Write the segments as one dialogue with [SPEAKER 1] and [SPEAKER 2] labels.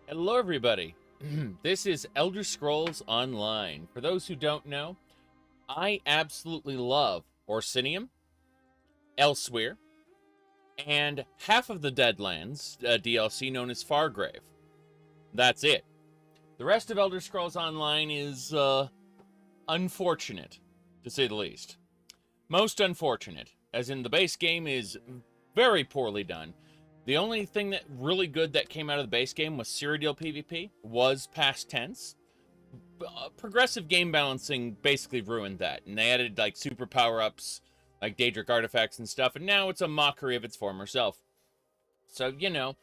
[SPEAKER 1] Hello, everybody. This is Elder Scrolls Online. For those who don't know, I absolutely love Orisinum, Elswyr, and half of the Deadlands DLC known as Fargrave. That's it. The rest of Elder Scrolls Online is unfortunate, to say the least. Most unfortunate, as in the base game is very poorly done. The only thing that really good that came out of the base game was Cyrodiil PvP, was past tense. Progressive game balancing basically ruined that, and they added like super power-ups, like Daedric artifacts and stuff, and now it's a mockery of its former self. So, you know,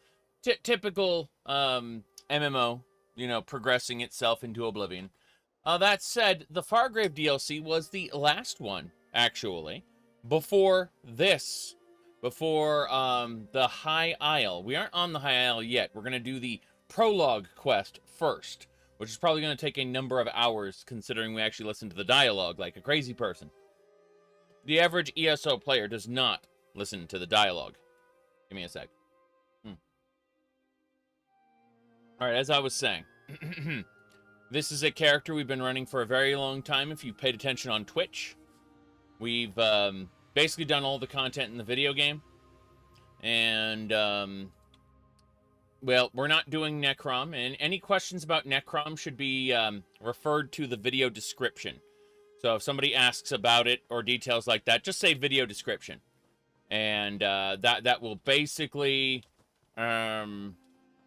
[SPEAKER 1] typical MMO, you know, progressing itself into oblivion. That said, the Fargrave DLC was the last one, actually, before this. Before the High Isle. We aren't on the High Isle yet. We're going to do the prologue quest first, which is probably going to take a number of hours, considering we actually listen to the dialogue like a crazy person. The average ESO player does not listen to the dialogue. Give me a sec. Alright, as I was saying, this is a character we've been running for a very long time. If you've paid attention on Twitch, we've basically done all the content in the video game. And, well, we're not doing Necrom. And any questions about Necrom should be referred to the video description. So if somebody asks about it or details like that, just say video description. And that will basically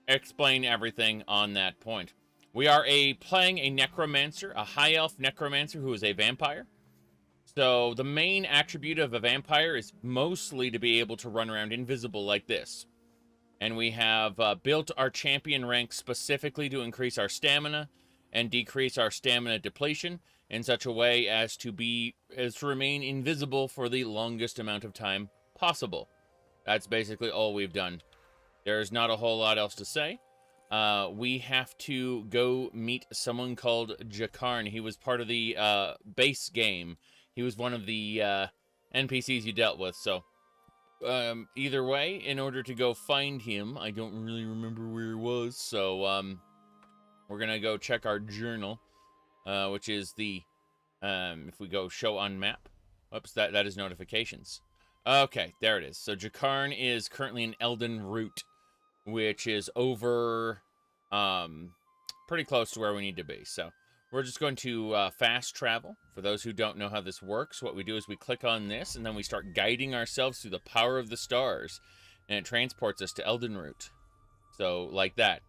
[SPEAKER 1] explain everything on that point. We are playing a necromancer, a high elf necromancer who is a vampire. So the main attribute of a vampire is mostly to be able to run around invisible like this. And we have built our champion rank specifically to increase our stamina and decrease our stamina depletion in such a way as to remain invisible for the longest amount of time possible. That's basically all we've done. There's not a whole lot else to say. We have to go meet someone called Jakarn. He was part of the base game. He was one of the NPCs you dealt with, so either way, in order to go find him, I don't really remember where he was, so we're gonna go check our journal, which is the, if we go show on map, oops, that is notifications. Okay, there it is. So Jakarn is currently in Elden Root, which is over, pretty close to where we need to be, so we're just going to fast travel. For those who don't know how this works, what we do is we click on this, and then we start guiding ourselves through the power of the stars, and it transports us to Elden Root. So, like that.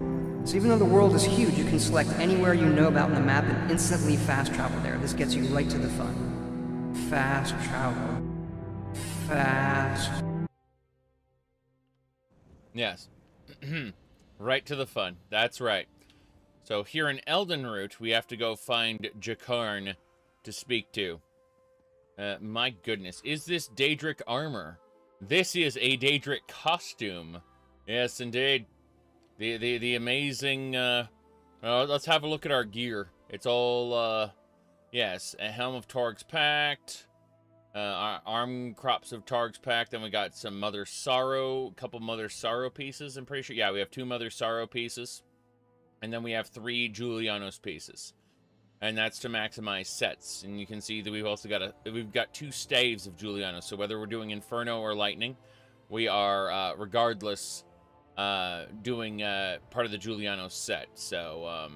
[SPEAKER 2] So even though the world is huge, you can select anywhere you know about on the map and instantly fast travel there. This gets you right to the fun. Fast travel. Fast.
[SPEAKER 1] Yes. Right to the fun. That's right. So here in Elden Root, we have to go find Jakarn to speak to. My goodness, is this Daedric armor? This is a Daedric costume. Yes, indeed. The amazing, let's have a look at our gear. It's all, yes, a Helm of Torg's Pact, arm crops of Targ's Pact, then we got some Mother Sorrow, a couple Mother Sorrow pieces, I'm pretty sure. Yeah, we have 2 Mother Sorrow pieces. And then we have 3 Julianos pieces. And that's to maximize sets. And you can see that we've got 2 staves of Julianos. So whether we're doing Inferno or Lightning, we are, regardless, doing part of the Julianos set. So,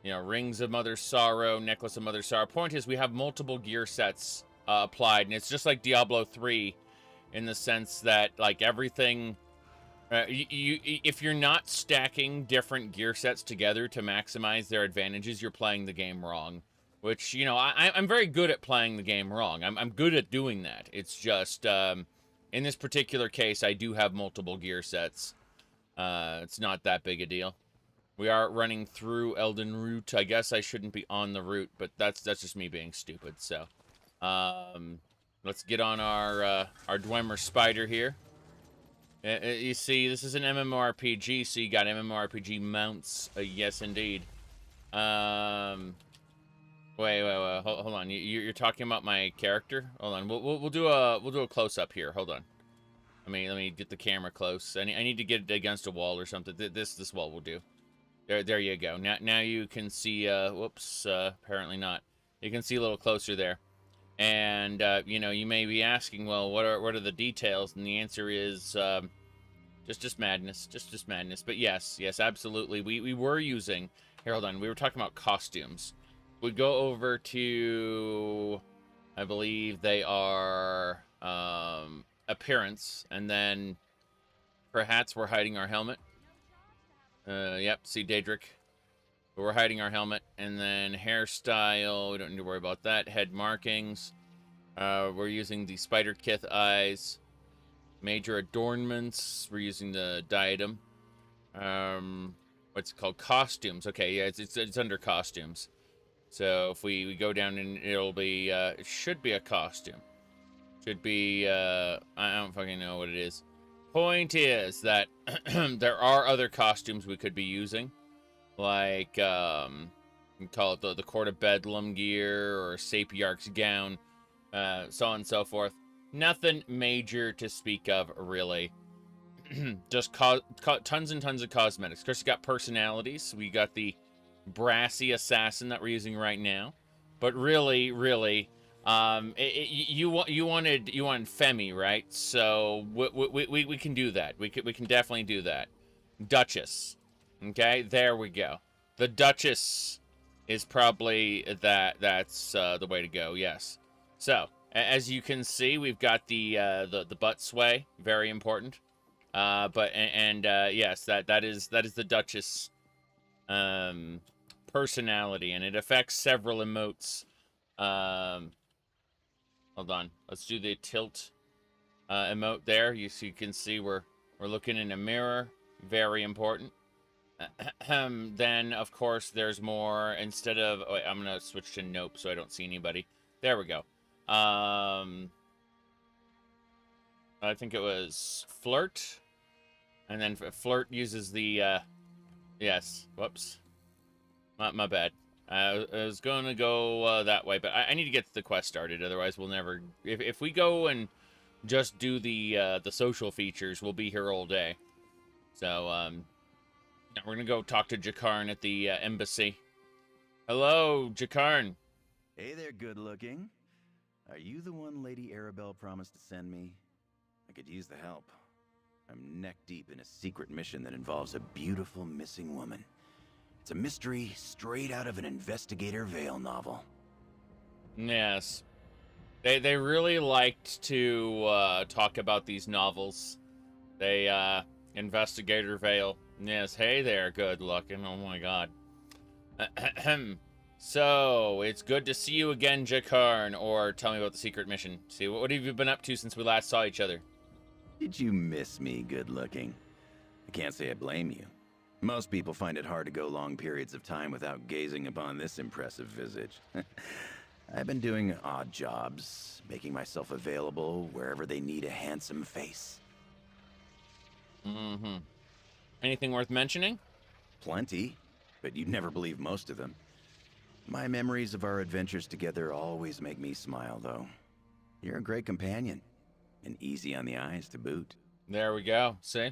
[SPEAKER 1] you know, Rings of Mother Sorrow, Necklace of Mother Sorrow. Point is, we have multiple gear sets applied. And it's just like Diablo 3 in the sense that, like, everything... if you're not stacking different gear sets together to maximize their advantages, you're playing the game wrong. Which, you know, I'm very good at playing the game wrong. I'm good at doing that. It's just, in this particular case, I do have multiple gear sets. It's not that big a deal. We are running through Elden Root. I guess I shouldn't be on the route, but that's just me being stupid. So, let's get on our Dwemer Spider here. You see, this is an MMORPG, so you got MMORPG mounts. Yes, indeed. Wait, hold on. You're talking about my character? Hold on. We'll do a close up here. Hold on. Let me get the camera close. I need to get it against a wall or something. This wall will do. There you go. Now you can see. Whoops. Apparently not. You can see a little closer there. And you know, you may be asking, well, what are the details? And the answer is just madness. Just madness. But yes, absolutely. We were using. Here, hold on. We were talking about costumes. We go over to, I believe they are appearance, and then for hats we're hiding our helmet. Yep, see Daedric. We're hiding our helmet, and then hairstyle, we don't need to worry about that. Head markings, we're using the spider kith eyes. Major adornments, we're using the diadem. What's it called? Costumes. Okay, yeah, it's under costumes. So if we go down, and it'll be it should be a costume. Should be I don't fucking know what it is. Point is that there are other costumes we could be using, like you call it the Court of Bedlam gear or Sapiarch's gown, so on and so forth. Nothing major to speak of, really. Just tons and tons of cosmetics. Of course, you got personalities. We got the brassy assassin that we're using right now, but really, you wanted Femi, right? So we can do that. We can definitely do that. Duchess, okay, there we go. The Duchess is probably that's the way to go. Yes. So as you can see, we've got the butt sway, very important. Yes, that is the Duchess personality, and it affects several emotes. Hold on, let's do the tilt emote there. You can see we're looking in a mirror, very important. Then of course there's more. Instead of wait, I'm gonna switch to nope so I don't see anybody. There we go. I think it was flirt, and then flirt uses the yes, whoops, my bad. I was gonna go that way, but I need to get the quest started. Otherwise, we'll never. If we go and just do the social features, we'll be here all day. So now we're gonna go talk to Jakarn at the embassy. Hello, Jakarn.
[SPEAKER 3] Hey there, good looking. Are you the one Lady Arabelle promised to send me? I could use the help. I'm neck deep in a secret mission that involves a beautiful missing woman. It's a mystery straight out of an Investigator Vale novel.
[SPEAKER 1] Yes. They really liked to talk about these novels. They, Investigator Vale. Yes, hey there, good looking. Oh my god. So, it's good to see you again, Jakarn, or tell me about the secret mission. See, what have you been up to since we last saw each other?
[SPEAKER 3] Did you miss me, good looking? I can't say I blame you. Most people find it hard to go long periods of time without gazing upon this impressive visage. I've been doing odd jobs, making myself available wherever they need a handsome face.
[SPEAKER 1] Mm-hmm. Anything worth mentioning?
[SPEAKER 3] Plenty, but you'd never believe most of them. My memories of our adventures together always make me smile, though. You're a great companion, and easy on the eyes to boot.
[SPEAKER 1] There we go, see?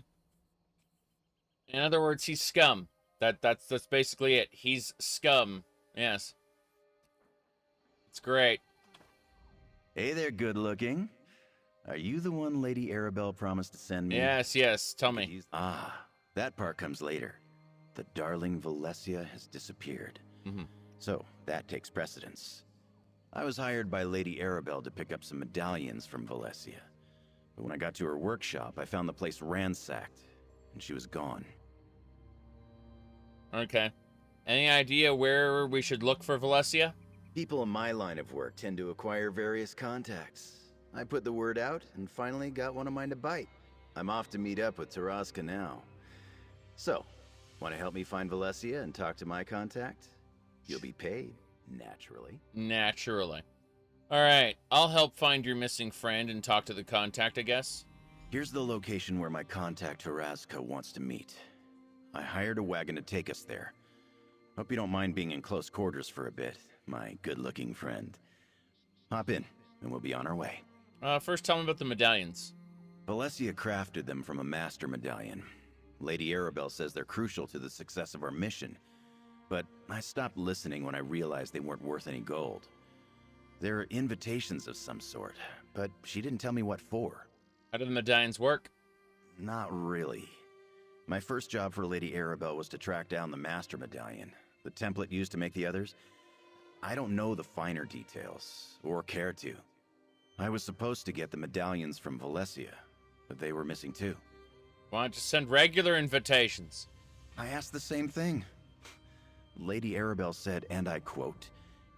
[SPEAKER 1] In other words, he's scum. That's basically it. He's scum. Yes. It's great.
[SPEAKER 3] Hey there, good looking. Are you the one Lady Arabelle promised to send me?
[SPEAKER 1] Yes, tell me.
[SPEAKER 3] Ah, that part comes later. The darling Valesia has disappeared.
[SPEAKER 1] Mm-hmm.
[SPEAKER 3] So, that takes precedence. I was hired by Lady Arabelle to pick up some medallions from Valesia. But when I got to her workshop, I found the place ransacked, and she was gone.
[SPEAKER 1] Okay. Any idea where we should look for Valesia?
[SPEAKER 3] People in my line of work tend to acquire various contacts. I put the word out, and finally got one of mine to bite. I'm off to meet up with Taraska now. So, want to help me find Valesia and talk to my contact? You'll be paid, naturally.
[SPEAKER 1] Naturally. Alright, I'll help find your missing friend and talk to the contact, I guess.
[SPEAKER 3] Here's the location where my contact Taraska wants to meet. I hired a wagon to take us there. Hope you don't mind being in close quarters for a bit, my good-looking friend. Hop in, and we'll be on our way.
[SPEAKER 1] First tell me about the medallions.
[SPEAKER 3] Valesia crafted them from a master medallion. Lady Arabelle says they're crucial to the success of our mission, but I stopped listening when I realized they weren't worth any gold. They're invitations of some sort, but she didn't tell me what for.
[SPEAKER 1] How do the medallions work?
[SPEAKER 3] Not really. My first job for Lady Arabelle was to track down the master medallion, the template used to make the others. I don't know the finer details, or care to. I was supposed to get the medallions from Valesia, but they were missing too.
[SPEAKER 1] Why don't you send regular invitations?
[SPEAKER 3] I asked the same thing. Lady Arabelle said, and I quote,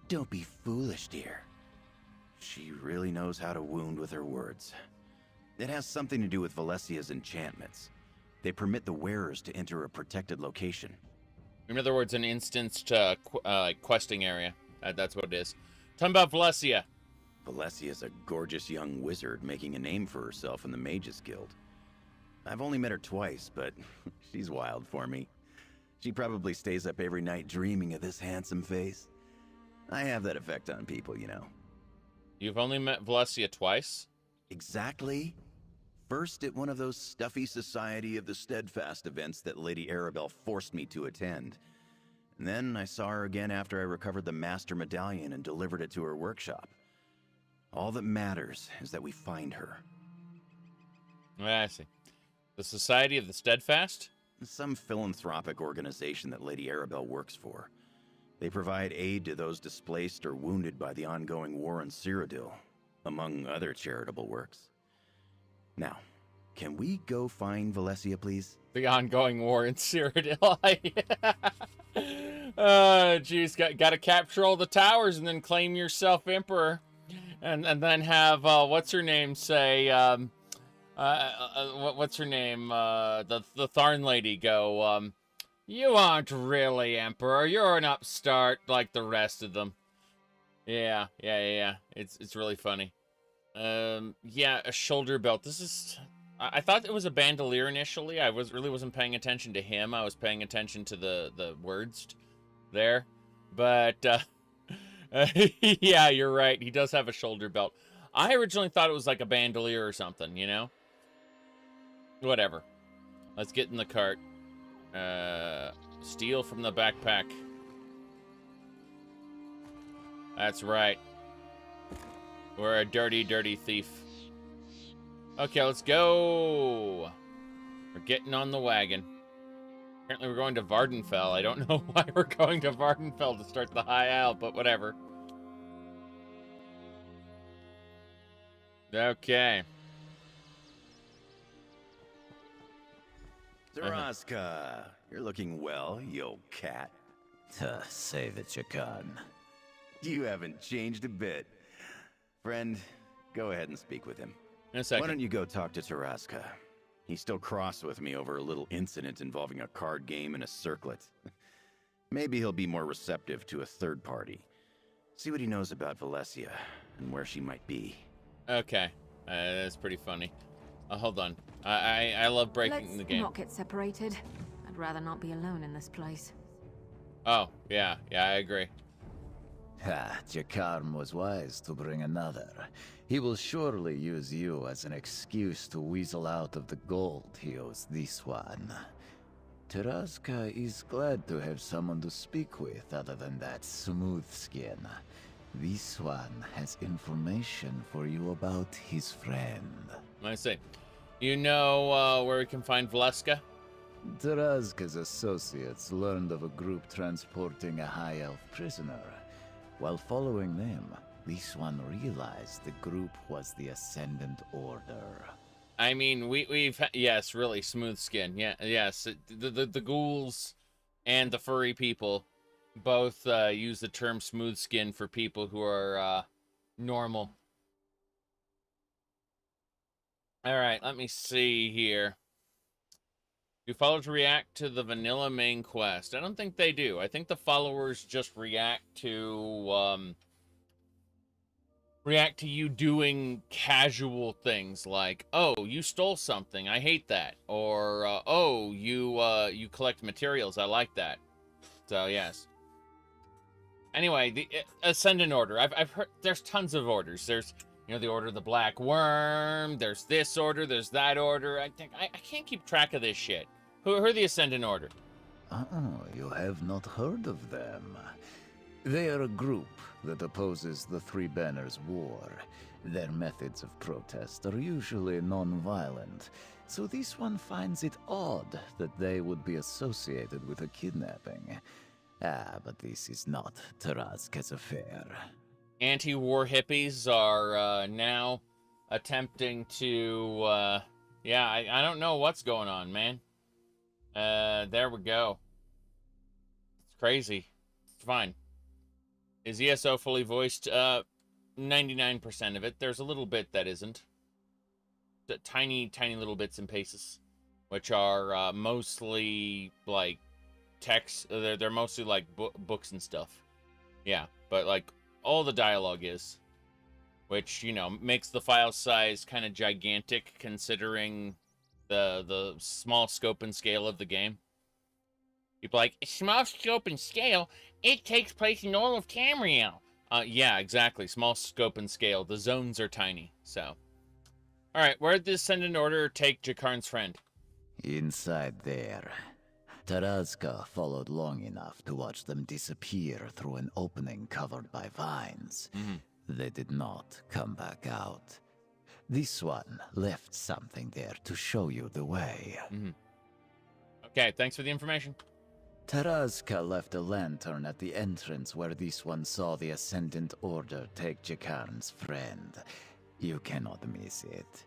[SPEAKER 3] "Don't be foolish, dear." She really knows how to wound with her words. It has something to do with Valesia's enchantments. They permit the wearers to enter a protected location.
[SPEAKER 1] In other words, an instanced questing area. That's what it is. Tell me about Valesia.
[SPEAKER 3] Valesia's a gorgeous young wizard making a name for herself in the Mages Guild. I've only met her twice, but she's wild for me. She probably stays up every night dreaming of this handsome face. I have that effect on people, you know.
[SPEAKER 1] You've only met Valesia twice?
[SPEAKER 3] Exactly. First at one of those stuffy Society of the Steadfast events that Lady Arabelle forced me to attend. And then I saw her again after I recovered the Master Medallion and delivered it to her workshop. All that matters is that we find her.
[SPEAKER 1] I see. The Society of the Steadfast?
[SPEAKER 3] Some philanthropic organization that Lady Arabelle works for. They provide aid to those displaced or wounded by the ongoing war in Cyrodiil, among other charitable works. Now, can we go find Valesia, please?
[SPEAKER 1] The ongoing war in Cyrodiil. Jeez, gotta capture all the towers and then claim yourself emperor. And then have, what's her name say, what's her name, the Tharn lady go, you aren't really emperor, you're an upstart like the rest of them. Yeah, it's really funny. Yeah, a shoulder belt. This is, I thought it was a bandolier initially. I really wasn't paying attention to him. I was paying attention to the words there. But, yeah, you're right. He does have a shoulder belt. I originally thought it was like a bandolier or something, you know? Whatever. Let's get in the cart. Steal from the backpack. That's right. We're a dirty, dirty thief. Okay, let's go. We're getting on the wagon. Apparently we're going to Vardenfell. I don't know why we're going to Vardenfell to start the High Isle, but whatever. Okay.
[SPEAKER 3] Taraska, you're looking well, you old cat.
[SPEAKER 4] Save it, Jakarn.
[SPEAKER 3] You haven't changed a bit. Friend, go ahead and speak with him.
[SPEAKER 1] In a second.
[SPEAKER 3] Why don't you go talk to Taraska? He's still cross with me over a little incident involving a card game and a circlet. Maybe he'll be more receptive to a third party. See what he knows about Valesia and where she might be.
[SPEAKER 1] Okay. That's pretty funny. Hold on. I love breaking the game.
[SPEAKER 5] Let's not get separated. I'd rather not be alone in this place.
[SPEAKER 1] Oh, yeah, I agree.
[SPEAKER 4] Jakarn was wise to bring another. He will surely use you as an excuse to weasel out of the gold he owes this one. Taraska is glad to have someone to speak with other than that smooth skin. This one has information for you about his friend.
[SPEAKER 1] I see. You know where we can find Valeska?
[SPEAKER 4] Taraska's associates learned of a group transporting a high elf prisoner. While following them, this one realized the group was the Ascendant Order.
[SPEAKER 1] I mean, we've yes, really smooth skin. Yeah, yes, the ghouls and the furry people both use the term smooth skin for people who are normal. All right, let me see here. Do followers react to the vanilla main quest? I don't think they do. I think the followers just react to you doing casual things like, oh, you stole something, I hate that, or oh, you collect materials, I like that. So yes. Anyway, the Ascendant Order. I've heard there's tons of orders. There's You know, the Order of the Black Worm, there's this order, there's that order. I can't keep track of this shit. Who are the Ascendant Order?
[SPEAKER 4] Oh, you have not heard of them. They are a group that opposes the Three Banners War. Their methods of protest are usually non-violent, so this one finds it odd that they would be associated with a kidnapping. But this is not Taraska's affair.
[SPEAKER 1] Anti-war hippies are now attempting to, yeah, I don't know what's going on, man. There we go. It's crazy. It's fine. Is ESO fully voiced? 99% of it. There's a little bit that isn't. The tiny little bits and pieces, which are mostly like text. They're mostly like books and stuff. Yeah, but like all the dialogue is, which, you know, makes the file size kind of gigantic considering the small scope and scale of the game. People are like, small scope and scale? It takes place in all of Tamriel. Yeah, exactly. Small scope and scale. The zones are tiny, so. Alright, where'd the Ascendant Order take Jakarn's friend?
[SPEAKER 4] Inside there. Taraska followed long enough to watch them disappear through an opening covered by vines. They did not come back out. This one left something there to show you the way.
[SPEAKER 1] Okay, thanks for the information.
[SPEAKER 4] Taraska left a lantern at the entrance where this one saw the Ascendant Order take Jakarn's friend. You cannot miss it.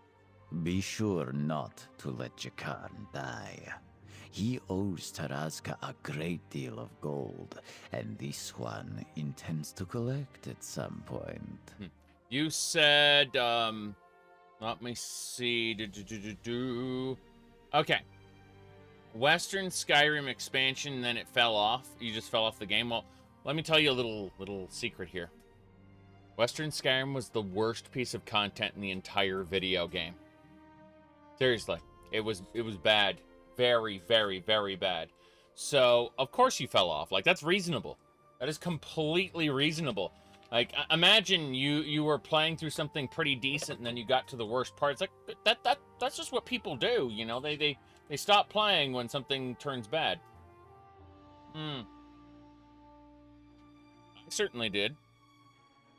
[SPEAKER 4] Be sure not to let Jakarn die. He owes Taraska a great deal of gold, and this one intends to collect at some point.
[SPEAKER 1] You said, let me see. Okay. Western Skyrim expansion, then it fell off. You just fell off the game. Well, let me tell you a little secret here. Western Skyrim was the worst piece of content in the entire video game. Seriously, it was bad. Very, very, very bad. So, of course you fell off. Like, that's reasonable. That is completely reasonable. Like, imagine you were playing through something pretty decent and then you got to the worst part. It's like, that's just what people do, you know? They stop playing when something turns bad. I certainly did.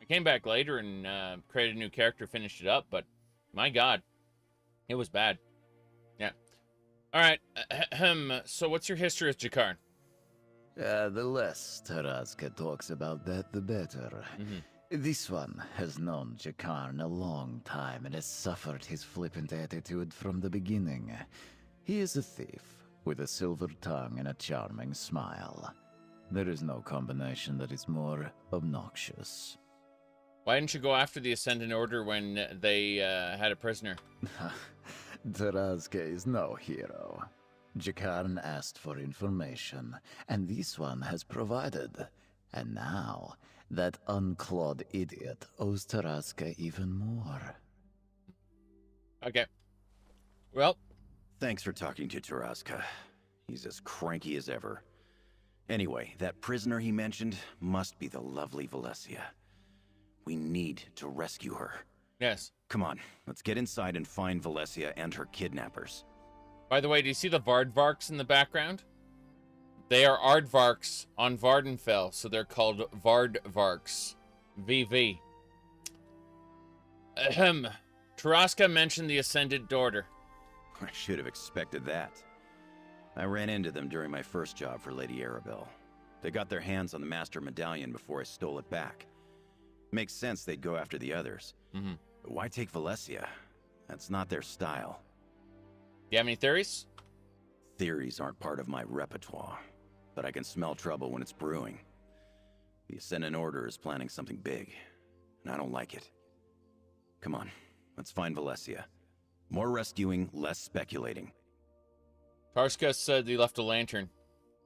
[SPEAKER 1] I came back later and created a new character, finished it up, but my God, it was bad. Yeah. All right. So what's your history with Jakarn?
[SPEAKER 4] The less Taraska talks about that, the better. This one has known Jakarn a long time and has suffered his flippant attitude from the beginning. He is a thief, with a silver tongue and a charming smile. There is no combination that is more obnoxious.
[SPEAKER 1] Why didn't you go after the Ascendant Order when they had a prisoner?
[SPEAKER 4] Taraska is no hero. Jakarn asked for information, and this one has provided. And now, that unclawed idiot owes Taraska even more.
[SPEAKER 1] Okay. Well,
[SPEAKER 3] Thanks for talking to Taraska. He's as cranky as ever. Anyway, that prisoner he mentioned must be the lovely Valesia. We need to rescue her.
[SPEAKER 1] yes.
[SPEAKER 3] Come on, let's get inside and find Valesia and her kidnappers.
[SPEAKER 1] By the way, do you see the Vardvarks in the background? They are Aardvarks on Vardenfell, so they're called Vardvarks. VV. Ahem. Taraska mentioned the Ascendant Order.
[SPEAKER 3] I should have expected that. I ran into them during my first job for Lady Arabelle. They got their hands on the Master Medallion before I stole it back. Makes sense they'd go after the others. But why take Valesia? That's not their style.
[SPEAKER 1] You have any theories?
[SPEAKER 3] Theories aren't part of my repertoire, but I can smell trouble when it's brewing. The Ascendant Order is planning something big, and I don't like it. Come on, let's find Valesia. More rescuing, less speculating.
[SPEAKER 1] Tarska said he left a lantern.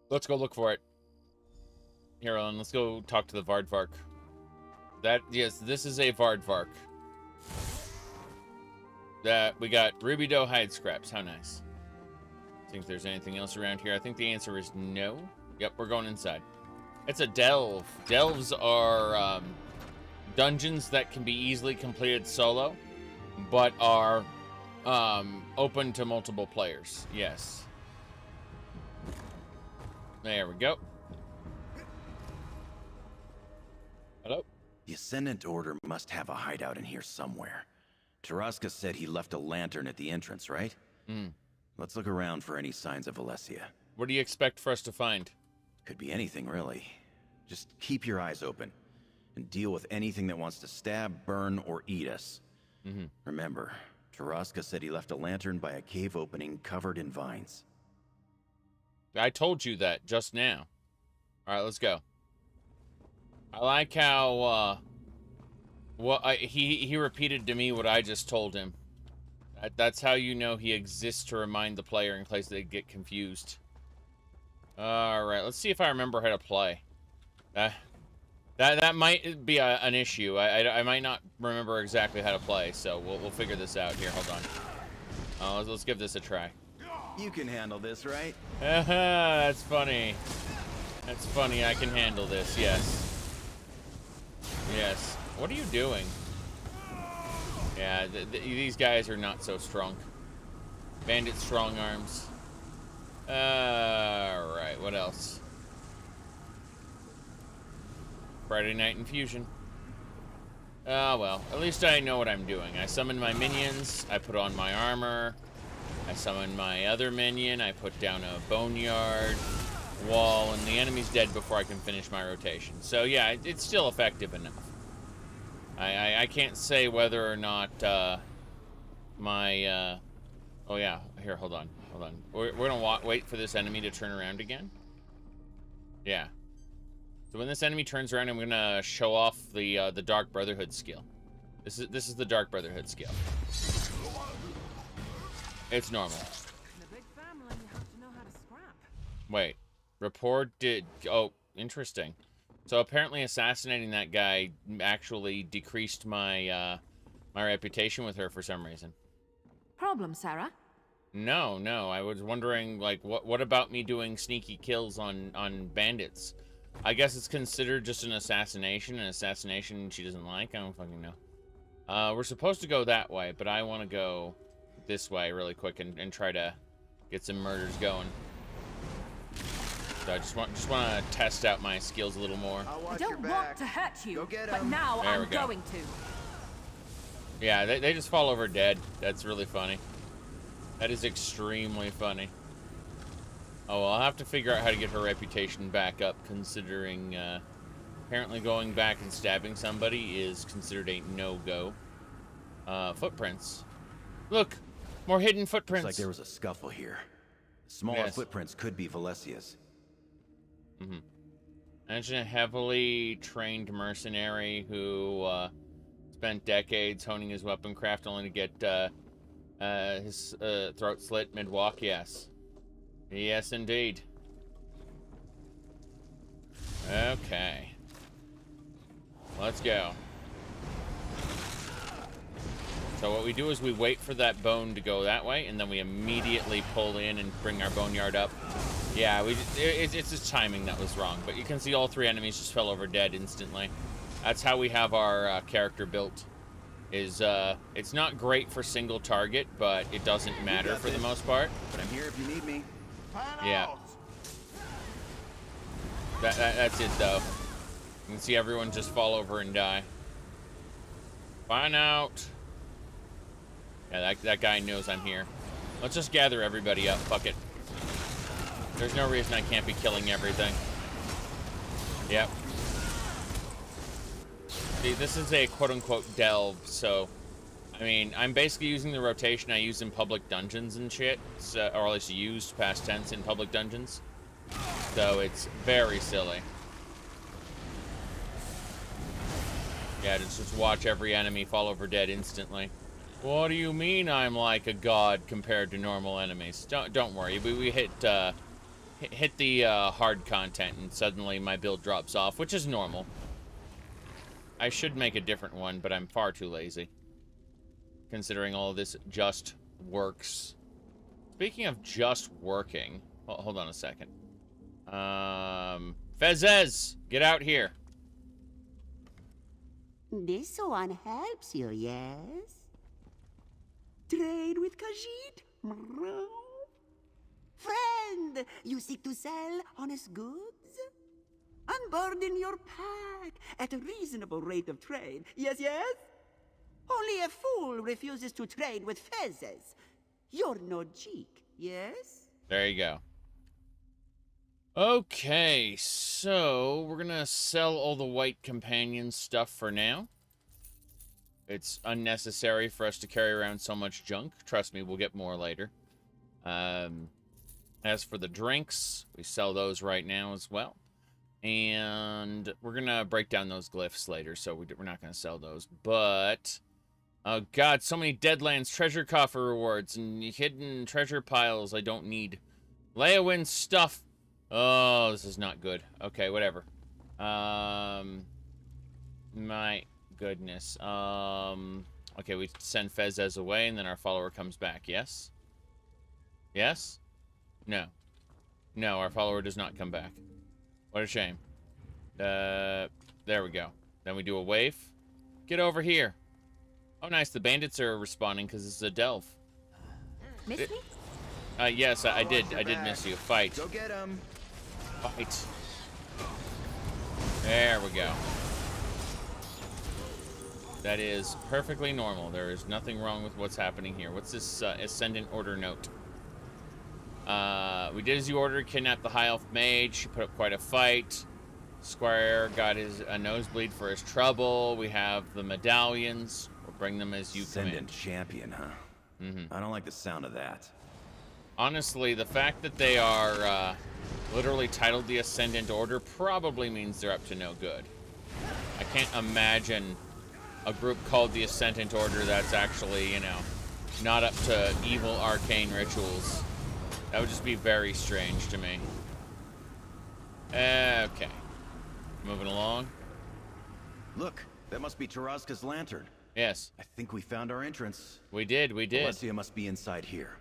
[SPEAKER 1] Let's go look for it. Here, Ellen, let's go talk to the Vardvark. Yes, this is a Vardvark. We got Ruby Doe hide scraps. How nice. Think there's anything else around here? I think the answer is no. Yep, we're going inside. It's a delve. Delves are dungeons that can be easily completed solo, but are open to multiple players. Yes. There we go. Hello?
[SPEAKER 3] The Ascendant Order must have a hideout in here somewhere. Taraska said he left a lantern at the entrance, right? Let's look around for any signs of Valesia.
[SPEAKER 1] What do you expect for us to find?
[SPEAKER 3] Could be anything, really. Just keep your eyes open and deal with anything that wants to stab, burn, or eat us. Remember, Taraska said he left a lantern by a cave opening covered in vines.
[SPEAKER 1] I told you that just now. All right, let's go. I like how he repeated to me what I just told him. That's how you know he exists, to remind the player in case they get confused. All right, let's see if I remember how to play. That might be an issue. I might not remember exactly how to play, so we'll figure this out here. Hold on. Let's give this a try.
[SPEAKER 3] You can handle this, right?
[SPEAKER 1] That's funny. That's funny. I can handle this. Yes. Yes. What are you doing? Yeah, these guys are not so strong. Bandit strong arms. Alright, what else? Friday Night Infusion. Well, at least I know what I'm doing. I summon my minions, I put on my armor, I summon my other minion, I put down a boneyard wall, and the enemy's dead before I can finish my rotation. So yeah, it's still effective enough. I can't say whether or not my oh yeah, here, hold on. We're gonna wait for this enemy to turn around again. Yeah. So when this enemy turns around, I'm gonna show off the Dark Brotherhood skill. This is the Dark Brotherhood skill. It's normal.
[SPEAKER 5] In a big family, you have to know how to scrap.
[SPEAKER 1] Wait, report did. Oh, interesting. So apparently, assassinating that guy actually decreased my my reputation with her for some reason.
[SPEAKER 5] Problem, Sarah?
[SPEAKER 1] No. I was wondering, like, what about me doing sneaky kills on bandits? I guess it's considered just an assassination she doesn't like. I don't fucking know. We're supposed to go that way, but I want to go this way really quick and try to get some murders going. So I just want to test out my skills a little more.
[SPEAKER 5] I don't want to hurt you, but now I'm going to.
[SPEAKER 1] Yeah, they just fall over dead. That's really funny. That is extremely funny. Oh, well, I'll have to figure out how to get her reputation back up, considering apparently going back and stabbing somebody is considered a no-go. Footprints. Look! More hidden footprints!
[SPEAKER 3] Looks like there was a scuffle here. Smaller footprints could be Valesia's.
[SPEAKER 1] Imagine a heavily trained mercenary who spent decades honing his weapon craft only to get his throat slit mid-walk. Yes. Yes, indeed. Okay. Let's go. So what we do is we wait for that bone to go that way, and then we immediately pull in and bring our boneyard up. Yeah, it's just timing that was wrong, but you can see all three enemies just fell over dead instantly. That's how we have our character built. It's not great for single target, but it doesn't matter for the most part.
[SPEAKER 3] But I'm here if you need me.
[SPEAKER 1] Yeah. That's it, though. You can see everyone just fall over and die. Find out. Yeah, that guy knows I'm here. Let's just gather everybody up. Fuck it. There's no reason I can't be killing everything. Yep. See, this is a quote-unquote delve, so... I mean, I'm basically using the rotation I use in public dungeons and shit, so, or at least used past tense in public dungeons. So it's very silly. Yeah, just watch every enemy fall over dead instantly. What do you mean I'm like a god compared to normal enemies? Don't worry, we hit the hard content and suddenly my build drops off, which is normal. I should make a different one, but I'm far too lazy. Considering all of this just works. Speaking of just working, hold on a second. Fezes, get out here.
[SPEAKER 6] This one helps you, yes? Trade with Khajiit? Friend, you seek to sell honest goods? Unburden your pack at a reasonable rate of trade. Yes, yes? Only a fool refuses to trade with fezzes. You're no cheek, yes?
[SPEAKER 1] There you go. Okay, so we're gonna sell all the white companion stuff for now. It's unnecessary for us to carry around so much junk. Trust me, we'll get more later. As for the drinks, we sell those right now as well. And we're gonna break down those glyphs later, so we're not gonna sell those. But, oh god, so many Deadlands treasure coffer rewards and hidden treasure piles I don't need. Leowyn's stuff. Oh, this is not good. Okay, whatever. My goodness. Okay, we send Fezes away, and then our follower comes back. Yes? Yes? No. No, our follower does not come back. What a shame. There we go. Then we do a wave. Get over here. Oh, nice. The bandits are responding because it's a delve.
[SPEAKER 5] Miss me?
[SPEAKER 1] Yes, I did. I did miss you. Fight.
[SPEAKER 3] Go get him.
[SPEAKER 1] Fight. There we go. That is perfectly normal. There is nothing wrong with what's happening here. What's this Ascendant order note? We did as you ordered, kidnapped the high elf mage. She put up quite a fight. Squire got a nosebleed for his trouble. We have the medallions. We'll bring them as you
[SPEAKER 3] Ascendant
[SPEAKER 1] command.
[SPEAKER 3] champion, huh? I don't like the sound of that.
[SPEAKER 1] Honestly, the fact that they are literally titled the Ascendant Order probably means they're up to no good. I can't imagine a group called the Ascendant Order that's actually, you know, not up to evil arcane rituals. That would just be very strange to me. Okay. Moving along.
[SPEAKER 3] Look, that must be Taraska's lantern.
[SPEAKER 1] Yes.
[SPEAKER 3] I think we found our entrance.
[SPEAKER 1] We did.
[SPEAKER 3] Valesia must be inside here.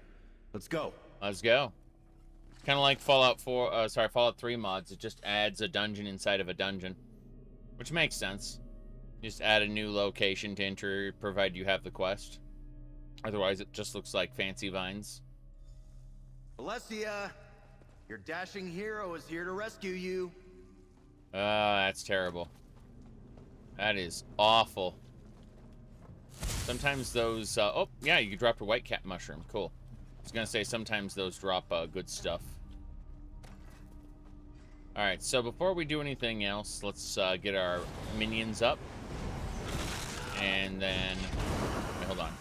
[SPEAKER 3] Let's go.
[SPEAKER 1] Let's go. It's kind of like Fallout 3 mods. It just adds a dungeon inside of a dungeon. Which makes sense. Just add a new location to enter, provided you have the quest. Otherwise, it just looks like fancy vines.
[SPEAKER 3] Valesia, your dashing hero is here to rescue you.
[SPEAKER 1] That's terrible. That is awful. Sometimes those, oh, yeah, you dropped a white cat mushroom. Cool. I was gonna say sometimes those drop good stuff. Alright, so before we do anything else, let's get our minions up. And then, wait, hold on.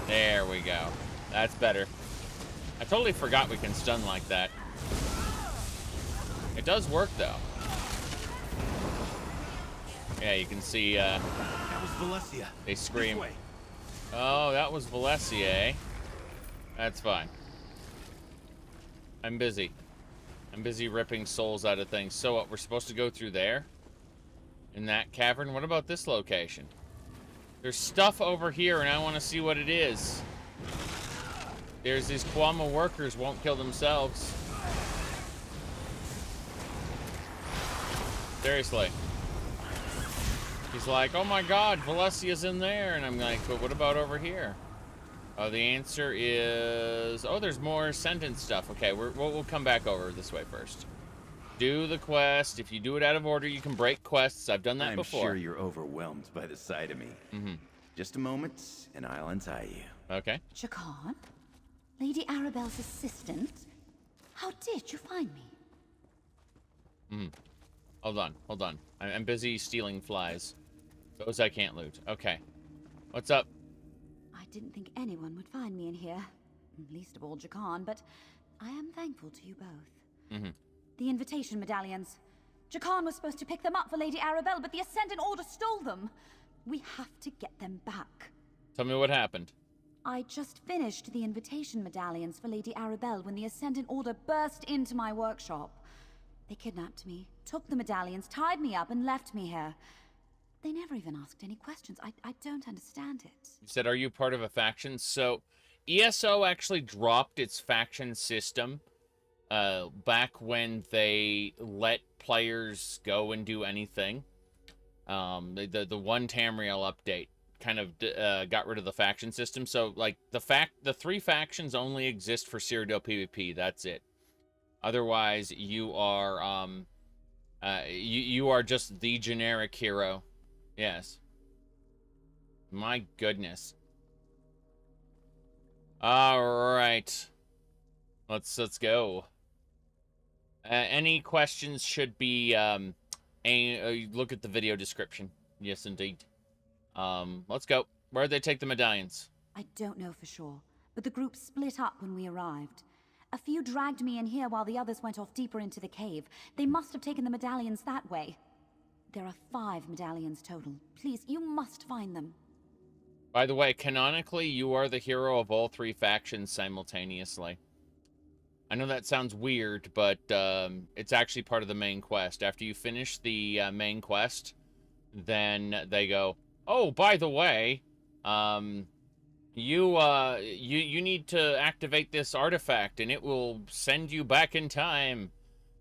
[SPEAKER 1] There we go. That's better. I totally forgot we can stun like that. It does work, though. Yeah, you can see,
[SPEAKER 3] That was Valesia.
[SPEAKER 1] they scream.
[SPEAKER 3] This way.
[SPEAKER 1] Oh, that was Valesia, eh? That's fine. I'm busy. I'm busy ripping souls out of things. So what, we're supposed to go through there? In that cavern? What about this location? There's stuff over here, and I want to see what it is. There's these Kwama workers won't kill themselves. Seriously. He's like, oh my god, Valesia's in there. And I'm like, but what about over here? Oh, the answer is... Oh, there's more Ascendant stuff. Okay, we'll come back over this way first. Do the quest. If you do it out of order, you can break quests. I've done that before.
[SPEAKER 3] I'm sure you're overwhelmed by the sight of me. Just a moment, and I'll untie you.
[SPEAKER 1] Okay.
[SPEAKER 7] Jakarn? Lady Arabelle's assistant? How did you find me?
[SPEAKER 1] Hold on. I'm busy stealing flies. Those I can't loot. Okay. What's up?
[SPEAKER 7] I didn't think anyone would find me in here. Least of all Jakarn, but I am thankful to you both. The invitation medallions. Jakarn was supposed to pick them up for Lady Arabelle, but the Ascendant Order stole them. We have to get them back.
[SPEAKER 1] Tell me what happened.
[SPEAKER 7] I just finished the invitation medallions for Lady Arabelle when the Ascendant Order burst into my workshop. They kidnapped me, took the medallions, tied me up, and left me here. They never even asked any questions. I don't understand it.
[SPEAKER 1] You said, are you part of a faction? So, ESO actually dropped its faction system back when they let players go and do anything. The one Tamriel update kind of got rid of the faction system. So like the 3 factions only exist for Cyrodiil PvP. That's it. Otherwise, you are you are just the generic hero. Yes. My goodness. All right. Let's go. Any questions should be look at the video description. Yes, indeed. Let's go. Where'd they take the medallions?
[SPEAKER 7] I don't know for sure, but the group split up when we arrived. A few dragged me in here while the others went off deeper into the cave. They must have taken the medallions that way. There are 5 medallions total. Please, you must find them.
[SPEAKER 1] By the way, canonically, you are the hero of all 3 factions simultaneously. I know that sounds weird, but it's actually part of the main quest. After you finish the main quest, then they go, oh, by the way, you need to activate this artifact, and it will send you back in time,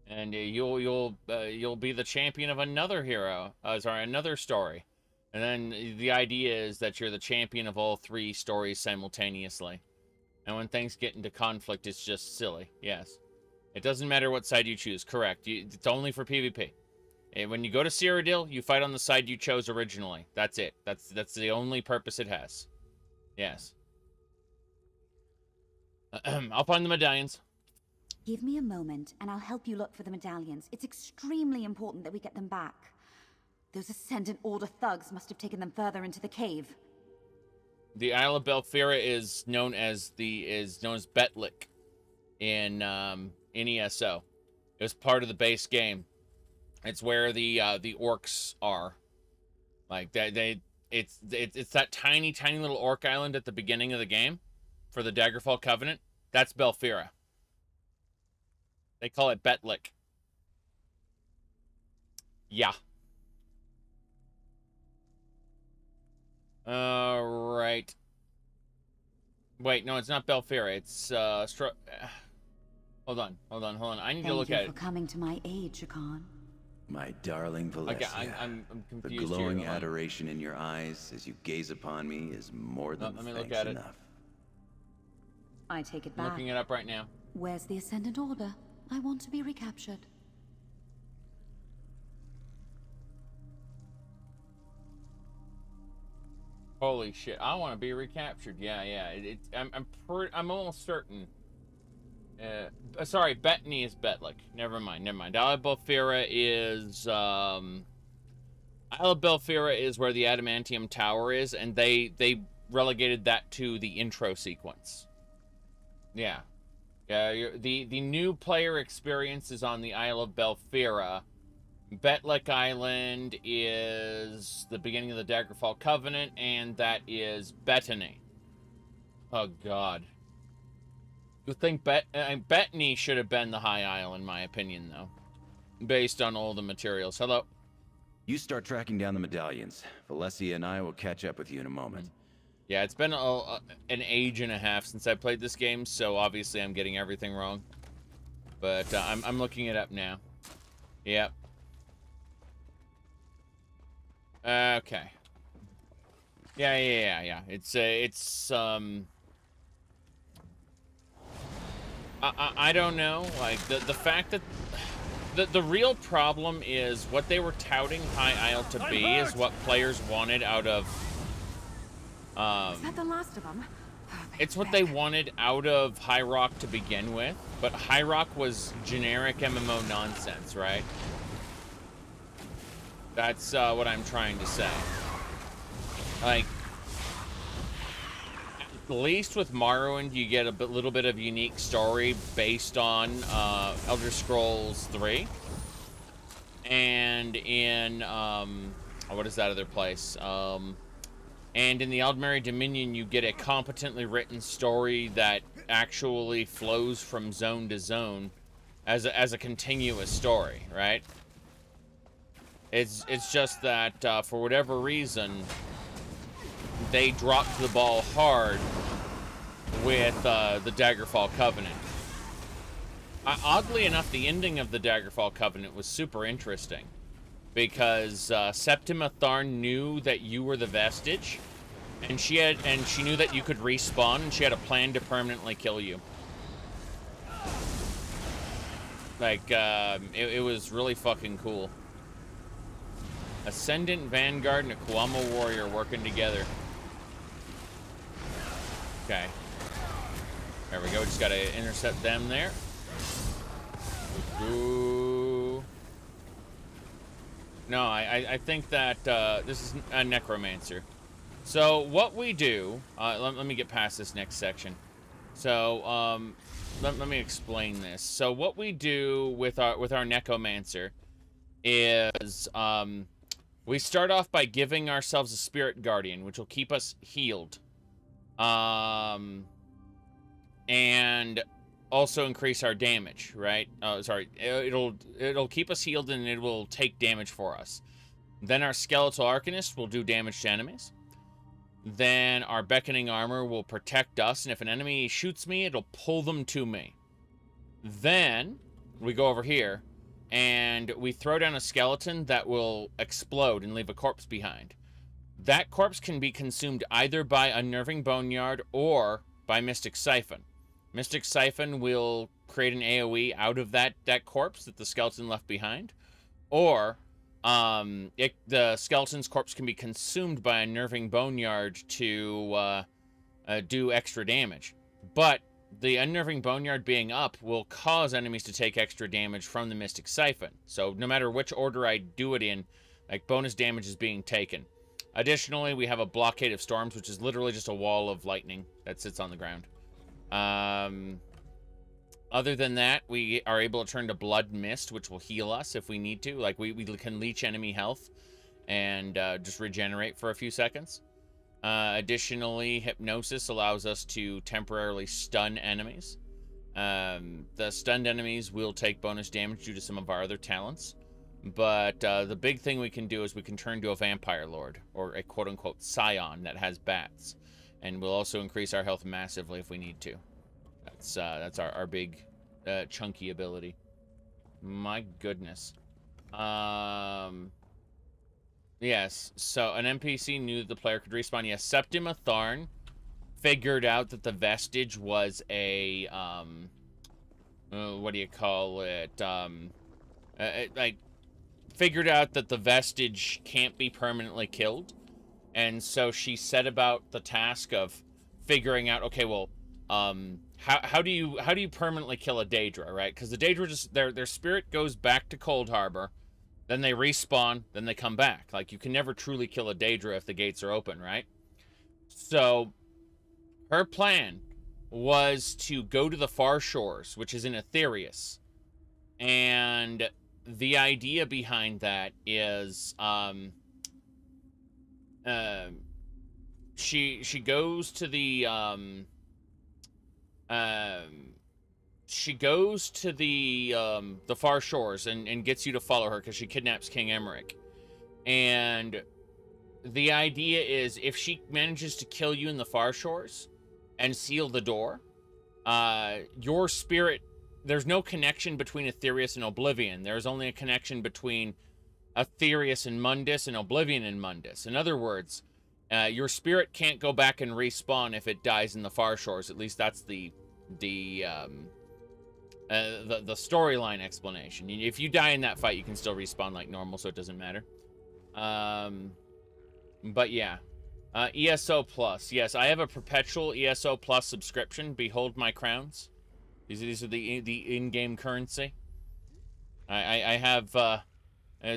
[SPEAKER 1] and you'll be the champion of another hero, another story. And then the idea is that you're the champion of all 3 stories simultaneously. And when things get into conflict, it's just silly. Yes. It doesn't matter what side you choose. Correct. It's only for PvP. And when you go to Cyrodiil, you fight on the side you chose originally. That's it. That's the only purpose it has. Yes. I'll find the medallions.
[SPEAKER 7] Give me a moment, and I'll help you look for the medallions. It's extremely important that we get them back. Those Ascendant Order thugs must have taken them further into the cave.
[SPEAKER 1] The Isle of Belfira is known as Betlik in ESO. It was part of the base game. It's where the orcs are. Like it's that tiny little orc island at the beginning of the game for the Daggerfall Covenant. That's Belfira. They call it Betlik. Yeah. Right. Wait, no, it's not Belfira. It's hold on. I need to look at it.
[SPEAKER 7] Thank you for coming to my aid, Jakarn.
[SPEAKER 3] My darling Valesia.
[SPEAKER 1] Okay, I'm
[SPEAKER 3] the
[SPEAKER 1] confused.
[SPEAKER 3] glowing adoration in your eyes as you gaze upon me is more than
[SPEAKER 1] let me
[SPEAKER 3] thanks
[SPEAKER 1] look at
[SPEAKER 3] enough.
[SPEAKER 7] I take it
[SPEAKER 1] I'm
[SPEAKER 7] back.
[SPEAKER 1] looking it up right now.
[SPEAKER 7] Where's the Ascendant Order? I want to be recaptured.
[SPEAKER 1] Holy shit! I want to be recaptured. Yeah. I'm almost certain. Sorry, Bettany is Betlik. Never mind. Isle of Belfira is Isle of Belfira is where the Adamantium Tower is, and they relegated that to the intro sequence. Yeah. The new player experience is on the Isle of Belfira. Betlik Island is the beginning of the Daggerfall Covenant, and that is Bettany. Oh, God. You think Bettany should have been the High Isle, in my opinion, though. Based on all the materials. Hello?
[SPEAKER 3] You start tracking down the medallions. Valesia and I will catch up with you in a moment.
[SPEAKER 1] Yeah, it's been an age and a half since I played this game, so obviously I'm getting everything wrong. But I'm looking it up now. Yep. Okay. Yeah. It's I don't know, like the fact that the real problem is what they were touting High Isle to be is what players wanted out of
[SPEAKER 5] Is that the last of them?
[SPEAKER 1] it's what they wanted out of High Rock to begin with, but High Rock was generic MMO nonsense, right? That's what I'm trying to say. Like, at least with Morrowind, you get a little bit of unique story based on Elder Scrolls 3. And in, what is that other place? And in the Aldmeri Dominion, you get a competently written story that actually flows from zone to zone as a continuous story, right? It's just that for whatever reason, they dropped the ball hard with the Daggerfall Covenant. Oddly enough, the ending of the Daggerfall Covenant was super interesting. because Septima Tharn knew that you were the vestige, and she knew that you could respawn, and she had a plan to permanently kill you. Like, it was really fucking cool. Ascendant, Vanguard, and a Kuama warrior working together. Okay. There we go. Just gotta intercept them there. Ooh. No, I think that this is a necromancer. So what we do, let me get past this next section. So let me explain this. So what we do with our necromancer is we start off by giving ourselves a spirit guardian, which will keep us healed, and also increase our damage, right? Sorry, it'll keep us healed and it will take damage for us. Then our skeletal arcanist will do damage to enemies. Then our beckoning armor will protect us, and if an enemy shoots me, it'll pull them to me. Then we go over here and we throw down a skeleton that will explode and leave a corpse behind. That corpse can be consumed either by Unnerving Boneyard or by Mystic Siphon. Mystic Siphon will create an AoE out of that corpse that the skeleton left behind, or the skeleton's corpse can be consumed by Unnerving Boneyard to do extra damage. But the Unnerving Boneyard being up will cause enemies to take extra damage from the Mystic Siphon. So no matter which order I do it in, like, bonus damage is being taken. Additionally, we have a Blockade of Storms, which is literally just a wall of lightning that sits on the ground. Other than that, we are able to turn to Blood Mist, which will heal us if we need to. Like, we can leech enemy health and just regenerate for a few seconds. Additionally, Hypnosis allows us to temporarily stun enemies. The stunned enemies will take bonus damage due to some of our other talents. But the big thing we can do is we can turn to a Vampire Lord, or a quote-unquote Scion that has bats. And we'll also increase our health massively if we need to. That's our big chunky ability. My goodness. Yes, so an NPC knew that the player could respawn. Yes, Septima Tharn figured out that the vestige was a what do you call it? Like, figured out that the vestige can't be permanently killed. And so she set about the task of figuring out, okay, well, how do you permanently kill a Daedra, right? Because the Daedra just their spirit goes back to Cold Harbor, then they respawn, then they come back. Like, you can never truly kill a Daedra if the gates are open, right? So her plan was to go to the Far Shores, which is in Aetherius, and the idea behind that is she goes to the Far Shores and gets you to follow her because she kidnaps King Emmerich. And the idea is, if she manages to kill you in the Far Shores and seal the door, your spirit, there's no connection between Aetherius and Oblivion. There's only a connection between Aetherius and Mundus and Oblivion and Mundus. In other words, your spirit can't go back and respawn if it dies in the Far Shores. At least that's the storyline explanation. If you die in that fight, you can still respawn like normal, so it doesn't matter. But yeah, ESO Plus. Yes, I have a perpetual ESO Plus subscription. Behold my crowns. These are the in-game currency. I have.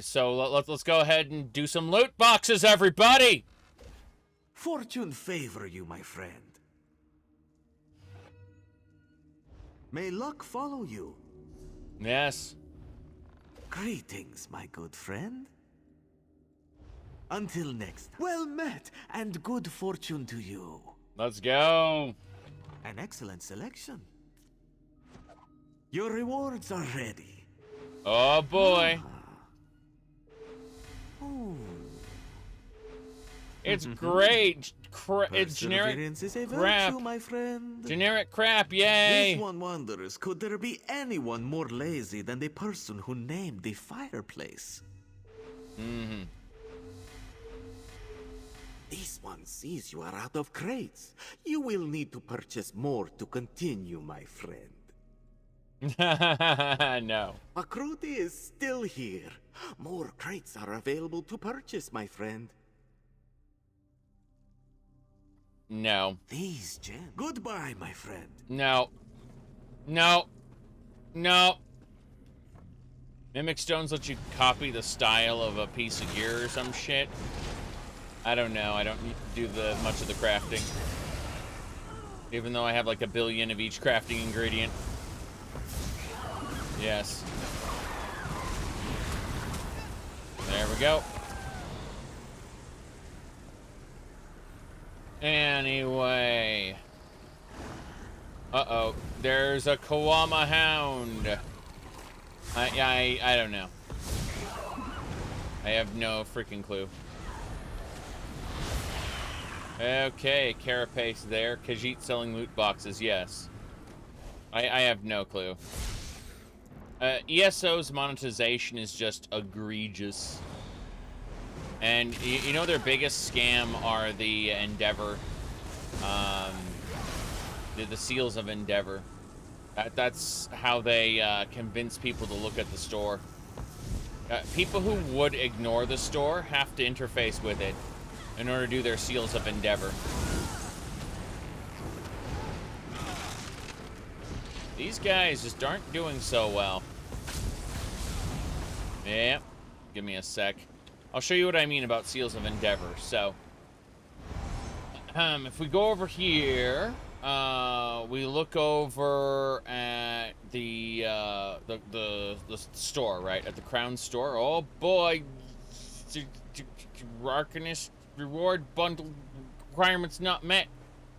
[SPEAKER 1] So let's go ahead and do some loot boxes, everybody.
[SPEAKER 8] Fortune favor you, my friend. May luck follow you.
[SPEAKER 1] Yes.
[SPEAKER 8] Greetings, my good friend. Until next time. Well met, and good fortune to you.
[SPEAKER 1] Let's go.
[SPEAKER 8] An excellent selection. Your rewards are ready.
[SPEAKER 1] Oh boy.
[SPEAKER 8] Oh.
[SPEAKER 1] It's great. It's generic
[SPEAKER 8] is a
[SPEAKER 1] crap.
[SPEAKER 8] virtue, my friend.
[SPEAKER 1] Generic crap, yay.
[SPEAKER 8] This one wonders, could there be anyone more lazy than the person who named the fireplace?
[SPEAKER 1] Mm-hmm.
[SPEAKER 8] This one sees you are out of crates. You will need to purchase more to continue, my friend.
[SPEAKER 1] No.
[SPEAKER 8] Makruti is still here. More crates are available to purchase, my friend.
[SPEAKER 1] No.
[SPEAKER 8] These gems. Goodbye, my friend.
[SPEAKER 1] No. No. No. Mimic stones let you copy the style of a piece of gear or some shit. I don't know. I don't do much of the crafting. Even though I have like a billion of each crafting ingredient. Yes. There we go. Anyway. Uh-oh. There's a Kawama Hound. I don't know. I have no freaking clue. Okay, Carapace there. Khajiit selling loot boxes, yes. I have no clue. ESO's monetization is just egregious. And you know their biggest scam are the Endeavor. The Seals of Endeavor. That's how they convince people to look at the store. People who would ignore the store have to interface with it in order to do their Seals of Endeavor. These guys just aren't doing so well. Yeah, give me a sec. I'll show you what I mean about Seals of Endeavor. So, if we go over here, we look over at the store, right? At the Crown store. Oh boy, Arcanist reward bundle requirements not met.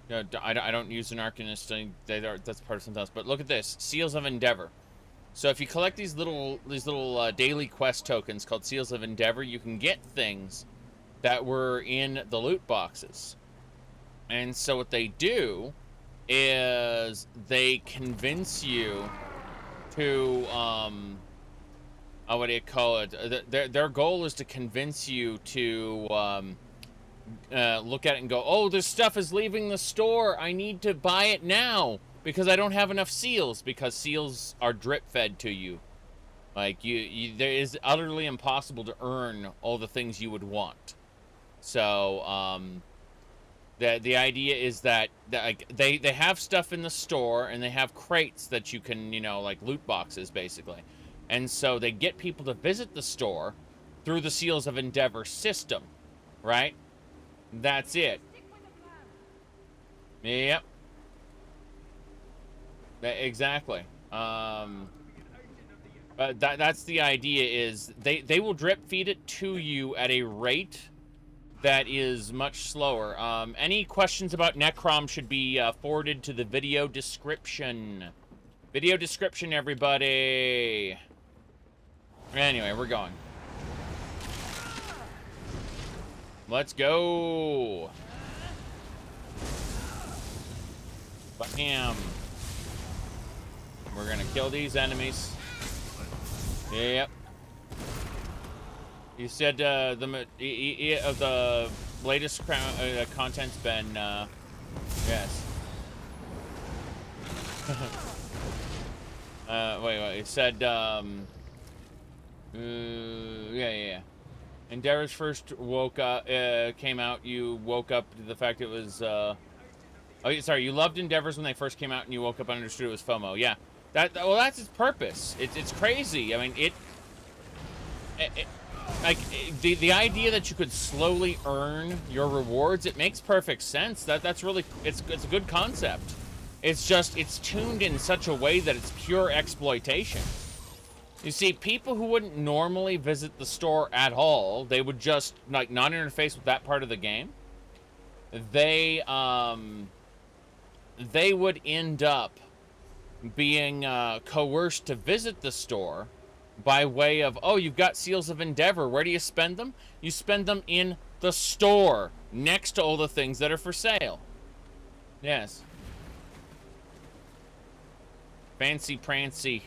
[SPEAKER 1] No, I don't use an Arcanist. That's part of something else. But look at this, Seals of Endeavor. So if you collect these little daily quest tokens called Seals of Endeavor, you can get things that were in the loot boxes. And so what they do is they convince you to what do you call it? Their goal is to convince you to look at it and go, oh, this stuff is leaving the store. I need to buy it now because I don't have enough seals, because seals are drip fed to you. Like there is utterly impossible to earn all the things you would want. So the idea is that like they have stuff in the store, and they have crates that you can, you know, like loot boxes basically. And so they get people to visit the store through the Seals of Endeavor system, right? That's it. Yep. Exactly. That's the idea, is they will drip feed it to you at a rate that is much slower. Any questions about Necrom should be forwarded to the video description. Video description, everybody. Anyway, we're going. Let's go. Bam. We're gonna kill these enemies. Yep. You said the latest content's been yes. Wait. It said yeah. Endeavor's first came out. You woke up to the fact it was oh, sorry. You loved Endeavors when they first came out, and you woke up and understood it was FOMO. Yeah. Well, that's its purpose. It's crazy. I mean, the idea that you could slowly earn your rewards, it makes perfect sense. That's really it's a good concept. It's just it's tuned in such a way that it's pure exploitation. You see, people who wouldn't normally visit the store at all, they would just like not interface with that part of the game. They would end up being coerced to visit the store by way of, oh, you've got Seals of Endeavor. Where do you spend them? You spend them in the store next to all the things that are for sale. Yes. Fancy prancy.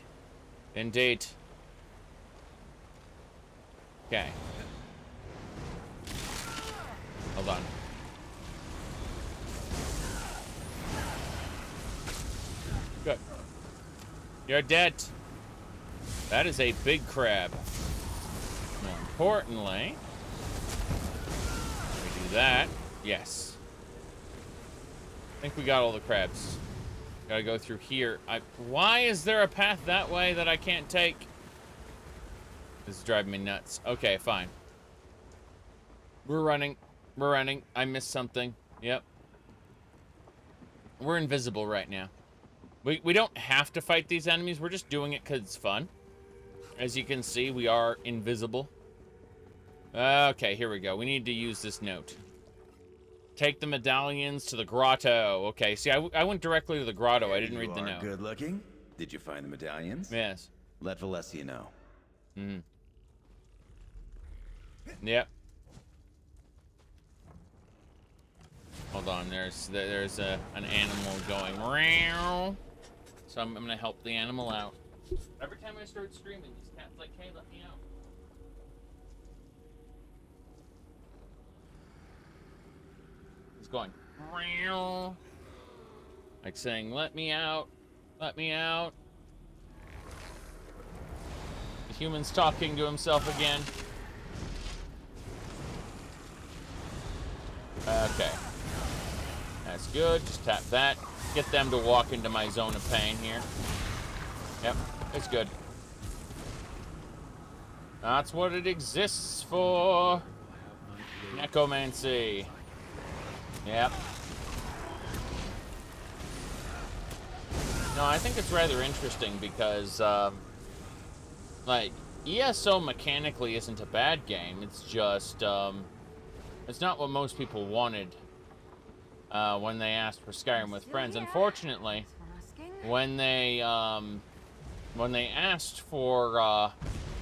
[SPEAKER 1] Indeed. Okay. Hold on. Good. You're dead. That is a big crab. More importantly, we do that. Yes. I think we got all the crabs. Gotta go through here. Why is there a path that way that I can't take? This is driving me nuts. Okay, fine. We're running. We're running. I missed something. Yep. We're invisible right now. We don't have to fight these enemies. We're just doing it because it's fun. As you can see, we are invisible. Okay, here we go. We need to use this note. Take the medallions to the grotto. Okay, see, I went directly to the grotto. I didn't read the note.
[SPEAKER 3] Good looking. Did you find the medallions?
[SPEAKER 1] Yes.
[SPEAKER 3] Let Valesia know.
[SPEAKER 1] Mm. Yep. Hold on. There's an animal going meow. So I'm gonna help the animal out. Every time I start screaming, these cats like, hey, let me out. He's going meow. Like saying, let me out. Let me out. The human's talking to himself again. Okay. That's good. Just tap that. Get them to walk into my zone of pain here. Yep, it's good. That's what it exists for. Necromancy. Yep. No, I think it's rather interesting because, like, ESO mechanically isn't a bad game. It's just, it's not what most people wanted when they asked for Skyrim with friends. Unfortunately, when they asked for,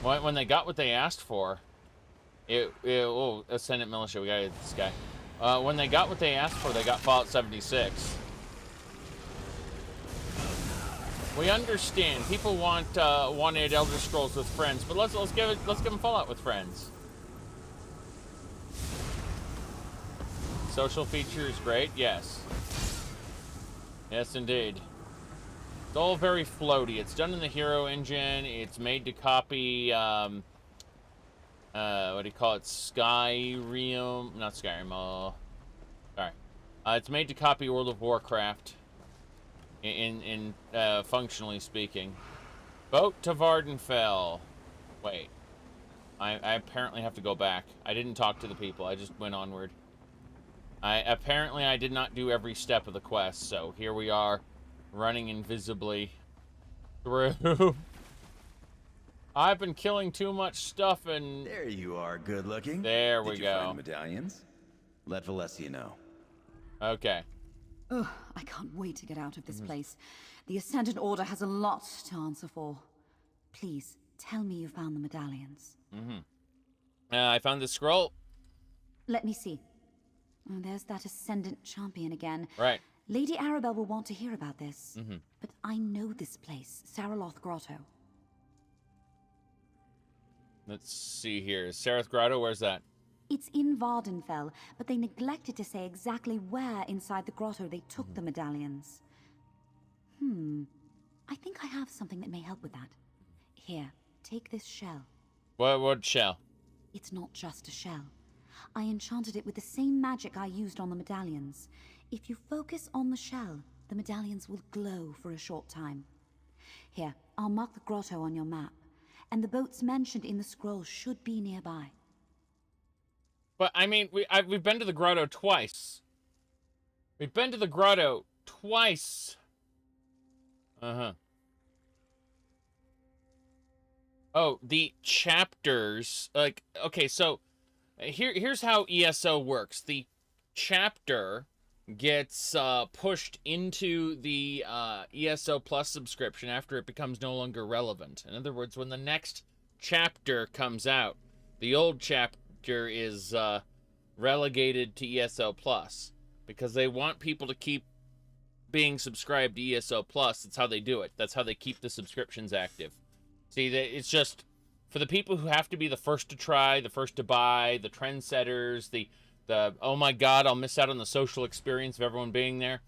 [SPEAKER 1] when they got what they asked for, oh, Ascendant Militia, we gotta get this guy. When they got what they asked for, they got Fallout 76. We understand people wanted Elder Scrolls with friends, but let's give them Fallout with friends. Social features, great, yes. Yes, indeed. It's all very floaty. It's done in the hero engine. It's made to copy, what do you call it? Skyrim, not Skyrim, sorry. It's made to copy World of Warcraft, in functionally speaking. Boat to Vardenfell. Wait. I apparently have to go back. I didn't talk to the people. I just went onward. Apparently I did not do every step of the quest, so here we are, running invisibly through. I've been killing too much stuff and...
[SPEAKER 3] There you are, good looking.
[SPEAKER 1] There we go.
[SPEAKER 3] Did you find the medallions? Let Valesia know.
[SPEAKER 1] Okay.
[SPEAKER 7] Ugh, I can't wait to get out of this place. The Ascendant Order has a lot to answer for. Please, tell me you found the medallions.
[SPEAKER 1] I found the scroll.
[SPEAKER 7] Let me see. Oh, there's that Ascendant champion again.
[SPEAKER 1] Right.
[SPEAKER 7] Lady Arabelle will want to hear about this. But I know this place, Saraloth Grotto.
[SPEAKER 1] Let's see here. Sareth Grotto, where's that?
[SPEAKER 7] It's in Vardenfell, but they neglected to say exactly where inside the grotto they took the medallions. I think I have something that may help with that. Here, take this shell.
[SPEAKER 1] What shell?
[SPEAKER 7] It's not just a shell. I enchanted it with the same magic I used on the medallions. If you focus on the shell, the medallions will glow for a short time. Here, I'll mark the grotto on your map, and the boats mentioned in the scroll should be nearby.
[SPEAKER 1] But, I mean, we've been to the grotto twice. We've been to the grotto twice. Oh, the chapters. Like, okay, so here's how ESO works. The chapter gets pushed into the ESO Plus subscription after it becomes no longer relevant. In other words, when the next chapter comes out, the old chapter is relegated to ESO Plus because they want people to keep being subscribed to ESO Plus. That's how they do it. That's how they keep the subscriptions active. See, it's just for the people who have to be the first to try, the first to buy, the trendsetters, the the, oh my god, I'll miss out on the social experience of everyone being there.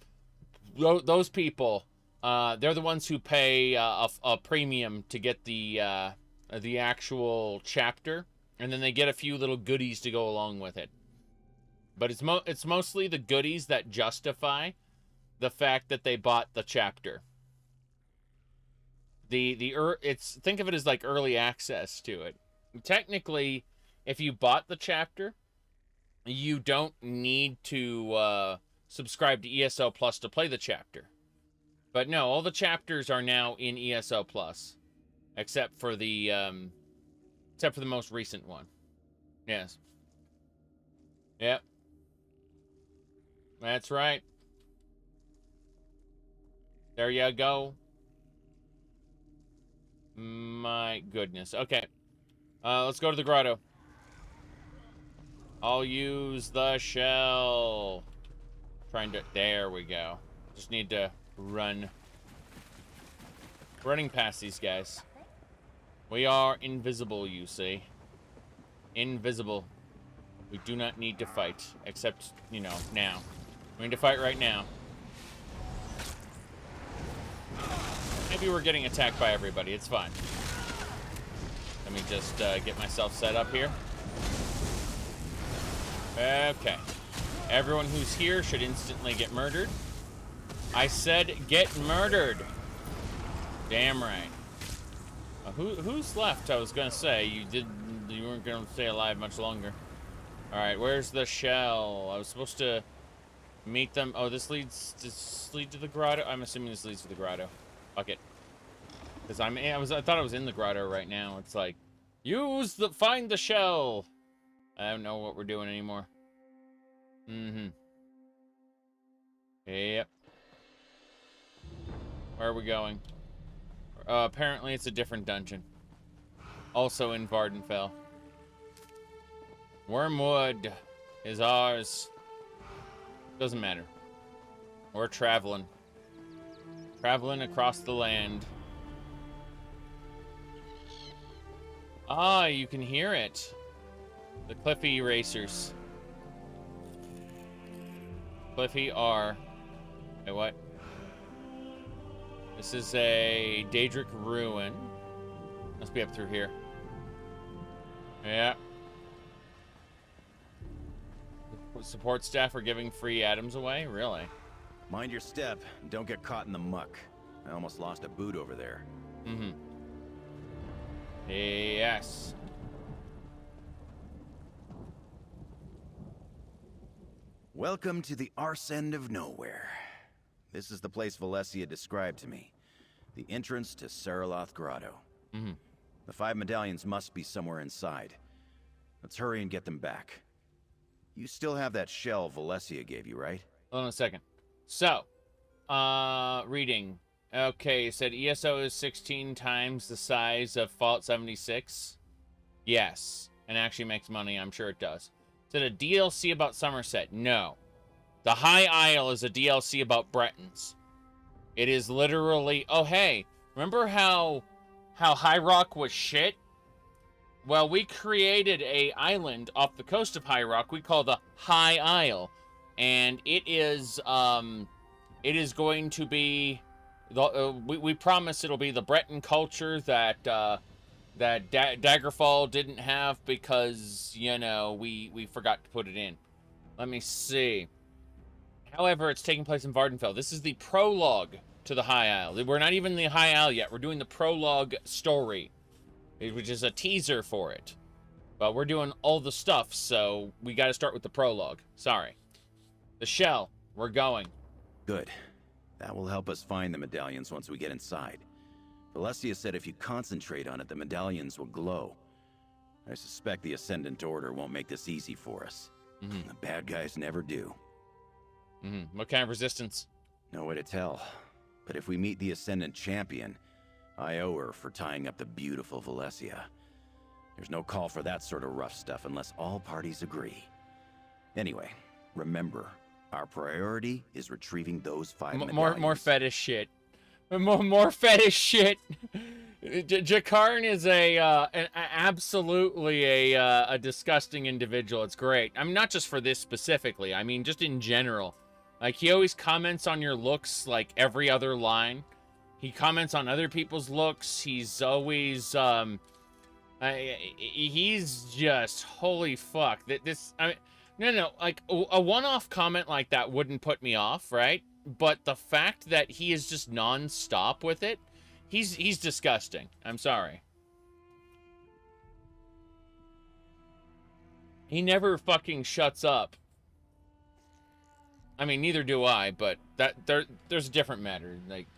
[SPEAKER 1] Those people, they're the ones who pay a premium to get the actual chapter, and then they get a few little goodies to go along with it. But it's mostly the goodies that justify the fact that they bought the chapter. Think of it as like early access to it. Technically, if you bought the chapter, you don't need to subscribe to ESO Plus to play the chapter. But no, all the chapters are now in ESO Plus, except for the most recent one. Yes. Yep. That's right. There you go. My goodness. Okay. Let's go to the grotto. I'll use the shell. There we go. Just need to run. Running past these guys. We are invisible, you see. Invisible. We do not need to fight. Except, you know, now. We need to fight right now. Maybe we're getting attacked by everybody. It's fine. Let me just get myself set up here. Okay. Everyone who's here should instantly get murdered. I said get murdered. Damn right. Who's left? I was gonna say you weren't gonna stay alive much longer. All right, where's the shell? I was supposed to meet them. Oh, this leads to the grotto. I'm assuming this leads to the grotto. Fuck it. Because I thought I was in the grotto right now. It's like, find the shell. I don't know what we're doing anymore. Mm-hmm. Yep. Where are we going? Apparently it's a different dungeon. Also in Vardenfell. Wormwood is ours. Doesn't matter. We're traveling. Traveling across the land. Ah, you can hear it. The Cliffy Racers. Cliffy are... Wait, what? This is a Daedric ruin. Must be up through here. Yeah. Support staff are giving free items away? Really?
[SPEAKER 3] Mind your step. Don't get caught in the muck. I almost lost a boot over there.
[SPEAKER 1] Mm-hmm. Yes.
[SPEAKER 3] Welcome to the arse end of nowhere. This is the place Valesia described to me. The entrance to Saraloth Grotto.
[SPEAKER 1] Mm-hmm.
[SPEAKER 3] The 5 medallions must be somewhere inside. Let's hurry and get them back. You still have that shell Valesia gave you, right?
[SPEAKER 1] Hold on a second. So, reading. Okay, it said ESO is 16 times the size of Fallout 76. Yes, and actually makes money. I'm sure it does. Is it a DLC about Somerset? No. The High Isle is a DLC about Breton's. It is literally... Oh, hey, remember how High Rock was shit? Well, we created a island off the coast of High Rock we call the High Isle. And it is going to be... we promise it'll be the Breton culture that Daggerfall didn't have because, you know, we forgot to put it in. Let me see. However, it's taking place in Vardenfell. This is the prologue to the High Isle. We're not even in the High Isle yet. We're doing the prologue story, which is a teaser for it. But we're doing all the stuff, so we got to start with the prologue. Sorry. The shell. We're going.
[SPEAKER 3] Good. That will help us find the medallions once we get inside. Valesia said if you concentrate on it, the medallions will glow. I suspect the Ascendant Order won't make this easy for us.
[SPEAKER 1] Mm-hmm.
[SPEAKER 3] The bad guys never do.
[SPEAKER 1] Mm-hmm. What kind of resistance?
[SPEAKER 3] No way to tell. But if we meet the Ascendant Champion, I owe her for tying up the beautiful Valesia. There's no call for that sort of rough stuff unless all parties agree. Anyway, remember, our priority is retrieving those 5 medallions.
[SPEAKER 1] More fetish shit. More fetish shit. Jakarn is absolutely a disgusting individual. It's great. I mean, not just for this specifically. I mean, just in general. Like, he always comments on your looks, like, every other line. He comments on other people's looks. He's always, he's just, holy fuck. I mean, no, like, a one-off comment like that wouldn't put me off, right? But the fact that he is just non-stop with it, he's disgusting. I'm sorry. He never fucking shuts up. I mean, neither do I, but there's a different matter. Like,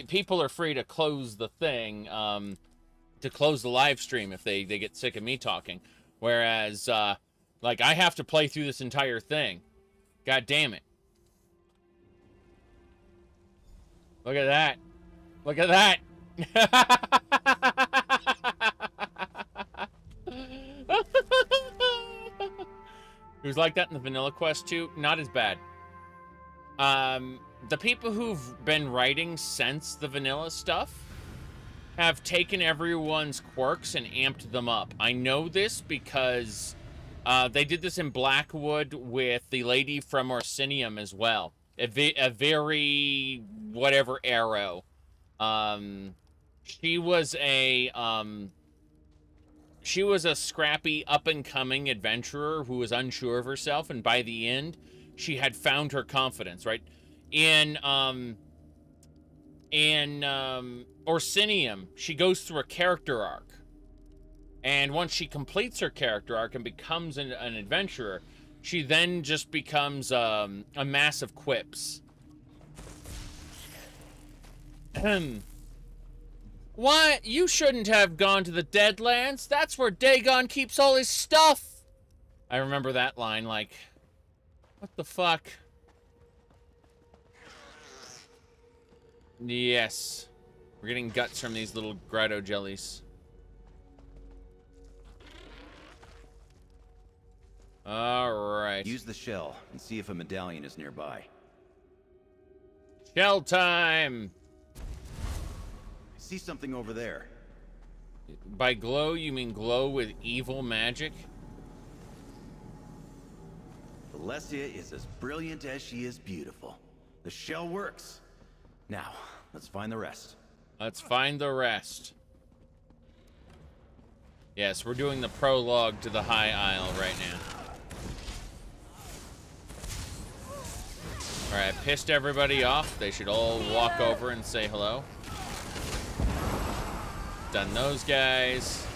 [SPEAKER 1] people are free to close the thing, to close the live stream if they get sick of me talking. Whereas, like, I have to play through this entire thing. God damn it. Look at that. Look at that. It was like that in the Vanilla Quest 2. Not as bad. The people who've been writing since the vanilla stuff have taken everyone's quirks and amped them up. I know this because they did this in Blackwood with the lady from Orisinum as well. A very whatever arrow. She was a scrappy up-and-coming adventurer who was unsure of herself, and by the end, she had found her confidence, right? In Orisinum, she goes through a character arc. And once she completes her character arc and becomes an adventurer, she then just becomes a mass of quips. What? You shouldn't have gone to the Deadlands. That's where Dagon keeps all his stuff. I remember that line, like, what the fuck? Yes. We're getting guts from these little grotto jellies. Alright.
[SPEAKER 3] Use the shell and see if a medallion is nearby.
[SPEAKER 1] Shell time!
[SPEAKER 3] I see something over there.
[SPEAKER 1] By glow, you mean glow with evil magic?
[SPEAKER 3] Valesia is as brilliant as she is beautiful. The shell works. Now, let's find the rest.
[SPEAKER 1] Let's find the rest. Yes, we're doing the prologue to the High Isle right now. Alright, pissed everybody off. They should all walk over and say hello. Done those guys.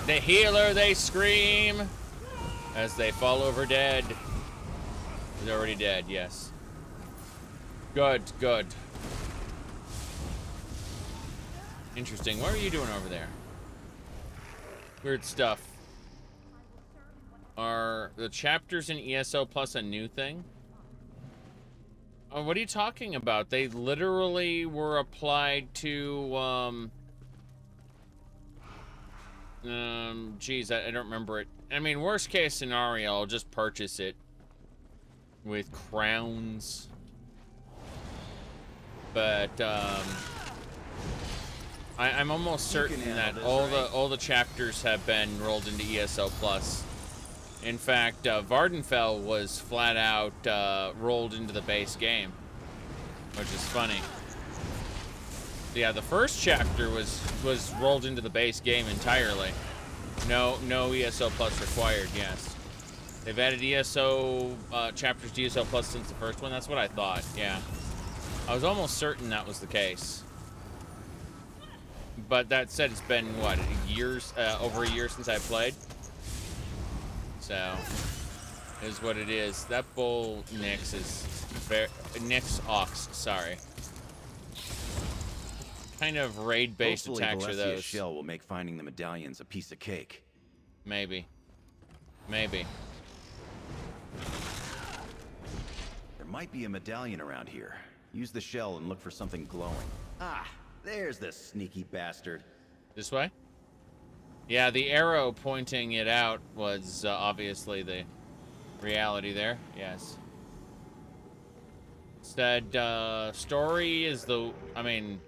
[SPEAKER 1] The healer, they scream as they fall over dead. He's already dead, yes. Good, good. Interesting. What are you doing over there? Weird stuff. Are the chapters in ESO Plus a new thing? What are you talking about? They literally were applied to, geez, I don't remember it. I mean, worst case scenario, I'll just purchase it with crowns. But, I'm almost certain that all the chapters have been rolled into ESO Plus. In fact, Vardenfell was flat out rolled into the base game, which is funny. Yeah, the first chapter was rolled into the base game entirely. No ESO Plus required. Yes, they've added ESO chapters to ESO Plus since the first one. That's what I thought. Yeah, I was almost certain that was the case. But that said, it's been what, over a year since I played. So, is what it is. That bull Nyx is Nyx Ox, sorry. Kind of raid-based attacks are those.
[SPEAKER 3] Shell will make finding the medallions a piece of cake.
[SPEAKER 1] Maybe. Maybe.
[SPEAKER 3] There might be a medallion around here. Use the shell and look for something glowing. Ah, there's the sneaky bastard.
[SPEAKER 1] This way? Yeah, the arrow pointing it out was obviously the reality there. Yes. Said, story is the... I mean,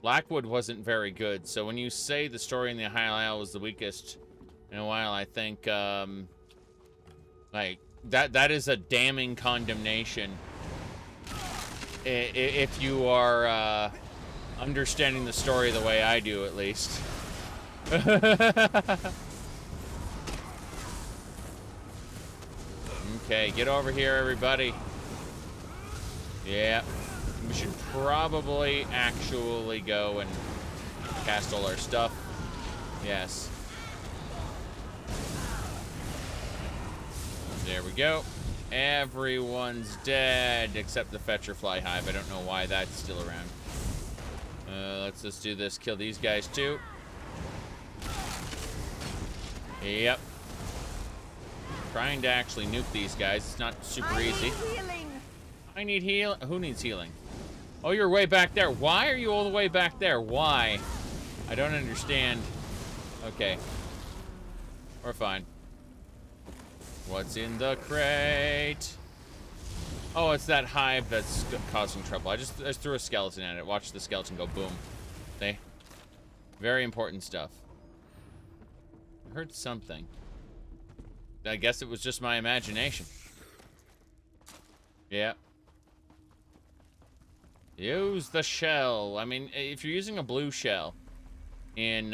[SPEAKER 1] Blackwood wasn't very good, so when you say the story in the High Isle was the weakest in a while, I think, like, that is a damning condemnation. If you are, understanding the story the way I do, at least. Okay, get over here, everybody. Yeah. We should probably actually go and cast all our stuff. Yes. There we go. Everyone's dead except the Fetcher Fly Hive. I don't know why that's still around. Let's just do this. Kill these guys too. Yep. Trying to actually nuke these guys. It's not super easy. I need heal. Who needs healing? Oh, you're way back there. Why are you all the way back there? Why? I don't understand. Okay. We're fine. What's in the crate? Oh, it's that hive that's causing trouble. I just threw a skeleton at it. Watch the skeleton go boom. See? Very important stuff. I heard something. I guess it was just my imagination. Yeah. Use the shell. I mean, if you're using a blue shell in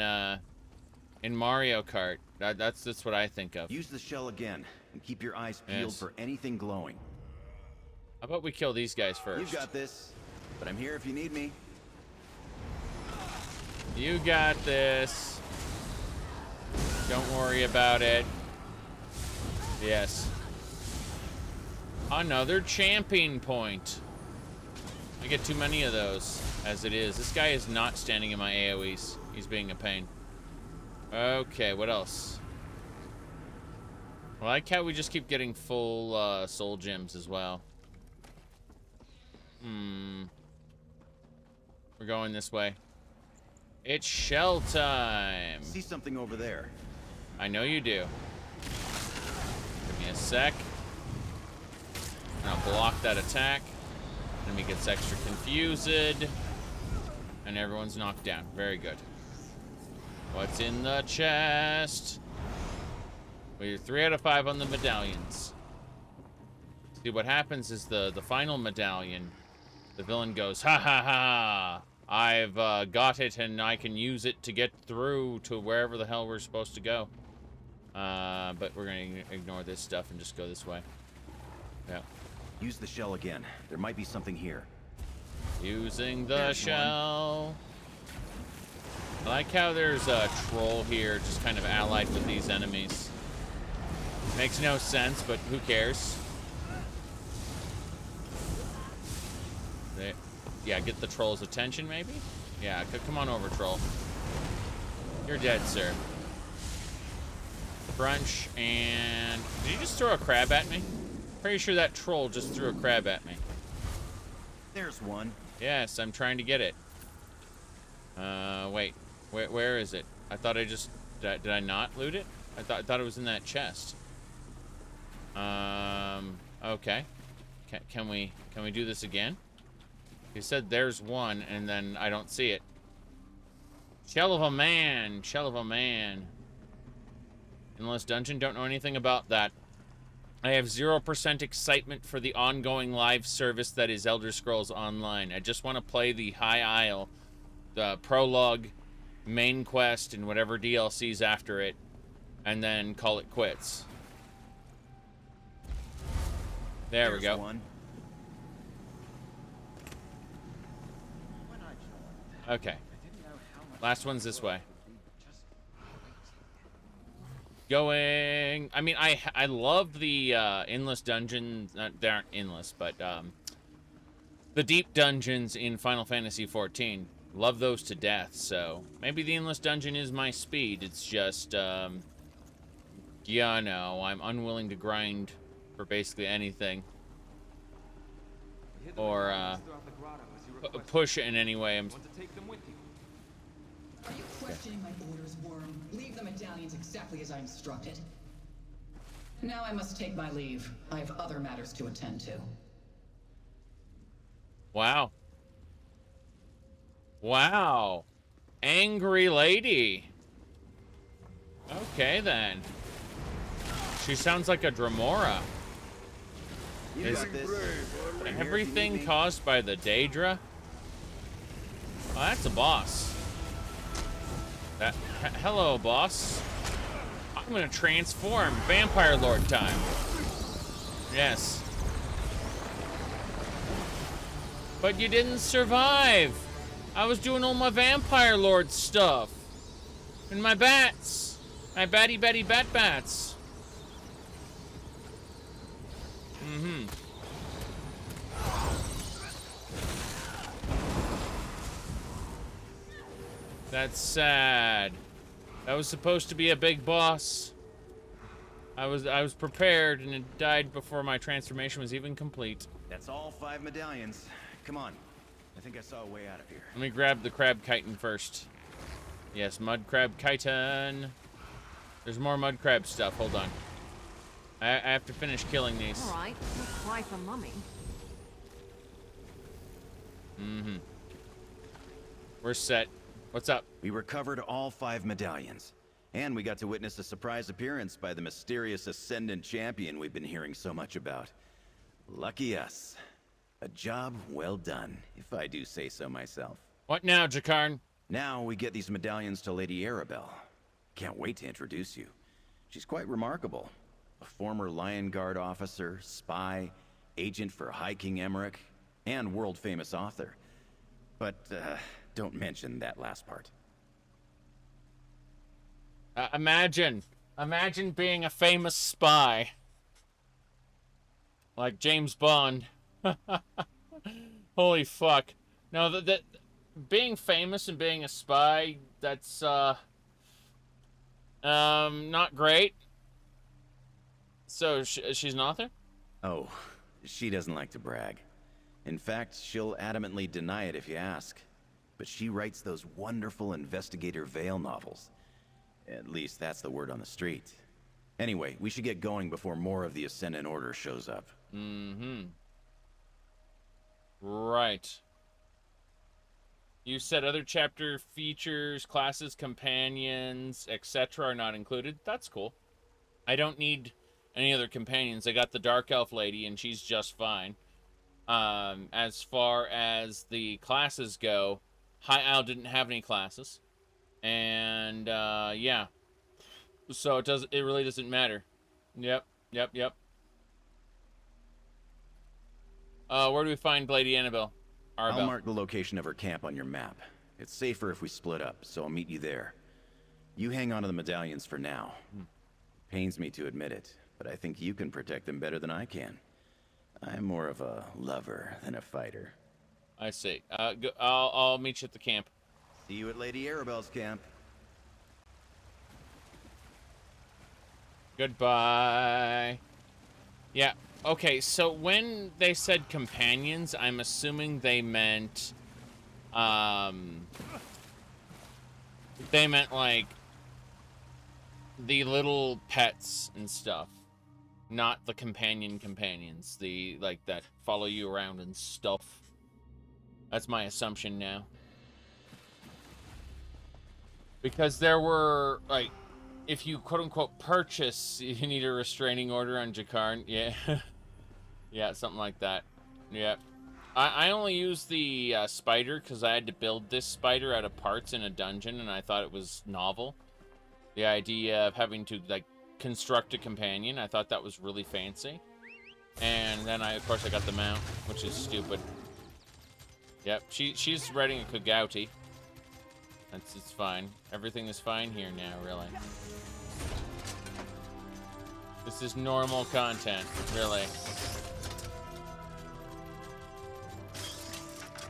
[SPEAKER 1] Mario Kart, that's what I think of.
[SPEAKER 3] Use the shell again and keep your eyes peeled for anything glowing.
[SPEAKER 1] How about we kill these guys first?
[SPEAKER 3] You got this, but I'm here if you need me.
[SPEAKER 1] You got this. Don't worry about it. Yes. Another champion point. I get too many of those as it is. This guy is not standing in my AoEs. He's being a pain. Okay, what else? I like how we just keep getting full soul gems as well. We're going this way. It's shell time.
[SPEAKER 3] See something over there.
[SPEAKER 1] I know you do. Give me a sec. And I'll block that attack. Enemy gets extra confused. And everyone's knocked down. Very good. What's in the chest? Well, you're 3 out of 5 on the medallions. See, what happens is the final medallion, the villain goes, ha ha ha! I've got it and I can use it to get through to wherever the hell we're supposed to go. But we're going to ignore this stuff and just go this way. Yeah.
[SPEAKER 3] Use the shell again. There might be something here.
[SPEAKER 1] Using the shell. I like how there's a troll here just kind of allied with these enemies. Makes no sense, but who cares? Yeah, get the troll's attention, maybe? Yeah, come on over, troll. You're dead, sir. Crunch, and... Did you just throw a crab at me? Pretty sure that troll just threw a crab at me.
[SPEAKER 3] There's one.
[SPEAKER 1] Yes, I'm trying to get it. Wait. Where is it? I thought I just... Did I not loot it? I thought it was in that chest. Okay. Can we do this again? You said there's one, and then I don't see it. Shell of a man. Shell of a man. Endless Dungeon, don't know anything about that. I have 0% excitement for the ongoing live service that is Elder Scrolls Online. I just want to play the High Isle, the prologue, main quest, and whatever DLCs after it, and then call it quits. There we go.
[SPEAKER 3] One.
[SPEAKER 1] Okay. Last one's this way. Going... I mean, I love the endless dungeons. They aren't endless, but the deep dungeons in Final Fantasy XIV. Love those to death, so maybe the endless dungeon is my speed. It's just, yeah, no, I'm unwilling to grind for basically anything. Or, push it in any way.
[SPEAKER 9] Are you questioning my orders, Worm? Leave the medallions exactly as I instructed. Now I must take my leave. I have other matters to attend to.
[SPEAKER 1] Wow. Wow. Angry lady. Okay, then. She sounds like a Dremora. Is everything caused by the Daedra? Oh, that's a boss. Hello, boss. I'm gonna transform. Vampire Lord time. Yes. But you didn't survive. I was doing all my Vampire Lord stuff. And my bats. My batty batty bat bats. Mm-hmm. That's sad. That was supposed to be a big boss. I was prepared, and it died before my transformation was even complete.
[SPEAKER 3] That's all 5 medallions. Come on. I think I saw a way out of here.
[SPEAKER 1] Let me grab the crab chitin first. Yes, mud crab chitin. There's more mud crab stuff. Hold on. I have to finish killing these.
[SPEAKER 5] All right, let's try for mummy.
[SPEAKER 1] Mm-hmm. We're set. What's up?
[SPEAKER 3] We recovered all 5 medallions. And we got to witness a surprise appearance by the mysterious Ascendant champion we've been hearing so much about. Lucky us. A job well done, if I do say so myself.
[SPEAKER 1] What now, Jakarn?
[SPEAKER 3] Now we get these medallions to Lady Arabelle. Can't wait to introduce you. She's quite remarkable. A former Lion Guard officer, spy, agent for High King Emmerich, and world-famous author. But, don't mention that last part.
[SPEAKER 1] Imagine being a famous spy. Like James Bond. Holy fuck. No, that being famous and being a spy, that's, not great. So, she's an author?
[SPEAKER 3] Oh, she doesn't like to brag. In fact, she'll adamantly deny it if you ask. But she writes those wonderful Investigator Vale novels. At least that's the word on the street. Anyway, we should get going before more of the Ascendant Order shows up.
[SPEAKER 1] Mm-hmm. Right. You said other chapter features, classes, companions, etc. are not included. That's cool. I don't need any other companions. I got the Dark Elf lady, and she's just fine. As far as the classes go, High Owl didn't have any classes. And, yeah. So it really doesn't matter. Yep. Where do we find Lady Arabelle?
[SPEAKER 3] I'll mark the location of her camp on your map. It's safer if we split up, so I'll meet you there. You hang on to the medallions for now. Pains me to admit it, but I think you can protect them better than I can. I'm more of a lover than a fighter.
[SPEAKER 1] I see. I'll meet you at the camp.
[SPEAKER 3] See you at Lady Arabelle's camp.
[SPEAKER 1] Goodbye. Yeah, okay, so when they said companions, I'm assuming they meant, like, the little pets and stuff. Not the companions, like, that follow you around and stuff. That's my assumption now. Because there were, like, if you quote-unquote purchase, you need a restraining order on Jakarn. Yeah. Yeah, something like that. Yeah. I only used the spider because I had to build this spider out of parts in a dungeon, and I thought it was novel. The idea of having to, like, construct a companion, I thought that was really fancy. And then, of course, I got the mount, which is stupid. Yep, she's riding a Kogauti. It's fine. Everything is fine here now, really. This is normal content, really.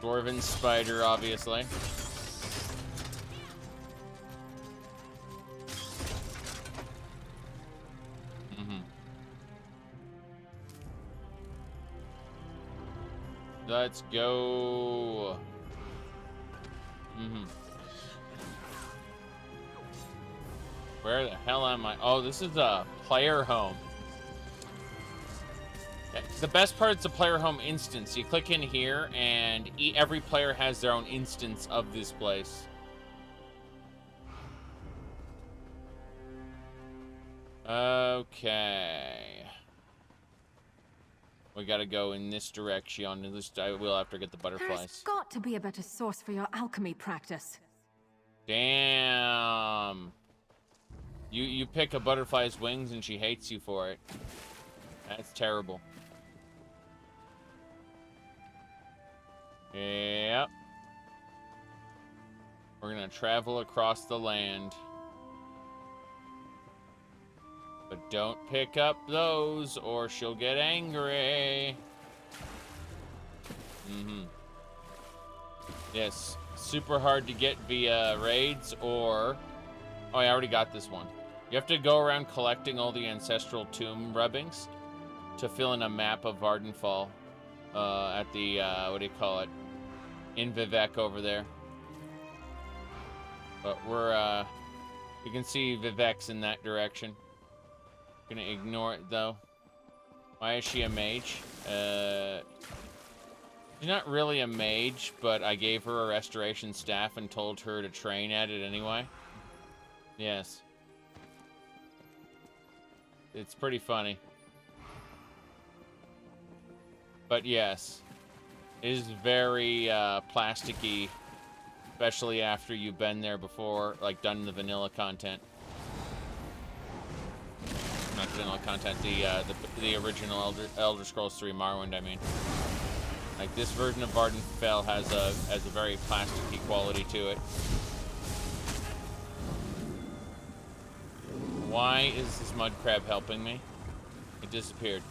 [SPEAKER 1] Dwarven spider, obviously. Let's go. Where the hell am I? Oh, this is a player home. The best part is the player home instance. You click in here, and every player has their own instance of this place. Okay. We gotta go in this direction. At least I will after I get the butterflies.
[SPEAKER 5] There's got to be a better source for your alchemy practice.
[SPEAKER 1] Damn. You pick a butterfly's wings and she hates you for it. That's terrible. Yep. We're gonna travel across the land. But don't pick up those or she'll get angry. Yes, super hard to get via raids or... Oh, I already got this one. You have to go around collecting all the ancestral tomb rubbings to fill in a map of Vardenfall at the, what do you call it? In Vivek over there. But we're, you can see Vivek's in that direction. Gonna ignore it, though. Why is she a mage? She's not really a mage, but I gave her a restoration staff and told her to train at it anyway. Yes. It's pretty funny. But yes. It is very plasticky, especially after you've been there before, like done the vanilla content. Not vanilla content, the original Elder Scrolls 3 Morrowind, I mean. Like, this version of Vardenfell has a very plasticky quality to it. Why is this mud crab helping me? It disappeared.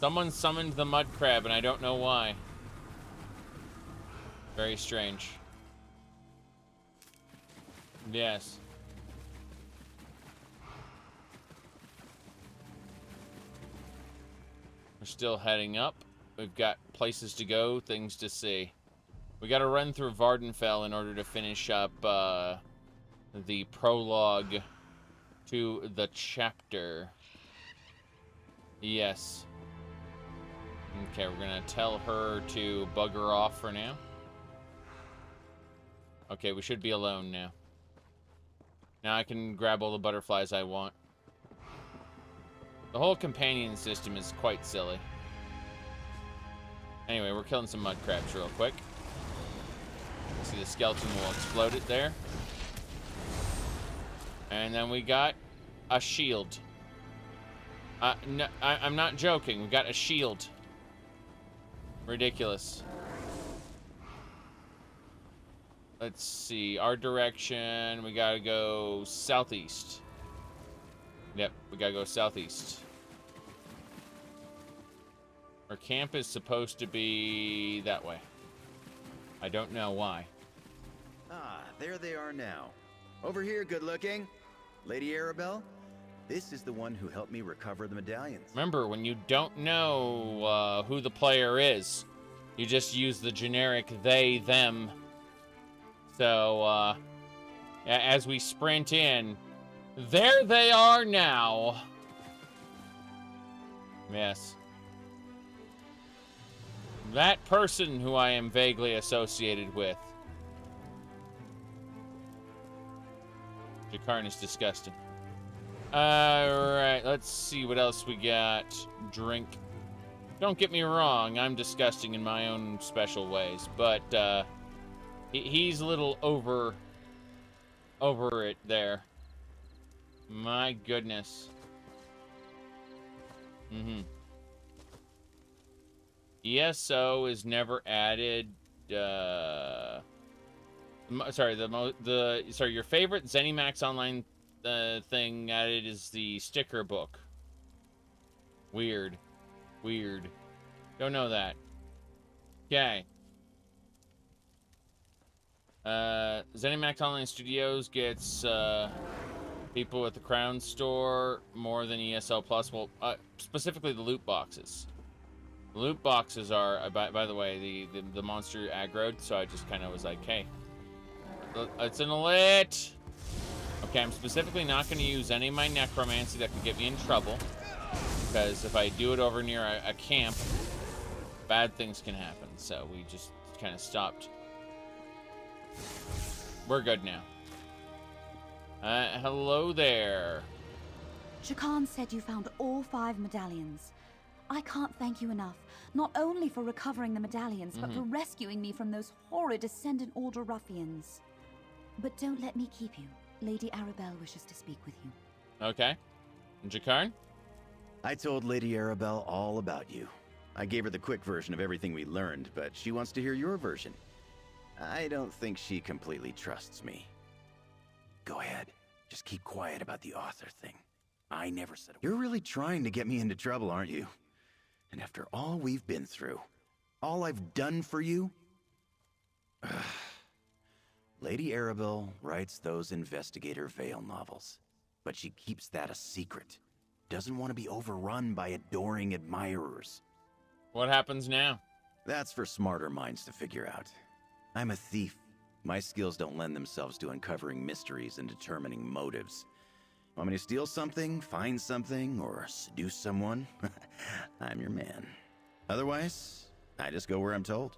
[SPEAKER 1] Someone summoned the mud crab, and I don't know why. Very strange. Yes. We're still heading up. We've got places to go, things to see. We got to run through Vardenfell in order to finish up the prologue to the chapter. Yes. Okay, we're gonna tell her to bugger off for now. Okay, we should be alone now. Now I can grab all the butterflies I want. The whole companion system is quite silly. Anyway, we're killing some mud crabs real quick. See, the skeleton will explode it there. And then we got a shield. No, I'm not joking. We got a shield. Ridiculous. Let's see. Our direction. We gotta go southeast. Yep, we gotta go southeast. Our camp is supposed to be that way. I don't know why.
[SPEAKER 3] Ah, there they are now. Over here, good looking. Lady Arabelle, this is the one who helped me recover the medallions.
[SPEAKER 1] Remember, when you don't know who the player is, you just use the generic they, them. So, as we sprint in, there they are now. Yes. That person who I am vaguely associated with. Jakarn is disgusting. Alright, let's see what else we got. Drink. Don't get me wrong, I'm disgusting in my own special ways, but he's a little over it there. My goodness. ESO is never added. Sorry, your favorite ZeniMax Online thing added is the sticker book. Weird. Don't know that. Okay. ZeniMax Online Studios gets people at the Crown Store more than ESO Plus. Well, specifically the loot boxes. The loot boxes are, by the way, the monster aggroed, so I just kind of was like, hey, it's an elite. Okay, I'm specifically not going to use any of my necromancy that could get me in trouble, because because if I do it over near a camp, bad things can happen. So we just kind of stopped. We're good now. Hello there.
[SPEAKER 7] Jakarn said you found all 5 medallions. I can't thank you enough, not only for recovering the medallions, but for rescuing me from those horrid Ascendant Order ruffians. But don't let me keep you. Lady Arabelle wishes to speak with you.
[SPEAKER 1] Okay. And Jakarn?
[SPEAKER 3] I told Lady Arabelle all about you. I gave her the quick version of everything we learned, but she wants to hear your version. I don't think she completely trusts me. Go ahead. Just keep quiet about the author thing. I never said... You're really trying to get me into trouble, aren't you? And after all we've been through, all I've done for you... Lady Arabelle writes those Investigator Vale novels, but she keeps that a secret. Doesn't want to be overrun by adoring admirers.
[SPEAKER 1] What happens now?
[SPEAKER 3] That's for smarter minds to figure out. I'm a thief. My skills don't lend themselves to uncovering mysteries and determining motives. Want me to steal something, find something, or seduce someone? I'm your man. Otherwise, I just go where I'm told.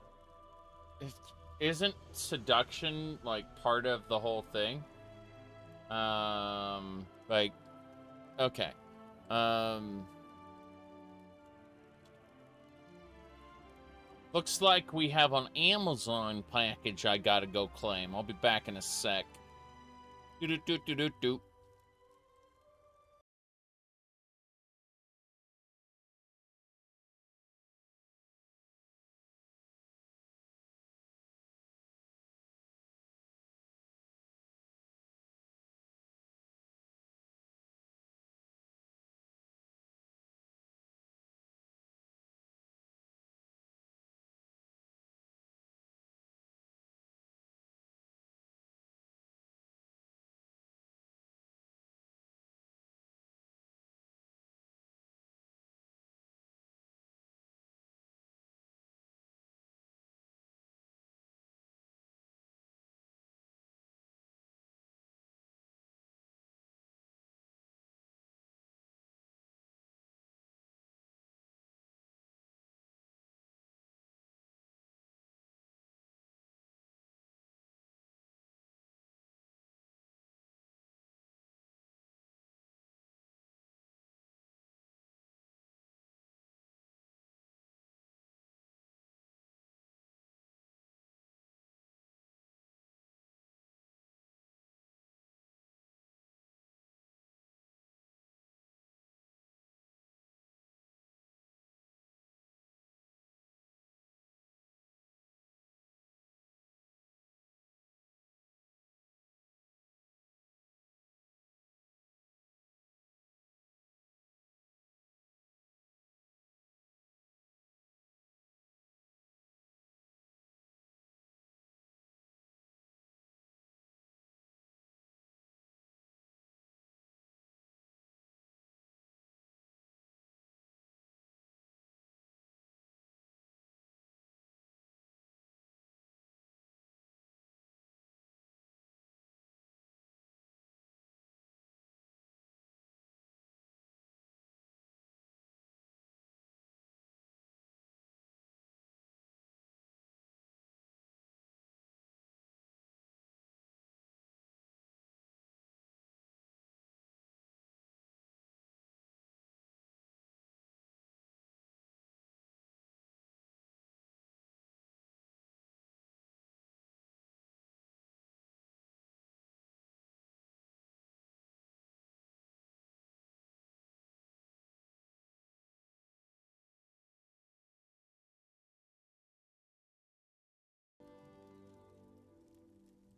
[SPEAKER 1] Isn't seduction, like, part of the whole thing? Like, okay. Looks like we have an Amazon package I gotta go claim. I'll be back in a sec. Do-do-do-do-do-do.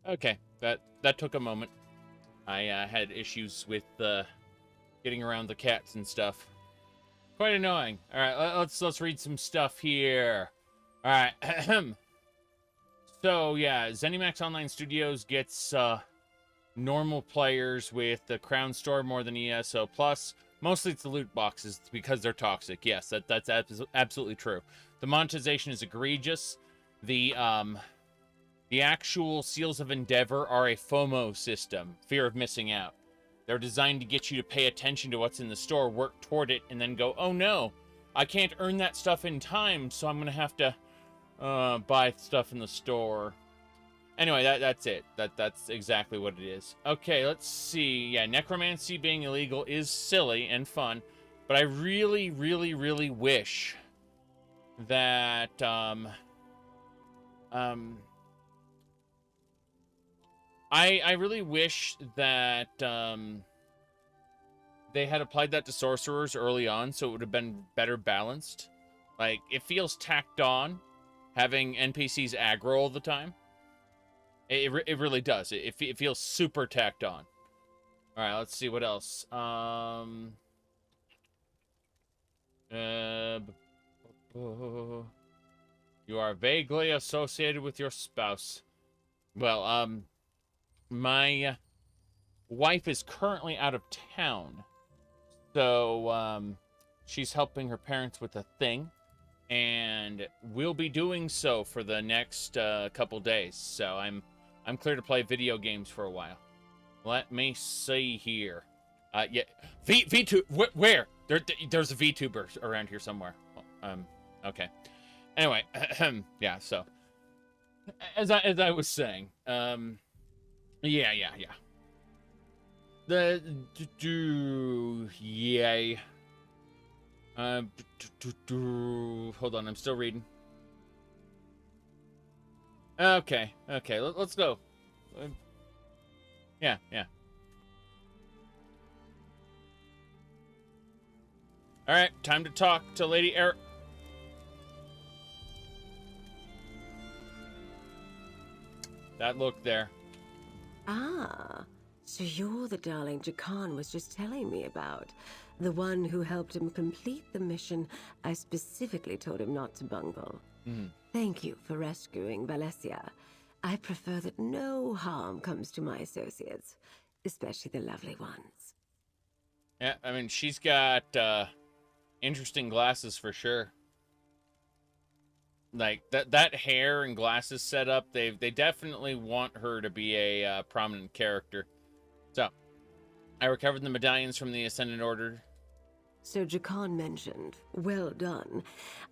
[SPEAKER 1] Okay, that took a moment. I had issues with getting around the cats and stuff. Quite annoying. All right, let's read some stuff here. All right. So yeah, ZeniMax Online Studios gets normal players with the Crown Store more than ESO Plus. Mostly it's the loot boxes because they're toxic. Yes, that's absolutely true. The monetization is egregious. The actual Seals of Endeavor are a FOMO system, fear of missing out. They're designed to get you to pay attention to what's in the store, work toward it, and then go, oh no, I can't earn that stuff in time, so I'm going to have to buy stuff in the store. Anyway, that's it. That's exactly what it is. Okay, let's see. Yeah, necromancy being illegal is silly and fun, but I really, really, really wish that I really wish that they had applied that to sorcerers early on, so it would have been better balanced. Like, it feels tacked on having NPCs aggro all the time. It really does. It feels super tacked on. All right, let's see what else. You are vaguely associated with your spouse. Well, my wife is currently out of town, so she's helping her parents with a thing, and will be doing so for the next couple days. So I'm clear to play video games for a while. Let me see here. Yeah, where? There's a VTuber around here somewhere. Okay. Anyway, yeah. So, as I was saying, yeah. Yay. Hold on, I'm still reading. Okay, let's go. Yeah. All right, time to talk to Lady that look there.
[SPEAKER 10] Ah, so you're the darling Jakarn was just telling me about. The one who helped him complete the mission I specifically told him not to bungle. Thank you for rescuing Valesia. I prefer that no harm comes to my associates, especially the lovely ones.
[SPEAKER 1] Yeah, I mean, she's got interesting glasses for sure. Like, that hair and glasses setup, they definitely want her to be a prominent character. So, I recovered the medallions from the Ascendant Order.
[SPEAKER 10] So Jakarn mentioned, well done.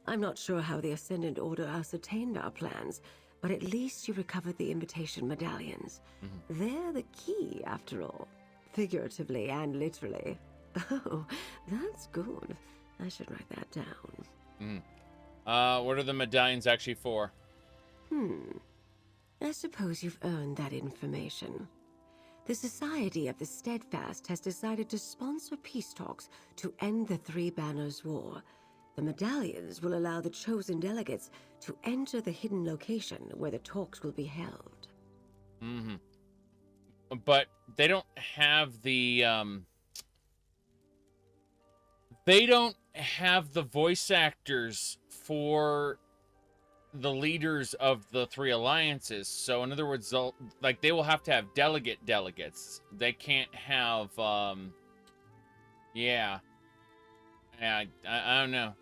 [SPEAKER 10] I'm not sure how the Ascendant Order ascertained our plans, but at least you recovered the invitation medallions. They're the key, after all, figuratively and literally. Oh, that's good. I should write that down.
[SPEAKER 1] What are the medallions actually for?
[SPEAKER 10] I suppose you've earned that information. The Society of the Steadfast has decided to sponsor peace talks to end the Three Banners War. The medallions will allow the chosen delegates to enter the hidden location where the talks will be held.
[SPEAKER 1] But they don't have the they don't have the voice actors for the leaders of the three alliances. So in other words, they will have to have delegates. They can't have I don't know.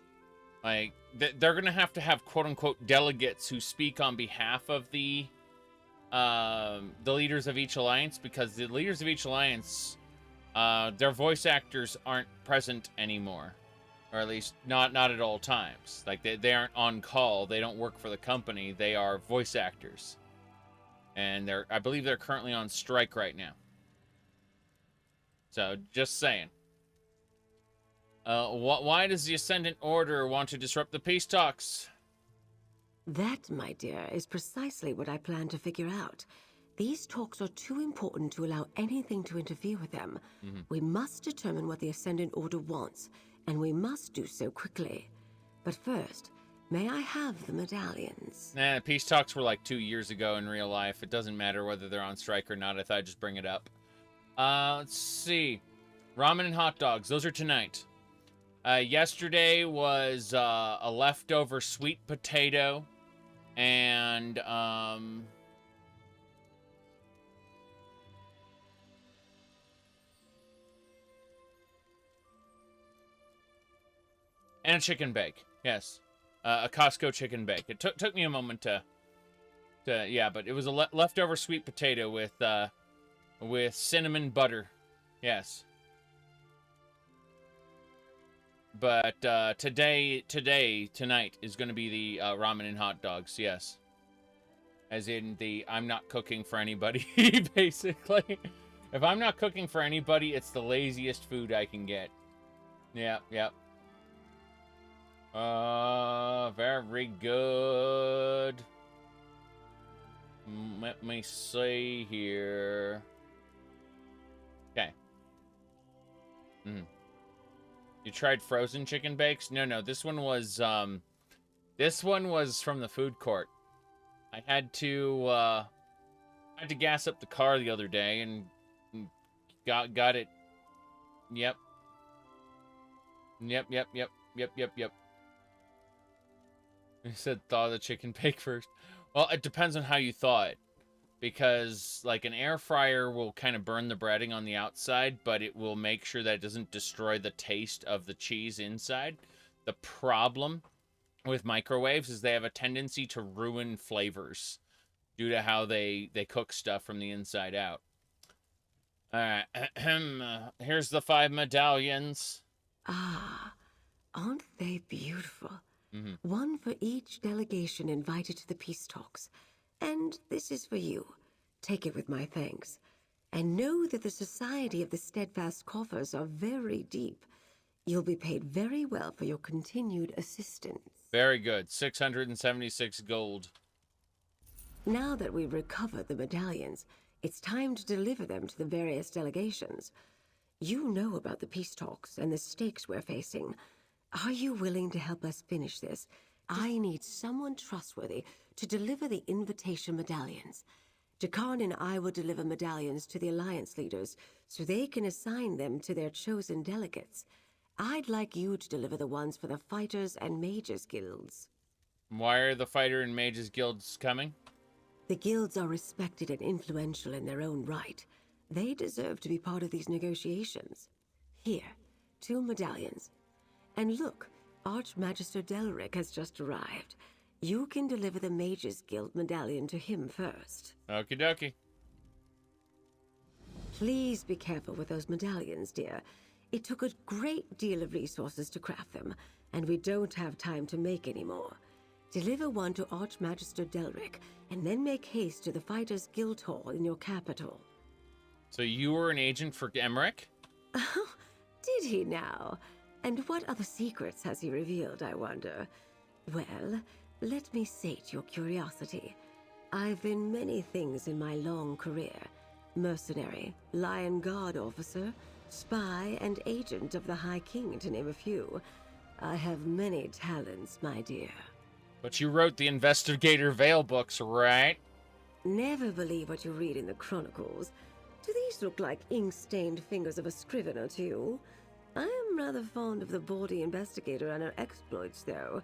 [SPEAKER 1] Like, they're gonna have to have quote unquote delegates who speak on behalf of the leaders of each alliance, because the leaders of each alliance, their voice actors aren't present anymore. Or at least not at all times. Like, they aren't on call. They don't work for the company. They are voice actors. And I believe they're currently on strike right now. So, just saying. Why does the Ascendant Order want to disrupt the peace talks?
[SPEAKER 10] That, my dear, is precisely what I plan to figure out. These talks are too important to allow anything to interfere with them. We must determine what the Ascendant Order wants, and we must do so quickly. But first, may I have the medallions?
[SPEAKER 1] Nah, peace talks were like 2 years ago in real life. It doesn't matter whether they're on strike or not. I thought I'd just bring it up. Let's see. Ramen and hot dogs. Those are tonight. Yesterday was a leftover sweet potato and and a chicken bake. Yes, a Costco chicken bake. It took me a moment to yeah, but it was a leftover sweet potato with cinnamon butter Yes. But tonight is going to be the ramen and hot dogs, yes. As in the, I'm not cooking for anybody, basically. If I'm not cooking for anybody, it's the laziest food I can get. Yep, yep. Very good. Let me see here. Okay. You tried frozen chicken bakes? No, this one was from the food court. I had to gas up the car the other day and got it. Yep. I said thaw the chicken bake first. Well, it depends on how you thaw it. Because, like, an air fryer will kind of burn the breading on the outside, but it will make sure that it doesn't destroy the taste of the cheese inside. The problem with microwaves is they have a tendency to ruin flavors due to how they cook stuff from the inside out. Alright, here's the 5 medallions.
[SPEAKER 10] Ah, aren't they beautiful? One for each delegation invited to the peace talks. And this is for you. Take it with my thanks. And know that the Society of the Steadfast coffers are very deep. You'll be paid very well for your continued assistance.
[SPEAKER 1] Very good. 676 gold.
[SPEAKER 10] Now that we've recovered the medallions, it's time to deliver them to the various delegations. You know about the peace talks and the stakes we're facing. Are you willing to help us finish this? I need someone trustworthy to deliver the invitation medallions. Jakarn and I will deliver medallions to the Alliance leaders so they can assign them to their chosen delegates. I'd like you to deliver the ones for the Fighters and Mages guilds.
[SPEAKER 1] Why are the Fighter and Mages guilds coming?
[SPEAKER 10] The guilds are respected and influential in their own right. They deserve to be part of these negotiations. Here, 2 medallions. And look, Archmagister Delric has just arrived. You can deliver the Mages Guild medallion to him first.
[SPEAKER 1] Okie dokie.
[SPEAKER 10] Please be careful with those medallions, dear. It took a great deal of resources to craft them, and we don't have time to make any more. Deliver one to Archmagister Delric, and then make haste to the Fighters Guild Hall in your capital.
[SPEAKER 1] So you were an agent for Emmerich?
[SPEAKER 10] Oh, did he now? And what other secrets has he revealed, I wonder? Well, let me sate your curiosity. I've been many things in my long career. Mercenary, Lion Guard officer, spy, and agent of the High King, to name a few. I have many talents, my dear.
[SPEAKER 1] But you wrote the Investigator Vale books, right?
[SPEAKER 10] Never believe what you read in the chronicles. Do these look like ink-stained fingers of a scrivener to you? I am rather fond of the bawdy investigator and her exploits, though.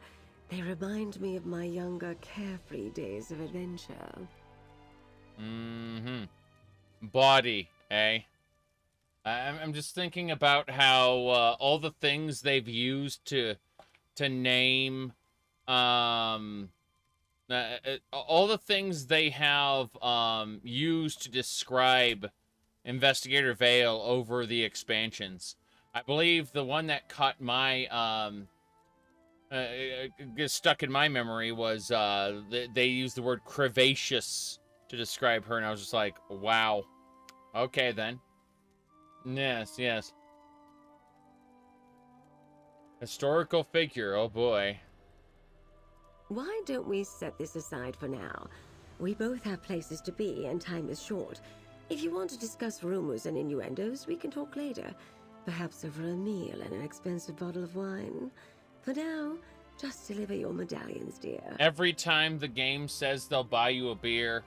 [SPEAKER 10] They remind me of my younger, carefree days of adventure.
[SPEAKER 1] Body, eh? I'm just thinking about how all the things they've used to name, all the things they have used to describe Investigator Vale over the expansions. I believe the one that caught my stuck in my memory was they used the word crevaceous to describe her, and I was just like, wow. Okay, then. Yes. Historical figure, oh boy.
[SPEAKER 10] Why don't we set this aside for now? We both have places to be, and time is short. If you want to discuss rumors and innuendos, we can talk later. Perhaps over a meal and an expensive bottle of wine. For now, just deliver your medallions, dear.
[SPEAKER 1] Every time the game says they'll buy you a beer,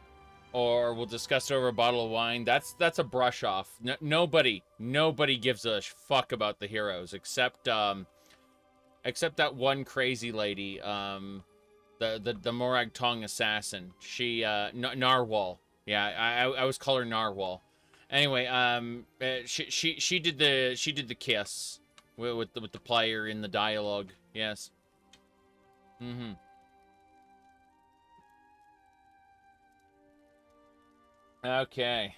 [SPEAKER 1] or we'll discuss it over a bottle of wine, that's a brush off. Nobody gives a fuck about the heroes, except that one crazy lady, the Morag Tong assassin. She Narwhal. Yeah, I always call her Narwhal. Anyway, she did the kiss with the player in the dialogue. Yes. Okay.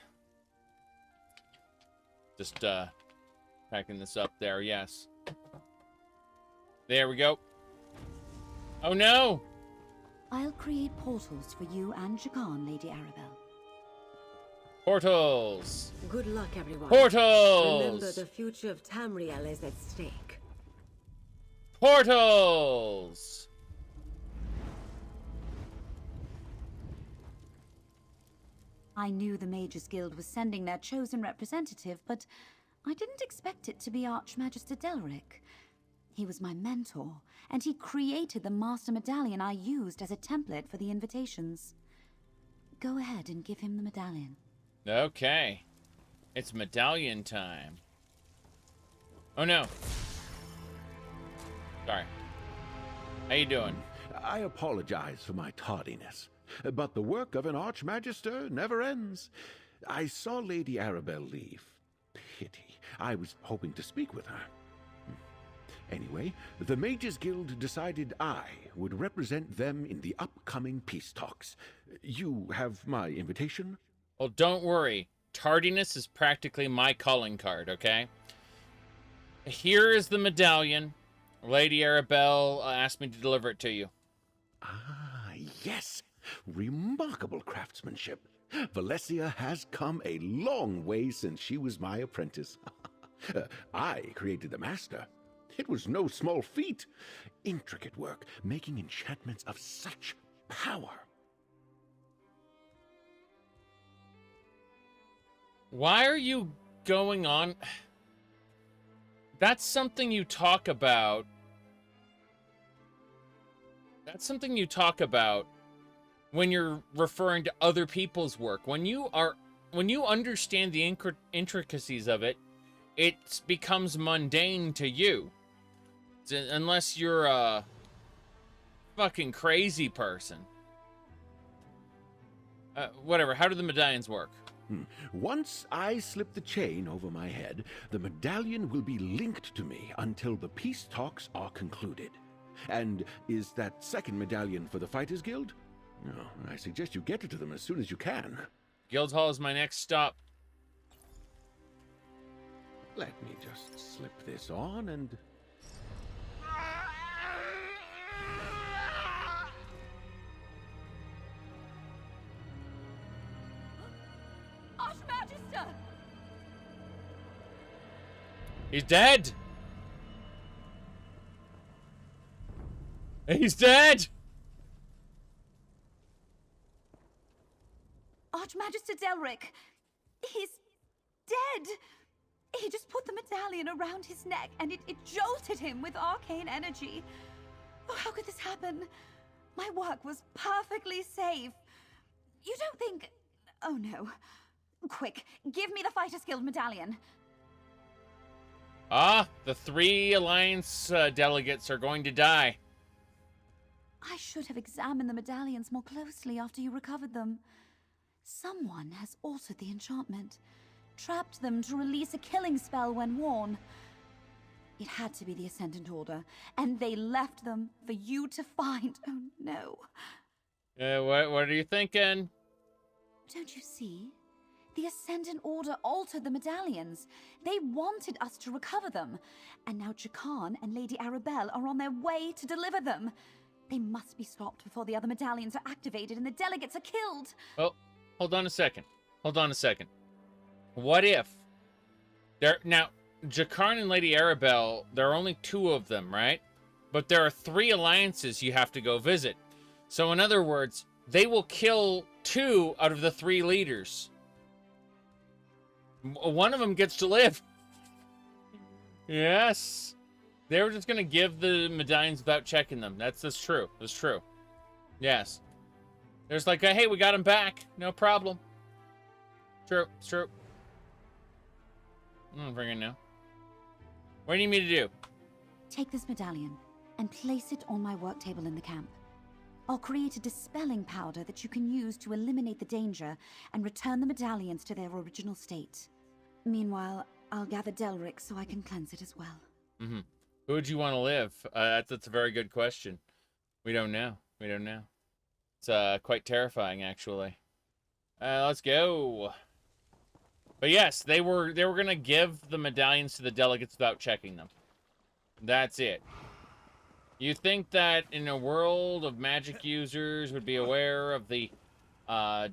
[SPEAKER 1] Just, packing this up there, yes. There we go. Oh no!
[SPEAKER 7] I'll create portals for you and Jakarn, Lady Arabelle.
[SPEAKER 1] Portals!
[SPEAKER 10] Good luck, everyone.
[SPEAKER 1] Portals!
[SPEAKER 10] Remember, the future of Tamriel is at stake.
[SPEAKER 1] Portals!
[SPEAKER 7] I knew the Mages Guild was sending their chosen representative, but I didn't expect it to be Archmagister Delric. He was my mentor, and he created the Master Medallion I used as a template for the invitations. Go ahead and give him the medallion.
[SPEAKER 1] Okay. It's medallion time. Oh no. Sorry. How you doing?
[SPEAKER 11] I apologize for my tardiness, but the work of an Archmagister never ends. I saw Lady Arabelle leave. Pity. I was hoping to speak with her. Anyway, the Mages Guild decided I would represent them in the upcoming peace talks. You have my invitation?
[SPEAKER 1] Well, don't worry. Tardiness is practically my calling card, okay? Here is the medallion. Lady Arabelle asked me to deliver it to you.
[SPEAKER 11] Ah, yes. Remarkable craftsmanship. Valesia has come a long way since she was my apprentice. I created the master. It was no small feat. Intricate work, making enchantments of such power.
[SPEAKER 1] Why are you going on? That's something you talk about. That's something you talk about when you're referring to other people's work. When you understand the intricacies of it, it becomes mundane to you. Unless you're a fucking crazy person. Whatever, how do the medallions work?
[SPEAKER 11] Once I slip the chain over my head, the medallion will be linked to me until the peace talks are concluded. And is that second medallion for the Fighters Guild? No, I suggest you get it to them as soon as you can.
[SPEAKER 1] Guildhall is my next stop.
[SPEAKER 11] Let me just slip this on and...
[SPEAKER 7] Archmagister!
[SPEAKER 1] He's dead! He's dead!
[SPEAKER 7] Archmagister Delric! He's dead! He just put the medallion around his neck and it jolted him with arcane energy. Oh, how could this happen? My work was perfectly safe. You don't think... Oh no. Quick, give me the Fighters Guild medallion.
[SPEAKER 1] Ah, the 3 Alliance delegates are going to die.
[SPEAKER 7] I should have examined the medallions more closely after you recovered them. Someone has altered the enchantment, trapped them to release a killing spell when worn. It had to be the Ascendant Order, and they left them for you to find. Oh no.
[SPEAKER 1] What are you thinking?
[SPEAKER 7] Don't you see? The Ascendant Order altered the medallions. They wanted us to recover them, and now Jakarn and Lady Arabelle are on their way to deliver them. They must be stopped before the other medallions are activated and the delegates are killed.
[SPEAKER 1] Oh, hold on a second. Hold on a second. What if... Now, Jakarn and Lady Arabelle, there are only 2 of them, right? But there are 3 alliances you have to go visit. So in other words, they will kill 2 out of the 3 leaders. One of them gets to live. Yes. They were just going to give the medallions without checking them. That's true. That's true. Yes. There's like, hey, we got him back. No problem. True. It's true. I'm not bringing now. What do you need me to do?
[SPEAKER 7] Take this medallion and place it on my work table in the camp. I'll create a dispelling powder that you can use to eliminate the danger and return the medallions to their original state. Meanwhile, I'll gather Delric so I can cleanse it as well.
[SPEAKER 1] Mm-hmm. Who would you want to live? That's a very good question. We don't know. We don't know. It's quite terrifying, actually. Let's go. But yes, they were gonna give the medallions to the delegates without checking them. That's it. You think that in a world of magic users would be aware of the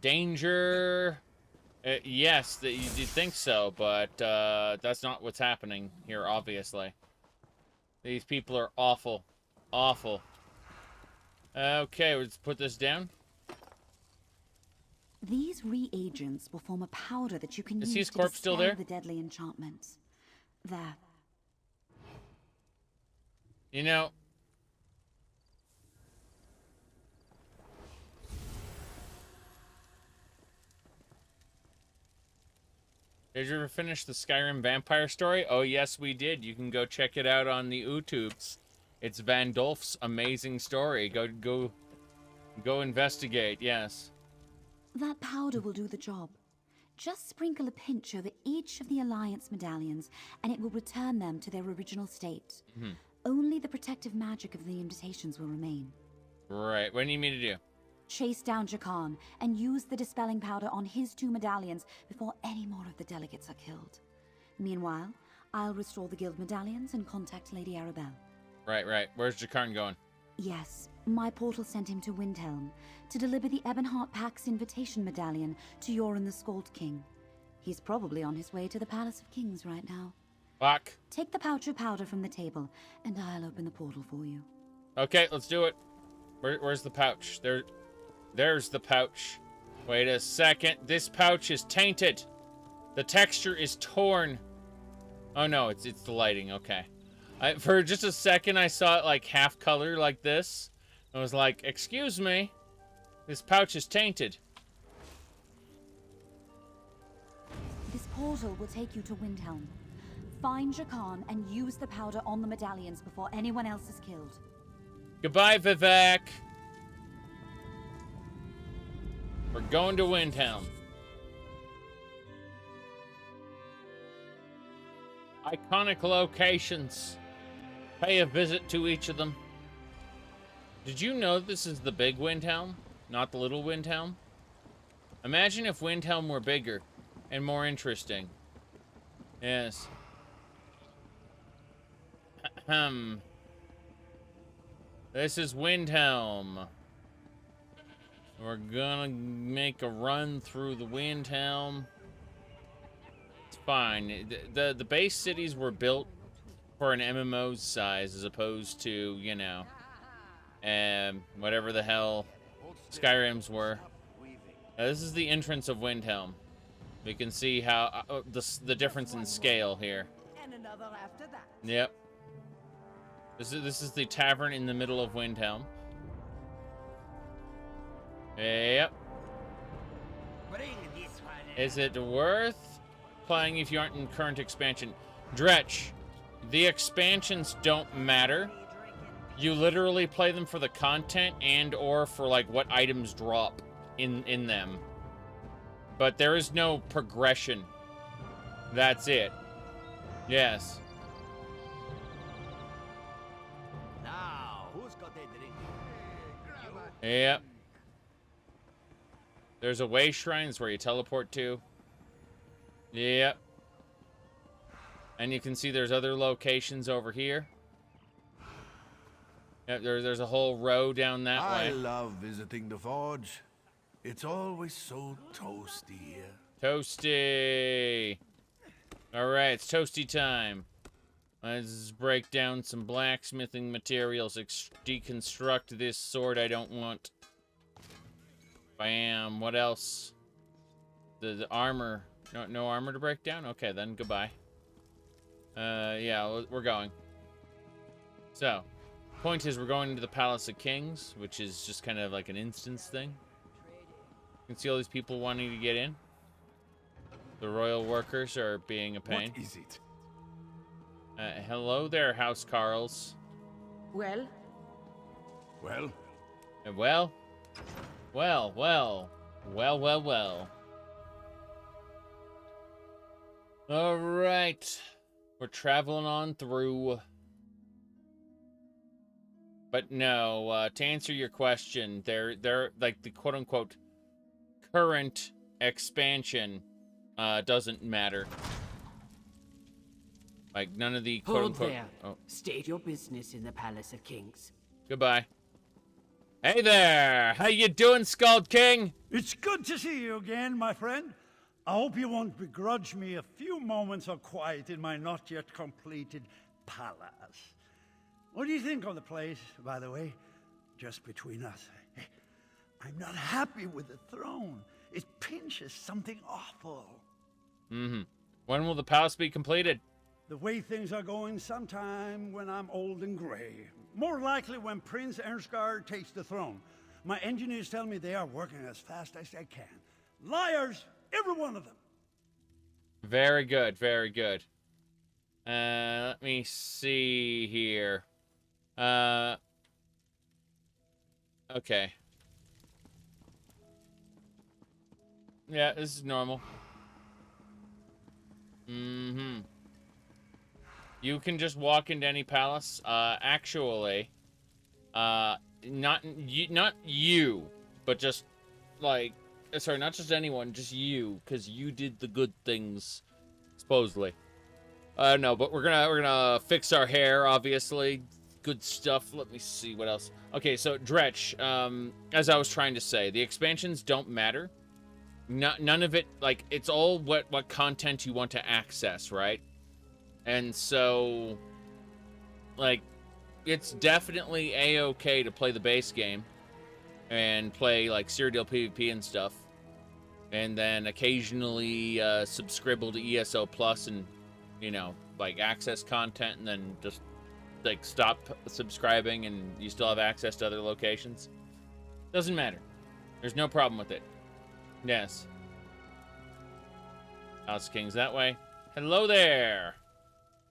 [SPEAKER 1] danger? Yes, you'd think so, but that's not what's happening here, obviously. These people are awful. Awful. Okay, let's put this down.
[SPEAKER 7] These reagents will form a powder that you can
[SPEAKER 1] Is
[SPEAKER 7] use
[SPEAKER 1] his
[SPEAKER 7] to
[SPEAKER 1] corpse still there?
[SPEAKER 7] dispel the deadly enchantments. There.
[SPEAKER 1] You know... Did you ever finish the Skyrim vampire story? Oh, yes, we did. You can go check it out on the YouTubes. It's Van Dolf's amazing story. Go investigate, yes.
[SPEAKER 7] That powder will do the job. Just sprinkle a pinch over each of the Alliance medallions, and it will return them to their original state.
[SPEAKER 1] Mm-hmm.
[SPEAKER 7] Only the protective magic of the invitations will remain.
[SPEAKER 1] Right, what do you need me to do?
[SPEAKER 7] Chase down Jakarn and use the dispelling powder on his 2 medallions before any more of the delegates are killed. Meanwhile, I'll restore the guild medallions and contact Lady Arabelle.
[SPEAKER 1] Right. Where's Jakarn going?
[SPEAKER 7] Yes, my portal sent him to Windhelm to deliver the Ebonheart Pack's invitation medallion to Yoren the Skald King. He's probably on his way to the Palace of Kings right now.
[SPEAKER 1] Fuck.
[SPEAKER 7] Take the pouch of powder from the table, and I'll open the portal for you.
[SPEAKER 1] Okay, let's do it. Where's the pouch? There's the pouch. Wait a second. This pouch is tainted. The texture is torn. Oh no, it's the lighting. Okay. For just a second, I saw it like half color like this. I was like, excuse me. This pouch is tainted.
[SPEAKER 7] This portal will take you to Windhelm. Find Jakarn and use the powder on the medallions before anyone else is killed.
[SPEAKER 1] Goodbye, Vivek. We're going to Windhelm. Iconic locations. Pay a visit to each of them. Did you know this is the big Windhelm, not the little Windhelm? Imagine if Windhelm were bigger and more interesting. Yes. This is Windhelm. We're gonna make a run through the Windhelm. It's fine. The base cities were built for an MMO's size as opposed to, you know, whatever the hell Skyrim's were. This is the entrance of Windhelm. We can see how the difference in scale here.
[SPEAKER 6] And another after that.
[SPEAKER 1] Yep. This is the tavern in the middle of Windhelm. Yep. Is it worth playing if you aren't in current expansion? Dretch, the expansions don't matter. You literally play them for the content and or for like what items drop in them. But there is no progression. That's it. Yes.
[SPEAKER 6] Now, who's got a drink?
[SPEAKER 1] Yep. There's a way shrines where you teleport to. Yep. And you can see there's other locations over here. Yep, there's a whole row down that way.
[SPEAKER 12] I love visiting the forge. It's always so toasty here.
[SPEAKER 1] Toasty. All right, it's toasty time. Let's break down some blacksmithing materials. Deconstruct this sword I don't want. Bam. What else? The armor. No armor to break down? Okay, then goodbye. Yeah, we're going. So, point is we're going into the Palace of Kings, which is just kind of like an instance thing. You can see all these people wanting to get in. The royal workers are being a pain.
[SPEAKER 12] What is it?
[SPEAKER 1] Hello there, House Carls.
[SPEAKER 6] Well?
[SPEAKER 12] Well?
[SPEAKER 1] Well? Well. All right. We're traveling on through. But no, to answer your question, they're like the quote-unquote current expansion doesn't matter. Like, none of the
[SPEAKER 13] Hold
[SPEAKER 1] quote-unquote...
[SPEAKER 13] there.
[SPEAKER 1] Oh,
[SPEAKER 13] State your business in the Palace of Kings.
[SPEAKER 1] goodbye. Hey there! How you doing, Scald King?
[SPEAKER 14] It's good to see you again, my friend. I hope you won't begrudge me a few moments of quiet in my not yet completed palace. What do you think of the place, by the way? Just between us. I'm not happy with the throne. It pinches something awful.
[SPEAKER 1] Mm-hmm. When will the palace be completed?
[SPEAKER 14] The way things are going, sometime when I'm old and gray. More likely when Prince Ernstgard takes the throne. My engineers tell me they are working as fast as they can. Liars, every one of them.
[SPEAKER 1] Very good, very good. Let me see here. Okay. Yeah, this is normal. Mm-hmm. You can just walk into any palace. Actually, not you, but just like, sorry, not just anyone, just you, because you did the good things, supposedly. No, but we're gonna fix our hair, obviously. Good stuff. Let me see what else. Okay, so Dretch, as I was trying to say, the expansions don't matter. None of it, like, it's all what content you want to access, right? And so, like, it's definitely a-okay to play the base game and play, like, serial PvP and stuff. And then occasionally subscribe to ESO Plus and, you know, like, access content and then just, like, stop subscribing and you still have access to other locations. Doesn't matter. There's no problem with it. Yes. House King's that way. Hello there!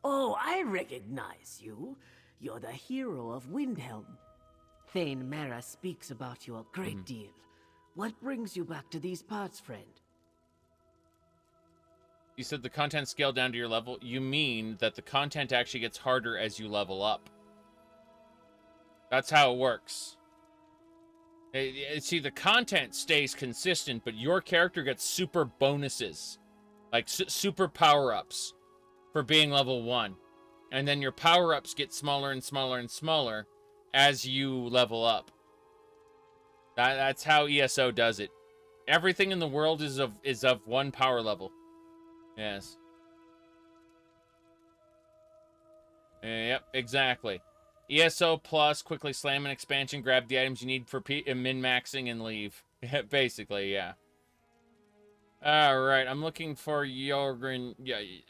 [SPEAKER 13] Oh, I recognize you. You're the hero of Windhelm. Thane Mara speaks about you a great deal. What brings you back to these parts, friend?
[SPEAKER 1] You said the content scaled down to your level. You mean that the content actually gets harder as you level up. That's how it works. See, the content stays consistent, but your character gets super bonuses. Like, super power-ups for being level 1. And then your power-ups get smaller and smaller and smaller as you level up. That's how ESO does it. Everything in the world is of one power level. Yes. Yep, exactly. ESO Plus, quickly slam an expansion, grab the items you need for min-maxing, and leave. Basically, yeah. Alright, I'm looking for Jorgen. Yeah, I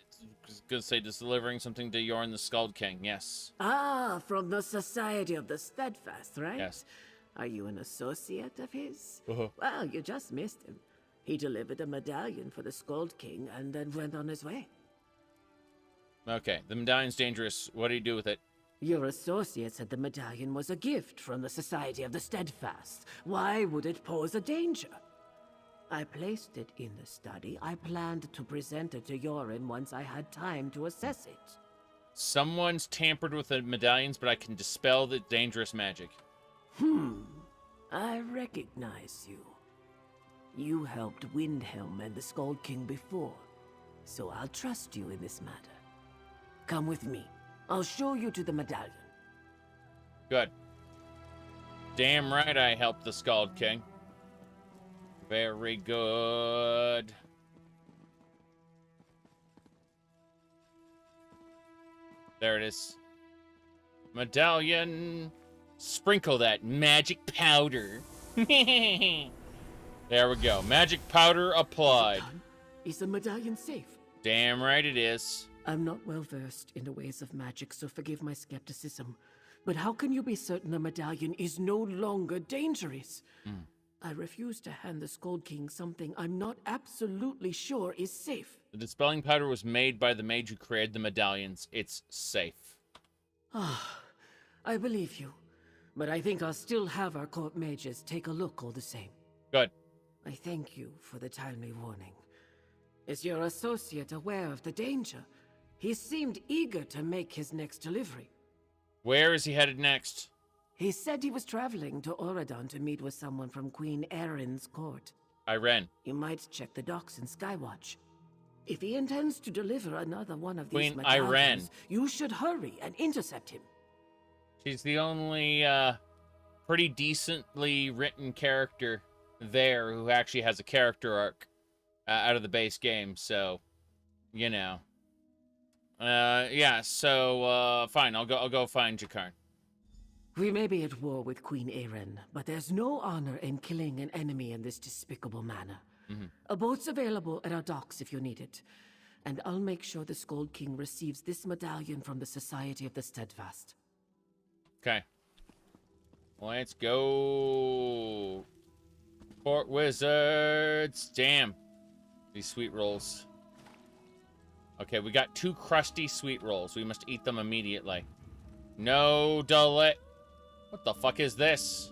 [SPEAKER 1] was gonna say just delivering something to Jorn the Scald King, yes.
[SPEAKER 13] Ah, from the Society of the Steadfast, right?
[SPEAKER 1] Yes.
[SPEAKER 13] Are you an associate of his?
[SPEAKER 1] Uh-huh.
[SPEAKER 13] Well, you just missed him. He delivered a medallion for the Scald King and then went on his way.
[SPEAKER 1] Okay, the medallion's dangerous. What do you do with it?
[SPEAKER 13] Your associate said the medallion was a gift from the Society of the Steadfast. Why would it pose a danger? I placed it in the study. I planned to present it to Jorin once I had time to assess it.
[SPEAKER 1] Someone's tampered with the medallions, but I can dispel the dangerous magic.
[SPEAKER 13] I recognize you. You helped Windhelm and the Scald King before, so I'll trust you in this matter. Come with me. I'll show you to the medallion.
[SPEAKER 1] Good. Damn right I helped the Scald King. Very good. There it is. Medallion. Sprinkle that magic powder. There we go. Magic powder applied.
[SPEAKER 13] Is the medallion safe?
[SPEAKER 1] Damn right it is.
[SPEAKER 13] I'm not well versed in the ways of magic, so forgive my skepticism. But how can you be certain a medallion is no longer dangerous? I refuse to hand the Scald King something I'm not absolutely sure is safe.
[SPEAKER 1] The dispelling powder was made by the mage who created the medallions. It's safe.
[SPEAKER 13] I believe you. But I think I'll still have our court mages take a look all the same.
[SPEAKER 1] Good.
[SPEAKER 13] I thank you for the timely warning. Is your associate aware of the danger? He seemed eager to make his next delivery.
[SPEAKER 1] Where is he headed next?
[SPEAKER 13] He said he was traveling to Oradon to meet with someone from Queen Erin's court.
[SPEAKER 1] Irene.
[SPEAKER 13] You might check the docks in Skywatch. If he intends to deliver another one of these
[SPEAKER 1] Queen Iran.
[SPEAKER 13] medallions, you should hurry and intercept him.
[SPEAKER 1] She's the only pretty decently written character there who actually has a character arc out of the base game, so you know. Yeah, so fine, I'll go find Jakarn.
[SPEAKER 13] We may be at war with Queen Eren, but there's no honor in killing an enemy in this despicable manner. A boat's available at our docks if you need it. And I'll make sure the Scold King receives this medallion from the Society of the Steadfast.
[SPEAKER 1] Okay. Let's go. Port Wizards. Damn. These sweet rolls. Okay, we got 2 crusty sweet rolls. We must eat them immediately. No delay. What the fuck is this?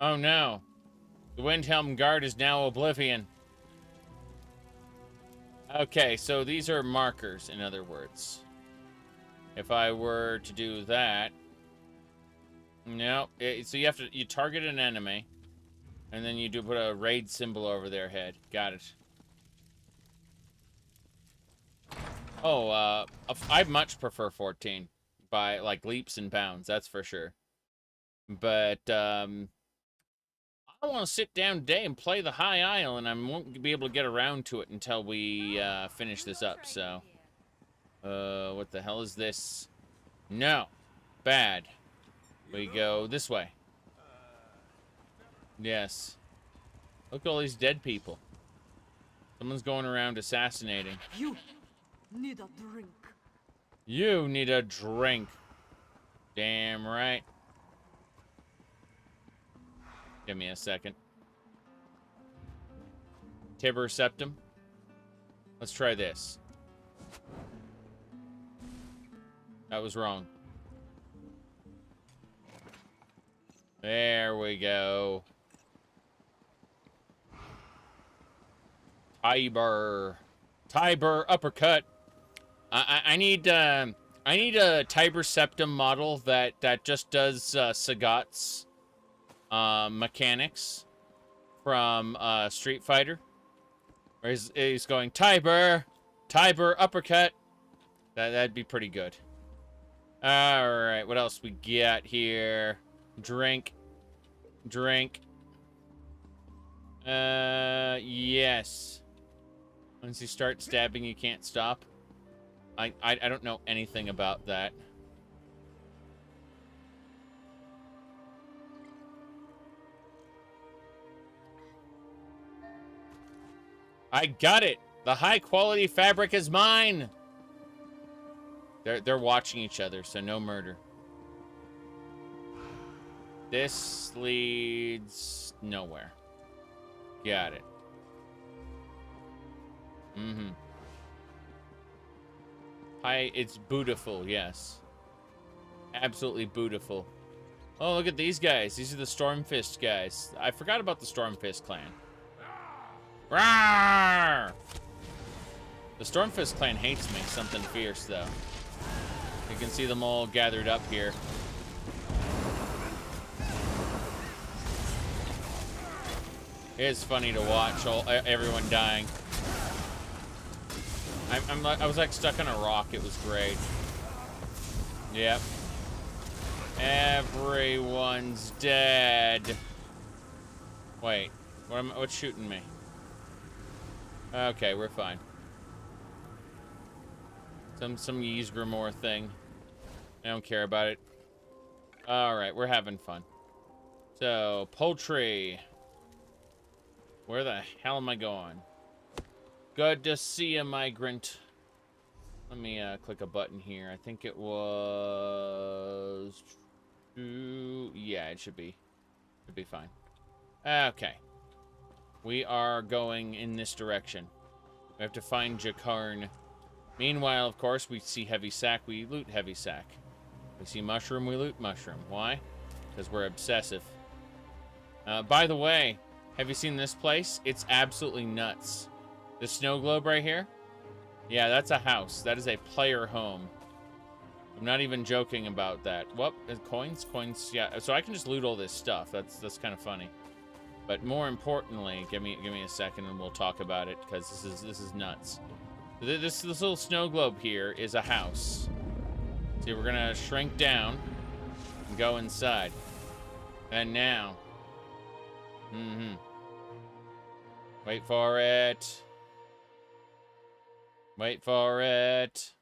[SPEAKER 1] Oh no. The Windhelm Guard is now oblivion. Okay, so these are markers, in other words. If I were to do that... No, so you target an enemy, and then you do put a raid symbol over their head. Got it. Oh, I much prefer 14 by like leaps and bounds, that's for sure. But I want to sit down today and play the High Isle, and I won't be able to get around to it until we finish this up. So, what the hell is this? No, bad. We go this way. Yes. Look at all these dead people. Someone's going around assassinating.
[SPEAKER 6] You need a drink.
[SPEAKER 1] You need a drink. Damn right. Give me a second. Tiber Septum. Let's try this. That was wrong. There we go. Tiber uppercut. I need a Tiber Septum model that just does Sagat's mechanics from Street Fighter. Where he's going Tiber uppercut. That'd be pretty good. All right, what else we got here? Drink. Yes. Once you start stabbing, you can't stop. I don't know anything about that. I got it. The high quality fabric is mine. They're watching each other, so no murder. This leads nowhere. Got it. Hi, it's beautiful, yes. Absolutely beautiful. Oh, look at these guys. These are the Stormfist guys. I forgot about the Stormfist clan. Rawr! The Stormfist clan hates me. Something fierce, though. You can see them all gathered up here. It's funny to watch everyone dying. I was like stuck on a rock. It was great. Yep. Everyone's dead. Wait, what's shooting me? Okay, we're fine. Some Ysgramor thing. I don't care about it. All right, we're having fun. So poultry. Where the hell am I going? Good to see you, migrant. Let me click a button here. I think it was... Yeah, it should be. Should be fine. Okay. We are going in this direction. We have to find Jakarn. Meanwhile, of course, we see heavy sack. We loot heavy sack. We see mushroom. We loot mushroom. Why? Because we're obsessive. By the way... Have you seen this place? It's absolutely nuts. The snow globe right here? Yeah, that's a house. That is a player home. I'm not even joking about that. What? Coins? Coins, yeah. So I can just loot all this stuff. That's kind of funny. But more importantly, give me a second and we'll talk about it, because this is nuts. This little snow globe here is a house. See, we're gonna shrink down and go inside. And now. Wait for it. Wait for it.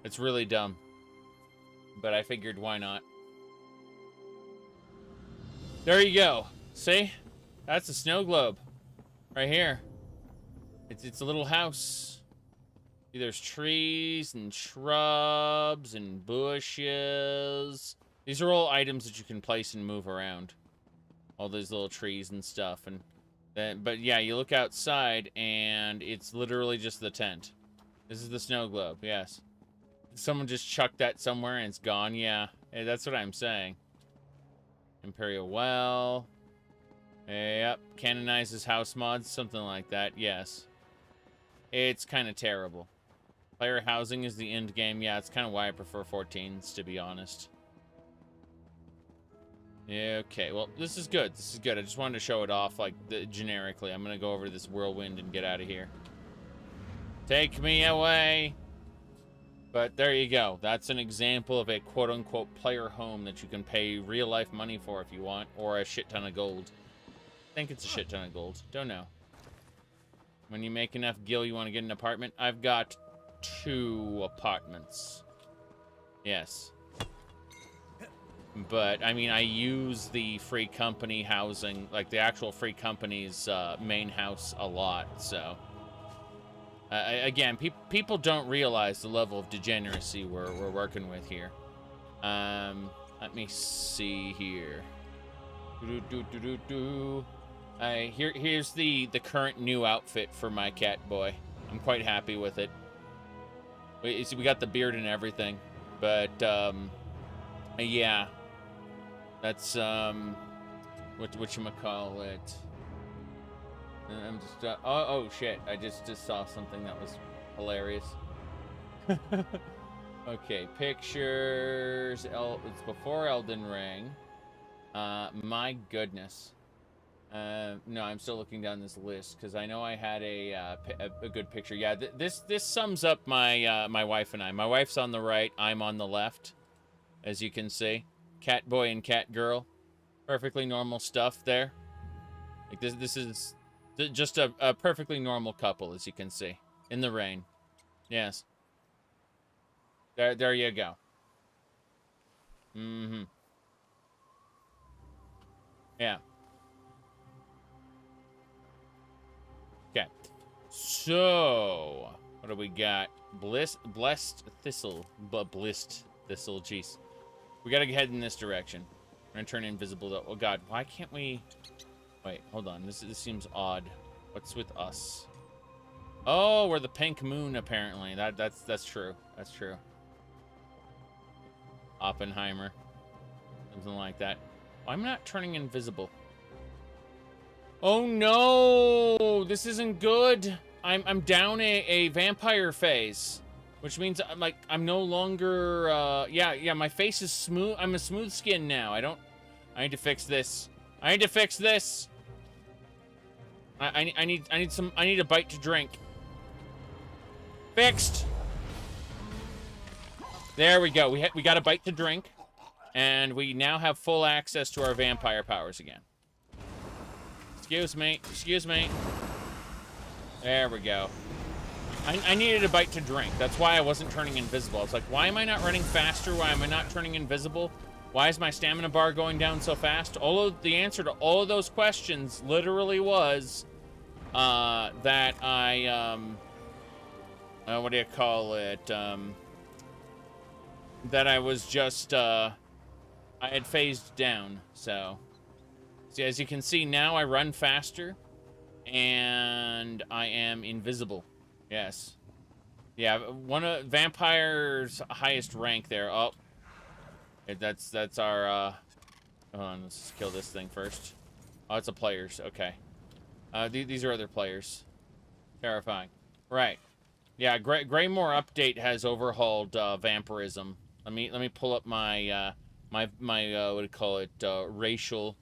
[SPEAKER 1] It's really dumb. But I figured, why not? There you go. See? That's a snow globe. Right here. It's a little house. See, there's trees and shrubs and bushes. These are all items that you can place and move around. All those little trees and stuff. And then, but yeah, you look outside and it's literally just the tent. This is the snow globe, yes. Someone just chucked that somewhere and it's gone. Yeah, that's what I'm saying. Imperial Well. Yep, canonizes house mods, something like that, yes. It's kind of terrible. Player housing is the end game. Yeah, it's kind of why I prefer 14s, to be honest. Okay, well, this is good. This is good. I just wanted to show it off, like, generically. I'm going to go over to this whirlwind and get out of here. Take me away! But there you go. That's an example of a quote-unquote player home that you can pay real-life money for if you want, or a shit ton of gold. I think it's a shit ton of gold. Don't know. When you make enough gil, you want to get an apartment? I've got 2 apartments. Yes. But, I mean, I use the free company housing, like the actual free company's main house a lot, so... again, people don't realize the level of degeneracy we're working with here. Let me see here. Here's the current new outfit for my cat boy. I'm quite happy with it. You see, we got the beard and everything, but yeah, that's whatchamacallit. I'm just oh shit! I just saw something that was hilarious. Okay, pictures. It's before Elden Ring. My goodness. No, I'm still looking down this list because I know I had a good picture. Yeah, this sums up my my wife and I. My wife's on the right. I'm on the left, as you can see. Cat boy and cat girl, perfectly normal stuff there. Like this is just a perfectly normal couple, as you can see, in the rain. Yes. There you go. Mm-hmm. Yeah. Okay. So, what do we got? Blessed Thistle. Blissed Thistle, jeez. We gotta head in this direction. We're gonna turn invisible, though. Oh, God. Why can't we... Wait, hold on. This seems odd. What's with us? Oh, we're the pink moon, apparently. That's true. That's true. Oppenheimer. Something like that. I'm not turning invisible. Oh no! This isn't good. I'm down a vampire phase, which means I'm no longer yeah, my face is smooth. I'm a smooth skin now. I need to fix this. I need to fix this. I need a bite to drink. Fixed. There we go. We got a bite to drink, and we now have full access to our vampire powers again. Excuse me. Excuse me. There we go. I needed a bite to drink. That's why I wasn't turning invisible. I was like, why am I not running faster? Why am I not turning invisible? Why is my stamina bar going down so fast? The answer to all of those questions literally was that I what do you call it? That I was just I had phased down. So as you can see now, I run faster and I am invisible. Yes. Yeah, one of Vampire's highest rank there. Oh, that's our hold on, let's just kill this thing first. Oh, it's a player's. Okay. These are other players. Terrifying. Right. Yeah, Greymore update has overhauled vampirism. Let me pull up my my what do you call it, racial,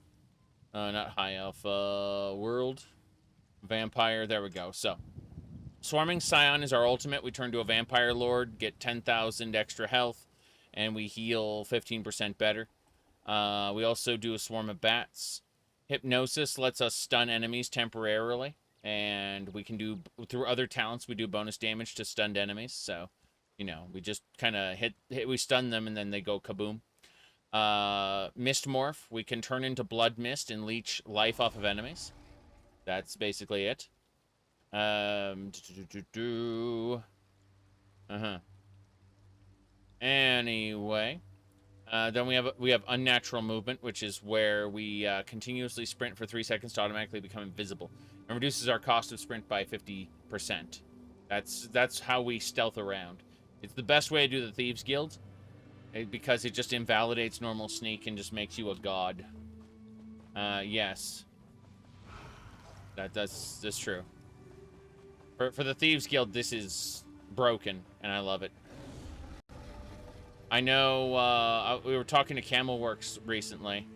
[SPEAKER 1] not high elf, world vampire. There we go. So Swarming Scion is our ultimate. We turn to a vampire lord, get 10,000 extra health, and we heal 15% better. We also do a swarm of bats. Hypnosis lets us stun enemies temporarily, and we can do, through other talents, we do bonus damage to stunned enemies. So, you know, we just kind of we stun them, and then they go kaboom. Mist Morph, we can turn into blood mist and leech life off of enemies. That's basically it. Anyway, then we have unnatural movement, which is where we continuously sprint for 3 seconds to automatically become invisible, and reduces our cost of sprint by 50%. That's how we stealth around. It's the best way to do the Thieves Guild, because it just invalidates normal sneak and just makes you a god. Yes, that's true. For the Thieves Guild, this is broken, and I love it. I know, we were talking to Camelworks recently,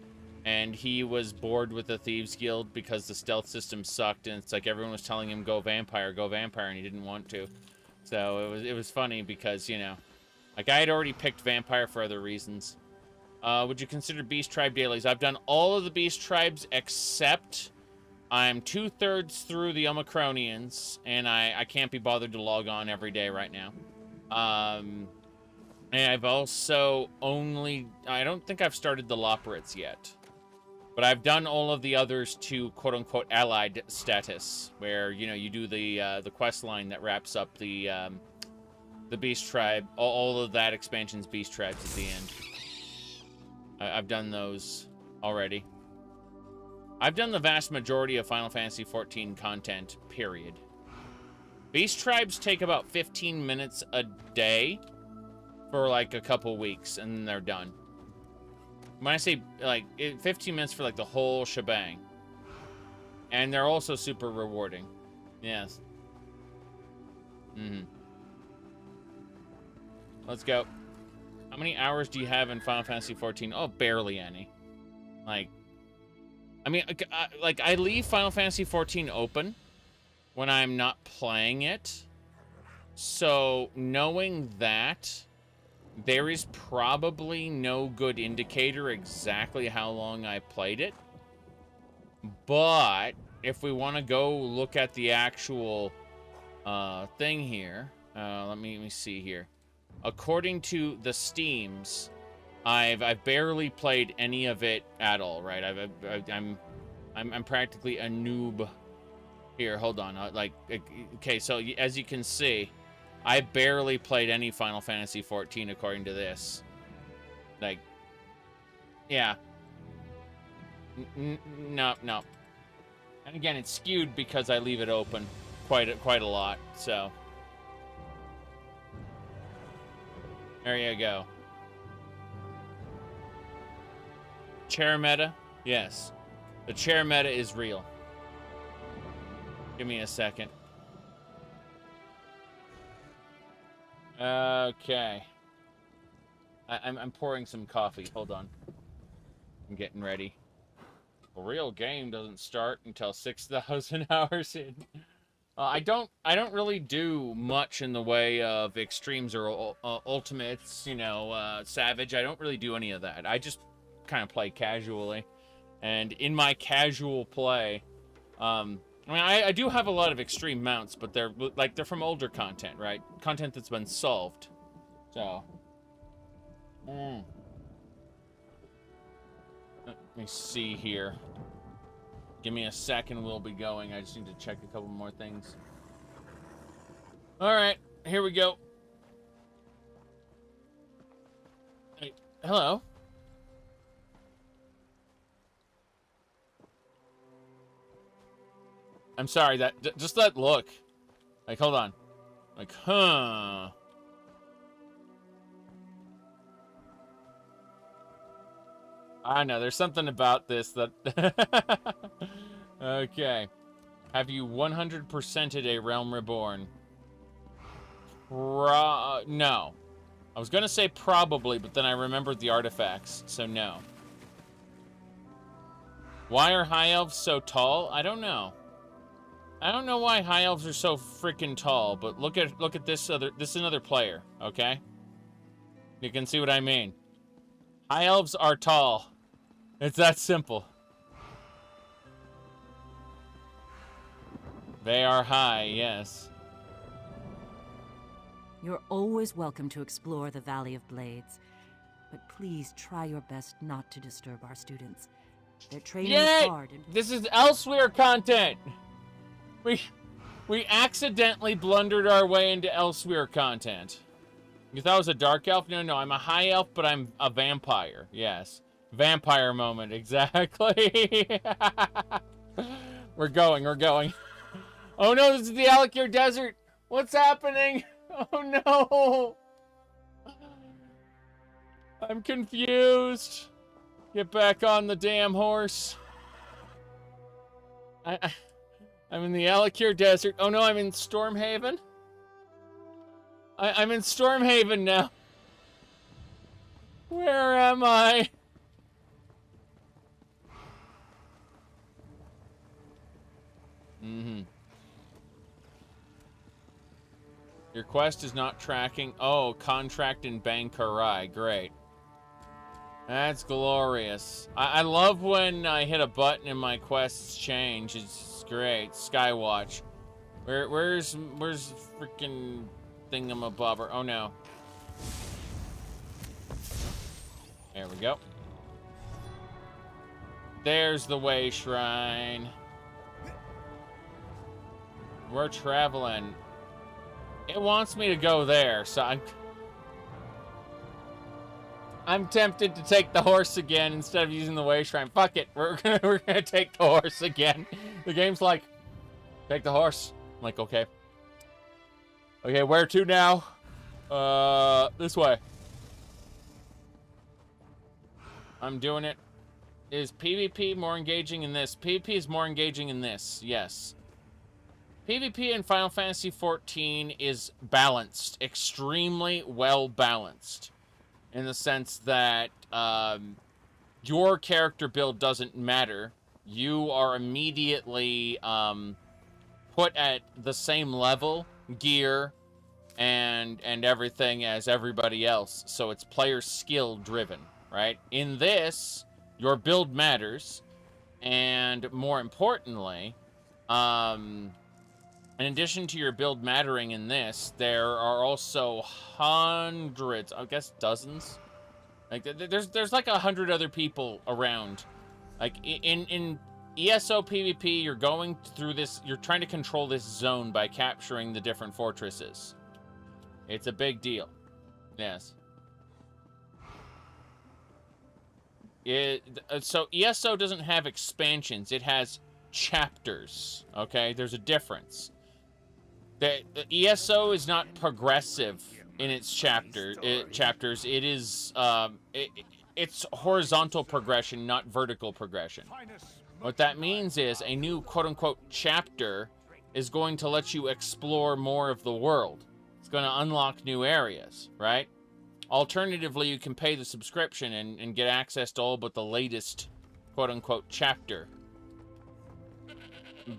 [SPEAKER 1] and he was bored with the Thieves Guild because the stealth system sucked, and it's like everyone was telling him, go vampire, and he didn't want to. So it was funny because, you know, like, I had already picked vampire for other reasons. Would you consider Beast Tribe dailies? I've done all of the Beast Tribes except I'm 2/3 through the Omicronians, and I can't be bothered to log on every day right now. And I've also I don't think I've started the Loporits yet. But I've done all of the others to quote-unquote allied status, where, you know, you do the quest line that wraps up the Beast Tribe, all of that expansion's Beast Tribes at the end. I've done those already. I've done the vast majority of Final Fantasy XIV content, period. Beast Tribes take about 15 minutes a day for like a couple weeks, and then they're done. When I say like 15 minutes for like the whole shebang. And they're also super rewarding. Yes. Let's go. How many hours do you have in Final Fantasy XIV? Oh, barely any. Like, I mean, like, I leave Final Fantasy XIV open when I'm not playing it. So, knowing that, there is probably no good indicator exactly how long I played it. But, if we want to go look at the actual thing here, let me see here. According to the Steams, I've barely played any of it at all, right? I'm practically a noob. Here, hold on. Okay, so as you can see, I barely played any Final Fantasy XIV according to this. Like, yeah. No. And again, it's skewed because I leave it open quite a lot, so. There you go. Chair meta? Yes. The chair meta is real. Give me a second. Okay. I'm pouring some coffee. Hold on. I'm getting ready. The real game doesn't start until 6,000 hours in. I don't really do much in the way of extremes or ultimates, you know, Savage. I don't really do any of that. I just kind of play casually. And in my casual play, I mean, I do have a lot of extreme mounts, but they're from older content, right? Content that's been solved. So. Let me see here. Give me a second, we'll be going. I just need to check a couple more things. Alright, here we go. Hey, hello. I'm sorry, just that look. Like, hold on. Like, huh. I know, there's something about this that... Okay. Have you 100%ed a Realm Reborn? No. I was gonna say probably, but then I remembered the artifacts, so no. Why are high elves so tall? I don't know. I don't know why high elves are so freaking tall, but look at this is another player, okay? You can see what I mean. High elves are tall. It's that simple. They are high, yes.
[SPEAKER 15] You're always welcome to explore the Valley of Blades, but please try your best not to disturb our students. Their training is hard and...
[SPEAKER 1] This is Elswyr content! We accidentally blundered our way into Elswyr content. You thought I was a dark elf? No, I'm a high elf, but I'm a vampire. Yes. Vampire moment, exactly. We're going. Oh no, this is the Alakir Desert! What's happening? Oh no! I'm confused. Get back on the damn horse. I'm in the Alakir Desert. Oh no, I'm in Stormhaven? I'm in Stormhaven now. Where am I? Your quest is not tracking. Oh, contract in Bacaro. Great. That's glorious. I love when I hit a button and my quests change. It's great. Skywatch. Where's freaking thingamabobber? Oh no. There we go. There's the way shrine. We're traveling. It wants me to go there, so I'm tempted to take the horse again instead of using the way shrine. Fuck it, we're gonna take the horse again. The game's like, take the horse. I'm like, okay. Okay, where to now? This way. I'm doing it. Is PvP more engaging in this? PvP is more engaging in this, yes. PvP in Final Fantasy XIV is balanced, extremely well balanced, in the sense that your character build doesn't matter. You are immediately put at the same level, gear, and everything as everybody else. So it's player skill driven, right? In this, your build matters, and more importantly, in addition to your build mattering in this, there are also hundreds, I guess dozens. Like there's like 100 other people around. Like in ESO PvP, you're going through this, you're trying to control this zone by capturing the different fortresses. It's a big deal. Yes. So ESO doesn't have expansions, it has chapters, okay? There's a difference. The ESO is not progressive in its chapters. It is it's horizontal progression, not vertical progression. What that means is a new quote-unquote chapter is going to let you explore more of the world. It's going to unlock new areas, right? Alternatively, you can pay the subscription and get access to all but the latest quote-unquote chapter.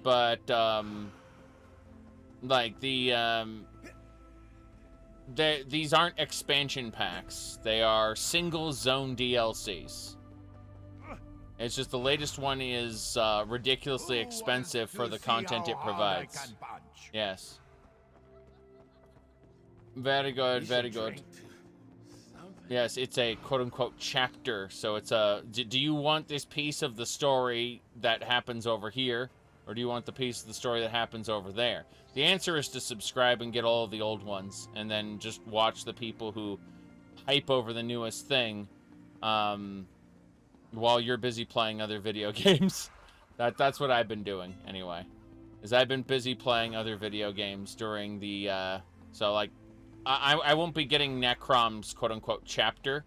[SPEAKER 1] But like these aren't expansion packs. They are single zone DLCs. It's just the latest one is ridiculously expensive for the content it provides. Yes. Very good, very good. Yes, it's a quote-unquote chapter. So it's a, do you want this piece of the story that happens over here? Or do you want the piece of the story that happens over there? The answer is to subscribe and get all of the old ones, and then just watch the people who hype over the newest thing while you're busy playing other video games. That's what I've been doing, anyway. Is I've been busy playing other video games during the, so like, I won't be getting Necrom's quote-unquote chapter.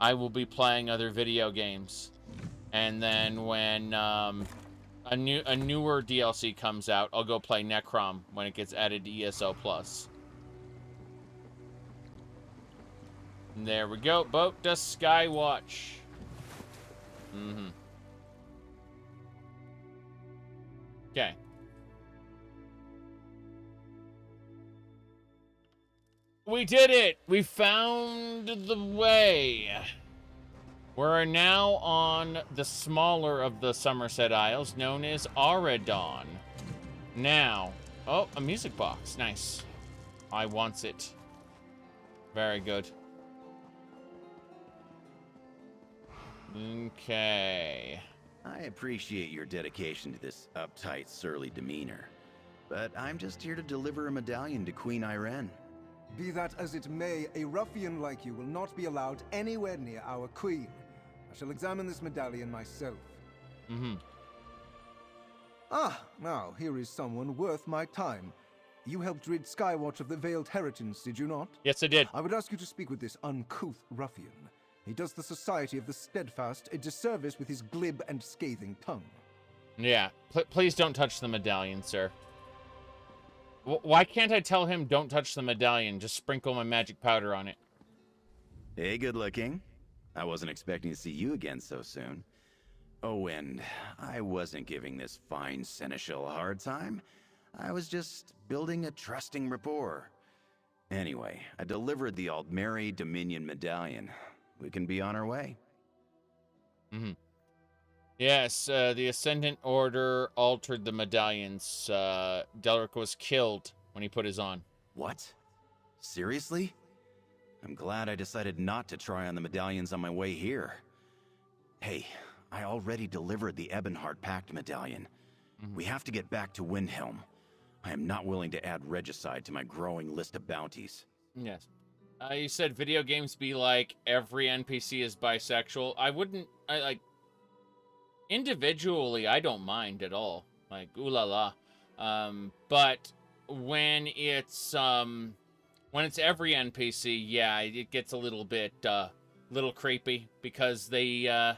[SPEAKER 1] I will be playing other video games. And then when a newer DLC comes out, I'll go play Necrom when it gets added to ESO Plus. There we go. Boat to Skywatch. Okay. We did it! We found the way. We're now on the smaller of the Somerset Isles, known as Aradon. Now, oh, a music box. Nice. I wants it. Very good. Okay.
[SPEAKER 3] I appreciate your dedication to this uptight, surly demeanor, but I'm just here to deliver a medallion to Queen Irene.
[SPEAKER 16] Be that as it may, a ruffian like you will not be allowed anywhere near our queen. I shall examine this medallion myself. Ah, now, here is someone worth my time. You helped rid Skywatch of the Veiled Heritance, did you not?
[SPEAKER 1] Yes, I did.
[SPEAKER 16] I would ask you to speak with this uncouth ruffian. He does the Society of the Steadfast a disservice with his glib and scathing tongue.
[SPEAKER 1] Yeah, please don't touch the medallion, sir. Why can't I tell him don't touch the medallion? Just sprinkle my magic powder on it.
[SPEAKER 3] Hey, good looking. I wasn't expecting to see you again so soon. Oh, and I wasn't giving this fine seneschal a hard time. I was just building a trusting rapport. Anyway, I delivered the Aldmeri Dominion medallion. We can be on our way.
[SPEAKER 1] Yes, the Ascendant Order altered the medallions. Delric was killed when he put his on.
[SPEAKER 3] What? Seriously? I'm glad I decided not to try on the medallions on my way here. Hey, I already delivered the Ebonheart Pact medallion. We have to get back to Windhelm. I am not willing to add regicide to my growing list of bounties.
[SPEAKER 1] Yes. You said video games be like every NPC is bisexual. I wouldn't, individually, I don't mind at all. Like, ooh la la. But when it's every NPC, yeah, it gets a little bit, little creepy because they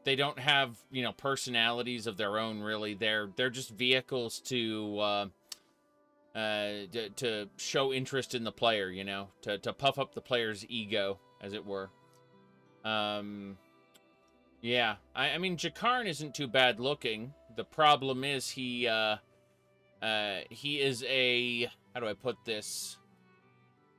[SPEAKER 1] don't have, personalities of their own, really. They're just vehicles to show interest in the player, to puff up the player's ego, as it were. Yeah, I mean, Jakarn isn't too bad looking. The problem is he is a, how do I put this?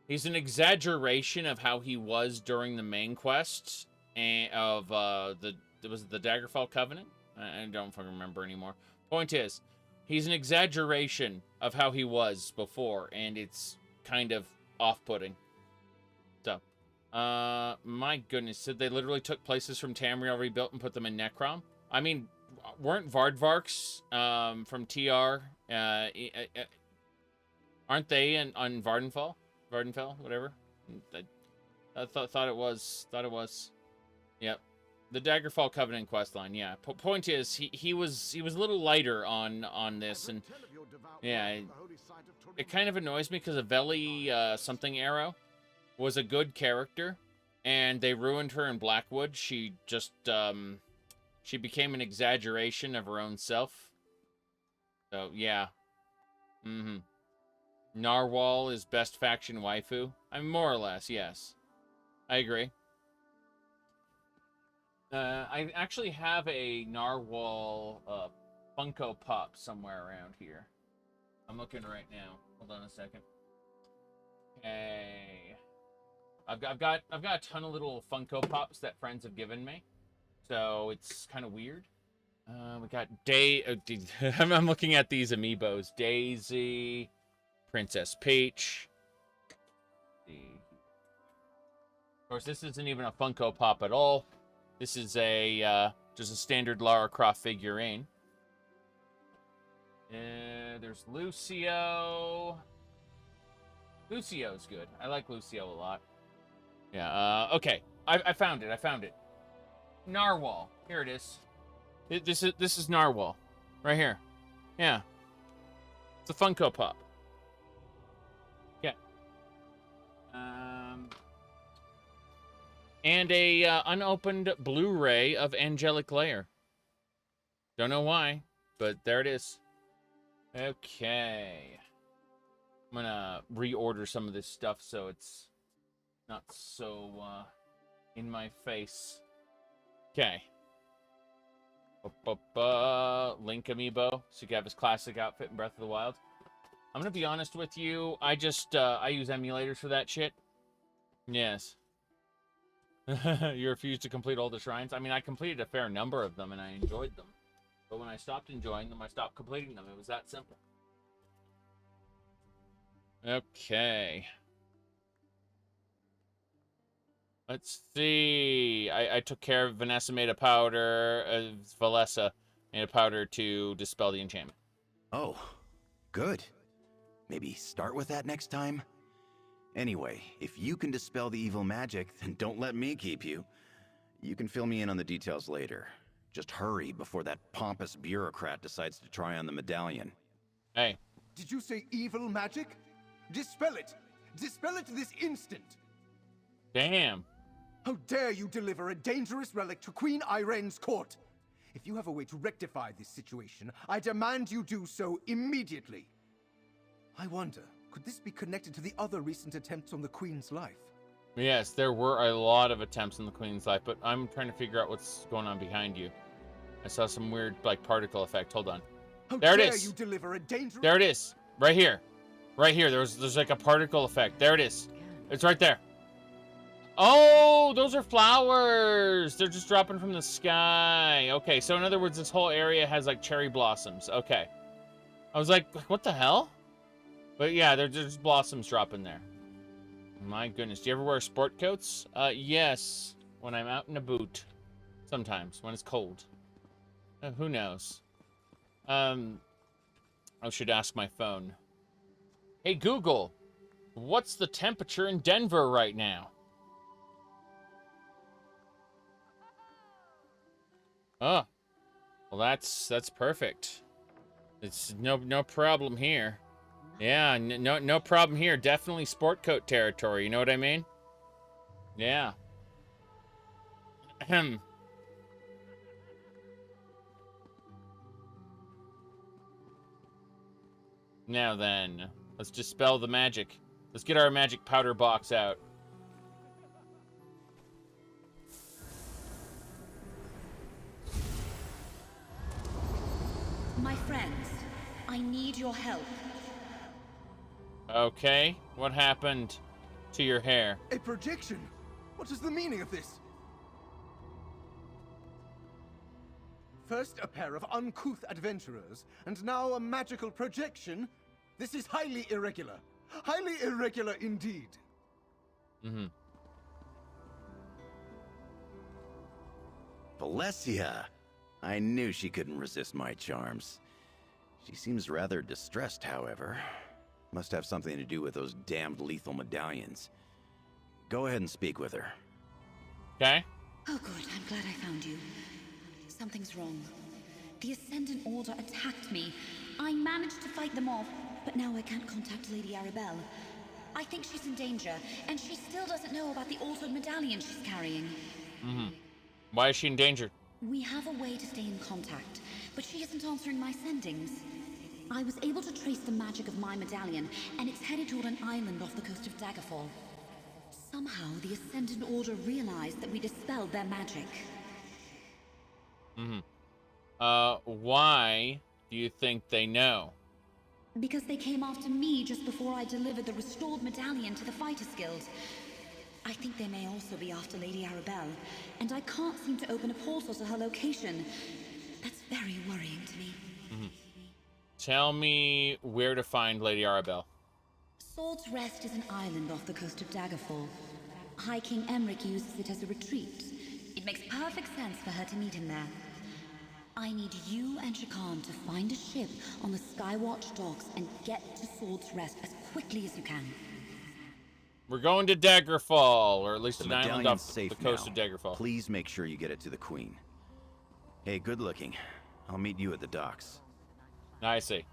[SPEAKER 1] He's an exaggeration of how he was during the main quest and of the Daggerfall Covenant. I don't fucking remember anymore. Point is, he's an exaggeration of how he was before, and it's kind of off-putting. So, my goodness, so they literally took places from Tamriel rebuilt and put them in Necrom? I mean, weren't Vardvarks from TR, aren't they on Vardenfell? Vardenfell, whatever. I thought it was. Yep. The Daggerfall Covenant questline, yeah. Point is, he was a little lighter on this, and yeah, it kind of annoys me because Aveli something Arrow was a good character, and they ruined her in Blackwood. She just she became an exaggeration of her own self. So yeah, Narwhal is best faction waifu. I mean, more or less, yes, I agree. I actually have a Narwhal Funko Pop somewhere around here. I'm looking right now. Hold on a second. Okay, I've got a ton of little Funko Pops that friends have given me, so it's kind of weird. We got I'm looking at these amiibos. Daisy, Princess Peach. Of course, this isn't even a Funko Pop at all. This is just a standard Lara Croft figurine. There's Lucio. Lucio's good. I like Lucio a lot. Yeah, okay. I found it. Narwhal. Here it is. This is Narwhal. Right here. Yeah. It's a Funko Pop. Yeah. And a unopened Blu-ray of Angelic Lair. Don't know why, but there it is. Okay. I'm gonna reorder some of this stuff so it's not so in my face. Okay. Link amiibo, so you can have his classic outfit in Breath of the Wild. I'm gonna be honest with you. I just I use emulators for that shit. Yes. You refuse to complete all the shrines. I mean, I completed a fair number of them and I enjoyed them. But when I stopped enjoying them, I stopped completing them. It was that simple. Okay. Let's see. I took care of Vanessa made a powder. Valesia made a powder to dispel the enchantment.
[SPEAKER 3] Oh, good. Maybe start with that next time? Anyway, if you can dispel the evil magic, then don't let me keep you. You can fill me in on the details later. Just hurry before that pompous bureaucrat decides to try on the medallion.
[SPEAKER 1] Hey.
[SPEAKER 16] Did you say evil magic? Dispel it! Dispel it this instant!
[SPEAKER 1] Damn.
[SPEAKER 16] How dare you deliver a dangerous relic to Queen Irene's court? If you have a way to rectify this situation, I demand you do so immediately. I wonder, could this be connected to the other recent attempts on the Queen's life?
[SPEAKER 1] Yes, there were a lot of attempts on the Queen's life, but I'm trying to figure out what's going on behind you. I saw some weird, like, particle effect. Hold on. There it is.
[SPEAKER 16] You deliver a dangerous...
[SPEAKER 1] There it is. Right here. Right here. There's like a particle effect. There it is. It's right there. Oh, those are flowers. They're just dropping from the sky. Okay, so in other words, this whole area has like cherry blossoms. Okay. I was like, what the hell? But yeah, there's just blossoms dropping there. My goodness. Do you ever wear sport coats? Yes. When I'm out in a boot. Sometimes, when it's cold. Who knows? I should ask my phone. Hey, Google. What's the temperature in Denver right now? Oh, well, that's perfect. It's no problem here. Yeah, no problem here. Definitely sport coat territory. You know what I mean? Yeah. Ahem. Now then, let's dispel the magic. Let's get our magic powder box out.
[SPEAKER 7] My friends, I need your help.
[SPEAKER 1] Okay, what happened to your hair?
[SPEAKER 16] A projection? What is the meaning of this? First a pair of uncouth adventurers, and now a magical projection? This is highly irregular. Highly irregular indeed.
[SPEAKER 1] Mm-hmm.
[SPEAKER 3] Valesia! I knew she couldn't resist my charms. She seems rather distressed, however. Must have something to do with those damned lethal medallions. Go ahead and speak with her.
[SPEAKER 1] Okay.
[SPEAKER 7] Oh good, I'm glad I found you. Something's wrong. The Ascendant Order attacked me. I managed to fight them off, but now I can't contact Lady Arabelle. I think she's in danger, and she still doesn't know about the altered medallion she's carrying.
[SPEAKER 1] Mm-hmm. Why is she in danger?
[SPEAKER 7] We have a way to stay in contact, but she isn't answering my sendings. I was able to trace the magic of my medallion, and it's headed toward an island off the coast of Daggerfall. Somehow, the Ascendant Order realized that we dispelled their magic.
[SPEAKER 1] Mm-hmm. Why do you think they know?
[SPEAKER 7] Because they came after me just before I delivered the restored medallion to the Fighters Guild. I think they may also be after Lady Arabelle, and I can't seem to open a portal to her location. That's very worrying to me.
[SPEAKER 1] Mm-hmm. Tell me where to find Lady Arabelle.
[SPEAKER 7] Sword's Rest is an island off the coast of Daggerfall. High King Emmerich uses it as a retreat. It makes perfect sense for her to meet him there. I need you and Jakarn to find a ship on the Skywatch docks and get to Sword's Rest as quickly as you can.
[SPEAKER 1] We're going to Daggerfall, or at least an island off the coast
[SPEAKER 3] now.
[SPEAKER 1] of Daggerfall.
[SPEAKER 3] Please make sure you get it to the Queen. Hey, good looking. I'll meet you at the docks.
[SPEAKER 1] I see.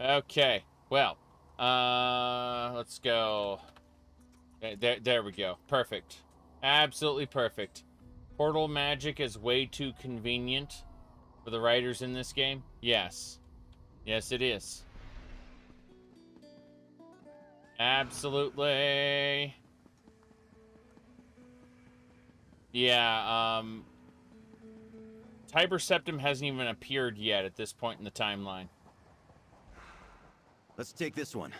[SPEAKER 1] Okay, well, let's go. There we go. Perfect. Absolutely perfect. Portal magic is way too convenient for the writers in this game. Yes. Yes, it is. Absolutely. Yeah, Tiber Septim hasn't even appeared yet at this point in the timeline.
[SPEAKER 3] Let's take this one.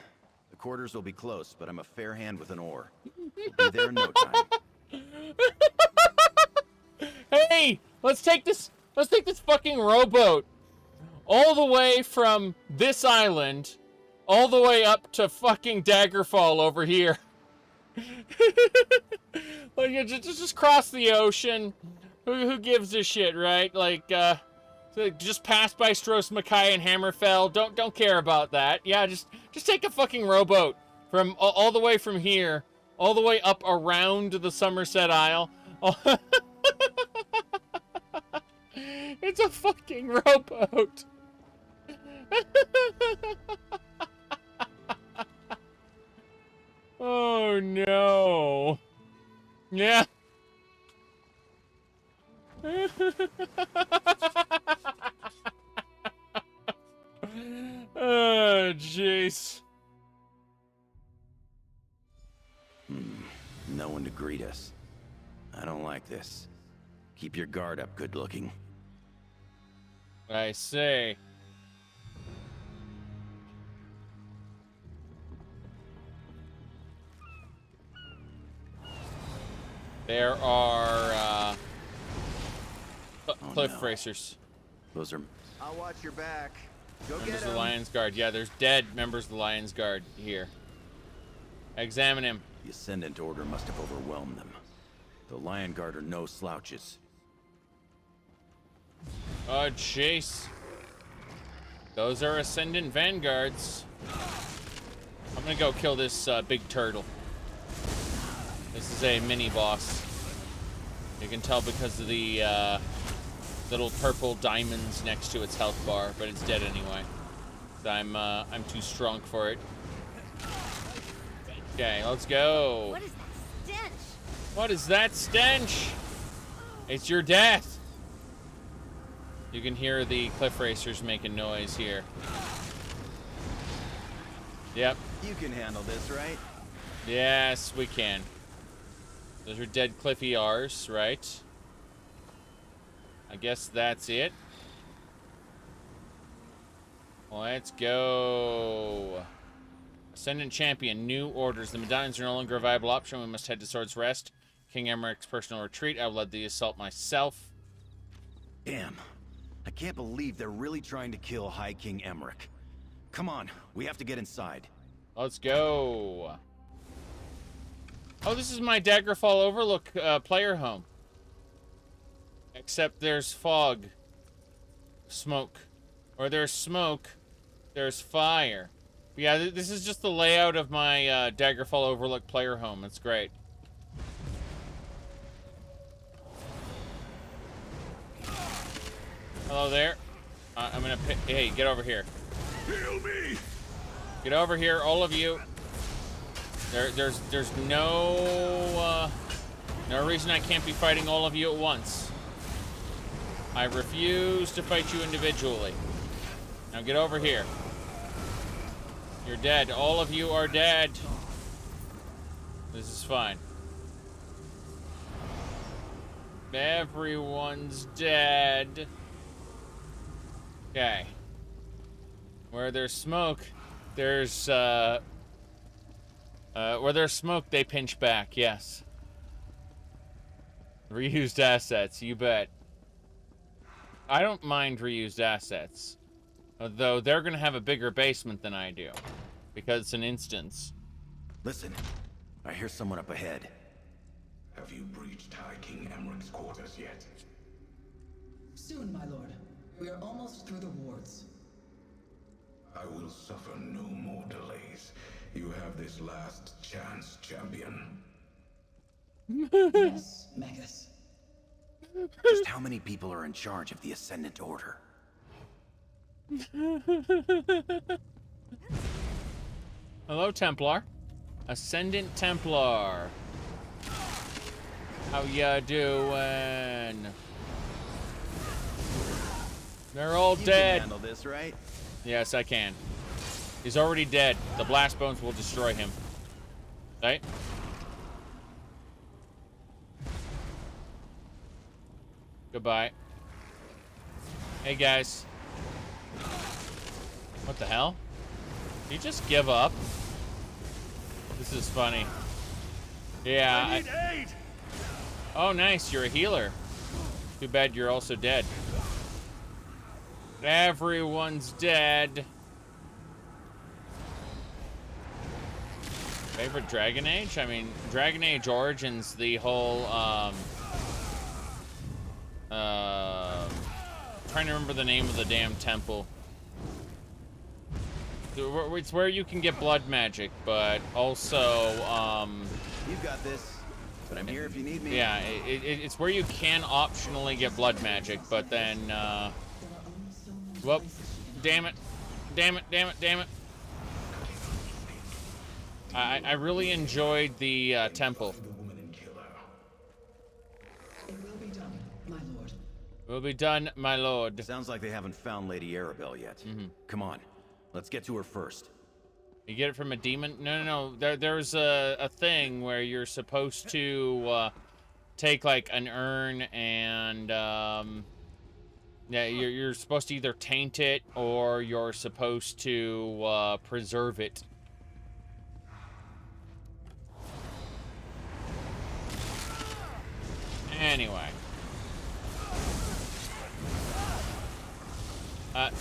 [SPEAKER 3] The quarters will be close, but I'm a fair hand with an oar. We'll be there in no time.
[SPEAKER 1] Hey, let's take this fucking rowboat all the way from this island all the way up to fucking Daggerfall over here. Like, just cross the ocean. Who gives a shit, right? Like, just pass by Stros Mackay and Hammerfell. Don't care about that. Yeah, just take a fucking rowboat from all the way from here, all the way up around the Somerset Isle. It's a fucking rowboat. Oh no. Yeah. Oh, jeez.
[SPEAKER 3] No one to greet us. I don't like this. Keep your guard up, good looking.
[SPEAKER 1] I say. There are cliff racers.
[SPEAKER 3] Those are.
[SPEAKER 16] I'll watch your back. Go
[SPEAKER 1] members
[SPEAKER 16] get
[SPEAKER 1] of the
[SPEAKER 16] him.
[SPEAKER 1] Lion's Guard. Yeah, there's dead members of the Lion's Guard here. Examine him.
[SPEAKER 3] The Ascendant Order must have overwhelmed them. The Lion Guard are no slouches.
[SPEAKER 1] Oh, jeez. Those are Ascendant Vanguards. I'm gonna go kill this big turtle. This is a mini-boss. You can tell because of the little purple diamonds next to its health bar, but it's dead anyway. So I'm too strong for it. Okay, let's go.
[SPEAKER 5] What is that stench?
[SPEAKER 1] What is that stench? It's your death. You can hear the cliff racers making noise here. Yep.
[SPEAKER 3] You can handle this, right?
[SPEAKER 1] Yes, we can. Those are dead Cliffy R's, right? I guess that's it. Let's go. Ascendant Champion, new orders. The medallions are no longer a viable option. We must head to Sword's Rest. King Emmerich's personal retreat. I will lead the assault myself.
[SPEAKER 3] Damn. I can't believe they're really trying to kill High King Emmerich. Come on, we have to get inside.
[SPEAKER 1] Let's go. Oh, this is my Daggerfall Overlook player home. Except there's fog. Smoke. Or there's smoke. There's fire. Yeah, this is just the layout of my Daggerfall Overlook player home. It's great. Hello there. I'm gonna pick. Hey, get over here.
[SPEAKER 11] Heal me!
[SPEAKER 1] Get over here, all of you. There's no reason I can't be fighting all of you at once. I refuse to fight you individually. Now get over here. You're dead. All of you are dead. This is fine. Everyone's dead. Okay. Where there's smoke, there's where there's smoke, they pinch back. Yes. Reused assets, you bet. I don't mind reused assets, though they're gonna have a bigger basement than I do, because it's an instance.
[SPEAKER 3] Listen, I hear someone up ahead.
[SPEAKER 17] Have you breached High King Emmerich's quarters yet?
[SPEAKER 9] Soon, my lord. We are almost through the wards.
[SPEAKER 17] I will suffer no more delays. You have this last chance, champion.
[SPEAKER 9] Yes, Magus.
[SPEAKER 3] Just how many people are in charge of the Ascendant Order?
[SPEAKER 1] Hello, Templar. Ascendant Templar. How ya doing? They're all
[SPEAKER 3] You
[SPEAKER 1] dead.
[SPEAKER 3] can handle this, right?
[SPEAKER 1] Yes, I can. He's already dead. The blast bones will destroy him. Right? Goodbye. Hey, guys. What the hell? Did you just give up? This is funny. Yeah.
[SPEAKER 14] I need aid.
[SPEAKER 1] Oh, nice. You're a healer. Too bad you're also dead. Everyone's dead. Favorite Dragon Age? I mean, Dragon Age Origins, the whole, trying to remember the name of the damn temple. It's where you can get blood magic, but also,
[SPEAKER 3] You got this, but I'm here if you need me.
[SPEAKER 1] yeah, it's where you can optionally get blood magic, but then, well, damn it. Damn it, damn it, damn it. I really enjoyed the temple.
[SPEAKER 9] It will be done, my lord.
[SPEAKER 1] Will be done, my lord.
[SPEAKER 3] Sounds like they haven't found Lady Arabelle yet. Come on, let's get to her first.
[SPEAKER 1] You get it from a demon? No. There's a thing where you're supposed to take like an urn and yeah, you're supposed to either taint it or you're supposed to preserve it. Anyway.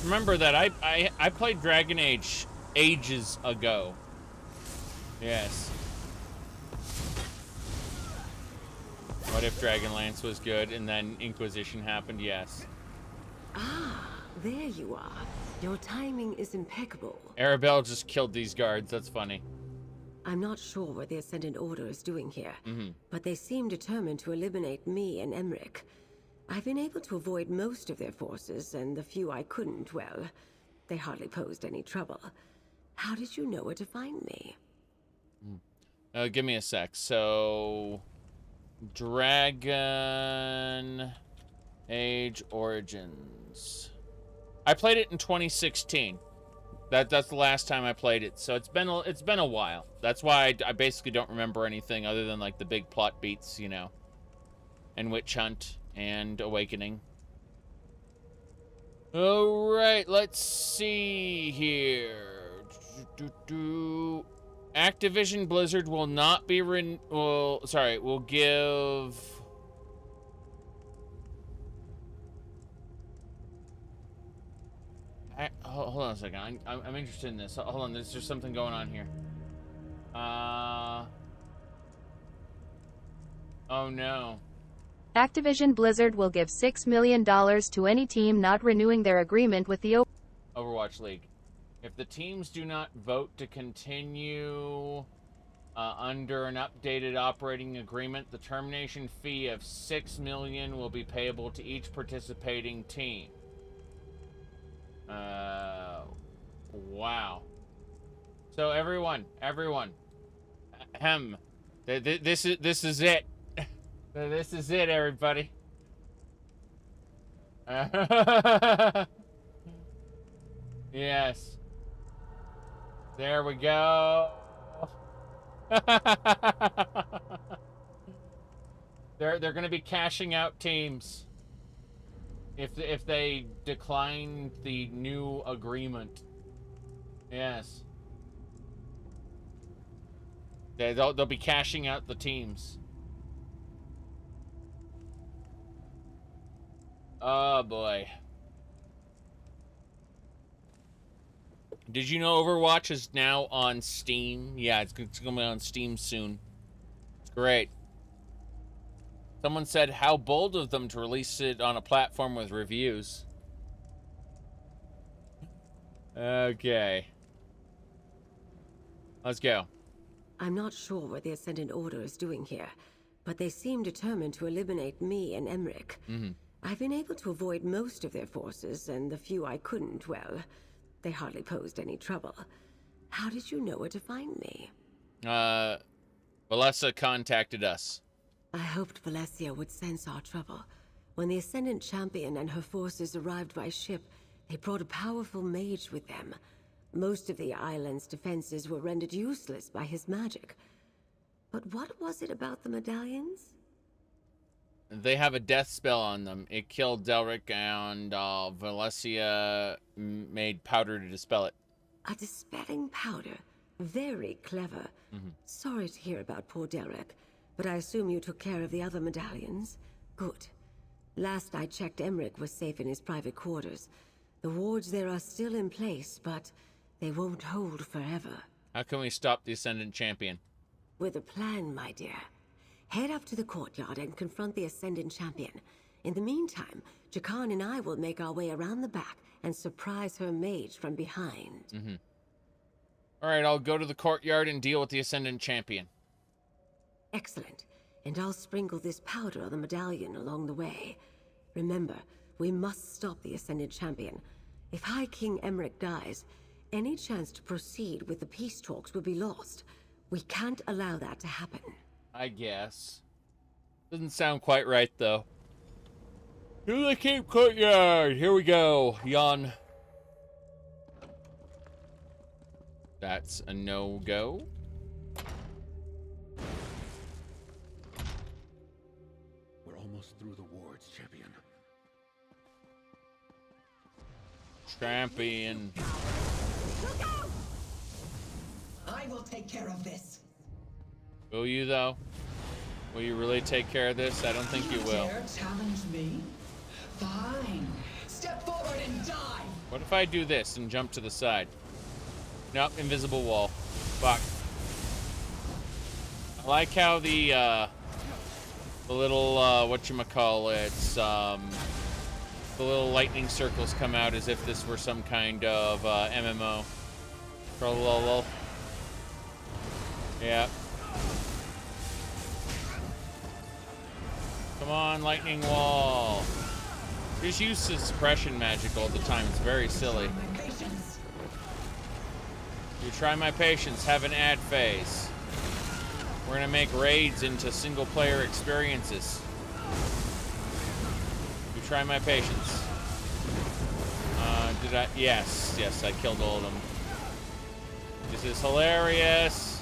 [SPEAKER 1] Remember that I played Dragon Age ages ago. Yes. What if Dragonlance was good and then Inquisition happened? Yes.
[SPEAKER 10] Ah, there you are. Your timing is impeccable.
[SPEAKER 1] Arabelle just killed these guards. That's funny.
[SPEAKER 10] I'm not sure what the Ascendant Order is doing here, but they seem determined to eliminate me and Emmerich. I've been able to avoid most of their forces, and the few I couldn't, well, they hardly posed any trouble. How did you know where to find me?
[SPEAKER 1] Give me a sec. So, Dragon Age Origins. I played it in 2016. That's the last time I played it, so it's been a while. That's why I basically don't remember anything other than like the big plot beats, you know, and Witch Hunt and Awakening. All right, let's see here. Activision Blizzard will not be will give. Hold on a second. I'm interested in this. Hold on. There's just something going on here. Oh no.
[SPEAKER 18] Activision Blizzard will give $6 million to any team not renewing their agreement with the
[SPEAKER 1] Overwatch League. If the teams do not vote to continue under an updated operating agreement, the termination fee of $6 million will be payable to each participating team. Wow. So everyone, this is it. This is it, everybody. Yes. There we go. They're going to be cashing out teams if they decline the new agreement. Yes. They'll be cashing out the teams. Oh boy. Did you know Overwatch is now on Steam? Yeah, it's going to be on Steam soon. It's great. Someone said, how bold of them to release it on a platform with reviews. Okay. Let's go.
[SPEAKER 10] I'm not sure what the Ascendant Order is doing here, but they seem determined to eliminate me and Emmerich. I've been able to avoid most of their forces, and the few I couldn't, well, they hardly posed any trouble. How did you know where to find me?
[SPEAKER 1] Valesia contacted us.
[SPEAKER 10] I hoped Valesia would sense our trouble. When the Ascendant Champion and her forces arrived by ship, they brought a powerful mage with them. Most of the island's defenses were rendered useless by his magic. But what was it about the medallions?
[SPEAKER 1] They have a death spell on them. It killed Delric, and Valesia made powder to dispel it.
[SPEAKER 10] A dispelling powder. Very clever. Sorry to hear about poor Delric, but I assume you took care of the other medallions? Good. Last I checked, Emmerich was safe in his private quarters. The wards there are still in place, but they won't hold forever.
[SPEAKER 1] How can we stop the Ascendant Champion?
[SPEAKER 10] With a plan, my dear. Head up to the courtyard and confront the Ascendant Champion. In the meantime, Jakarn and I will make our way around the back and surprise her mage from behind.
[SPEAKER 1] Alright, I'll go to the courtyard and deal with the Ascendant Champion.
[SPEAKER 10] Excellent. And I'll sprinkle this powder on the medallion along the way. Remember, we must stop the Ascendant Champion. If High King Emmerich dies, any chance to proceed with the peace talks will be lost. We can't allow that to happen.
[SPEAKER 1] I guess. Doesn't sound quite right, though. To the Cape Courtyard! Here we go. Yawn. That's a no-go.
[SPEAKER 11] We're almost through the wards, champion.
[SPEAKER 1] Champion.
[SPEAKER 9] I will take care of this.
[SPEAKER 1] Will you, though? Will you really take care of this? I don't think you will.
[SPEAKER 9] Dare challenge me? Fine. Step forward and die.
[SPEAKER 1] What if I do this and jump to the side? Nope, invisible wall. Fuck. I like how the little, whatchamacallits, the little lightning circles come out as if this were some kind of, MMO. Trollolol. Yeah. Come on, lightning wall. Just use suppression magic all the time. It's very silly. You try my patience, have an ad phase. We're gonna make raids into single player experiences. You try my patience. Did I? Yes, I killed all of them. This is hilarious.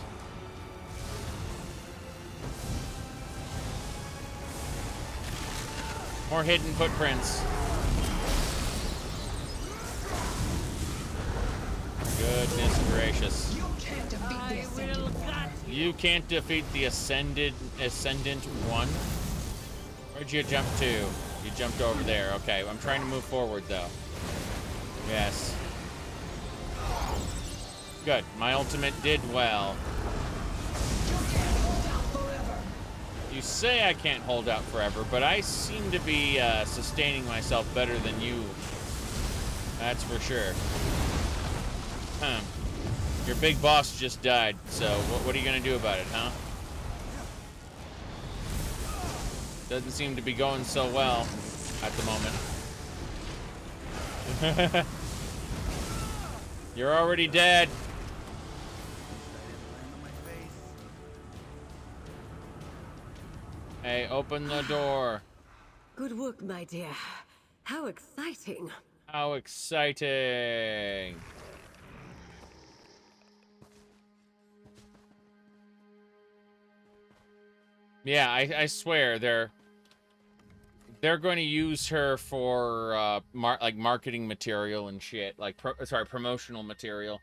[SPEAKER 1] More hidden footprints. Goodness gracious. You can't defeat the Ascendant 1. Where'd you jump to? You jumped over there. Okay, I'm trying to move forward though. Yes. Good. My ultimate did well. You say I can't hold out forever, but I seem to be sustaining myself better than you. That's for sure. Your big boss just died, so what are you gonna do about it, huh? Doesn't seem to be going so well at the moment. You're already dead. Hey, open the door.
[SPEAKER 10] Good work, my dear. How exciting.
[SPEAKER 1] How exciting. Yeah, I swear they're going to use her for marketing material and shit, like promotional material.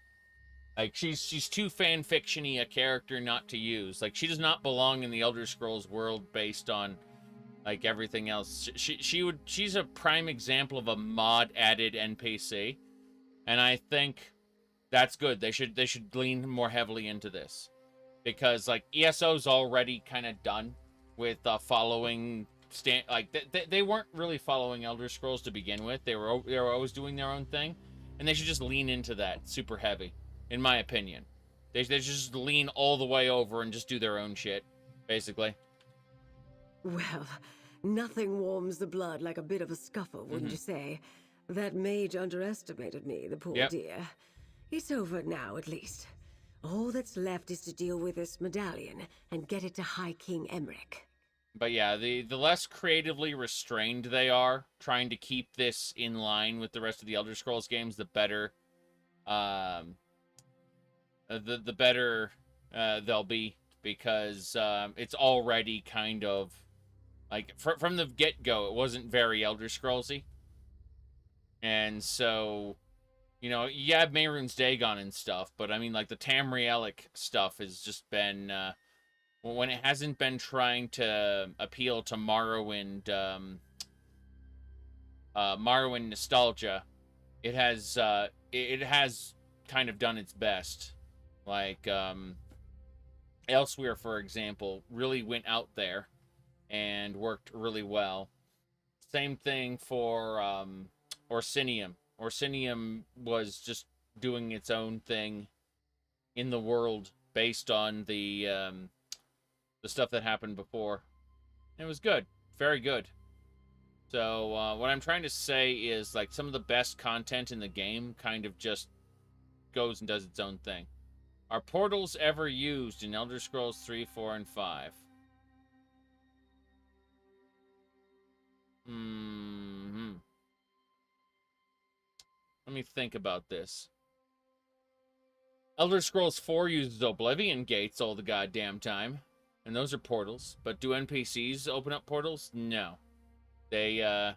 [SPEAKER 1] Like she's too fan fiction-y a character not to use. Like she does not belong in the Elder Scrolls world based on like everything else. She's a prime example of a mod added NPC, and I think that's good. They should lean more heavily into this. Because like ESO's already kind of done with following they weren't really following Elder Scrolls to begin with. They were always doing their own thing, and they should just lean into that super heavy, in my opinion. They should just lean all the way over and just do their own shit, basically.
[SPEAKER 10] Well, nothing warms the blood like a bit of a scuffle, wouldn't you say? That mage underestimated me, the poor dear. It's over now, at least. All that's left is to deal with this medallion and get it to High King Emmerich.
[SPEAKER 1] But yeah, the less creatively restrained they are, trying to keep this in line with the rest of the Elder Scrolls games, the better, the better they'll be, because it's already kind of Like, from the get-go, it wasn't very Elder Scrollsy. And so, you know, you have Mehrunes Dagon and stuff, but I mean, like, the Tamrielic stuff has just been, when it hasn't been trying to appeal to Morrowind nostalgia, it has kind of done its best. Like, Elswyr, for example, really went out there and worked really well. Same thing for Orsinium. Orsinium was just doing its own thing in the world based on the stuff that happened before. And it was good. Very good. So what I'm trying to say is, like, some of the best content in the game kind of just goes and does its own thing. Are portals ever used in Elder Scrolls 3, 4, and 5? Let me think about this. Elder Scrolls 4 uses Oblivion Gates all the goddamn time. And those are portals. But do NPCs open up portals? No. They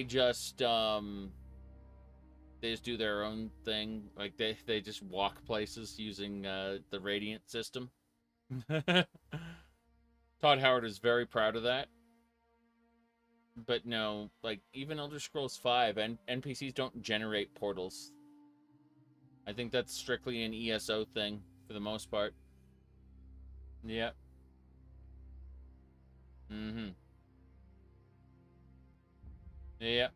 [SPEAKER 1] just do their own thing. Like, they just walk places using the Radiant system. Todd Howard is very proud of that. But no, like, even Elder Scrolls 5, NPCs don't generate portals. I think that's strictly an ESO thing, for the most part. Yep. Yep.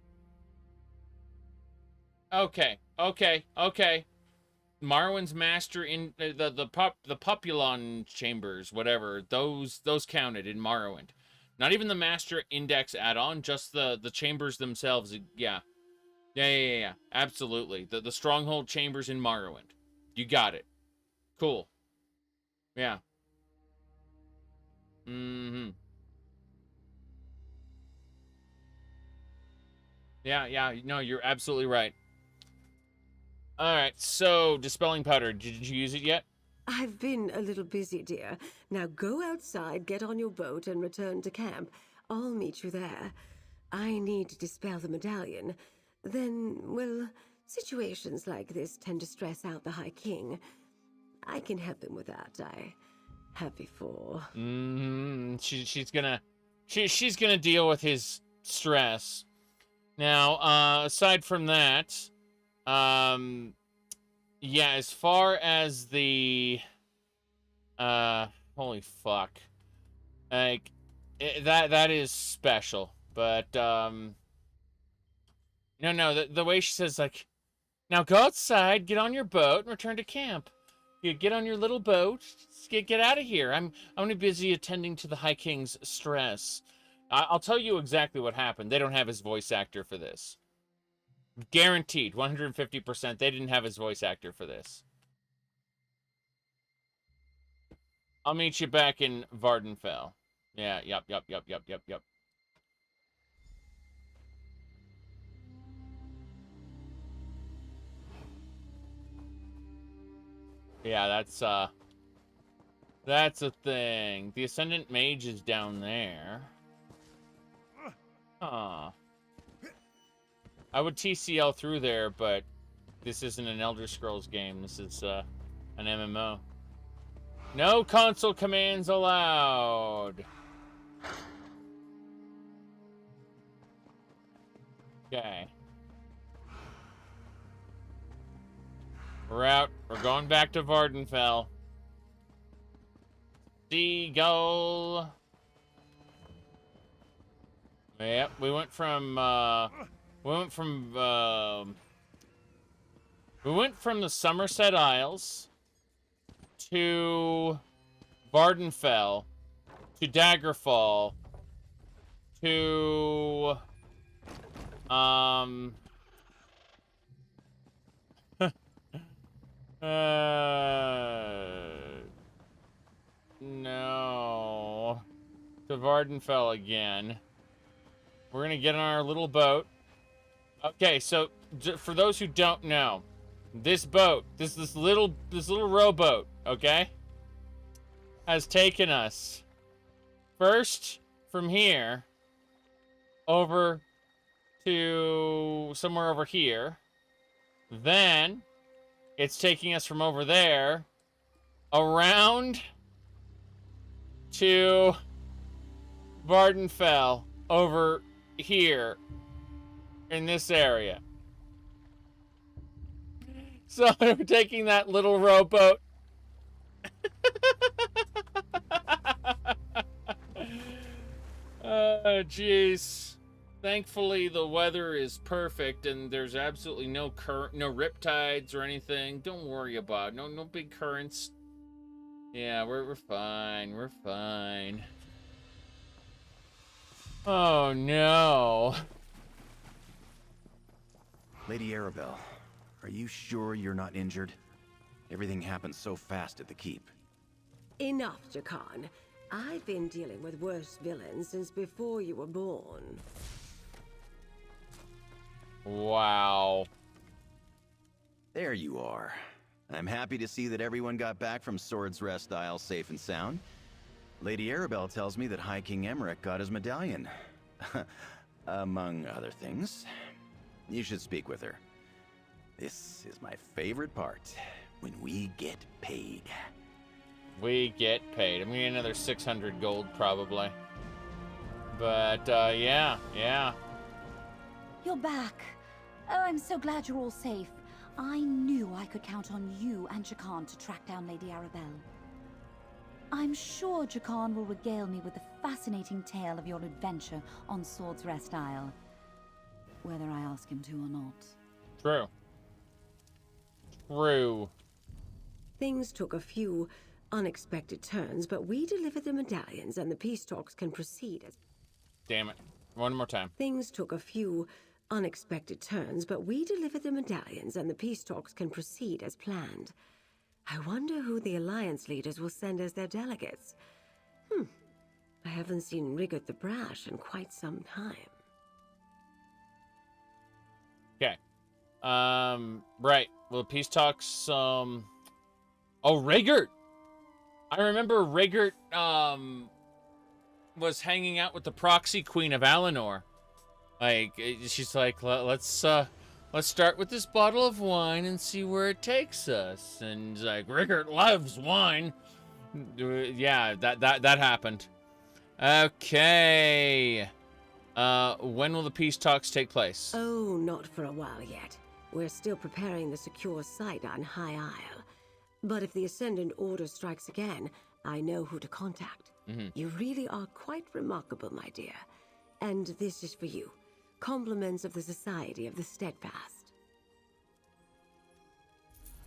[SPEAKER 1] Okay. Marwyn's master in the Populon chambers, whatever, those counted in Morrowind. Not even the master index add-on, just the chambers themselves. Yeah. Absolutely. The stronghold chambers in Morrowind. You got it. Cool. Yeah. Yeah, no, you're absolutely right. Alright, so, Dispelling Powder, did you use it yet?
[SPEAKER 10] I've been a little busy, dear. Now go outside, get on your boat, and return to camp. I'll meet you there. I need to dispel the medallion. Then, well, situations like this tend to stress out the High King. I can help him with that. I have before.
[SPEAKER 1] She's gonna deal with his stress. Now, aside from that, yeah, as far as the, holy fuck, like, that is special, but, no, the way she says, like, now go outside, get on your boat, and return to camp. You get on your little boat, get out of here. I'm only busy attending to the High King's stress. I'll tell you exactly what happened. They don't have his voice actor for this. Guaranteed, 150%, they didn't have his voice actor for this. I'll meet you back in Vardenfell. Yeah, yep. Yeah, that's a thing. The Ascendant Mage is down there. Huh. I would TCL through there, but this isn't an Elder Scrolls game. This is an MMO. No console commands allowed. Okay. We're out. We're going back to Vardenfell. Seagull. Yep, we went from the Somerset Isles to Vardenfell to Daggerfall to no, to Vardenfell again. We're gonna get on our little boat. Okay, so for those who don't know, this boat, this little rowboat, okay, has taken us first from here over to somewhere over here. Then it's taking us from over there around to Vardenfell over here in this area. So we're taking that little rowboat. Oh, jeez. Thankfully, the weather is perfect and there's absolutely no current, no riptides or anything. Don't worry about it. No big currents. Yeah, we're fine. We're fine. Oh, no.
[SPEAKER 3] Lady Arabelle, are you sure you're not injured? Everything happened so fast at the keep.
[SPEAKER 10] Enough, Jakarn. I've been dealing with worse villains since before you were born.
[SPEAKER 1] Wow.
[SPEAKER 3] There you are. I'm happy to see that everyone got back from Sword's Rest Isle safe and sound. Lady Arabelle tells me that High King Emmerich got his medallion. Among other things. You should speak with her. This is my favorite part. When we get paid.
[SPEAKER 1] We get paid. I'm gonna get another 600 gold, probably. But, yeah.
[SPEAKER 7] You're back. Oh, I'm so glad you're all safe. I knew I could count on you and Jakarn to track down Lady Arabelle. I'm sure Jakarn will regale me with the fascinating tale of your adventure on Sword's Rest Isle. Whether I ask him to or not.
[SPEAKER 1] True.
[SPEAKER 10] Things took a few unexpected turns, but we delivered the medallions and the peace talks can proceed as...
[SPEAKER 1] Damn it. One more time.
[SPEAKER 10] Things took a few unexpected turns, but we delivered the medallions and the peace talks can proceed as planned. I wonder who the Alliance leaders will send as their delegates. I haven't seen Rigard the Brash in quite some time.
[SPEAKER 1] Okay. Right. Well, peace talks, Oh, Rigard! I remember Rigard, was hanging out with the proxy queen of Alinor. Like, she's like, let's start with this bottle of wine and see where it takes us. And like, Rigard loves wine. Yeah, that happened. Okay. When will the peace talks take place?
[SPEAKER 10] Oh, not for a while yet. We're still preparing the secure site on High Isle. But if the Ascendant order strikes again, I know who to contact. You really are quite remarkable, my dear. And this is for you. Compliments of the Society of the Steadfast.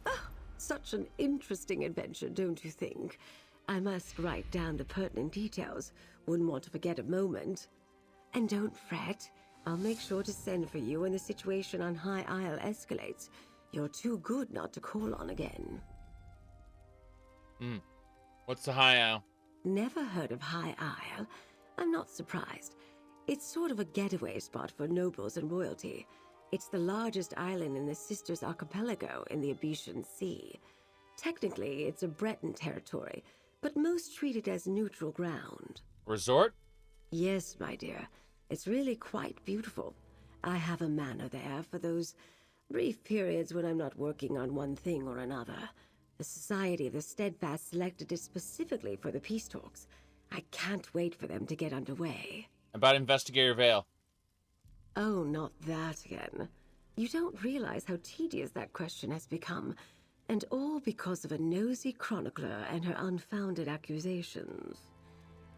[SPEAKER 10] Oh, such an interesting adventure, don't you think? I must write down the pertinent details. Wouldn't want to forget a moment. And don't fret. I'll make sure to send for you when the situation on High Isle escalates. You're too good not to call on again.
[SPEAKER 1] What's the High Isle?
[SPEAKER 10] Never heard of High Isle? I'm not surprised. It's sort of a getaway spot for nobles and royalty. It's the largest island in the Sisters Archipelago in the Abetian Sea. Technically, it's a Breton territory, but most treat it as neutral ground.
[SPEAKER 1] Resort?
[SPEAKER 10] Yes, my dear. It's really quite beautiful. I have a manor there for those brief periods when I'm not working on one thing or another. The Society of the Steadfast selected it specifically for the peace talks. I can't wait for them to get underway.
[SPEAKER 1] About Investigator Vale.
[SPEAKER 10] Oh, not that again. You don't realize how tedious that question has become, and all because of a nosy chronicler and her unfounded accusations.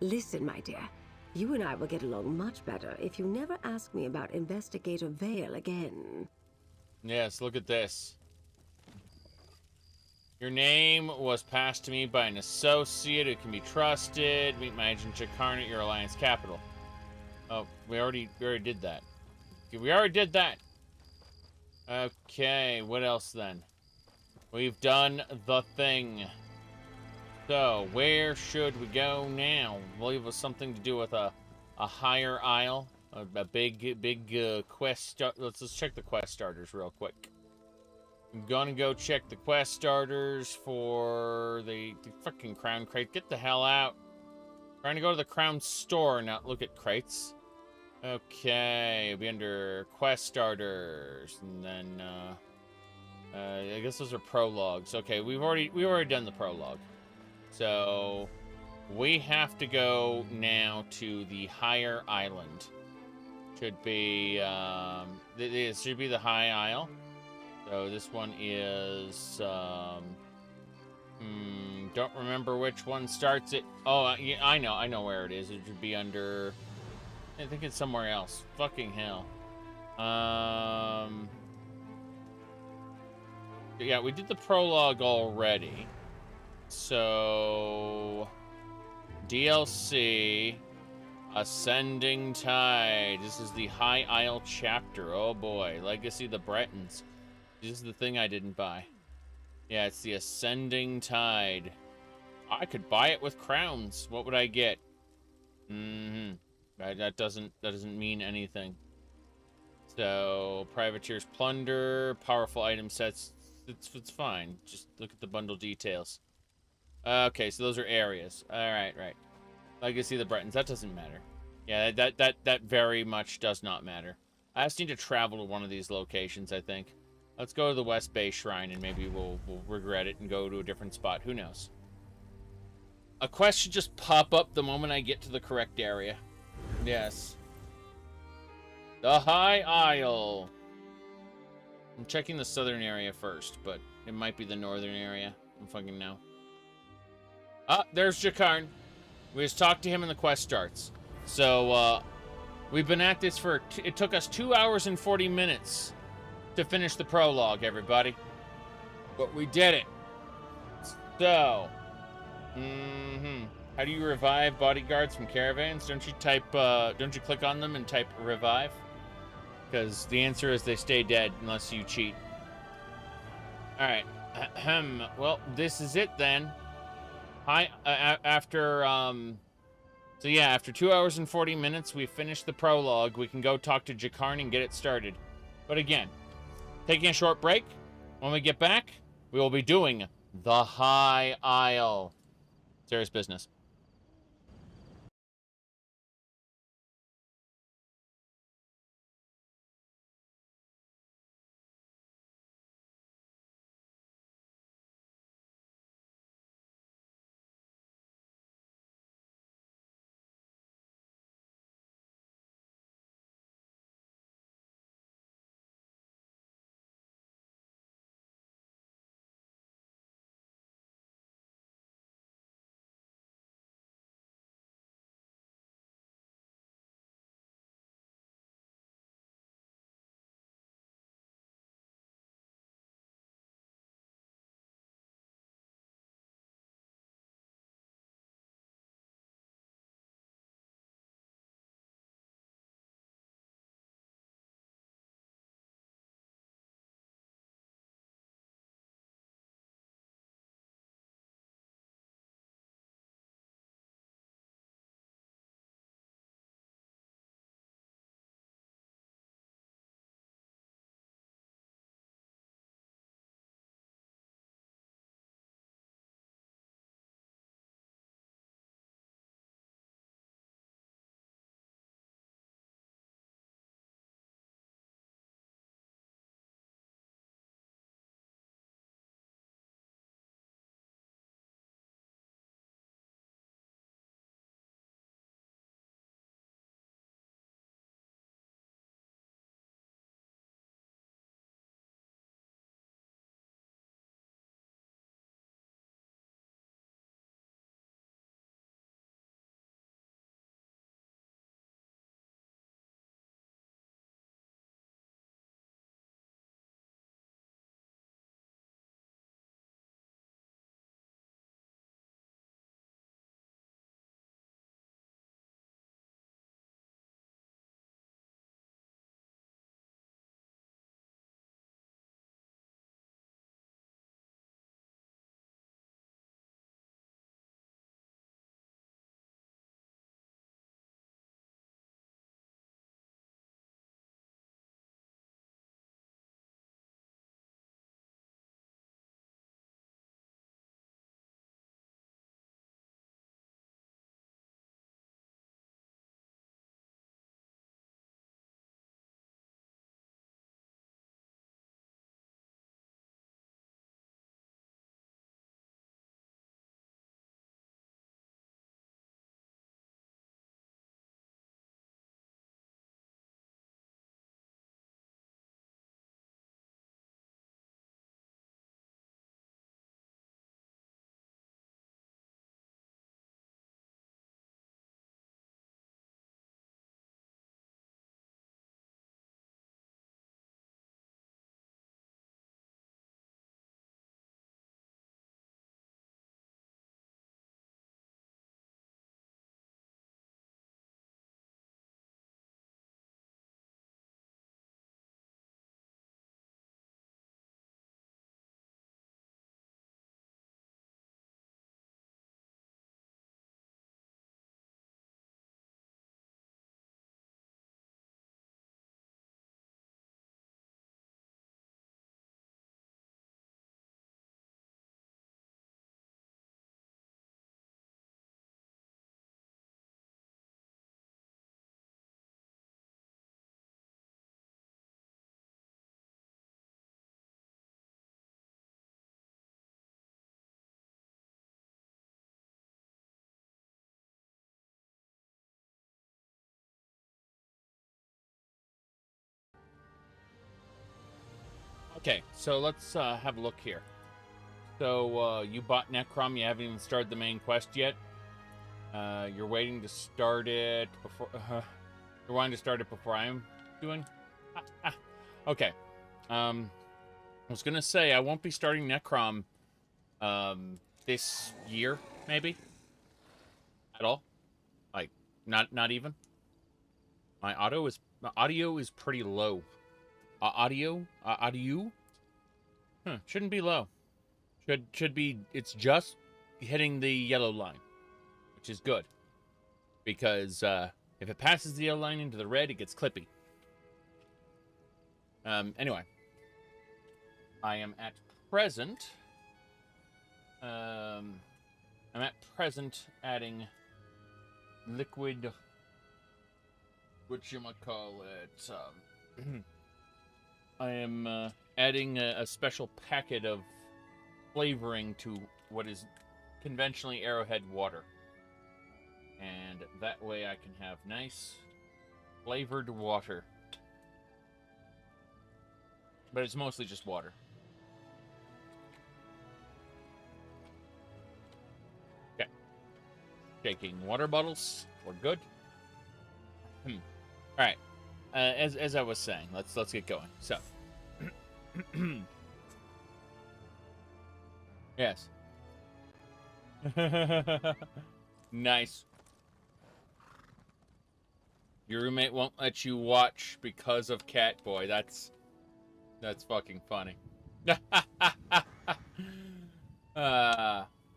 [SPEAKER 10] Listen, my dear, you and I will get along much better if you never ask me about Investigator Vale again.
[SPEAKER 1] Yes, look at this. Your name was passed to me by an associate who can be trusted. Meet my agent Jakarn at your Alliance capital. Oh, we already did that. Okay, we already did that. Okay, what else then? We've done the thing. So, where should we go now? I believe it was something to do with a higher isle. A big quest. Let's just check the quest starters real quick. I'm gonna go check the quest starters for the fucking crown crate. Get the hell out. Trying to go to the Crown store, not look at crates. Okay, it'll be under quest starters, and then I guess those are prologues. Okay, we've already done the prologue, so we have to go now to the higher island. Should be this should be the High Isle. So this one is don't remember which one starts it. Oh, yeah, I know where it is. It should be under. I think it's somewhere else. Fucking hell. Yeah, we did the prologue already. So DLC Ascending Tide. This is the High Isle chapter. Oh boy, Legacy of the Breatons. This is the thing I didn't buy. Yeah, it's the Ascending Tide. I could buy it with crowns. What would I get? That doesn't mean anything. So privateer's plunder, powerful item sets. It's fine. Just look at the bundle details. Okay, so those are areas. All right, right. Legacy of the Breton's. That doesn't matter. Yeah, that very much does not matter. I just need to travel to one of these locations, I think. Let's go to the West Bay Shrine, and maybe we'll regret it and go to a different spot. Who knows? A quest should just pop up the moment I get to the correct area. Yes. The High Isle. I'm checking the southern area first, but it might be the northern area. I don't fucking know. Ah, there's Jakarn. We just talked to him and the quest starts. So, we've been at this for... It took us 2 hours and 40 minutes to finish the prologue, everybody. But we did it. So... How do you revive bodyguards from caravans? Don't you type, don't you click on them and type revive? Because the answer is they stay dead unless you cheat. Alright. Well, this is it then. Hi, after, so yeah, after 2 hours and 40 minutes, we finished the prologue. We can go talk to Jakarn and get it started. But again, taking a short break. When we get back, we will be doing the High Isle. Serious business. Okay, so let's have a look here. So you bought Necrom. You haven't even started the main quest yet. You're waiting to start it before. You're wanting to start it before I'm doing. Okay. I was gonna say I won't be starting Necrom this year, maybe. At all. Like, not even. My audio is pretty low. Audio? Shouldn't be low. Should be, it's just hitting the yellow line, which is good. Because if it passes the yellow line into the red, it gets clippy. Anyway. I am at present. I'm at present adding liquid, whatchamacallit, I am adding a special packet of flavoring to what is conventionally Arrowhead water. And that way I can have nice flavored water. But it's mostly just water. Okay. Shaking water bottles. We're good. Alright. As I was saying, let's get going. So yes. Nice. Your roommate won't let you watch because of Catboy. That's fucking funny.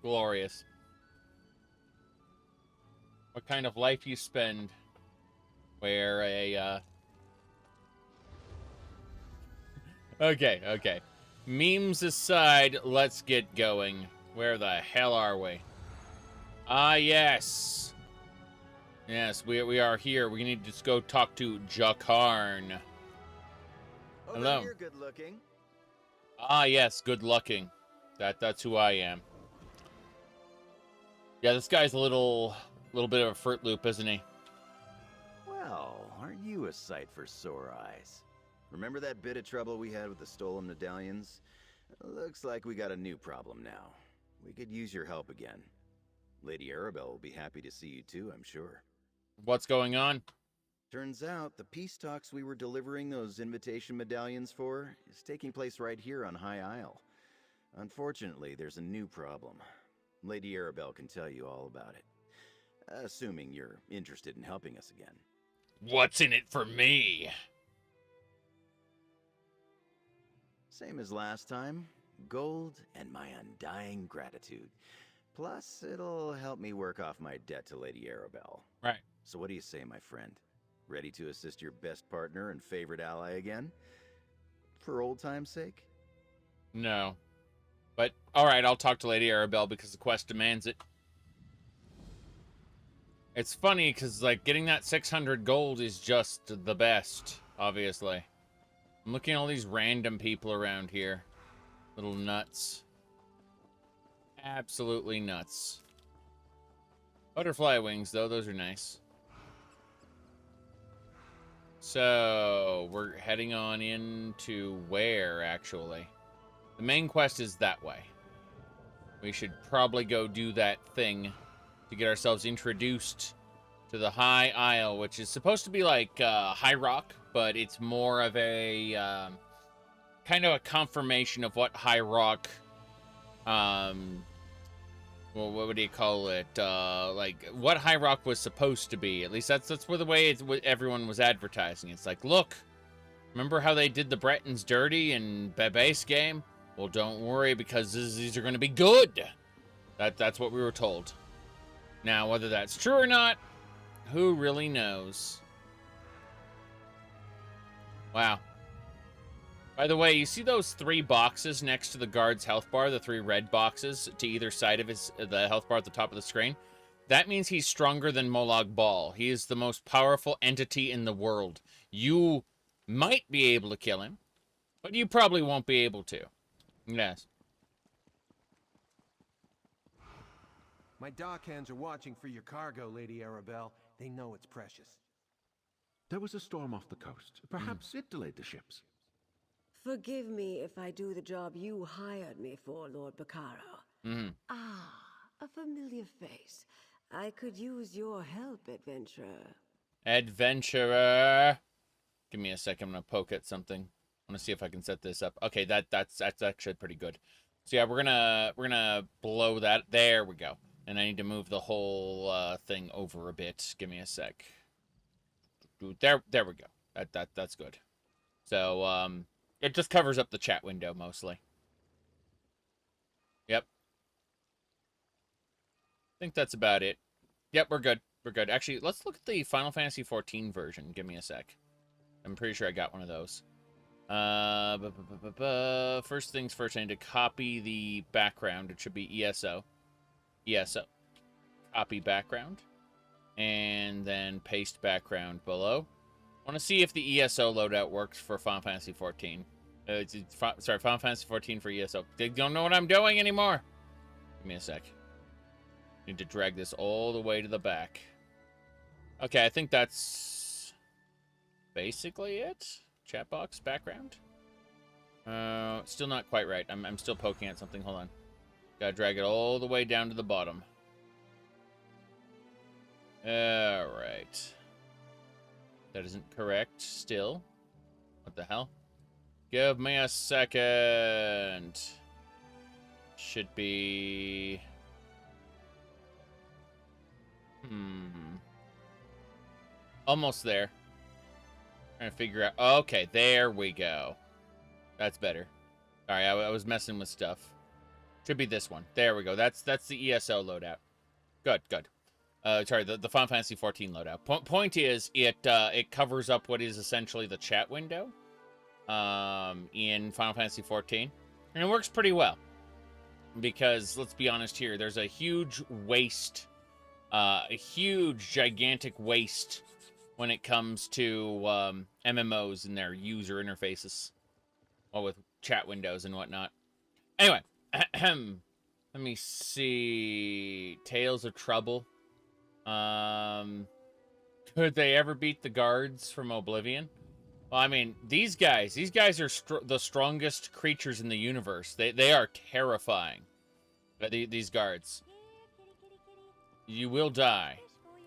[SPEAKER 1] Glorious. What kind of life you spend where a Okay. Memes aside, let's get going. Where the hell are we? Ah, yes. Yes, we are here. We need to just go talk to Jakarn. Hello.
[SPEAKER 3] Over here, good looking.
[SPEAKER 1] Ah, yes, good looking. That's who I am. Yeah, this guy's a little bit of a Fruit Loop, isn't he?
[SPEAKER 3] Well, aren't you a sight for sore eyes? Remember that bit of trouble we had with the stolen medallions? Looks like we got a new problem now. We could use your help again. Lady Arabelle will be happy to see you too, I'm sure.
[SPEAKER 1] What's going on?
[SPEAKER 3] Turns out the peace talks we were delivering those invitation medallions for is taking place right here on High Isle. Unfortunately, there's a new problem. Lady Arabelle can tell you all about it. Assuming you're interested in helping us again.
[SPEAKER 1] What's in it for me?
[SPEAKER 3] Same as last time. Gold and my undying gratitude. Plus, it'll help me work off my debt to Lady Arabelle.
[SPEAKER 1] Right.
[SPEAKER 3] So what do you say, my friend? Ready to assist your best partner and favorite ally again? For old time's sake?
[SPEAKER 1] No. But, alright, I'll talk to Lady Arabelle because the quest demands it. It's funny because, like, getting that 600 gold is just the best, obviously. I'm looking at all these random people around here. Little nuts. Absolutely nuts. Butterfly wings, though. Those are nice. So, we're heading on into where, actually? The main quest is that way. We should probably go do that thing to get ourselves introduced to the High Isle, which is supposed to be like High Rock, but it's more of a kind of a confirmation of what High Rock, well, what would you call it? Like what High Rock was supposed to be. At least that's where the way everyone was advertising. It's like, look, remember how they did the Breton's dirty in base game? Well, don't worry because these are going to be good. That's what we were told. Now, whether that's true or not, who really knows? Wow. By the way, you see those 3 boxes next to the guard's health bar, the 3 red boxes to either side of the health bar at the top of the screen? That means he's stronger than Molag Bal. He is the most powerful entity in the world. You might be able to kill him, but you probably won't be able to. Yes.
[SPEAKER 19] My dockhands are watching for your cargo, Lady Arabelle. They know it's precious.
[SPEAKER 11] There was a storm off the coast. Perhaps it delayed the ships.
[SPEAKER 10] Forgive me if I do the job you hired me for, Lord Bacaro. Ah, a familiar face. I could use your help, adventurer.
[SPEAKER 1] Adventurer. Give me a second. I'm gonna poke at something. I want to see if I can set this up. Okay, that's actually pretty good. So yeah, we're gonna blow that. There we go. And I need to move the whole thing over a bit. Give me a sec. There we go. That's good. So it just covers up the chat window mostly. Yep. I think that's about it. Yep, we're good. We're good. Actually, let's look at the Final Fantasy XIV version. Give me a sec. I'm pretty sure I got one of those. First things first, I need to copy the background. It should be ESO. ESO. Copy background. And then paste background below. I want to see if the ESO loadout works for Final Fantasy XIV. Sorry, Final Fantasy XIV for ESO. They don't know what I'm doing anymore. Give me a sec. Need to drag this all the way to the back. Okay, I think that's basically it. Chat box background. Still not quite right. I'm still poking at something. Hold on. Gotta drag it all the way down to the bottom. Alright. That isn't correct still. What the hell? Give me a second. Should be... Almost there. Trying to figure out... Okay, there we go. That's better. Sorry, I was messing with stuff. Should be this one. There we go. That's the ESO loadout. Good, good. Sorry, the Final Fantasy XIV loadout. Point is, it covers up what is essentially the chat window in Final Fantasy XIV. And it works pretty well. Because, let's be honest here, there's a huge waste... a huge, gigantic waste when it comes to MMOs and their user interfaces. Well, with chat windows and whatnot. Anyway, let me see. Tales of Trouble. Could they ever beat the guards from Oblivion? Well, I mean, these guys are the strongest creatures in the universe. They are terrifying. These guards. You will die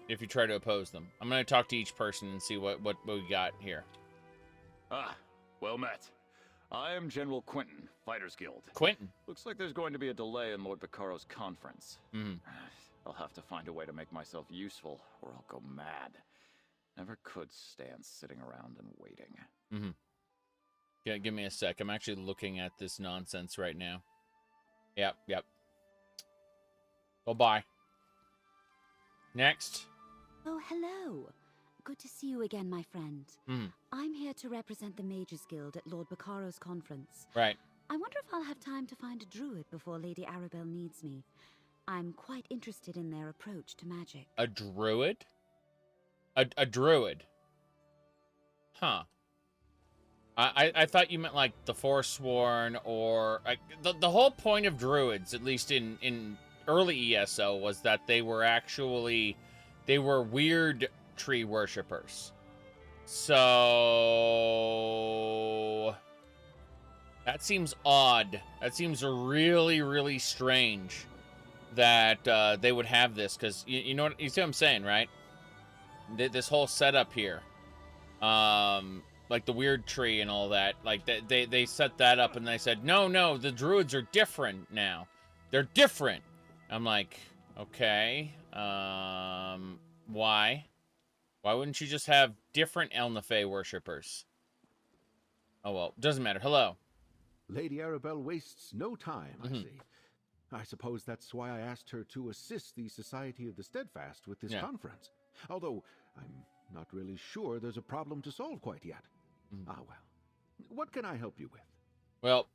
[SPEAKER 1] if you try to oppose them. I'm going to talk to each person and see what we got here.
[SPEAKER 20] Ah, well met. I am General Quentin, Fighters Guild.
[SPEAKER 1] Quentin?
[SPEAKER 20] Looks like there's going to be a delay in Lord Bacaro's conference. I'll have to find a way to make myself useful, or I'll go mad. Never could stand sitting around and waiting.
[SPEAKER 1] Yeah, give me a sec. I'm actually looking at this nonsense right now. Yep. Bye-bye. Next.
[SPEAKER 7] Oh, hello. Good to see you again, my friend. I'm here to represent the Mages Guild at Lord Bacaro's conference.
[SPEAKER 1] Right.
[SPEAKER 7] I wonder if I'll have time to find a druid before Lady Arabelle needs me. I'm quite interested in their approach to magic.
[SPEAKER 1] A druid? A druid? Huh. I thought you meant like the Forsworn or... the whole point of druids, at least in early ESO, was that they were weird tree worshippers. So that seems odd. That seems really, really strange that they would have this, because you know what, you see what I'm saying, right? This whole setup here, like the weird tree and all that, like they set that up and they said, no, the druids are different now. They're different. I'm like, okay, why? Why wouldn't you just have different Elnafey worshippers? Oh, well, doesn't matter. Hello.
[SPEAKER 11] Lady Arabelle wastes no time, I see. I suppose that's why I asked her to assist the Society of the Steadfast with this conference. Although, I'm not really sure there's a problem to solve quite yet. Ah, well. What can I help you with?
[SPEAKER 1] Well,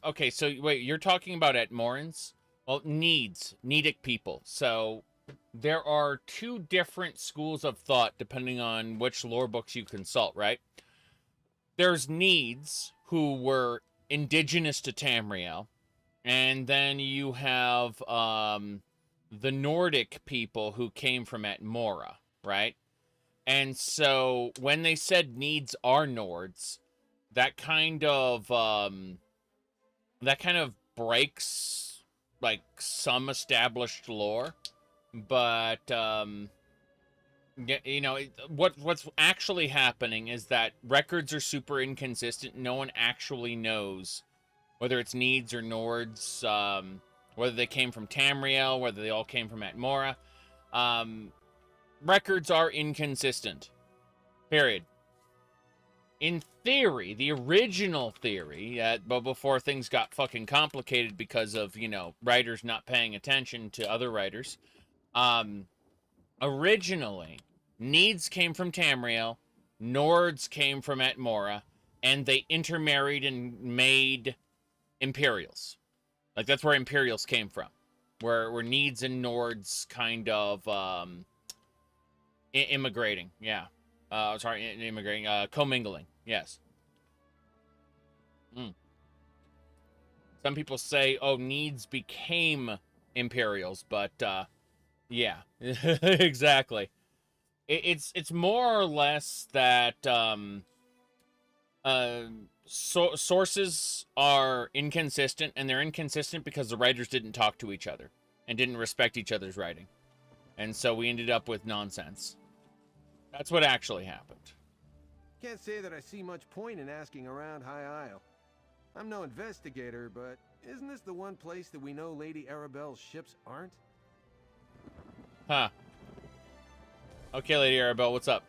[SPEAKER 1] okay, so wait, you're talking about at Morin's? Well, Needic people. So there are two different schools of thought depending on which lore books you consult, right? There's Needs, who were indigenous to Tamriel, and then you have the Nordic people who came from Atmora, right? And so when they said Needs are Nords, that kind of breaks like some established lore, but you know, what's actually happening is that records are super inconsistent. No one actually knows whether it's Needs or Nords, whether they came from Tamriel, whether they all came from Atmora. Records are inconsistent. Period. In theory, the original theory, but before things got fucking complicated because of, you know, writers not paying attention to other writers, originally, Needs came from Tamriel, Nords came from Atmora, and they intermarried and made Imperials. Like, that's where Imperials came from. Where Needs and Nords kind of immigrating, yeah. Commingling, yes. Some people say, oh, Needs became Imperials, but, yeah, exactly. It's more or less that, sources are inconsistent, and they're inconsistent because the writers didn't talk to each other and didn't respect each other's writing. And so we ended up with nonsense. That's what actually happened.
[SPEAKER 19] Can't say that I see much point in asking around High Isle. I'm no investigator, but isn't this the one place that we know Lady Arabelle's ships aren't?
[SPEAKER 1] Huh. Okay, Lady Arabelle, what's up?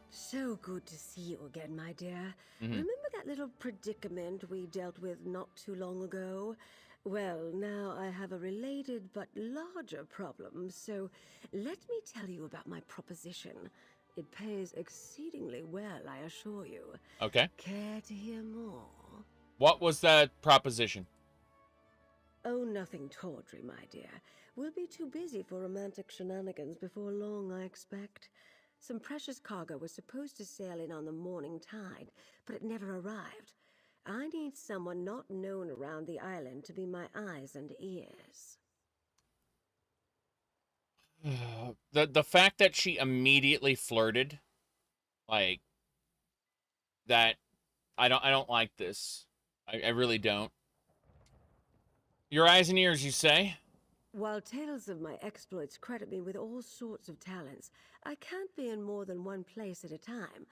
[SPEAKER 10] So good to see you again, my dear.
[SPEAKER 1] Mhm.
[SPEAKER 10] Remember that little predicament we dealt with not too long ago? Well, now I have a related but larger problem, so let me tell you about my proposition. It pays exceedingly well, I assure you.
[SPEAKER 1] Okay.
[SPEAKER 10] Care to hear more?
[SPEAKER 1] What was that proposition?
[SPEAKER 10] Oh, nothing tawdry, my dear. We'll be too busy for romantic shenanigans before long, I expect. Some precious cargo was supposed to sail in on the morning tide, but it never arrived. I need someone not known around the island to be my eyes and ears.
[SPEAKER 1] The fact that she immediately flirted, like, that, I don't like this. I really don't. Your eyes and ears, you say?
[SPEAKER 10] While tales of my exploits credit me with all sorts of talents, I can't be in more than one place at a time.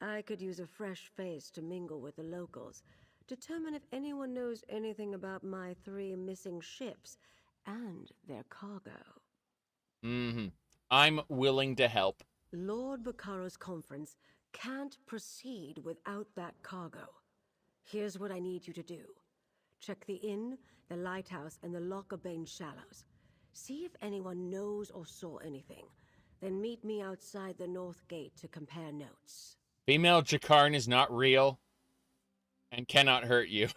[SPEAKER 10] I could use a fresh face to mingle with the locals, determine if anyone knows anything about my 3 missing ships and their cargo.
[SPEAKER 1] I'm willing to help.
[SPEAKER 10] Lord Bacaro's conference can't proceed without that cargo. Here's what I need you to do. Check the inn, the lighthouse, and the Lockabane Shallows. See if anyone knows or saw anything. Then meet me outside the North Gate to compare notes.
[SPEAKER 1] Female Jakarn is not real and cannot hurt you.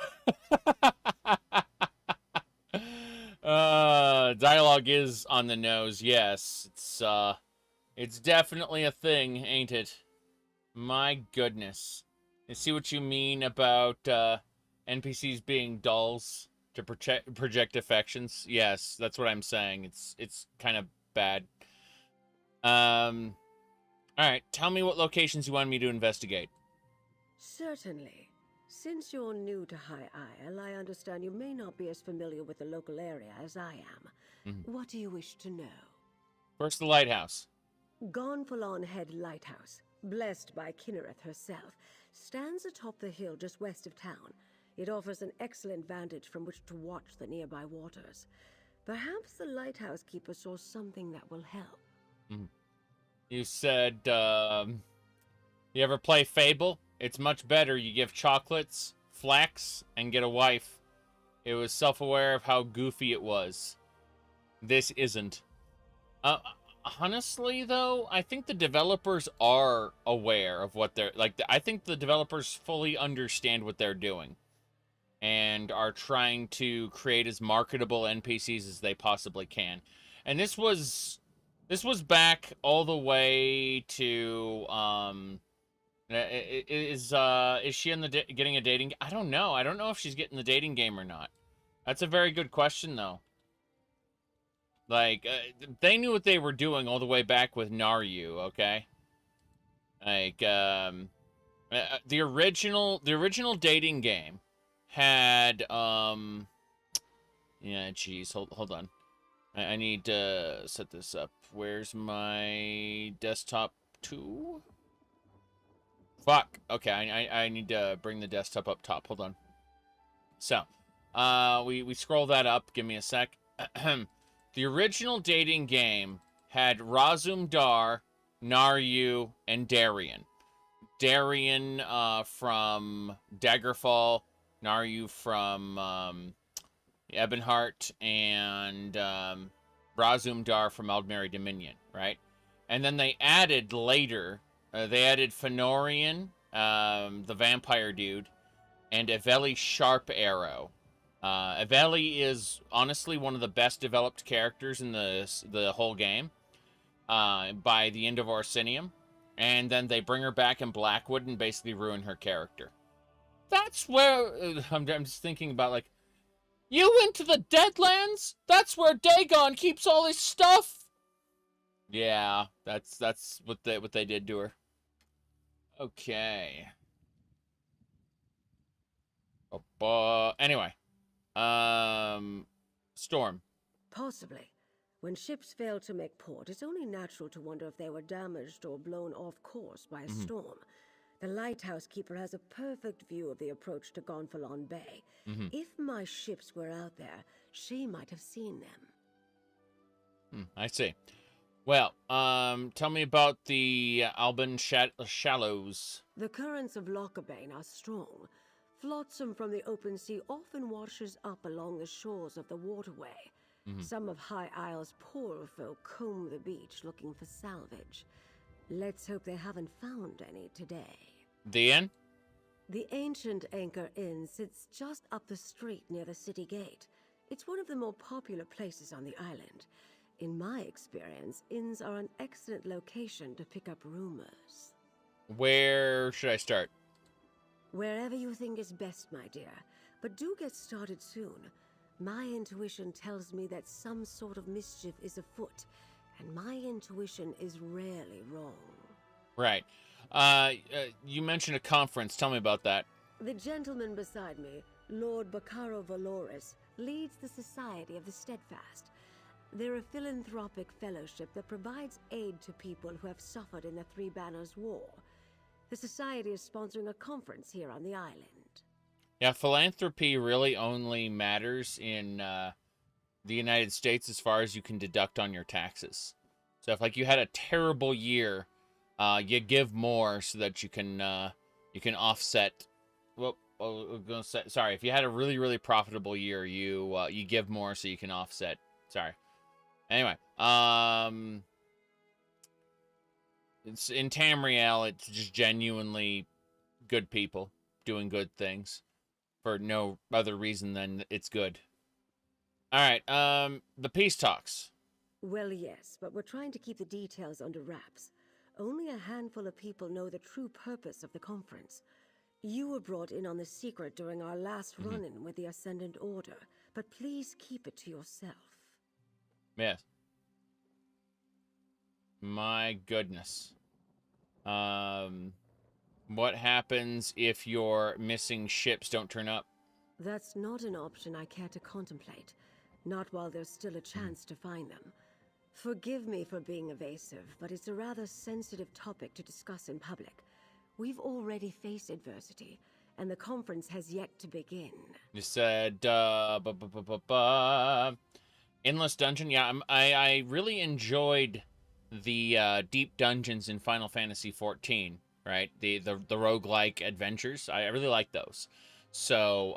[SPEAKER 1] Dialogue is on the nose, yes. It's definitely a thing, ain't it? My goodness. You see what you mean about NPCs being dolls to project affections? Yes, that's what I'm saying. It's kind of bad. Alright, tell me what locations you want me to investigate.
[SPEAKER 10] Certainly. Since you're new to High Isle, I understand you may not be as familiar with the local area as I am. What do you wish to know?
[SPEAKER 1] First, the lighthouse.
[SPEAKER 10] Gonfalon Head Lighthouse, blessed by Kinnereth herself, stands atop the hill just west of town. It offers an excellent vantage from which to watch the nearby waters. Perhaps the lighthouse keeper saw something that will help.
[SPEAKER 1] You said, you ever play Fable? It's much better. You give chocolates, flax, and get a wife. It was self-aware of how goofy it was. This isn't. Honestly, though, I think the developers are aware of what they're... Like, I think the developers fully understand what they're doing. And are trying to create as marketable NPCs as they possibly can. And this was back all the way to... Is she in the getting a dating? I don't know. I don't know if she's getting the dating game or not. That's a very good question, though. Like, they knew what they were doing all the way back with Naryu, okay? Like, The original dating game had yeah, geez, hold on. I need to set this up. Where's my desktop 2? Fuck. Okay, I need to bring the desktop up top. Hold on. So, we scroll that up. Give me a sec. The original dating game had Razum Dar, Naryu, and Darien. Darien from Daggerfall, Naryu from Ebonheart, and Razum Dar from Aldmeri Dominion, right? And then they added later, they added Fenorian, the vampire dude, and Eveli Sharp Arrow. Eveli is honestly one of the best developed characters in the whole game by the end of Orsinium. And then they bring her back in Blackwood and basically ruin her character. That's where I'm just thinking about, like, you went to the Deadlands? That's where Dagon keeps all his stuff. Yeah, that's what they did to her. Okay. Anyway, Storm.
[SPEAKER 10] Possibly. When ships fail to make port, it's only natural to wonder if they were damaged or blown off course by a storm. The lighthouse keeper has a perfect view of the approach to Gonfalon Bay. If my ships were out there, she might have seen them.
[SPEAKER 1] I see. Well, tell me about the Alban Shallows.
[SPEAKER 10] The currents of Lochabane are strong. Flotsam from the open sea often washes up along the shores of the waterway. Some of High Isle's poorer folk comb the beach looking for salvage. Let's hope they haven't found any today.
[SPEAKER 1] The inn?
[SPEAKER 10] The ancient Anchor Inn sits just up the street near the city gate. It's one of the more popular places on the island. In my experience, inns are an excellent location to pick up rumors.
[SPEAKER 1] Where should I start?
[SPEAKER 10] Wherever you think is best, my dear. But do get started soon. My intuition tells me that some sort of mischief is afoot, and my intuition is rarely wrong.
[SPEAKER 1] Right. You mentioned a conference. Tell me about that.
[SPEAKER 10] The gentleman beside me, Lord Bacaro Valoris, leads the Society of the Steadfast. They're a philanthropic fellowship that provides aid to people who have suffered in the Three Banners War. The Society is sponsoring a conference here on the island.
[SPEAKER 1] Yeah, philanthropy really only matters in the United States as far as you can deduct on your taxes. So if, like, you had a terrible year, you give more so that you can offset. Well, sorry, if you had a really, really profitable year, you give more so you can offset. Sorry. Anyway, it's in Tamriel. It's just genuinely good people doing good things for no other reason than it's good. All right, the peace talks.
[SPEAKER 10] Well, yes, but we're trying to keep the details under wraps. Only a handful of people know the true purpose of the conference. You were brought in on the secret during our last run-in with the Ascendant Order, but please keep it to yourself.
[SPEAKER 1] Yes. My goodness. What happens if your missing ships don't turn up?
[SPEAKER 10] That's not an option I care to contemplate. Not while there's still a chance to find them. Forgive me for being evasive, but it's a rather sensitive topic to discuss in public. We've already faced adversity, and the conference has yet to begin.
[SPEAKER 1] You said, Endless Dungeon? Yeah, I really enjoyed the deep dungeons in Final Fantasy XIV, right? The roguelike adventures. I really like those. So,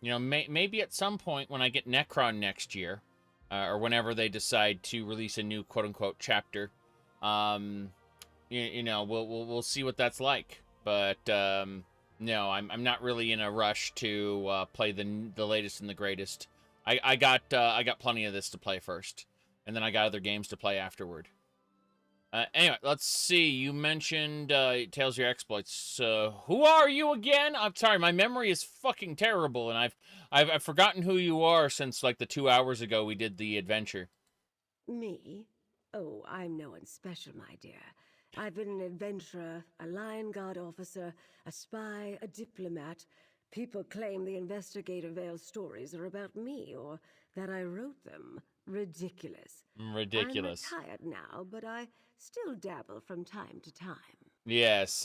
[SPEAKER 1] you know, maybe at some point when I get Necrom next year, or whenever they decide to release a new quote-unquote chapter, you know, we'll see what that's like. But no, I'm not really in a rush to play the latest and the greatest. I got plenty of this to play first, and then I got other games to play afterward. Anyway, let's see. You mentioned Tales of Your Exploits. Who are you again? I'm sorry, my memory is fucking terrible, and I've forgotten who you are since like the 2 hours ago we did the adventure.
[SPEAKER 10] Me? Oh, I'm no one special, my dear. I've been an adventurer, a Lion Guard officer, a spy, a diplomat. People claim the Investigator Vale stories are about me, or that I wrote them. Ridiculous.
[SPEAKER 1] Ridiculous.
[SPEAKER 10] I'm retired now, but I still dabble from time to time.
[SPEAKER 1] Yes,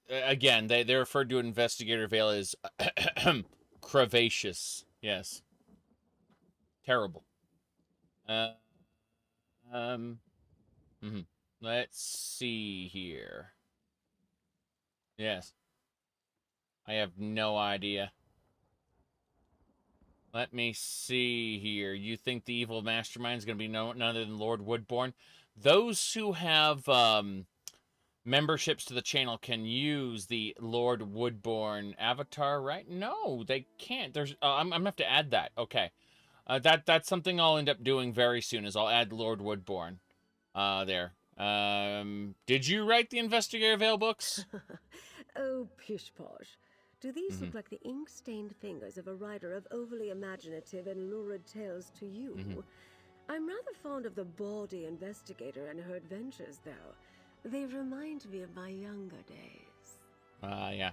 [SPEAKER 1] again, they referred to Investigator Vale as cravacious. Yes. Terrible. Let's see here. Yes. I have no idea. Let me see here. You think the evil mastermind is going to be none other than Lord Woodbourne? Those who have memberships to the channel can use the Lord Woodbourne avatar, right? No, they can't. There's I'm gonna have to add that. Okay, that's something I'll end up doing very soon. Is I'll add Lord Woodbourne. There. Did you write the Investigator Vale books?
[SPEAKER 10] Oh, pish posh. Do these look like the ink-stained fingers of a writer of overly imaginative and lurid tales to you? I'm rather fond of the bawdy investigator and her adventures, though. They remind me of my younger days.
[SPEAKER 1] Yeah.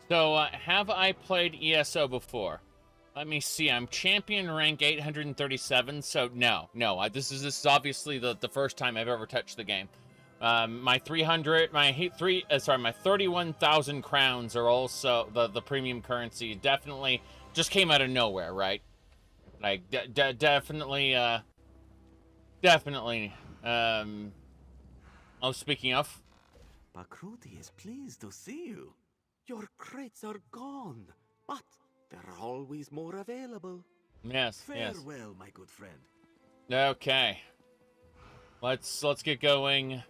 [SPEAKER 1] So, have I played ESO before? Let me see. I'm champion rank 837, so no. This is obviously the first time I've ever touched the game. My 31,000 crowns are also the premium currency. Definitely just came out of nowhere, right? Like, definitely. Oh, speaking of,
[SPEAKER 8] Bakruti is pleased to see you. Your crates are gone, but there are always more available.
[SPEAKER 1] Yes.
[SPEAKER 8] Farewell, my good friend.
[SPEAKER 1] Okay. Let's get going.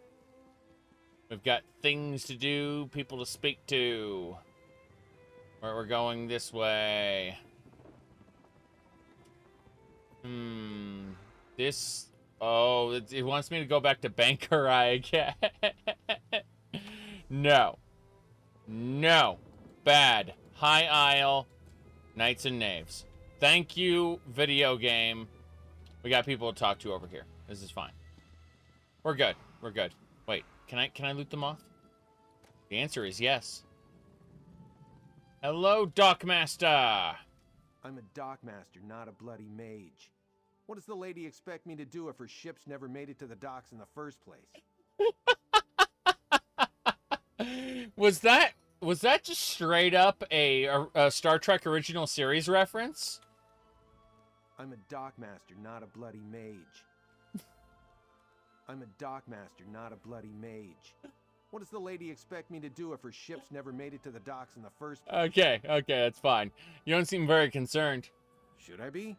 [SPEAKER 1] We've got things to do, people to speak to. We're going this way. This... Oh, it wants me to go back to Bacaro again. No. Bad. High Isle. Knights and Knaves. Thank you, video game. We got people to talk to over here. This is fine. We're good. Wait, can I loot them off? The answer is yes. Hello, Dockmaster.
[SPEAKER 19] I'm a dockmaster, not a bloody mage. What does the lady expect me to do if her ships never made it to the docks in the first place?
[SPEAKER 1] Was that just straight up a Star Trek original series reference?
[SPEAKER 19] I'm a dockmaster, not a bloody mage. I'm a dockmaster, not a bloody mage. What does the lady expect me to do if her ships never made it to the docks in the first place?
[SPEAKER 1] Okay, that's fine. You don't seem very concerned.
[SPEAKER 19] Should I be?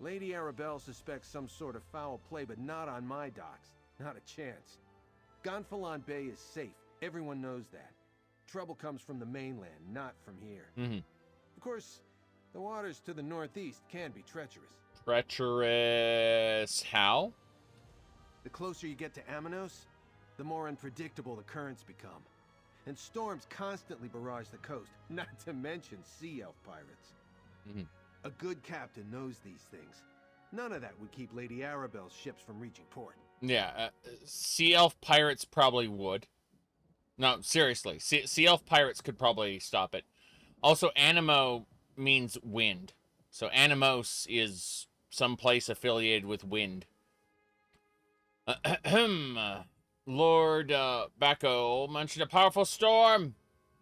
[SPEAKER 19] Lady Arabelle suspects some sort of foul play, but not on my docks. Not a chance. Gonfalon Bay is safe. Everyone knows that. Trouble comes from the mainland, not from here. Of course, the waters to the northeast can be treacherous.
[SPEAKER 1] Treacherous how?
[SPEAKER 19] The closer you get to Amanos, the more unpredictable the currents become. And storms constantly barrage the coast, not to mention sea elf pirates. A good captain knows these things. None of that would keep Lady Arabelle's ships from reaching port.
[SPEAKER 1] Yeah, sea elf pirates probably would. No, seriously, sea elf pirates could probably stop it. Also, Animo means wind. So Animos is some place affiliated with wind. Lord Bacaro mentioned a powerful storm.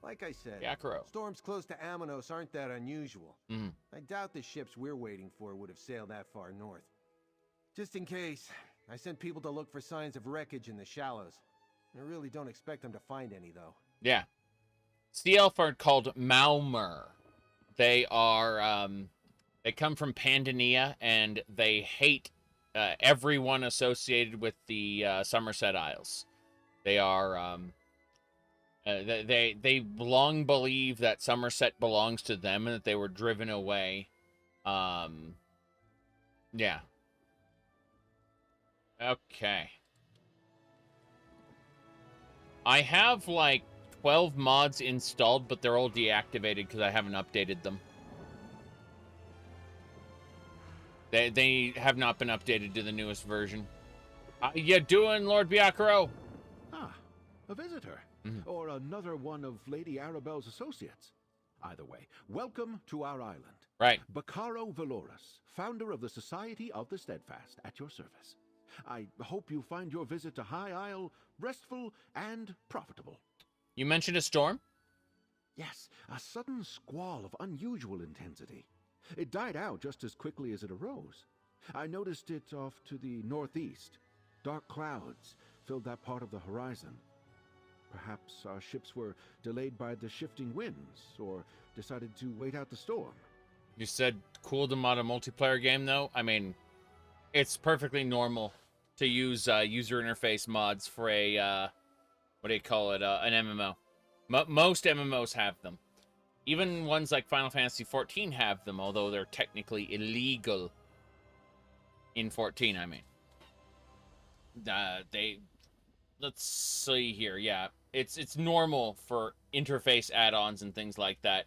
[SPEAKER 19] Like I said,
[SPEAKER 1] Bacaro.
[SPEAKER 19] Storms close to Amanos aren't that unusual. I doubt the ships we're waiting for would have sailed that far north. Just in case, I sent people to look for signs of wreckage in the shallows. I really don't expect them to find any, though.
[SPEAKER 1] Yeah. Sea elf are called Malmer. They are, they come from Pandania, and they hate everyone associated with the Somerset Isles. They are, they long believe that Somerset belongs to them and that they were driven away. Yeah. Okay. I have like 12 mods installed, but they're all deactivated because I haven't updated them. They have not been updated to the newest version. How you doing, Lord Bacaro?
[SPEAKER 11] Ah, a visitor. Or another one of Lady Arabelle's associates. Either way, welcome to our island.
[SPEAKER 1] Right.
[SPEAKER 11] Bacaro Valoris, founder of the Society of the Steadfast, at your service. I hope you find your visit to High Isle restful and profitable.
[SPEAKER 1] You mentioned a storm?
[SPEAKER 11] Yes, a sudden squall of unusual intensity. It died out just as quickly as it arose. I noticed it off to the northeast. Dark clouds filled that part of the horizon. Perhaps our ships were delayed by the shifting winds, or decided to wait out the storm.
[SPEAKER 1] You said cool to mod a multiplayer game, though? I mean, it's perfectly normal to use user interface mods for a, what do you call it, an MMO. Most MMOs have them. Even ones like Final Fantasy XIV have them, although they're technically illegal in 14, I mean. Let's see here, yeah. It's normal for interface add-ons and things like that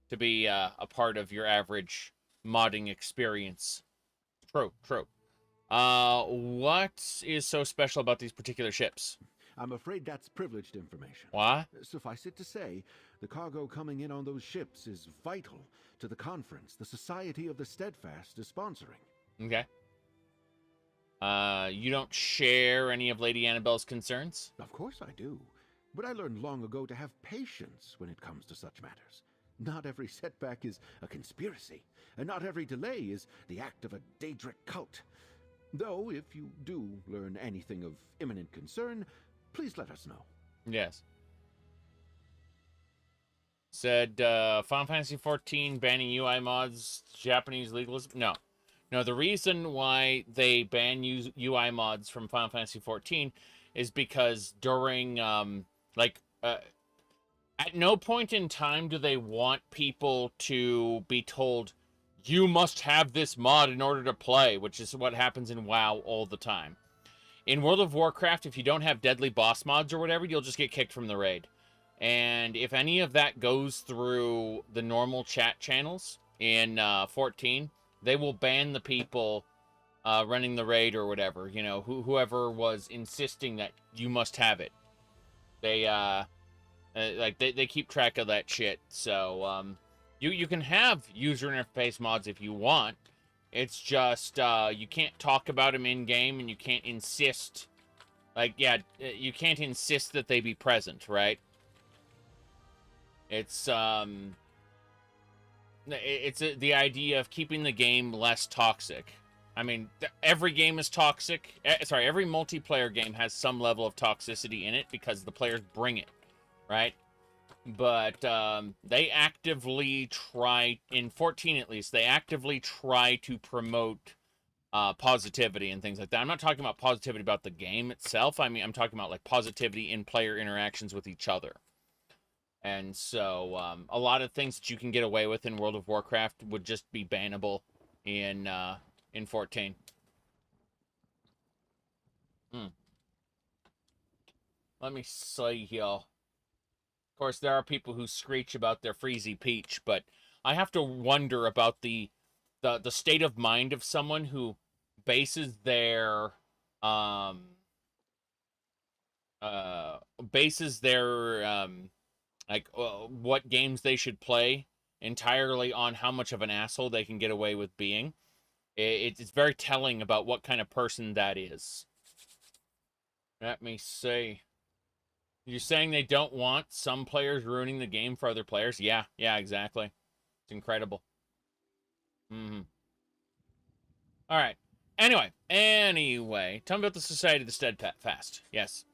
[SPEAKER 1] to be a part of your average modding experience. True. What is so special about these particular ships?
[SPEAKER 11] I'm afraid that's privileged information.
[SPEAKER 1] What?
[SPEAKER 11] Suffice it to say, the cargo coming in on those ships is vital to the conference the Society of the Steadfast is sponsoring.
[SPEAKER 1] Okay. You don't share any of Lady Annabelle's concerns?
[SPEAKER 11] Of course I do. But I learned long ago to have patience when it comes to such matters. Not every setback is a conspiracy, and not every delay is the act of a Daedric cult. Though, if you do learn anything of imminent concern, please let us know.
[SPEAKER 1] Yes. Said, Final Fantasy XIV banning UI mods, Japanese legalism? No. No, the reason why they ban UI mods from Final Fantasy XIV is because during, at no point in time do they want people to be told, you must have this mod in order to play, which is what happens in WoW all the time. In World of Warcraft, if you don't have deadly boss mods or whatever, you'll just get kicked from the raid. And if any of that goes through the normal chat channels in 14, they will ban the people running the raid or whatever. You know, whoever was insisting that you must have it. They they keep track of that shit. So you can have user interface mods if you want. It's just you can't talk about them in game, and you can't insist. You can't insist that they be present, right? It's the idea of keeping the game less toxic. I mean, every game is toxic. Every multiplayer game has some level of toxicity in it because the players bring it, right? But they actively try, in 14 at least, they actively try to promote positivity and things like that. I'm not talking about positivity about the game itself. I mean, I'm talking about like positivity in player interactions with each other. And so a lot of things that you can get away with in World of Warcraft would just be bannable in 14. Let me see here. Of course, there are people who screech about their Freezy Peach, but I have to wonder about the state of mind of someone who bases their what games they should play entirely on how much of an asshole they can get away with being. It's very telling about what kind of person that is. Let me see. You're saying they don't want some players ruining the game for other players? Yeah, exactly. It's incredible. All right. Anyway, tell me about the Society of the Steadfast. Yes.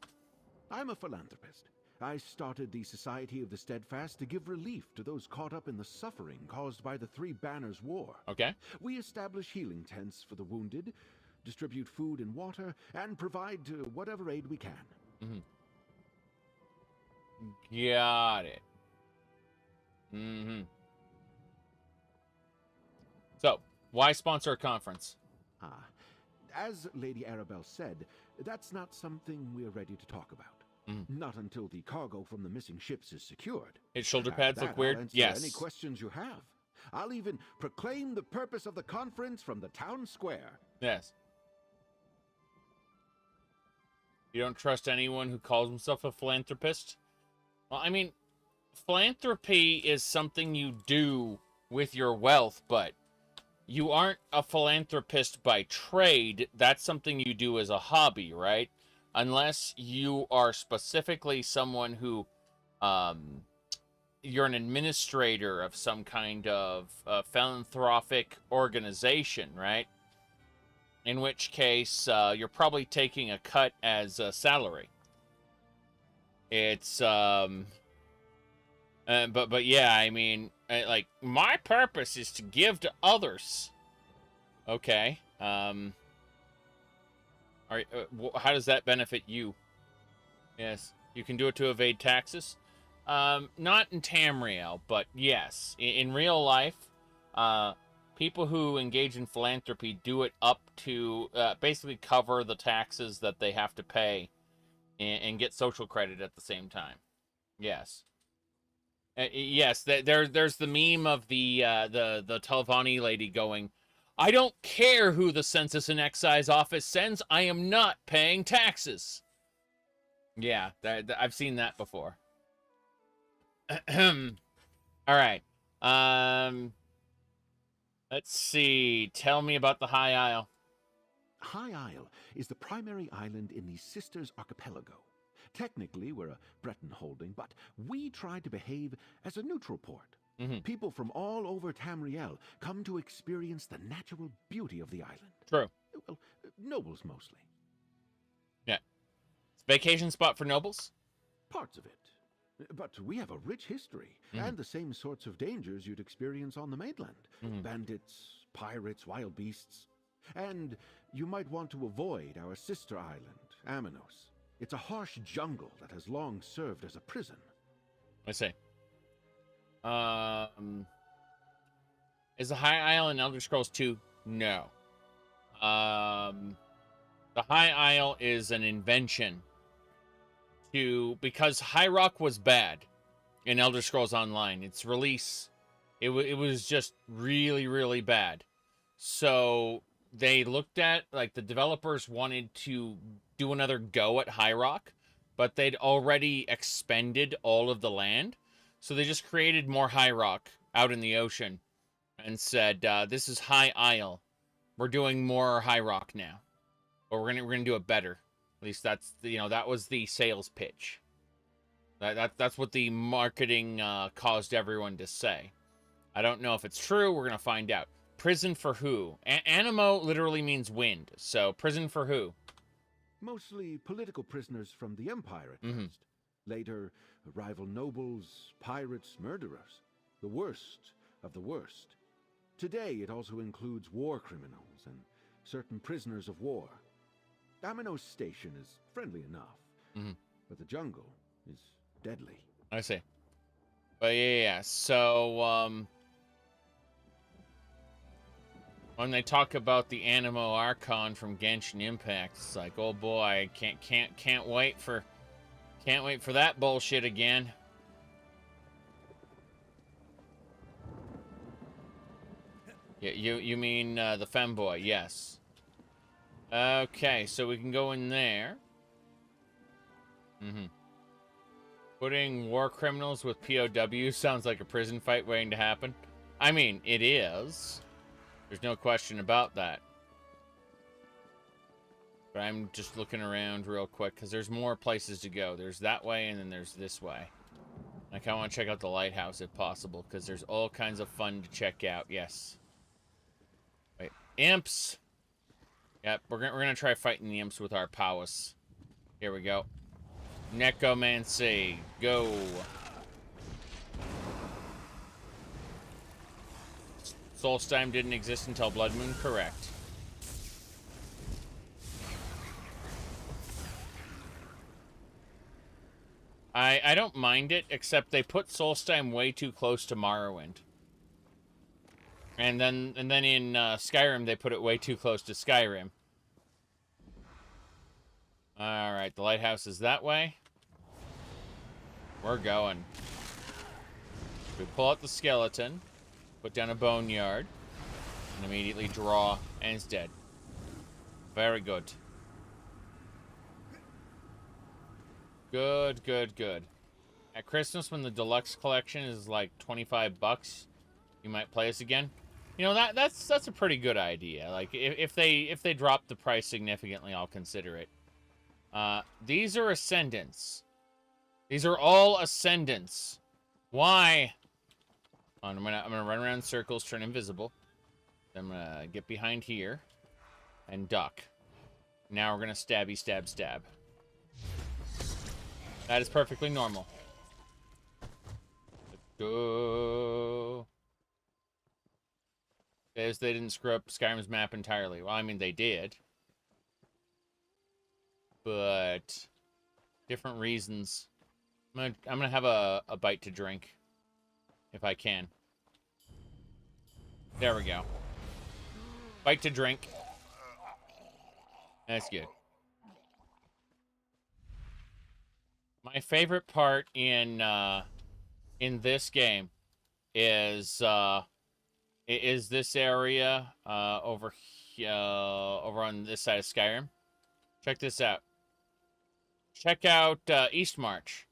[SPEAKER 11] I'm a philanthropist. I started the Society of the Steadfast to give relief to those caught up in the suffering caused by the Three Banners War.
[SPEAKER 1] Okay.
[SPEAKER 11] We establish healing tents for the wounded, distribute food and water, and provide whatever aid we can.
[SPEAKER 1] Got it. So, why sponsor a conference?
[SPEAKER 11] As Lady Arabelle said, that's not something we're ready to talk about. Not until the cargo from the missing ships is secured.
[SPEAKER 1] Its shoulder pads look weird?
[SPEAKER 11] I'll answer
[SPEAKER 1] Yes.
[SPEAKER 11] any questions you have. I'll even proclaim the purpose of the conference from the town square.
[SPEAKER 1] Yes. You don't trust anyone who calls himself a philanthropist? Well, I mean, philanthropy is something you do with your wealth, but you aren't a philanthropist by trade. That's something you do as a hobby, right? Unless you are specifically someone who, you're an administrator of some kind of philanthropic organization, right? In which case, you're probably taking a cut as a salary. It's, but yeah, I mean, like, my purpose is to give to others. Okay. How does that benefit you? Yes, you can do it to evade taxes. Not in Tamriel, but yes, in real life, people who engage in philanthropy do it up to basically cover the taxes that they have to pay and get social credit at the same time. Yes. Yes, there's the meme of the Telvanni lady going, I don't care who the Census and Excise Office sends, I am not paying taxes. Yeah, I've seen that before. All right. Let's see. Tell me about the High Isle.
[SPEAKER 11] High Isle is the primary island in the Sisters Archipelago. Technically, we're a Breton holding, but we try to behave as a neutral port. People from all over Tamriel come to experience the natural beauty of the island.
[SPEAKER 1] True.
[SPEAKER 11] Well, nobles mostly.
[SPEAKER 1] Yeah. It's a vacation spot for nobles?
[SPEAKER 11] Parts of it. But we have a rich history, and the same sorts of dangers you'd experience on the mainland. Bandits, pirates, wild beasts. And you might want to avoid our sister island, Aminos. It's a harsh jungle that has long served as a prison.
[SPEAKER 1] I see. Is the High Isle in Elder Scrolls 2? No. The High Isle is an invention because High Rock was bad in Elder Scrolls Online. Its release, it was just really, really bad. So they looked at, like, the developers wanted to do another go at High Rock, but they'd already expended all of the land. So they just created more High Rock out in the ocean and said, this is High Isle. We're doing more High Rock now. But we're gonna do it better. At least that's, that was the sales pitch. That's what the marketing caused everyone to say. I don't know if it's true. We're gonna find out. Prison for who? Animo literally means wind. So prison for who?
[SPEAKER 11] Mostly political prisoners from the Empire at first. Later, rival nobles, pirates, murderers. The worst of the worst. Today, it also includes war criminals and certain prisoners of war. Aminos Station is friendly enough, but the jungle is deadly.
[SPEAKER 1] I see. But yeah. So, when they talk about the Animo Archon from Genshin Impact, it's like, oh boy, can't wait for that bullshit again. Yeah, you mean the femboy? Yes. Okay, so we can go in there. Putting war criminals with POWs sounds like a prison fight waiting to happen. I mean, it is. There's no question about that. But I'm just looking around real quick, because there's more places to go. There's that way, and then there's this way. I kind of want to check out the lighthouse, if possible, because there's all kinds of fun to check out. Yes. Wait. Imps! Yep, we're gonna try fighting the imps with our powers. Here we go. Necromancy. Go. Solstheim didn't exist until Blood Moon, correct. I don't mind it, except they put Solstheim way too close to Morrowind. And then in Skyrim, they put it way too close to Skyrim. Alright, the lighthouse is that way. We're going. We pull out the skeleton, put down a boneyard, and immediately draw, and it's dead. Very good. Good, good, good. At Christmas, when the deluxe collection is like $25, you might play us again. You know, that's a pretty good idea. Like if they drop the price significantly, I'll consider it. These are Ascendants. These are all Ascendants. Why? I'm gonna run around in circles, turn invisible. I'm gonna get behind here and duck. Now we're gonna stabby stab stab. That is perfectly normal. Let's go. Because they didn't screw up Skyrim's map entirely. Well, I mean, they did. But different reasons. I'm gonna have a bite to drink. If I can. There we go. Bite to drink. That's good. My favorite part in this game is this area over on this side of Skyrim. Check this out. Check out Eastmarch.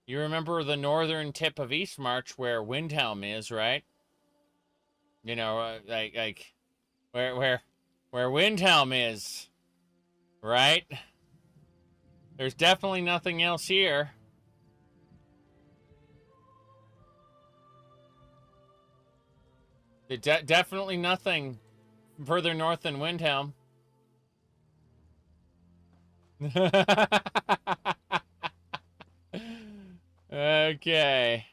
[SPEAKER 1] You remember the northern tip of Eastmarch where Windhelm is, right? You know, like where Windhelm is, right? There's definitely nothing else here. Definitely nothing further north than Windhelm. Okay.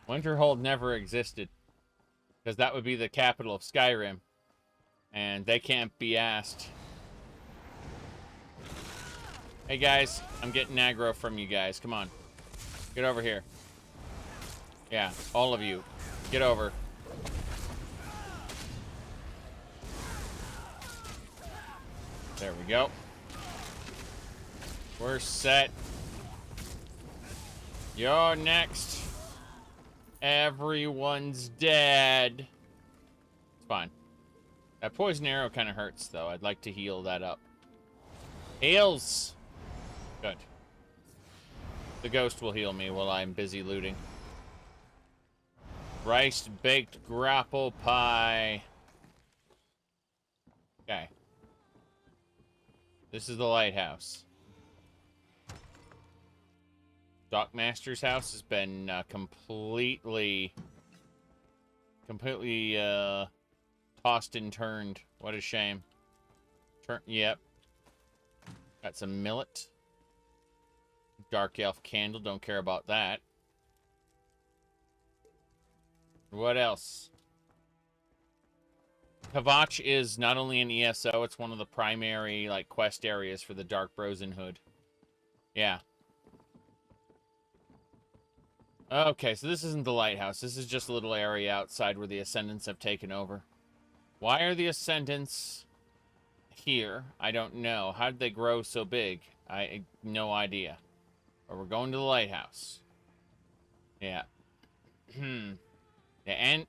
[SPEAKER 1] Winterhold never existed, because that would be the capital of Skyrim, and they can't be asked. Hey guys, I'm getting aggro from you guys. Come on. Get over here. Yeah, all of you. Get over. There we go. We're set. You're next. Everyone's dead. It's fine. That poison arrow kind of hurts, though. I'd like to heal that up. Heals! Good. The ghost will heal me while I'm busy looting. Rice baked grapple pie. Okay. This is the lighthouse. Dockmaster's house has been completely tossed and turned. What a shame. Yep. Got some millet. Dark elf candle. Don't care about that. What else? Kvatch is not only an ESO, it's one of the primary quest areas for the Dark Brosenhood. Yeah. Okay, so this isn't the lighthouse. This is just a little area outside where the Ascendants have taken over. Why are the Ascendants here? I don't know. How did they grow so big? I no idea. But we're going to the lighthouse. Yeah. Yeah,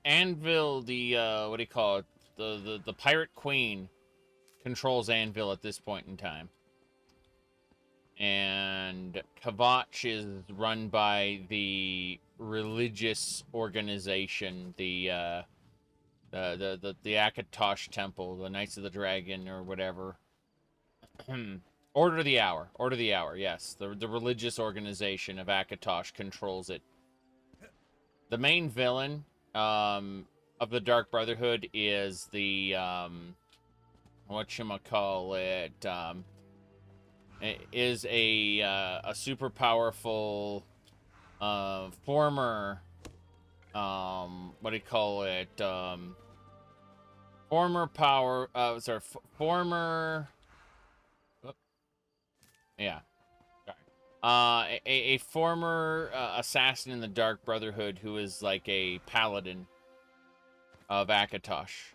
[SPEAKER 1] Anvil, the what do you call it? The pirate queen controls Anvil at this point in time. And Kvatch is run by the religious organization, the Akatosh Temple, the Knights of the Dragon, or whatever. Order of the Hour. Order of the Hour, yes. The religious organization of Akatosh controls it. The main villain of the Dark Brotherhood is the, whatchamacallit, is a super powerful former what do you call it, former power former yeah, sorry. A former assassin in the Dark Brotherhood who is like a paladin of Akatosh.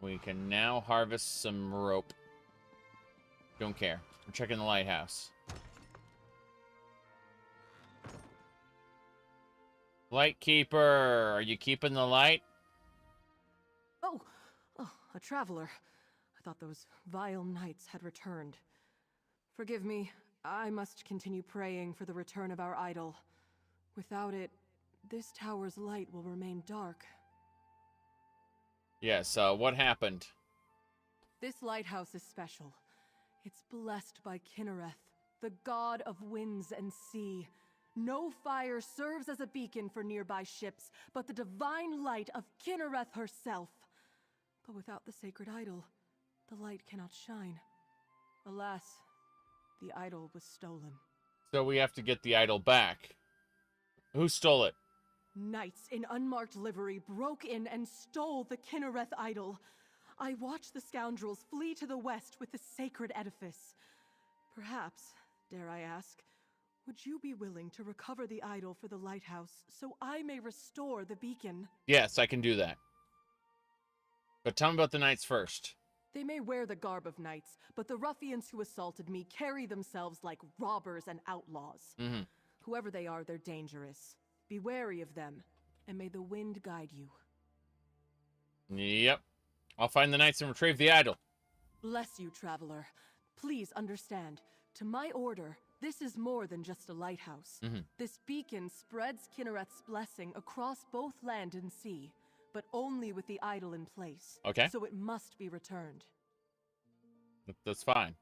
[SPEAKER 1] We can now harvest some rope. Don't care. We're checking the lighthouse. Lightkeeper, are you keeping the light?
[SPEAKER 21] Oh, a traveler. I thought those vile knights had returned. Forgive me, I must continue praying for the return of our idol. Without it, this tower's light will remain dark.
[SPEAKER 1] Yes, what happened?
[SPEAKER 21] This lighthouse is special. It's blessed by Kinnereth, the god of winds and sea. No fire serves as a beacon for nearby ships, but the divine light of Kinnereth herself. But without the sacred idol, the light cannot shine. Alas, the idol was stolen.
[SPEAKER 1] So we have to get the idol back. Who stole it?
[SPEAKER 21] Knights in unmarked livery broke in and stole the Kinnereth idol. I watched the scoundrels flee to the west with the sacred edifice. Perhaps, dare I ask, would you be willing to recover the idol for the lighthouse so I may restore the beacon?
[SPEAKER 1] Yes, I can do that. But tell me about the knights first.
[SPEAKER 21] They may wear the garb of knights, but the ruffians who assaulted me carry themselves like robbers and outlaws.
[SPEAKER 1] Mm-hmm.
[SPEAKER 21] Whoever they are, they're dangerous. Be wary of them, and may the wind guide you.
[SPEAKER 1] Yep. I'll find the knights and retrieve the idol.
[SPEAKER 21] Bless you, traveler. Please understand, to my order, this is more than just a lighthouse.
[SPEAKER 1] Mm-hmm.
[SPEAKER 21] This beacon spreads Kinnereth's blessing across both land and sea, but only with the idol in place.
[SPEAKER 1] Okay.
[SPEAKER 21] So it must be returned.
[SPEAKER 1] That's fine.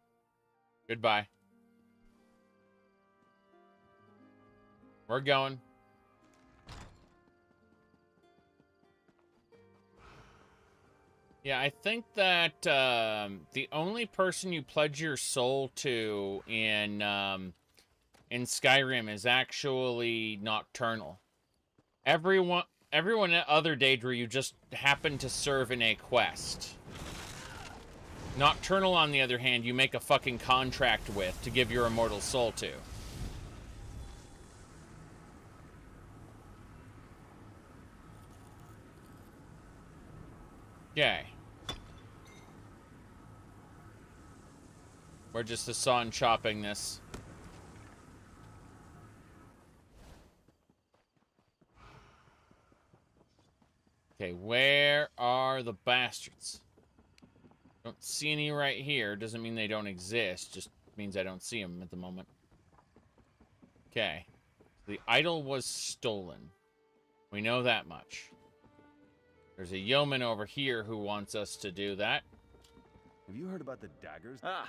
[SPEAKER 1] Goodbye. We're going. Yeah, I think that the only person you pledge your soul to in Skyrim is actually Nocturnal. Everyone other Daedra you just happen to serve in a quest. Nocturnal, on the other hand, you make a fucking contract with to give your immortal soul to. Okay. We're just Hassan chopping this. Okay, where are the bastards? Don't see any right here. Doesn't mean they don't exist. Just means I don't see them at the moment. Okay. The idol was stolen. We know that much. There's a yeoman over here who wants us to do that.
[SPEAKER 20] Have you heard about the daggers? Ah,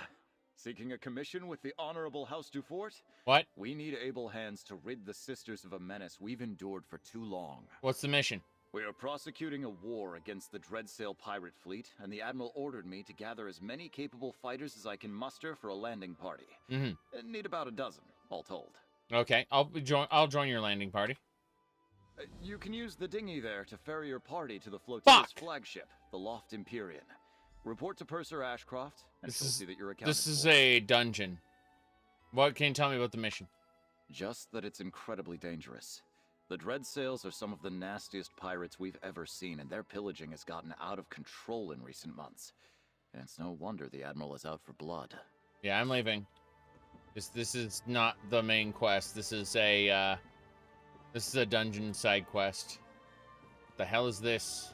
[SPEAKER 20] seeking a commission with the Honorable House Dufort?
[SPEAKER 1] What?
[SPEAKER 20] We need able hands to rid the sisters of a menace we've endured for too long.
[SPEAKER 1] What's the mission?
[SPEAKER 20] We are prosecuting a war against the Dreadsail pirate fleet, and the Admiral ordered me to gather as many capable fighters as I can muster for a landing party.
[SPEAKER 1] Mm-hmm.
[SPEAKER 20] Need about a dozen, all told.
[SPEAKER 1] Okay, I'll join your landing party.
[SPEAKER 20] You can use the dinghy there to ferry your party to the flotilla's flagship, the Loft Empyrean. Report to Purser Ashcroft, and she'll see that you're accounted
[SPEAKER 1] This is a dungeon. What can you tell me about the mission?
[SPEAKER 20] Just that it's incredibly dangerous. The Dreadsails are some of the nastiest pirates we've ever seen, and their pillaging has gotten out of control in recent months. And it's no wonder the Admiral is out for blood.
[SPEAKER 1] Yeah, I'm leaving. This is not the main quest. This is a dungeon side quest. The hell is this?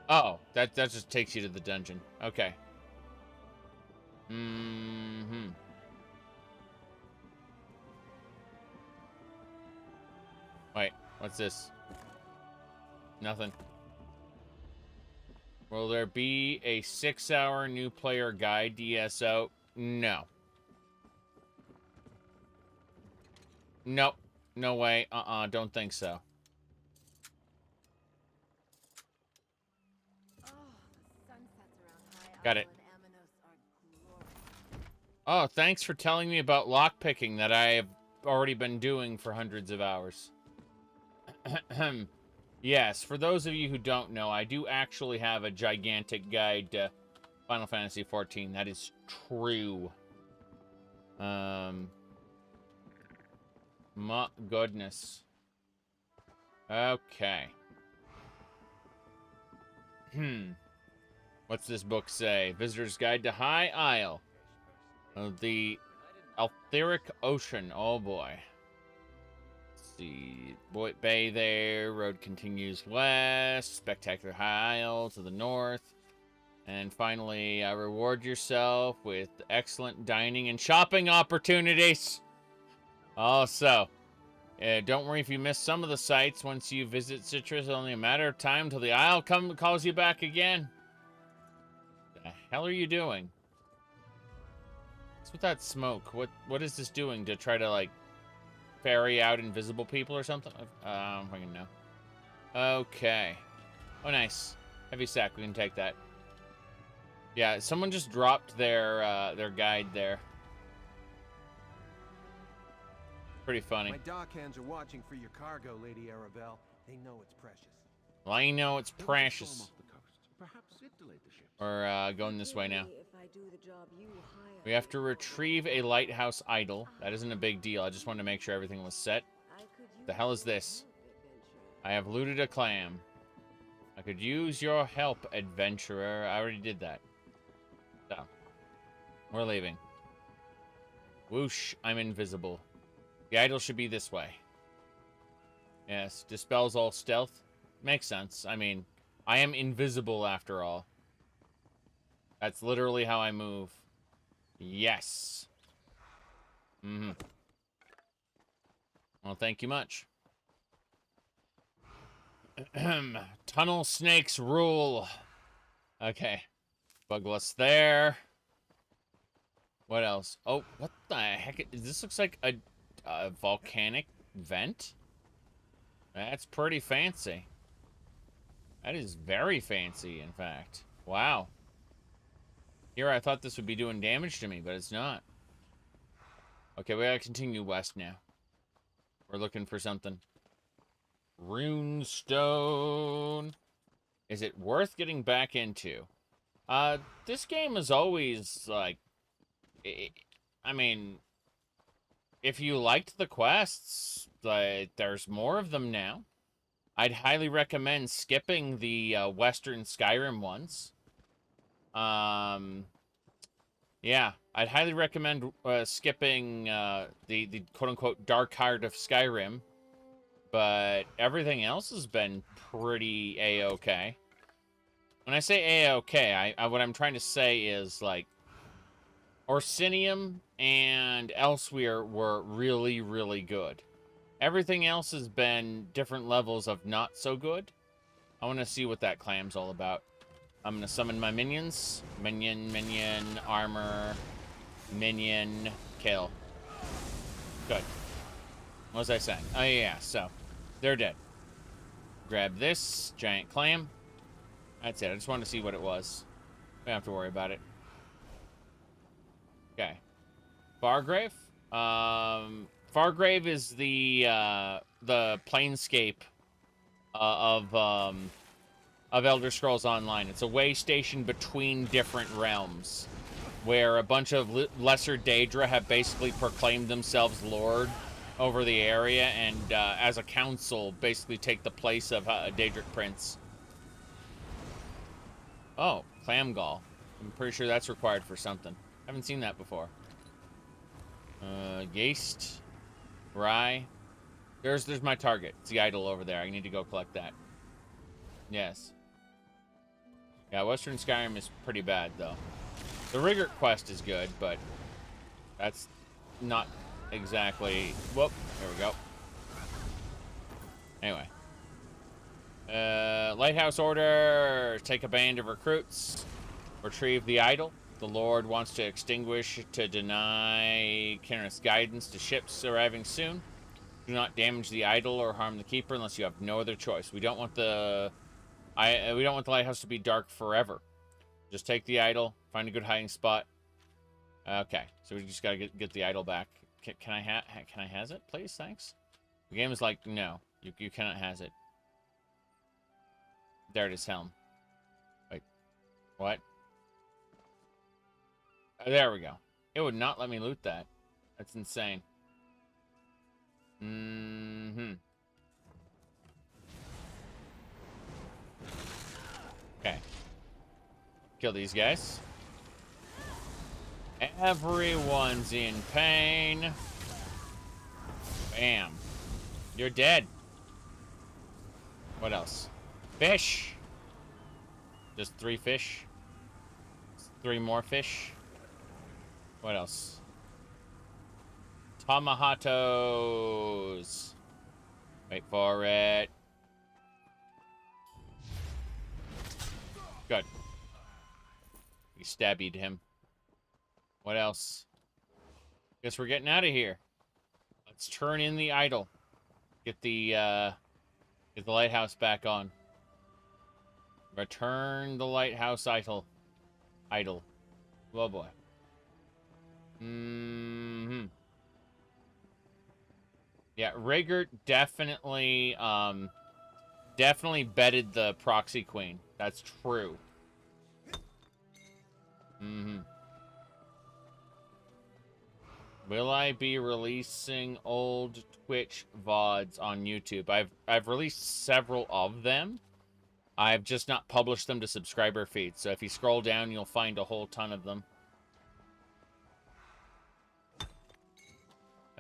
[SPEAKER 1] Oh, that just takes you to the dungeon. Okay. Mm-hmm. Wait, what's this? Nothing. Will there be a 6-hour new player guide to ESO? No. Nope. No way. Don't think so. Got it. Oh, thanks for telling me about lockpicking that I have already been doing for hundreds of hours. Yes, for those of you who don't know, I do actually have a gigantic guide to Final Fantasy XIV. That is true. My goodness. Okay. What's this book say? Visitor's Guide to High Isle. The Etheric Ocean. Oh boy. Let's see. Boyd Bay there. Road continues west. Spectacular High Isle to the north. And finally, reward yourself with excellent dining and shopping opportunities. Also, don't worry if you miss some of the sights. Once you visit Citrus, it's only a matter of time till the Isle calls you back again. The hell are you doing? What's with that smoke? What is this doing to try to, like, ferry out invisible people or something? I don't fucking know. Okay. Oh, nice. Heavy sack. We can take that. Yeah, someone just dropped their guide there. Pretty funny.
[SPEAKER 19] My dock hands are watching for your cargo, Lady Arabelle. They know it's precious.
[SPEAKER 1] Well, I know it's precious.
[SPEAKER 11] Perhaps it delayed the ship.
[SPEAKER 1] We're going this way now. We have to retrieve a lighthouse idol. That isn't a big deal. I just wanted to make sure everything was set. The hell is this? I have looted a clam. I could use your help, adventurer. I already did that. So, we're leaving. Whoosh, I'm invisible. The idol should be this way. Yes, dispels all stealth. Makes sense. I mean, I am invisible after all. That's literally how I move. Yes. Mm-hmm. Well, thank you much. Tunnel snakes rule. Okay. Bugless there. What else? Oh, what the heck? This looks like a volcanic vent. That's pretty fancy. That is very fancy, in fact. Wow. Here, I thought this would be doing damage to me, but it's not. Okay, we gotta continue west now. We're looking for something. Runestone. Is it worth getting back into? This game is always, like... I mean... If you liked the quests, there's more of them now. I'd highly recommend skipping the Western Skyrim ones. Yeah, I'd highly recommend skipping the quote-unquote Dark Heart of Skyrim. But everything else has been pretty A-okay. When I say A-okay, what I'm trying to say is, like, Orisinum and Elswyr were really, really good. Everything else has been different levels of not so good. I want to see what that clam's all about. I'm going to summon my minions. Minion, armor, minion, kill. Good. What was I saying? Oh, yeah, so they're dead. Grab this giant clam. That's it. I just wanted to see what it was. We don't have to worry about it. Okay. Fargrave. Fargrave is the planescape of Elder Scrolls Online. It's a way station between different realms, where a bunch of lesser Daedra have basically proclaimed themselves lord over the area, and as a council, basically take the place of a Daedric prince. Oh, clam gall. I'm pretty sure that's required for something. Haven't seen that before. Geist. Rye. There's my target. It's the idol over there. I need to go collect that. Yes. Yeah, Western Skyrim is pretty bad, though. The Rigurt quest is good, but that's not exactly... Whoop. There we go. Anyway. Lighthouse order. Take a band of recruits. Retrieve the idol. The Lord wants to extinguish to deny generous guidance to ships arriving soon. Do not damage the idol or harm the keeper unless you have no other choice. We don't want the lighthouse to be dark forever. Just take the idol, find a good hiding spot. Okay, so we just gotta get the idol back. Can I has it, please? Thanks. The game is like, no, you cannot has it. There it is, Helm. Wait, what? There we go. It would not let me loot that. That's insane. Okay. Kill these guys. Everyone's in pain. Bam. You're dead. What else? Fish. Just 3 fish. 3 more fish. What else? Tamahatos. Wait for it. Good. We stabbied him. What else? Guess we're getting out of here. Let's turn in the idol. Get the lighthouse back on. Return the lighthouse idol. Oh boy. Yeah, Rigert definitely betted the proxy queen. That's true. Will I be releasing old Twitch VODs on YouTube? I've released several of them. I've just not published them to subscriber feeds. So if you scroll down, you'll find a whole ton of them.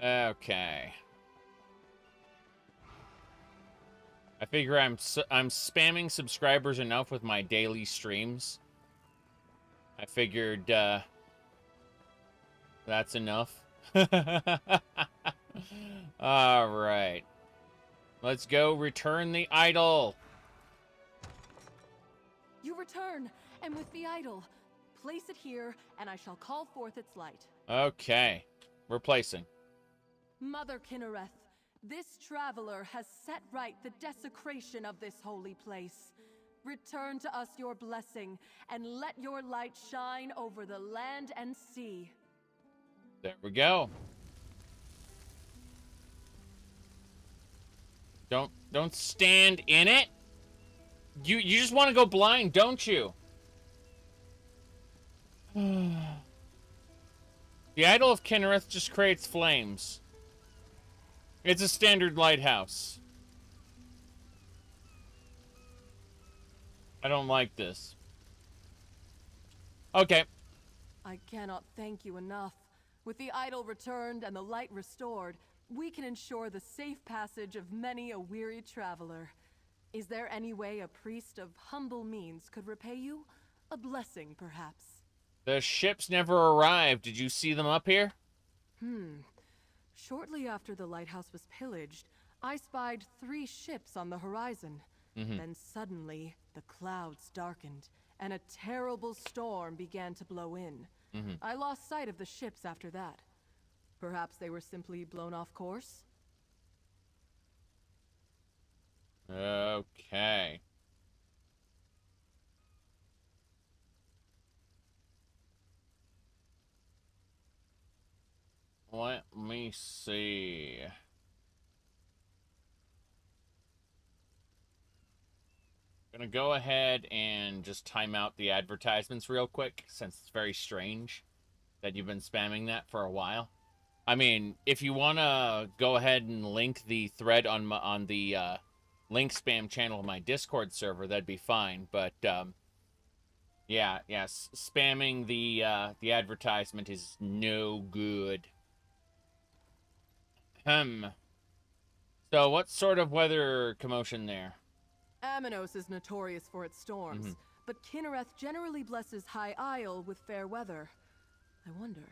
[SPEAKER 1] Okay. I figure I'm spamming subscribers enough with my daily streams. I figured that's enough. All right. Let's go return the idol.
[SPEAKER 21] You return, and with the idol, place it here, and I shall call forth its light.
[SPEAKER 1] Okay. We're placing.
[SPEAKER 21] Mother Kinnereth, this traveler has set right the desecration of this holy place. Return to us your blessing, and let your light shine over the land and sea.
[SPEAKER 1] There we go. Don't stand in it. You just want to go blind, don't you? The Idol of Kinnereth just creates flames. It's a standard lighthouse. I don't like this. Okay.
[SPEAKER 21] I cannot thank you enough. With the idol returned and the light restored, we can ensure the safe passage of many a weary traveler. Is there any way a priest of humble means could repay you? A blessing, perhaps?
[SPEAKER 1] The ships never arrived. Did you see them up here?
[SPEAKER 21] Shortly after the lighthouse was pillaged, I spied 3 ships on the horizon. Then suddenly, the clouds darkened, and a terrible storm began to blow in. I lost sight of the ships after that. Perhaps they were simply blown off course?
[SPEAKER 1] Okay. Let me see. Gonna go ahead and just time out the advertisements real quick, since it's very strange that you've been spamming that for a while. I mean, if you want to go ahead and link the thread on the link spam channel of my Discord server, that'd be fine. But yeah, spamming the advertisement is no good. So what sort of weather commotion there?
[SPEAKER 21] Amanos is notorious for its storms, but Kinnereth generally blesses High Isle with fair weather. I wonder,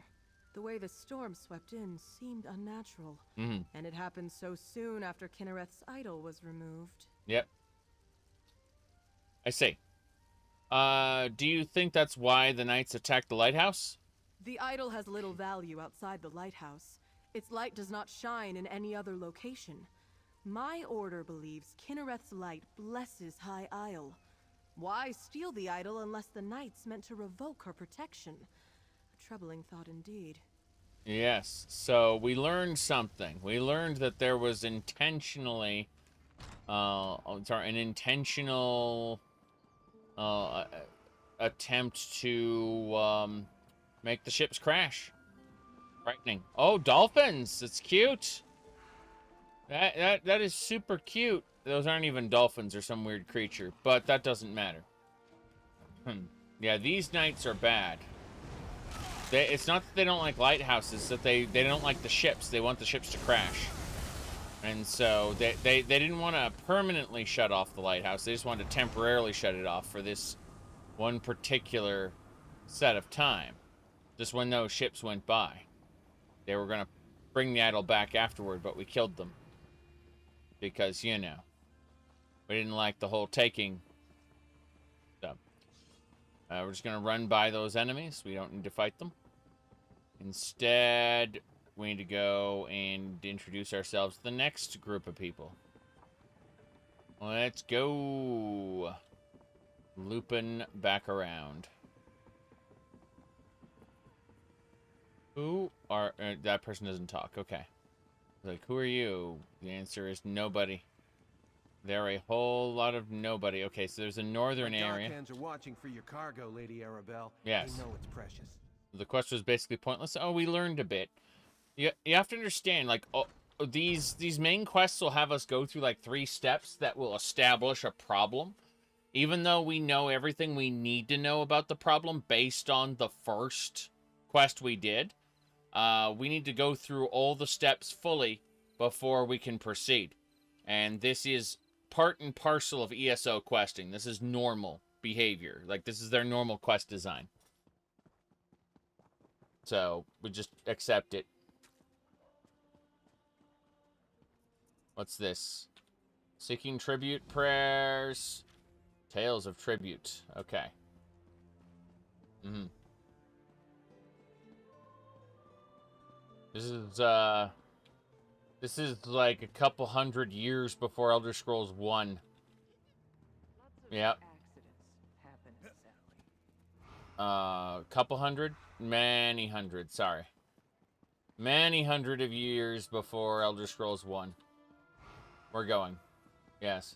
[SPEAKER 21] the way the storm swept in seemed unnatural, and it happened so soon after Kinnereth's idol was removed.
[SPEAKER 1] Yep. I see. Do you think that's why the knights attacked the lighthouse?
[SPEAKER 21] The idol has little value outside the lighthouse. Its light does not shine in any other location. My order believes Kinnereth's light blesses High Isle. Why steal the idol unless the knights meant to revoke her protection? A troubling thought indeed.
[SPEAKER 1] Yes, so we learned something. We learned that there was an intentional attempt to make the ships crash. Frightening. Oh, dolphins! It's cute. That is super cute. Those aren't even dolphins or some weird creature, but that doesn't matter. Yeah, these knights are bad. It's not that they don't like lighthouses, it's that they don't like the ships. They want the ships to crash. And so they didn't want to permanently shut off the lighthouse. They just wanted to temporarily shut it off for this one particular set of time. Just when those ships went by. They were going to bring the idol back afterward, but we killed them. Because, you know, we didn't like the whole taking. So, we're just going to run by those enemies. We don't need to fight them. Instead, we need to go and introduce ourselves to the next group of people. Let's go. Looping back around. Who are... that person doesn't talk. Okay. Like, who are you? The answer is nobody. There are a whole lot of nobody. Okay, so there's a northern area.
[SPEAKER 19] Jakarns are watching for your cargo, Lady Arabelle.
[SPEAKER 1] Yes.
[SPEAKER 19] They know it's precious.
[SPEAKER 1] The quest was basically pointless. Oh, we learned a bit. You have to understand, like, these main quests will have us go through, like, 3 steps that will establish a problem. Even though we know everything we need to know about the problem based on the first quest we did, we need to go through all the steps fully before we can proceed. And this is part and parcel of ESO questing. This is normal behavior. Like, this is their normal quest design. So, we just accept it. What's this? Seeking tribute prayers. Tales of tribute. Okay. This is like a couple hundred years before Elder Scrolls 1. Yep. Couple hundred? Many hundred, sorry. Many hundred of years before Elder Scrolls 1. We're going. Yes.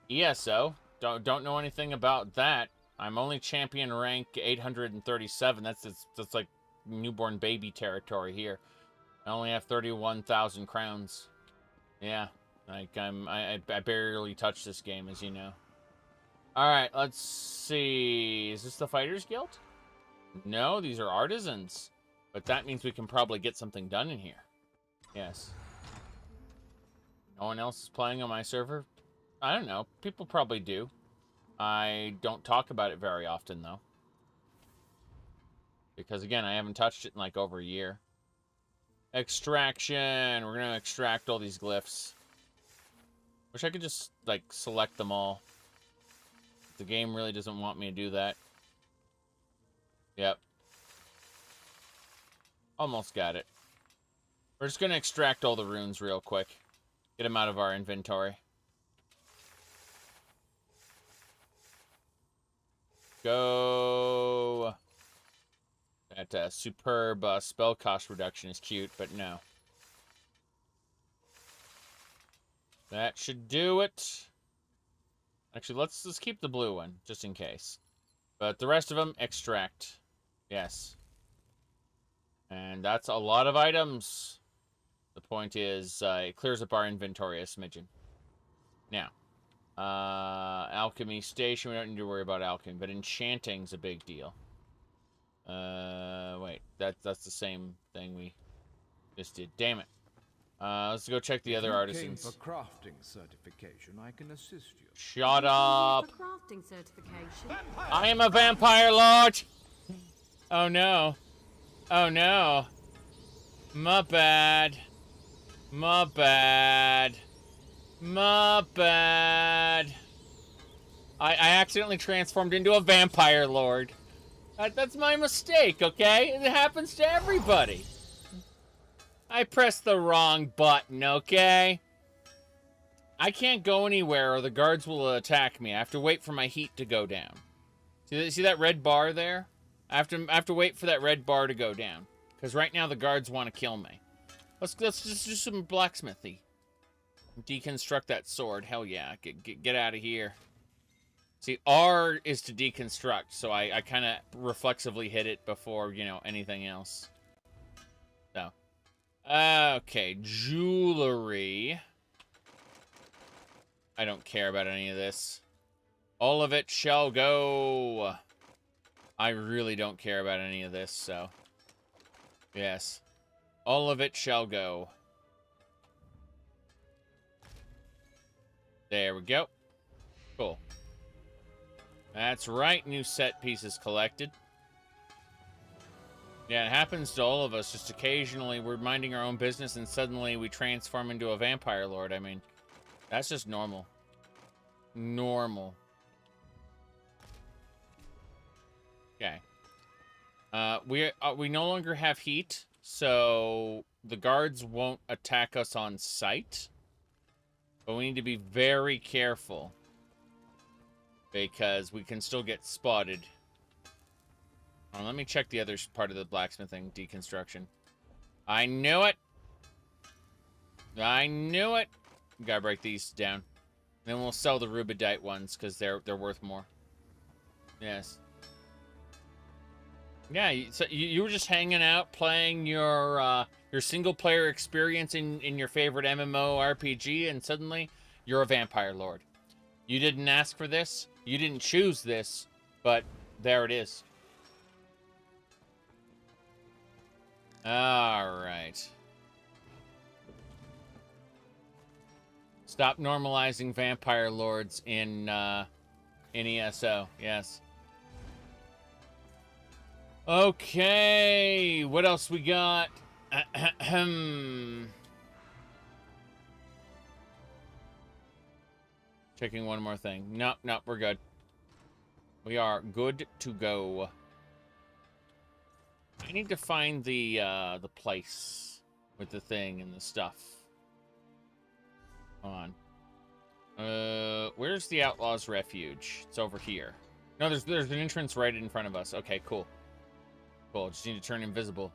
[SPEAKER 1] ESO. Don't know anything about that. I'm only champion rank 837. That's like newborn baby territory here. I only have 31,000 crowns. Yeah. Like I barely touched this game, as you know. Alright, let's see. Is this the Fighters Guild? No, these are artisans. But that means we can probably get something done in here. Yes. No one else is playing on my server? I don't know. People probably do. I don't talk about it very often, though. Because, again, I haven't touched it in, like, over a year. Extraction. We're going to extract all these glyphs. Wish I could just, like, select them all. The game really doesn't want me to do that. Yep. Almost got it. We're just going to extract all the runes real quick. Get them out of our inventory. Go. That superb spell cost reduction is cute, but no. That should do it. Actually, let's keep the blue one, just in case. But the rest of them, extract. Yes. And that's a lot of items. The point is, it clears up our inventory a smidgen. Now, alchemy station, we don't need to worry about alchemy, but enchanting's a big deal. Wait, that's the same thing we just did. Damn it. Let's go check the other artisans.
[SPEAKER 12] For crafting certification, I can assist you.
[SPEAKER 1] Shut up.
[SPEAKER 10] For crafting certification.
[SPEAKER 1] I am a vampire lord. Oh no. Oh no. My bad. My bad. My bad. I accidentally transformed into a vampire lord. That's my mistake, okay? It happens to everybody. I pressed the wrong button, okay? I can't go anywhere or the guards will attack me. I have to wait for my heat to go down. See that red bar there? I have to wait for that red bar to go down. Because right now the guards want to kill me. Let's just do some blacksmithy. Deconstruct that sword. Hell yeah. Get out of here. See, R is to deconstruct, so I kind of reflexively hit it before, you know, anything else. So. Okay, jewelry. I don't care about any of this. All of it shall go. I really don't care about any of this, so... Yes. All of it shall go. There we go. Cool. That's right, new set pieces collected. Yeah, it happens to all of us. Just occasionally we're minding our own business and suddenly we transform into a vampire lord. I mean, that's just normal. Normal. Okay. We no longer have heat, so the guards won't attack us on sight. But we need to be very careful because we can still get spotted. Let me check the other part of the blacksmithing deconstruction. I knew it. I knew it. Gotta break these down. Then we'll sell the rubidite ones because they're worth more. Yes. Yeah. So you were just hanging out, playing your single player experience in your favorite MMO RPG, and suddenly you're a vampire lord. You didn't ask for this. You didn't choose this, but there it is. All right. Stop normalizing vampire lords in ESO. Yes. Okay. What else we got? Checking one more thing. Nope, nope, we're good. We are good to go. I need to find the place with the thing and the stuff. Hold on. Where's the Outlaws' Refuge? It's over here. No, there's an entrance right in front of us. Okay, cool. Cool, just need to turn invisible.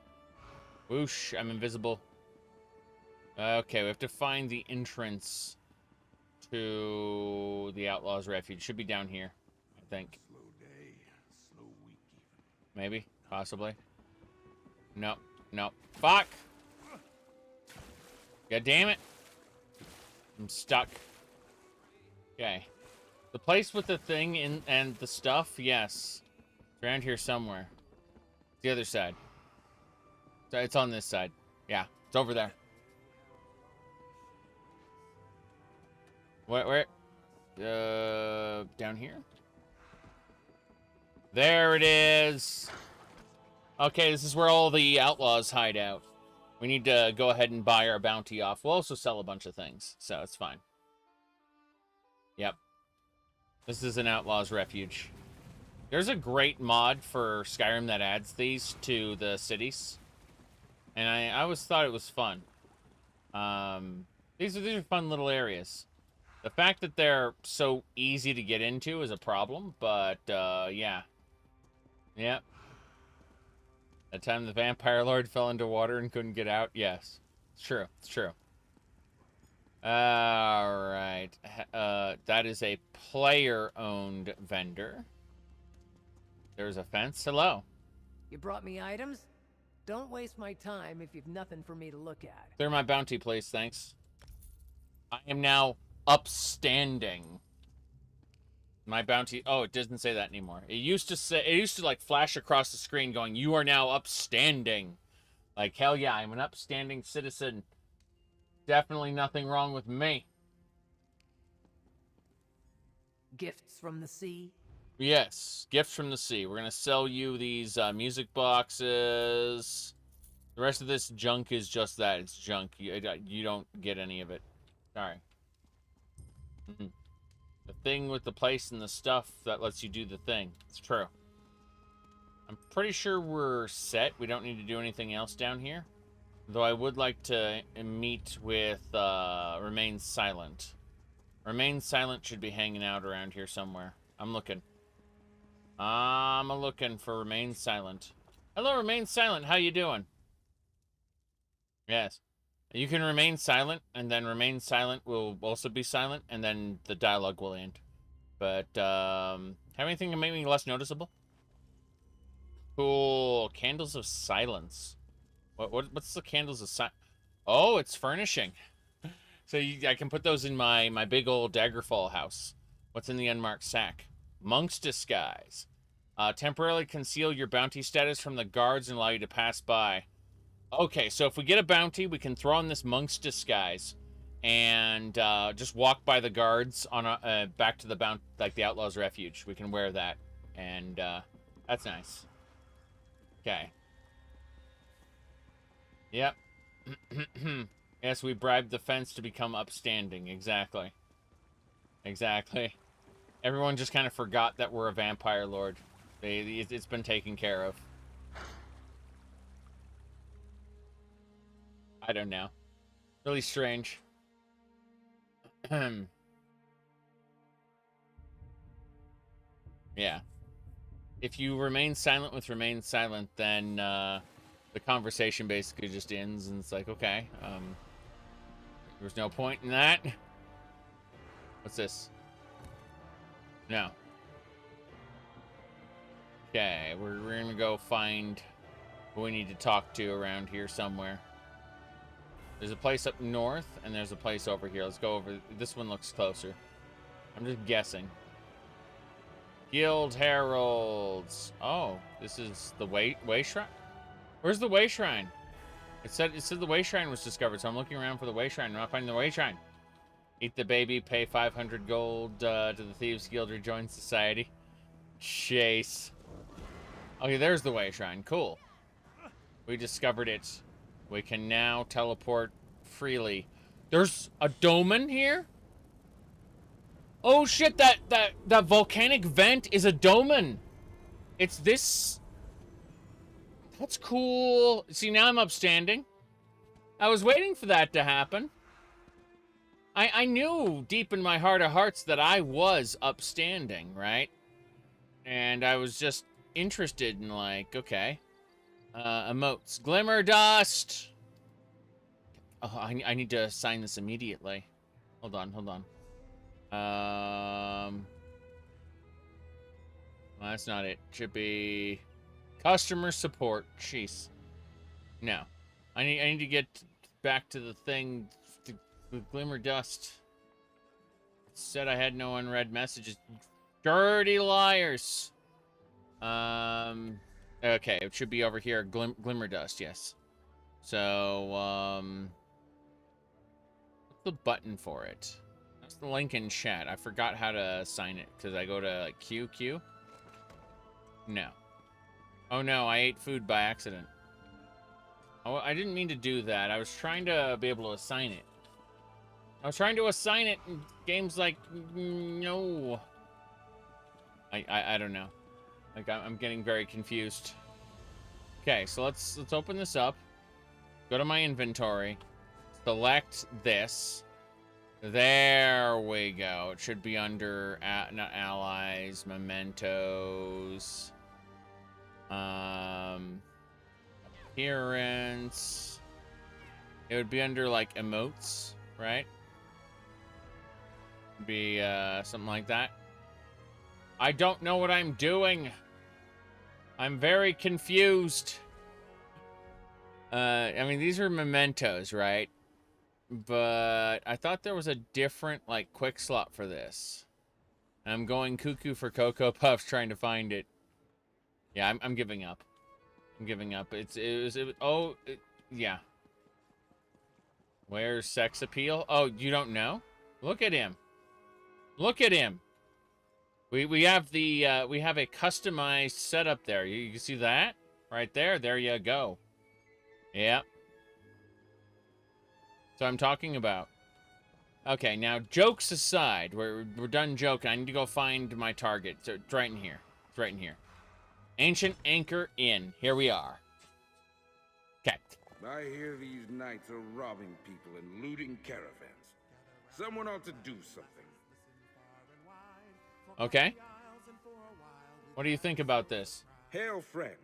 [SPEAKER 1] Whoosh, I'm invisible. Okay, we have to find the entrance to the Outlaws' Refuge. Should be down here, I think.
[SPEAKER 12] Slow day, slow week even.
[SPEAKER 1] Maybe, possibly. Nope, nope. Fuck! God damn it. I'm stuck. Okay. The place with the thing in and the stuff, yes. It's around here somewhere. It's the other side. So it's on this side. Yeah, it's over there. Where? Down here? There it is. Okay, this is where all the outlaws hide out. We need to go ahead and buy our bounty off. We'll also sell a bunch of things, so it's fine. Yep. This is an outlaws' refuge. There's a great mod for Skyrim that adds these to the cities. And I always thought it was fun. These are fun little areas. The fact that they're so easy to get into is a problem, but yeah. Yep. That time the vampire lord fell into water and couldn't get out? Yes. It's true. It's true. Alright. That is a player-owned vendor. There's a fence. Hello.
[SPEAKER 2] You brought me items? Don't waste my time if you've nothing for me to look at.
[SPEAKER 1] Clear my bounty, please. Thanks. I am now upstanding. My bounty... Oh, it doesn't say that anymore. It used to say... It used to, like, flash across the screen going, you are now upstanding. Like, hell yeah, I'm an upstanding citizen. Definitely nothing wrong with me.
[SPEAKER 2] Gifts from the sea?
[SPEAKER 1] Yes, gifts from the sea. We're going to sell you these music boxes. The rest of this junk is just that. It's junk. You don't get any of it. Sorry. The thing with the place and the stuff that lets you do the thing. It's true. I'm pretty sure we're set. We don't need to do anything else down here. Though I would like to meet with Remain Silent. Remain Silent should be hanging out around here somewhere. I'm looking. I'm looking for Remain Silent. Hello, Remain Silent. How you doing? Yes. You can remain silent, and then Remain Silent will also be silent, and then the dialogue will end. But, have anything to make me less noticeable? Cool. Candles of Silence. What's the Candles of Silence? Oh, it's furnishing. So I can put those in my big old Daggerfall house. What's in the unmarked sack? Monk's Disguise. Temporarily conceal your bounty status from the guards and allow you to pass by. Okay, so if we get a bounty, we can throw on this monk's disguise and just walk by the guards on back to the the Outlaw's Refuge. We can wear that, and that's nice. Okay. Yep. Yes, we bribed the fence to become upstanding. Exactly. Exactly. Everyone just kind of forgot that we're a vampire lord. It's been taken care of. I don't know. Really strange. Yeah. If you remain silent with remain silent, then the conversation basically just ends, and it's like, okay, there's no point in that. What's this? No. Okay, we're gonna go find who we need to talk to around here somewhere. There's a place up north, and there's a place over here. Let's go over. This one looks closer. I'm just guessing. Guild Heralds. Oh, this is the way shrine. Where's the way shrine? It said the way shrine was discovered, so I'm looking around for the way shrine. I'm not finding the way shrine. Eat the baby, pay 500 gold to the Thieves Guild, rejoin society. Chase. Okay, there's the way shrine. Cool. We discovered it. We can now teleport freely. There's a domen here? Oh shit, that volcanic vent is a domen. It's this. That's cool. See, now I'm upstanding. I was waiting for that to happen. I knew deep in my heart of hearts that I was upstanding, right? And I was just interested in, like, okay. Emotes. Glimmer dust! Oh, I need to assign this immediately. Hold on. Well, that's not it. Should be customer support. Jeez. No. I need to get back to the thing. The glimmer dust. It said I had no unread messages. Dirty liars. Okay, it should be over here. Glimmer dust, yes. So, what's the button for it? That's the link in chat. I forgot how to assign it because I go to like, Q. No. Oh no, I ate food by accident. Oh, I didn't mean to do that. I was trying to be able to assign it. I was trying to assign it, and game's like, no. I don't know. Like, I'm getting very confused. Okay, so let's open this up. Go to my inventory. Select this. There we go. It should be under not allies, mementos. Appearance. It would be under like emotes, right? Be something like that. I don't know what I'm doing. I'm very confused. I mean, these are mementos, right? But I thought there was a different, like, quick slot for this. I'm going cuckoo for Cocoa Puffs trying to find it. Yeah, I'm giving up. I'm giving up. Yeah. Where's sex appeal? Oh, you don't know? Look at him. Look at him. We have the we have a customized setup there. You can see that right there. There you go. Yep. So I'm talking about. Okay, now jokes aside, we're done joking. I need to go find my target. So it's right in here. It's right in here. Ancient Anchor Inn. Here we are. Okay.
[SPEAKER 17] I hear these knights are robbing people and looting caravans. Someone ought to do something.
[SPEAKER 1] Okay. What do you think about this?
[SPEAKER 17] Hail, friend.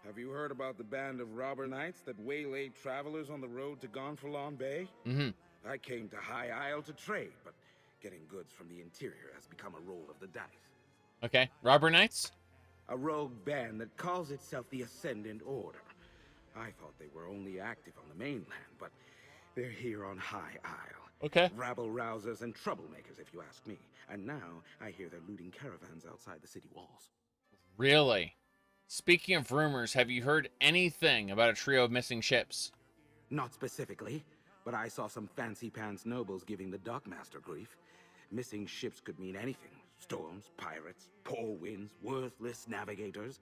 [SPEAKER 17] Have you heard about the band of robber knights that waylaid travelers on the road to Gonfalon Bay?
[SPEAKER 1] Mm-hmm.
[SPEAKER 17] I came to High Isle to trade, but getting goods from the interior has become a roll of the dice.
[SPEAKER 1] Okay. Robber Knights?
[SPEAKER 17] A rogue band that calls itself the Ascendant Order. I thought they were only active on the mainland, but they're here on High Isle.
[SPEAKER 1] Okay.
[SPEAKER 17] Rabble-rousers and troublemakers, if you ask me. And now, I hear they're looting caravans outside the city walls.
[SPEAKER 1] Really? Speaking of rumors, have you heard anything about a trio of missing ships?
[SPEAKER 17] Not specifically, but I saw some fancy pants nobles giving the dockmaster grief. Missing ships could mean anything. Storms, pirates, poor winds, worthless navigators.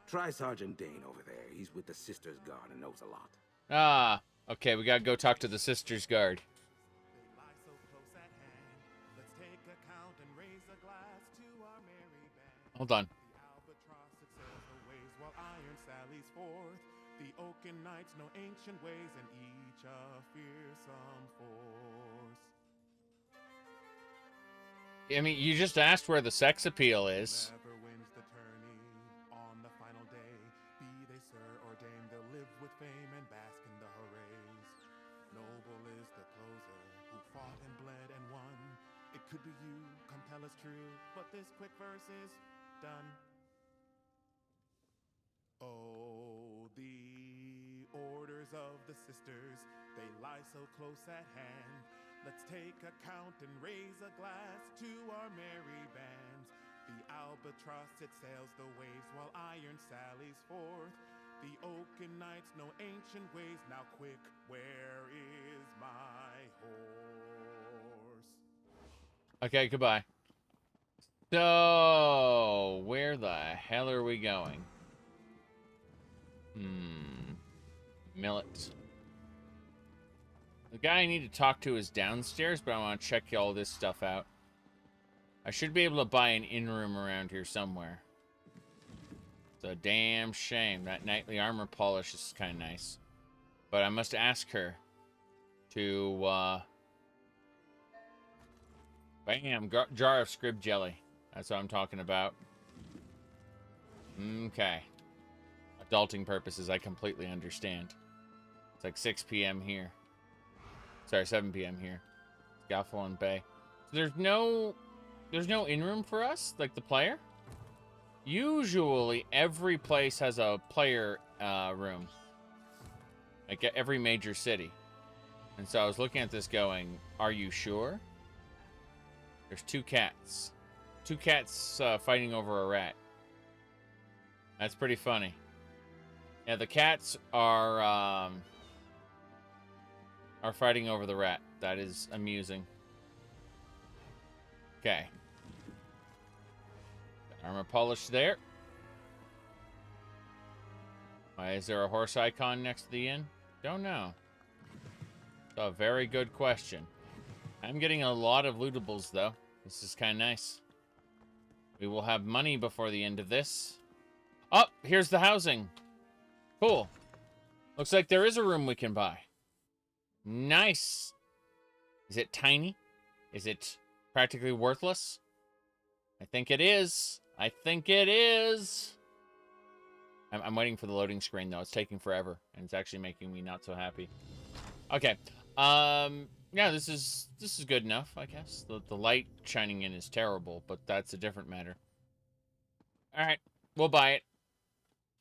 [SPEAKER 17] Try Sergeant Dane over there. He's with the Sisters Guard and knows a lot.
[SPEAKER 1] Ah, okay, we gotta go talk to the Sisters Guard. Hold on.
[SPEAKER 4] The Oaken Knights know ancient ways and each a fearsome force.
[SPEAKER 1] I mean, you just asked where the sex appeal is.
[SPEAKER 4] Whoever wins the tourney on the final day, be they sir or dame, they'll live with fame and bask in the hoorays. Noble is the closer who fought and bled and won. It could be you, come tell us true, but this quick verse is done. Oh, the orders of the sisters, they lie so close at hand. Let's take account and raise a glass to our merry bands. The albatross, it sails the waves while iron sallies forth. The Oaken Knights know ancient ways. Now quick, where is my horse?
[SPEAKER 1] Okay, goodbye. So, where the hell are we going? Millet. The guy I need to talk to is downstairs, but I want to check all this stuff out. I should be able to buy an in-room around here somewhere. It's a damn shame. That nightly armor polish is kind of nice. But I must ask her to, bam, jar of scrib jelly. That's what I'm talking about. Okay. Adulting purposes, I completely understand. It's like 6 p.m. here. Sorry, 7 p.m. here. Scaffold Bay. So there's no in-room for us, like the player? Usually, every place has a player room. Like every major city. And so I was looking at this going, are you sure? There's 2 cats. 2 cats fighting over a rat. That's pretty funny. Yeah, the cats are fighting over the rat. That is amusing. Okay. Armor polish there. Why is there a horse icon next to the inn? Don't know. It's a very good question. I'm getting a lot of lootables, though. This is kind of nice. We will have money before the end of this. Oh, here's the housing. Cool. Looks like there is a room we can buy. Nice. Is it tiny? Is it practically worthless? I think it is. I think it is. I'm waiting for the loading screen, though. It's taking forever, and it's actually making me not so happy. Okay. Yeah, this is good enough, I guess. The light shining in is terrible, but that's a different matter. All right. We'll buy it.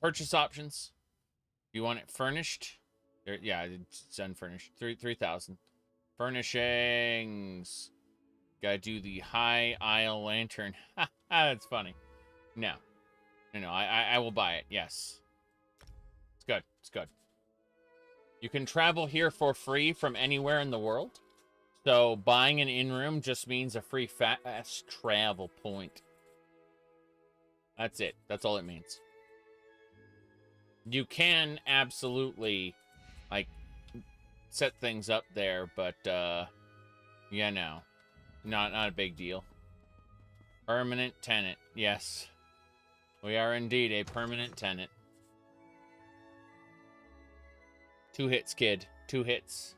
[SPEAKER 1] Purchase options. You want it furnished? Yeah, it's unfurnished. 3,000. Furnishings. Gotta do the high aisle lantern. That's funny. No. No, I will buy it. Yes. It's good. It's good. You can travel here for free from anywhere in the world. So buying an in-room just means a free fast travel point. That's it. That's all it means. You can absolutely, like, set things up there, but, yeah, no. Not a big deal. Permanent tenant. Yes. We are indeed a permanent tenant. 2 hits, kid. 2 hits.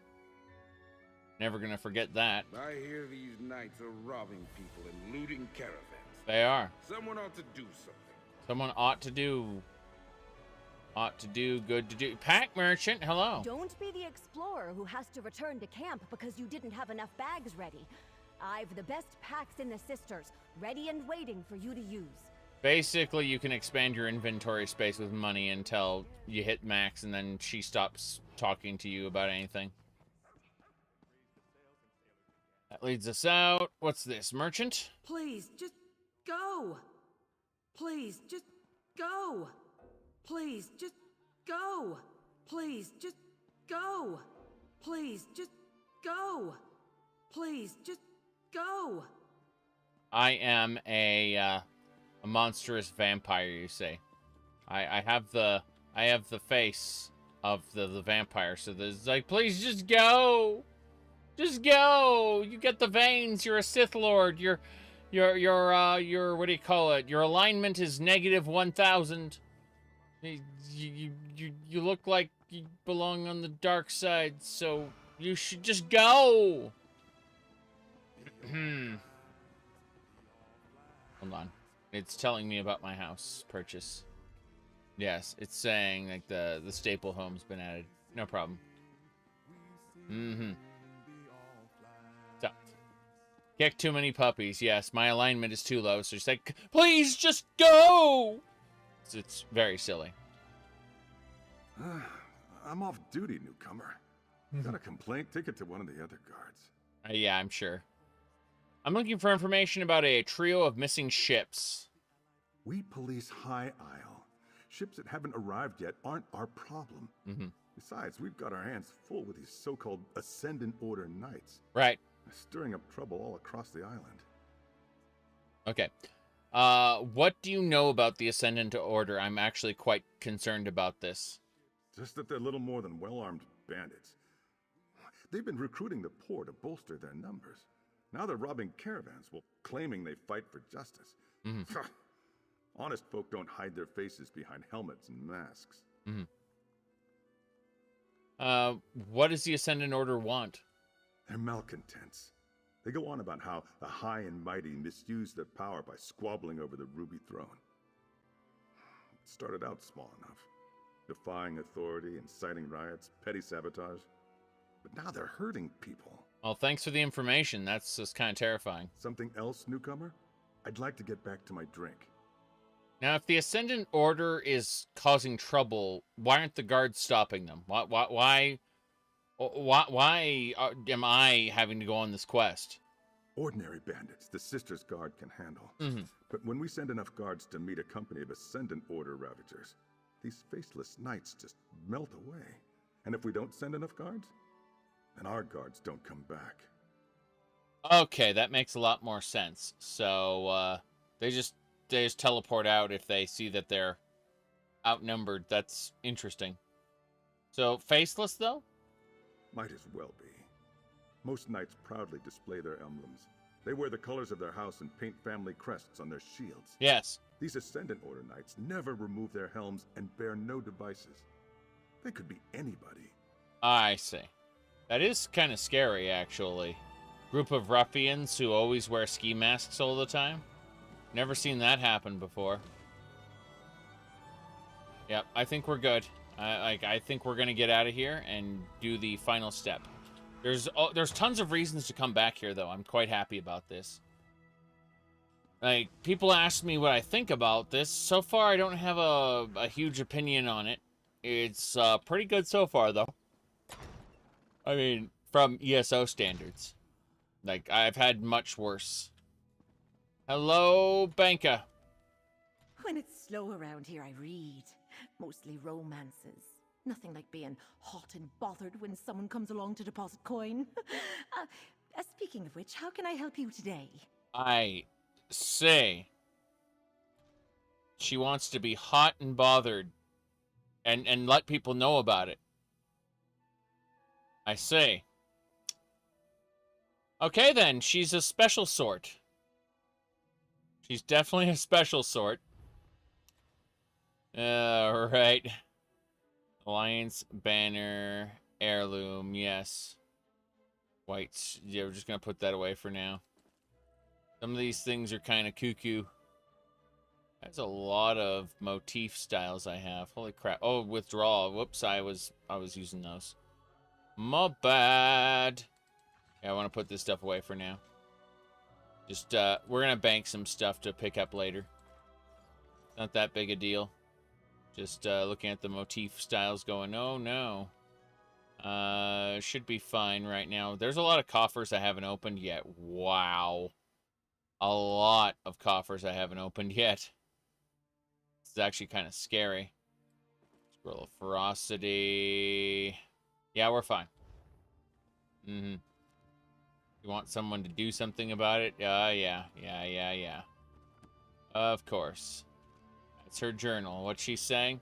[SPEAKER 1] Never gonna forget that.
[SPEAKER 17] I hear these knights are robbing people and looting caravans.
[SPEAKER 1] They are.
[SPEAKER 17] Someone ought to do something.
[SPEAKER 1] Someone ought to do. Ought to do, good to do. Pack merchant, hello.
[SPEAKER 22] Don't be the explorer who has to return to camp because you didn't have enough bags ready. I've the best packs in the Sisters, ready and waiting for you to use.
[SPEAKER 1] Basically, you can expand your inventory space with money until you hit max, and then she stops talking to you about anything. That leads us out. What's this, merchant?
[SPEAKER 6] Please, just go. Please, just
[SPEAKER 10] go. Please, just go. Please, just go. Please, just go. Please, just go.
[SPEAKER 1] I am a monstrous vampire, you say. I have the face of the vampire, so there's like, please just go. Just go. You get the veins. You're a Sith Lord. Your what do you call it? Your alignment is -1000. You look like you belong on the dark side, so you should just go. Hold on. It's telling me about my house purchase. Yes, it's saying like the staple home's been added. No problem. So, kick too many puppies. Yes, my alignment is too low, so just like, please just go. It's very silly.
[SPEAKER 12] I'm off duty, newcomer. Got a complaint? Take it to one of the other guards.
[SPEAKER 1] Yeah, I'm sure. I'm looking for information about a trio of missing ships.
[SPEAKER 12] We police High Isle. Ships that haven't arrived yet aren't our problem. Besides, we've got our hands full with these so-called Ascendant Order Knights.
[SPEAKER 1] Right.
[SPEAKER 12] Stirring up trouble all across the island.
[SPEAKER 1] Okay. What do you know about the Ascendant Order? I'm actually quite concerned about this.
[SPEAKER 12] Just that they're little more than well-armed bandits. They've been recruiting the poor to bolster their numbers. Now they're robbing caravans while claiming they fight for justice. Honest folk don't hide their faces behind helmets and masks.
[SPEAKER 1] What does the Ascendant Order want?
[SPEAKER 12] They're malcontents. They go on about how the high and mighty misuse their power by squabbling over the Ruby Throne. It started out small enough, defying authority, inciting riots, petty sabotage. But now they're hurting people.
[SPEAKER 1] Well, thanks for the information. That's just kind of terrifying.
[SPEAKER 12] Something else, newcomer? I'd like to get back to my drink.
[SPEAKER 1] Now, if the Ascendant Order is causing trouble, why aren't the guards stopping them? Why am I having to go on this quest?
[SPEAKER 12] Ordinary bandits, the Sisters Guard can handle. But when we send enough guards to meet a company of Ascendant Order Ravagers, these faceless knights just melt away. And if we don't send enough guards, then our guards don't come back.
[SPEAKER 1] Okay, that makes a lot more sense. So, they just teleport out if they see that they're outnumbered. That's interesting. So, faceless, though?
[SPEAKER 12] Might as well be. Most knights proudly display their emblems. They wear the colors of their house and paint family crests on their shields.
[SPEAKER 1] Yes.
[SPEAKER 12] These Ascendant Order knights never remove their helms and bear no devices. They could be anybody.
[SPEAKER 1] I see. That is kind of scary, actually. Group of ruffians who always wear ski masks all the time. Never seen that happen before. Yep, I think we're good. I think we're gonna get out of here and do the final step. There's tons of reasons to come back here, though. I'm quite happy about this. Like, people ask me what I think about this. So far, I don't have a huge opinion on it. It's pretty good so far, though. I mean, from ESO standards. Like, I've had much worse. Hello, Banka.
[SPEAKER 13] When it's slow around here, I read. Mostly romances. Nothing like being hot and bothered when someone comes along to deposit coin. Speaking of which, how can I help you today?
[SPEAKER 1] I say. She wants to be hot and bothered. And let people know about it. I say. Okay, then. She's a special sort. She's definitely a special sort. Right. Alliance, banner, heirloom, yes. Whites. Yeah, we're just going to put that away for now. Some of these things are kind of cuckoo. That's a lot of motif styles I have. Holy crap. Oh, withdrawal. Whoops, I was using those. My bad. Yeah, I want to put this stuff away for now. Just, we're going to bank some stuff to pick up later. Not that big a deal. Just, looking at the motif styles going, oh, no. Should be fine right now. There's a lot of coffers I haven't opened yet. Wow. A lot of coffers I haven't opened yet. This is actually kind of scary. Scroll of ferocity. Yeah, we're fine. Mm-hmm. You want someone to do something about it? Yeah. Of course. That's her journal. What's she saying?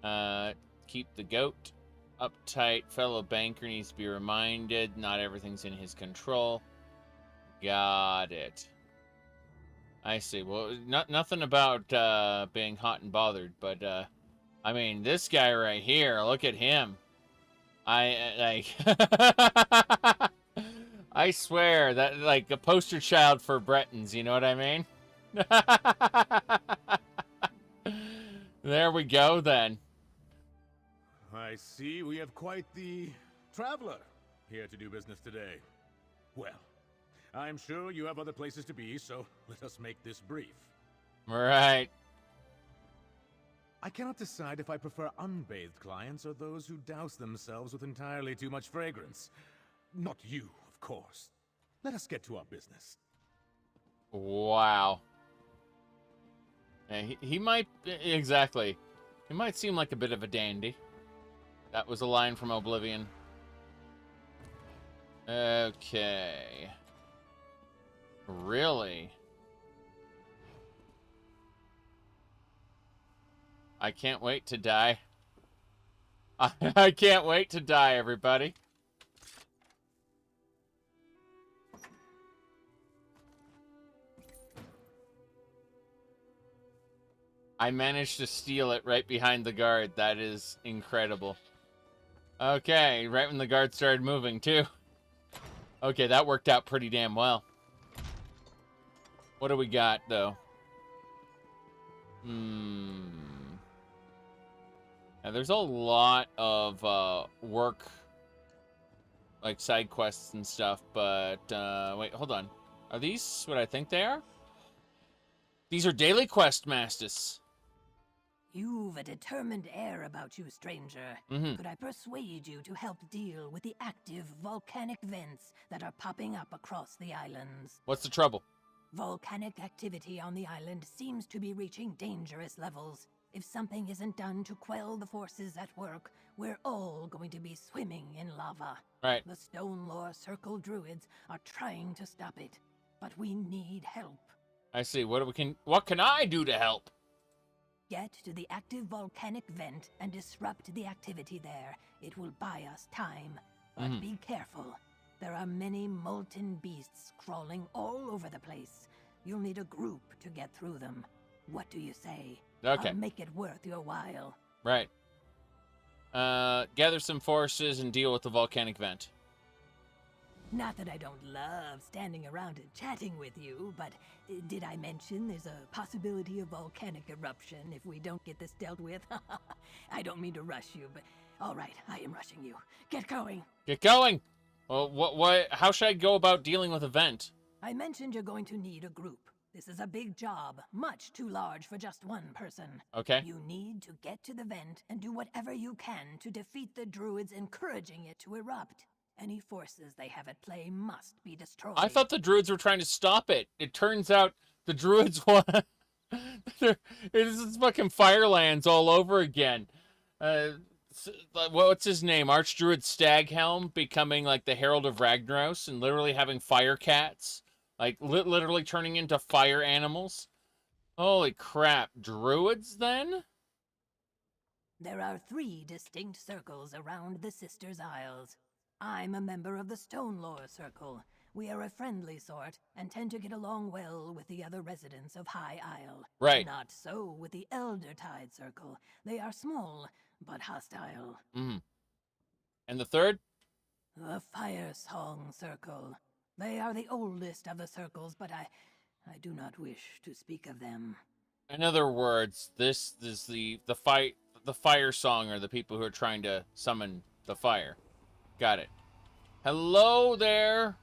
[SPEAKER 1] Keep the goat uptight. Fellow banker needs to be reminded not everything's in his control. Got it. I see. Well, nothing about being hot and bothered, but I mean, this guy right here, look at him. I I swear that like a poster child for Breton's, you know what I mean? There we go then.
[SPEAKER 4] I see we have quite the traveler here to do business today. Well, I'm sure you have other places to be, so let us make this brief.
[SPEAKER 1] Right.
[SPEAKER 4] I cannot decide if I prefer unbathed clients or those who douse themselves with entirely too much fragrance. Not you, of course. Let us get to our business.
[SPEAKER 1] Wow. Yeah, he might... Exactly. He might seem like a bit of a dandy. That was a line from Oblivion. Okay. Really? I can't wait to die. I can't wait to die, everybody. I managed to steal it right behind the guard. That is incredible. Okay, right when the guard started moving, too. Okay, that worked out pretty damn well. What do we got, though? Now, there's a lot of work, like side quests and stuff, but wait, hold on. Are these what I think they are? These are daily quest masters.
[SPEAKER 2] You've a determined air about you, stranger. Could I persuade you to help deal with the active volcanic vents that are popping up across the islands?
[SPEAKER 1] What's the trouble?
[SPEAKER 2] Volcanic activity on the island seems to be reaching dangerous levels. If something isn't done to quell the forces at work, we're all going to be swimming in lava.
[SPEAKER 1] Right.
[SPEAKER 2] The Stone Lore Circle druids are trying to stop it, but we need help.
[SPEAKER 1] I see. What can I do to help?
[SPEAKER 2] Get to the active volcanic vent and disrupt the activity there. It will buy us time. But be careful. There are many molten beasts crawling all over the place. You'll need a group to get through them. What do you say?
[SPEAKER 1] Okay.
[SPEAKER 2] I'll make it worth your while.
[SPEAKER 1] Right. Gather some forces and deal with the volcanic vent.
[SPEAKER 2] Not that I don't love standing around and chatting with you, but did I mention there's a possibility of volcanic eruption if we don't get this dealt with? I don't mean to rush you, but all right, I am rushing you. Get going.
[SPEAKER 1] Get going. Well, how should I go about dealing with a vent?
[SPEAKER 2] I mentioned you're going to need a group. This is a big job, much too large for just one person.
[SPEAKER 1] Okay.
[SPEAKER 2] You need to get to the vent and do whatever you can to defeat the druids encouraging it to erupt. Any forces they have at play must be destroyed.
[SPEAKER 1] I thought the druids were trying to stop it. It turns out the druids want... It's fucking Firelands all over again. What's his name? Archdruid Staghelm becoming like the Herald of Ragnaros and literally having fire cats. Like, literally turning into fire animals. Holy crap. Druids, then?
[SPEAKER 2] There are 3 distinct circles around the Sisters' Isles. I'm a member of the Stone Lore Circle. We are a friendly sort, and tend to get along well with the other residents of High Isle.
[SPEAKER 1] Right.
[SPEAKER 2] Not so with the Elder Tide Circle. They are small, but hostile.
[SPEAKER 1] And the third?
[SPEAKER 2] The Fire Song Circle. They are the oldest of the circles, but I do not wish to speak of them.
[SPEAKER 1] In other words, this is the Fire Song are the people who are trying to summon the fire. Got it. Hello there.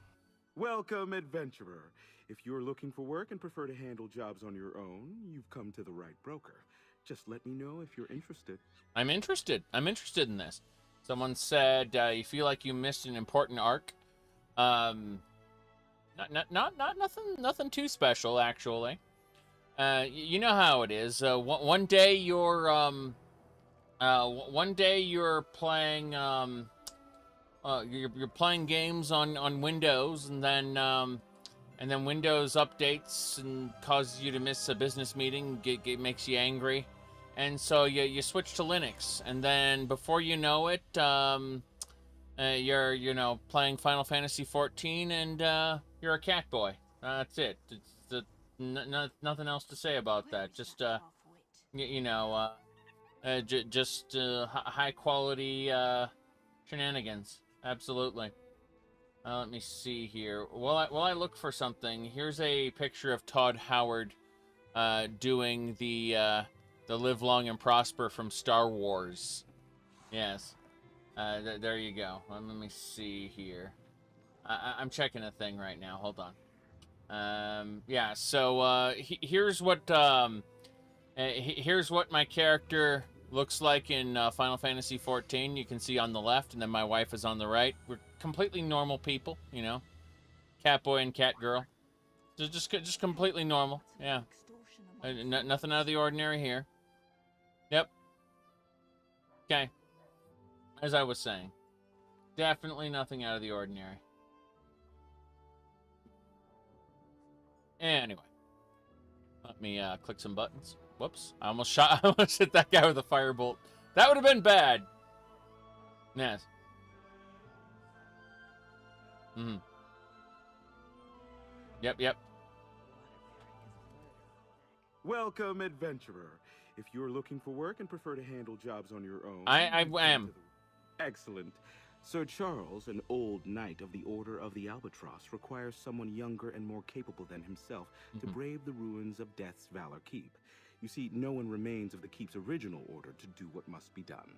[SPEAKER 17] Welcome, adventurer. If you're looking for work and prefer to handle jobs on your own, you've come to the right broker. Just let me know if you're interested.
[SPEAKER 1] I'm interested. I'm interested in this. Someone said you feel like you missed an important arc. Not nothing too special, actually. You know how it is. One day you're playing you're playing games on Windows, and then Windows updates and causes you to miss a business meeting. It makes you angry, and so you switch to Linux, and then before you know it, you're playing Final Fantasy 14, and you're a cat boy. That's it. It's nothing else to say about that. Just high quality shenanigans. Absolutely. Let me see here. While I look for something, here's a picture of Todd Howard doing the Live Long and Prosper from Star Wars. Yes. There you go. Let me see here. I'm checking a thing right now. Hold on. Yeah. So here's what my character looks like in Final Fantasy 14. You can see on the left, and then my wife is on the right. We're completely normal people, cat boy and cat girl. Just completely normal. Yeah. Nothing out of the ordinary here. Yep. Okay. As I was saying, definitely nothing out of the ordinary. Anyway, let me click some buttons. Whoops! I almost hit that guy with a firebolt. That would have been bad. Yes. Yep.
[SPEAKER 17] Welcome, adventurer. If you're looking for work and prefer to handle jobs on your own,
[SPEAKER 1] I am.
[SPEAKER 17] Excellent. Sir Charles, an old knight of the Order of the Albatross, requires someone younger and more capable than himself to brave the ruins of Death's Valor Keep. You see, no one remains of the Keep's original order to do what must be done.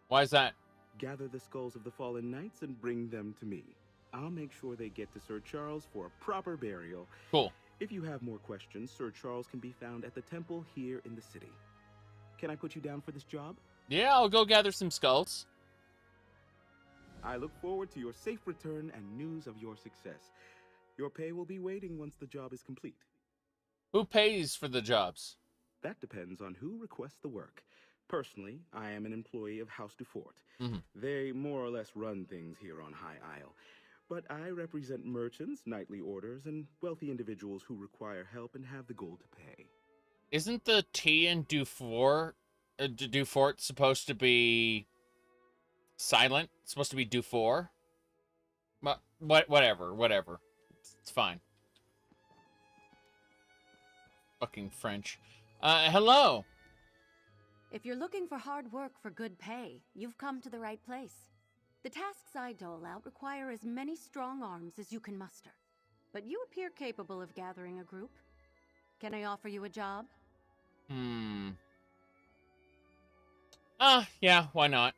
[SPEAKER 1] Why is that?
[SPEAKER 17] Gather the skulls of the fallen knights and bring them to me. I'll make sure they get to Sir Charles for a proper burial.
[SPEAKER 1] Cool.
[SPEAKER 17] If you have more questions, Sir Charles can be found at the temple here in the city. Can I put you down for this job?
[SPEAKER 1] Yeah, I'll go gather some skulls.
[SPEAKER 17] I look forward to your safe return and news of your success. Your pay will be waiting once the job is complete.
[SPEAKER 1] Who pays for the jobs?
[SPEAKER 17] That depends on who requests the work. Personally, I am an employee of House du Fort. They more or less run things here on High Isle. But I represent merchants, knightly orders, and wealthy individuals who require help and have the goal to pay.
[SPEAKER 1] Isn't the T in Dufort supposed to be silent? It's supposed to be Dufour? But whatever. It's fine. Fucking French. Hello.
[SPEAKER 22] If you're looking for hard work for good pay, you've come to the right place. The tasks I dole out require as many strong arms as you can muster. But you appear capable of gathering a group. Can I offer you a job?
[SPEAKER 1] Yeah, why not?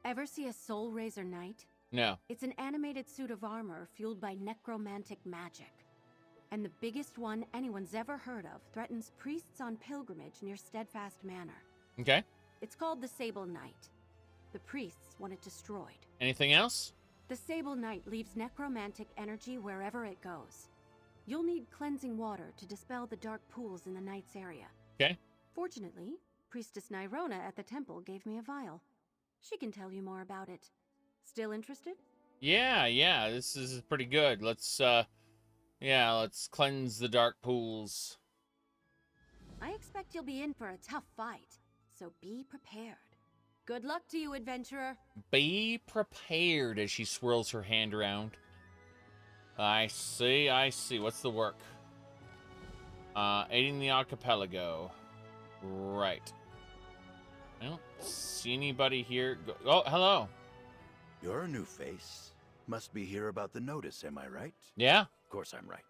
[SPEAKER 22] Ever see a Soul Razor Knight?
[SPEAKER 1] No.
[SPEAKER 22] It's an animated suit of armor fueled by necromantic magic. And the biggest one anyone's ever heard of threatens priests on pilgrimage near Steadfast Manor.
[SPEAKER 1] Okay.
[SPEAKER 22] It's called the Sable Knight. The priests want it destroyed.
[SPEAKER 1] Anything else?
[SPEAKER 22] The Sable Knight leaves necromantic energy wherever it goes. You'll need cleansing water to dispel the dark pools in the Knight's area.
[SPEAKER 1] Okay.
[SPEAKER 22] Fortunately, Priestess Nyrona at the temple gave me a vial. She can tell you more about it. Still interested?
[SPEAKER 1] Yeah, this is pretty good. Let's cleanse the dark pools.
[SPEAKER 22] I expect you'll be in for a tough fight, so be prepared. Good luck to you, adventurer.
[SPEAKER 1] Be prepared as she swirls her hand around. I see. What's the work? Aiding the archipelago. Right. I don't see anybody here. Oh, hello.
[SPEAKER 3] You're a new face. Must be here about the notice, am I right?
[SPEAKER 1] Yeah.
[SPEAKER 3] Of course I'm right.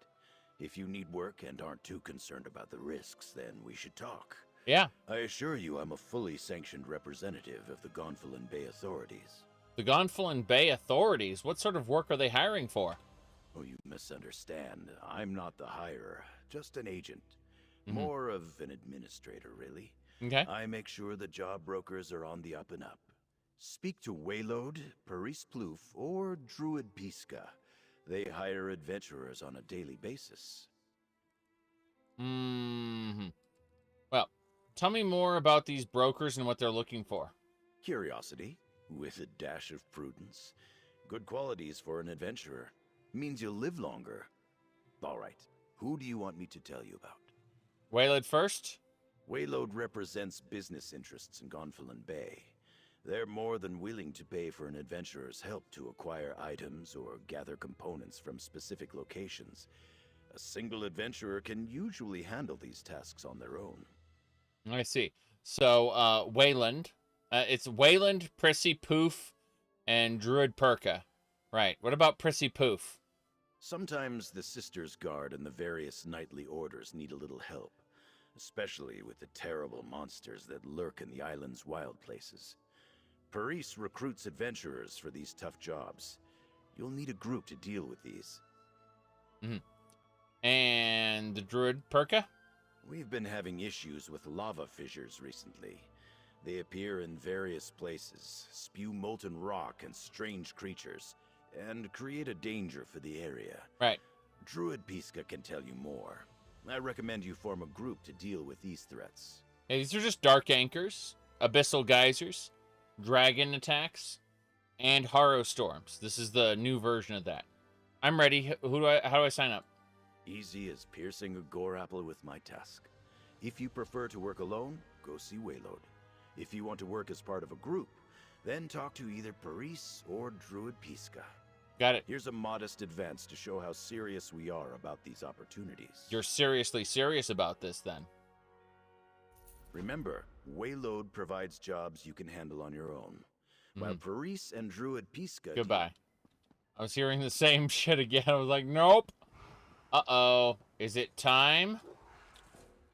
[SPEAKER 3] If you need work and aren't too concerned about the risks, then we should talk.
[SPEAKER 1] Yeah.
[SPEAKER 3] I assure you I'm a fully sanctioned representative of the Gonfalon Bay authorities.
[SPEAKER 1] The Gonfalon Bay authorities? What sort of work are they hiring for?
[SPEAKER 3] Oh, you misunderstand. I'm not the hirer, just an agent. More of an administrator, really.
[SPEAKER 1] Okay.
[SPEAKER 3] I make sure the job brokers are on the up and up. Speak to Waylode, Paris Plouf, or Druid Pisca. They hire adventurers on a daily basis.
[SPEAKER 1] Well, tell me more about these brokers and what they're looking for.
[SPEAKER 3] Curiosity, with a dash of prudence. Good qualities for an adventurer. Means you'll live longer. All right, who do you want me to tell you about?
[SPEAKER 1] Waylode first?
[SPEAKER 3] Waylode represents business interests in Gonfalon Bay. They're more than willing to pay for an adventurer's help to acquire items or gather components from specific locations. A single adventurer can usually handle these tasks on their own.
[SPEAKER 1] I see. So, Wayland. It's Wayland, Prissy Poof, and Druid Perka. Right. What about Prissy Poof?
[SPEAKER 3] Sometimes the Sisters Guard and the various knightly orders need a little help, especially with the terrible monsters that lurk in the island's wild places. Paris recruits adventurers for these tough jobs. You'll need a group to deal with these.
[SPEAKER 1] And the Druid Perka?
[SPEAKER 3] We've been having issues with lava fissures recently. They appear in various places, spew molten rock and strange creatures, and create a danger for the area.
[SPEAKER 1] Right.
[SPEAKER 3] Druid Piska can tell you more. I recommend you form a group to deal with these threats.
[SPEAKER 1] Hey, these are just dark anchors, abyssal geysers, dragon attacks, and horror storms. This is the new version of that. I'm ready. How do I sign up?
[SPEAKER 3] Easy as piercing a gore apple with my tusk. If you prefer to work alone, go see Waylode. If you want to work as part of a group, then talk to either Paris or Druid Piska.
[SPEAKER 1] Got it.
[SPEAKER 3] Here's a modest advance to show how serious we are about these opportunities.
[SPEAKER 1] You're seriously serious about this, then?
[SPEAKER 3] Remember, Waylode provides jobs you can handle on your own, while Paris and Druid Piska...
[SPEAKER 1] Goodbye. I was hearing the same shit again. I was like, nope. Uh-oh. Is it time?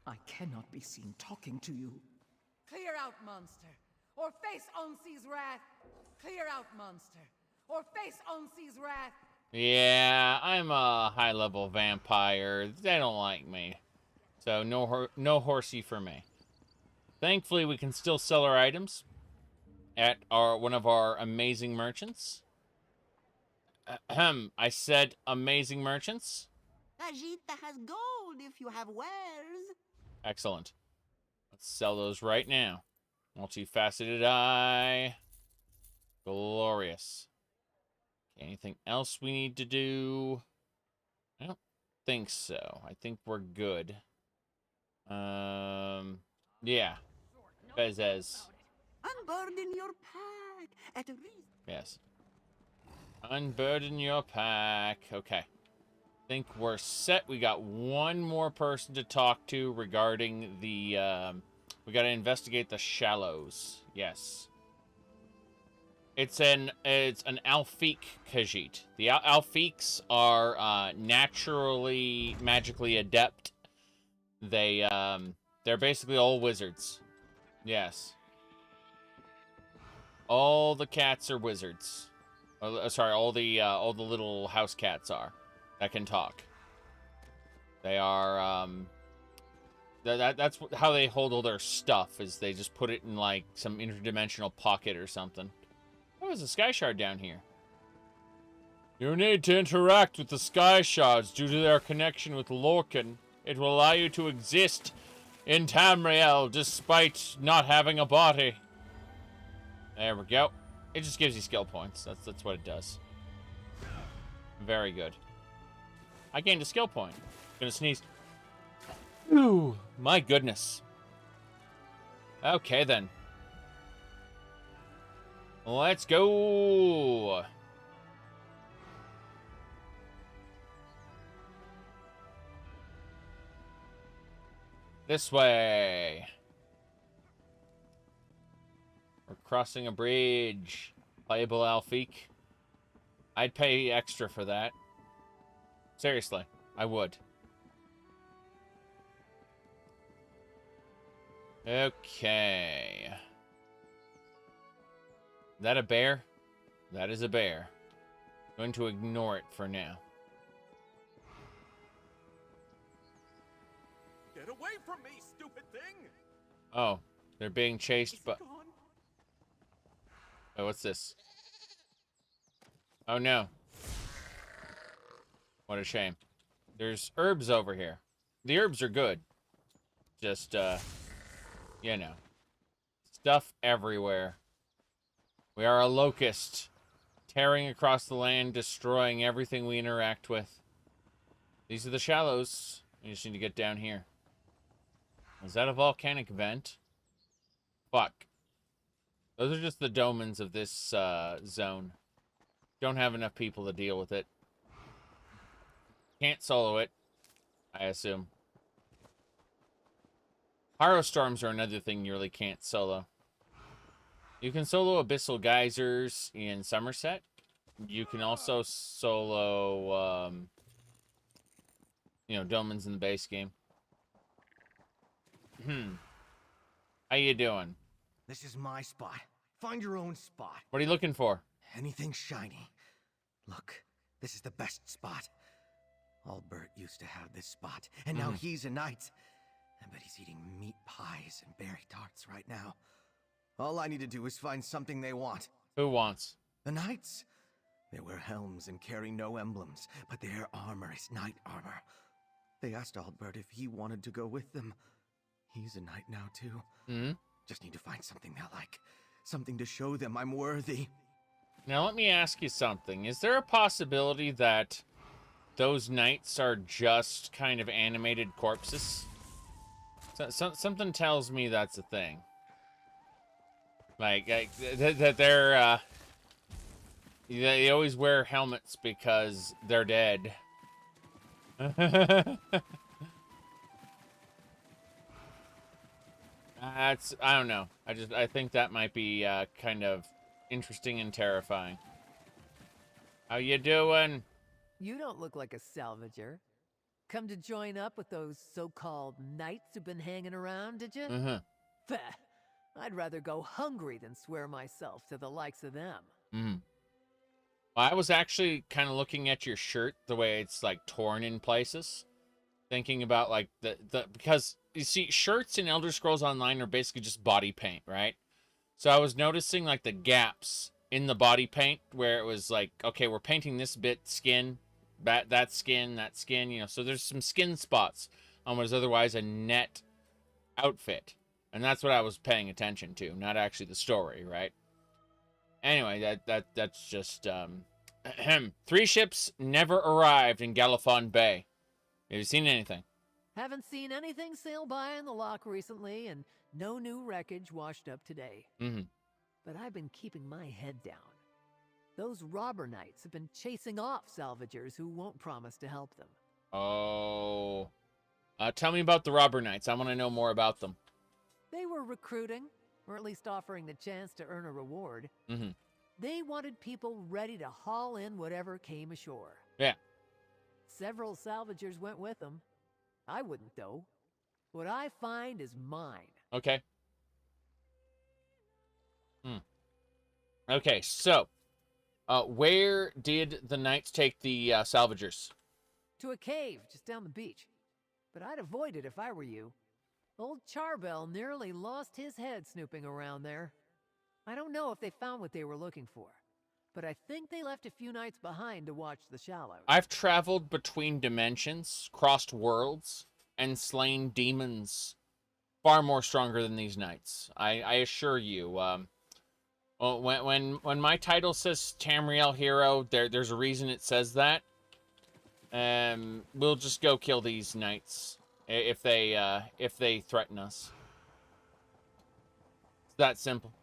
[SPEAKER 9] I cannot be seen talking to you. Clear out, monster, or face Onsi's wrath. Clear out, monster, or face Onsi's wrath.
[SPEAKER 1] Yeah, I'm a high-level vampire. They don't like me. So no horsey for me. Thankfully, we can still sell our items at one of our amazing merchants. I said amazing merchants.
[SPEAKER 6] Ajita has gold if you have wares.
[SPEAKER 1] Excellent. Let's sell those right now. Multifaceted eye. Glorious. Okay, anything else we need to do? I don't think so. I think we're good. Yeah. Bezes.
[SPEAKER 6] Unburden your pack at a
[SPEAKER 1] Yes. Unburden your pack. Okay. Think we're set. We got one more person to talk to regarding the, we got to investigate the shallows. Yes. It's an Alfiq Khajiit. The Alfiqs are naturally magically adept. They're basically all wizards. Yes. All the cats are wizards. Sorry, all the little house cats are that can talk. They are that's how they hold all their stuff, is they just put it in like some interdimensional pocket or something. Oh, there's a sky shard down here. You need to interact with the sky shards due to their connection with Lorcan. It will allow you to exist in Tamriel despite not having a body. There we go. It just gives you skill points. That's what it does. Very good. I gained a skill point. Gonna sneeze. Ooh, my goodness. Okay then. Let's go. This way. We're crossing a bridge. Playable Alfiq. I'd pay extra for that. Seriously, I would. Okay. Is that a bear? That is a bear. I'm going to ignore it for now.
[SPEAKER 8] Get away from me, stupid thing!
[SPEAKER 1] Oh, they're being chased by... Oh, what's this? Oh, no. What a shame. There's herbs over here. the herbs are good. Just, you know, stuff everywhere. We are a locust, tearing across the land, destroying everything we interact with. These are the shallows. We just need to get down here. Is that a volcanic vent? Fuck. Those are just the domens of this zone. Don't have enough people to deal with it. Can't solo it, I assume. Pyrostorms are another thing you really can't solo. You can solo abyssal geysers in Somerset. You can also solo, you know, domens in the base game. How you doing?
[SPEAKER 15] This is my spot. Find your own spot.
[SPEAKER 1] What are you looking for?
[SPEAKER 15] Anything shiny. Look, this is the best spot. Albert used to have this spot, and now he's a knight. I bet he's eating meat pies and berry tarts right now. All I need to do is find something they want.
[SPEAKER 1] Who wants?
[SPEAKER 15] The knights. They wear helms and carry no emblems, but their armor is knight armor. They asked Albert if he wanted to go with them. He's a knight now, too. Just need to find something they'll like. Something to show them I'm worthy.
[SPEAKER 1] Now, let me ask you something. Is there a possibility that those knights are just kind of animated corpses? Something tells me that's a thing. Like that they're, they always wear helmets because they're dead. I don't know. I think that might be kind of interesting and terrifying. How you doing?
[SPEAKER 9] You don't look like a salvager. Come to join up with those so-called knights who've been hanging around, did you? Bah, I'd rather go hungry than swear myself to the likes of them.
[SPEAKER 1] Well, I was actually kind of looking at your shirt, the way it's like torn in places, thinking about like because you see, shirts in Elder Scrolls Online are basically just body paint, right? So I was noticing like the gaps in the body paint where it was like, okay, we're painting this bit skin, that skin, you know. So there's some skin spots on what is otherwise a net outfit, and that's what I was paying attention to, not actually the story, right? Anyway, that's just 3 ships never arrived in Galifon Bay. Have you seen anything?
[SPEAKER 9] Haven't seen anything sail by in the lock recently, and no new wreckage washed up today. But I've been keeping my head down. Those robber knights have been chasing off salvagers who won't promise to help them.
[SPEAKER 1] Oh. Tell me about the robber knights. I want to know more about them.
[SPEAKER 9] They were recruiting, or at least offering the chance to earn a reward. They wanted people ready to haul in whatever came ashore.
[SPEAKER 1] Yeah.
[SPEAKER 9] Several salvagers went with them. I wouldn't, though. What I find is mine.
[SPEAKER 1] Okay. Okay, so, where did the knights take the salvagers?
[SPEAKER 9] To a cave just down the beach. But I'd avoid it if I were you. Old Charbel nearly lost his head snooping around there. I don't know if they found what they were looking for, but I think they left a few knights behind to watch the shallows.
[SPEAKER 1] I've traveled between dimensions, crossed worlds, and slain demons far more stronger than these knights. I assure you. When my title says Tamriel Hero, there's a reason it says that. We'll just go kill these knights if they threaten us. It's that simple.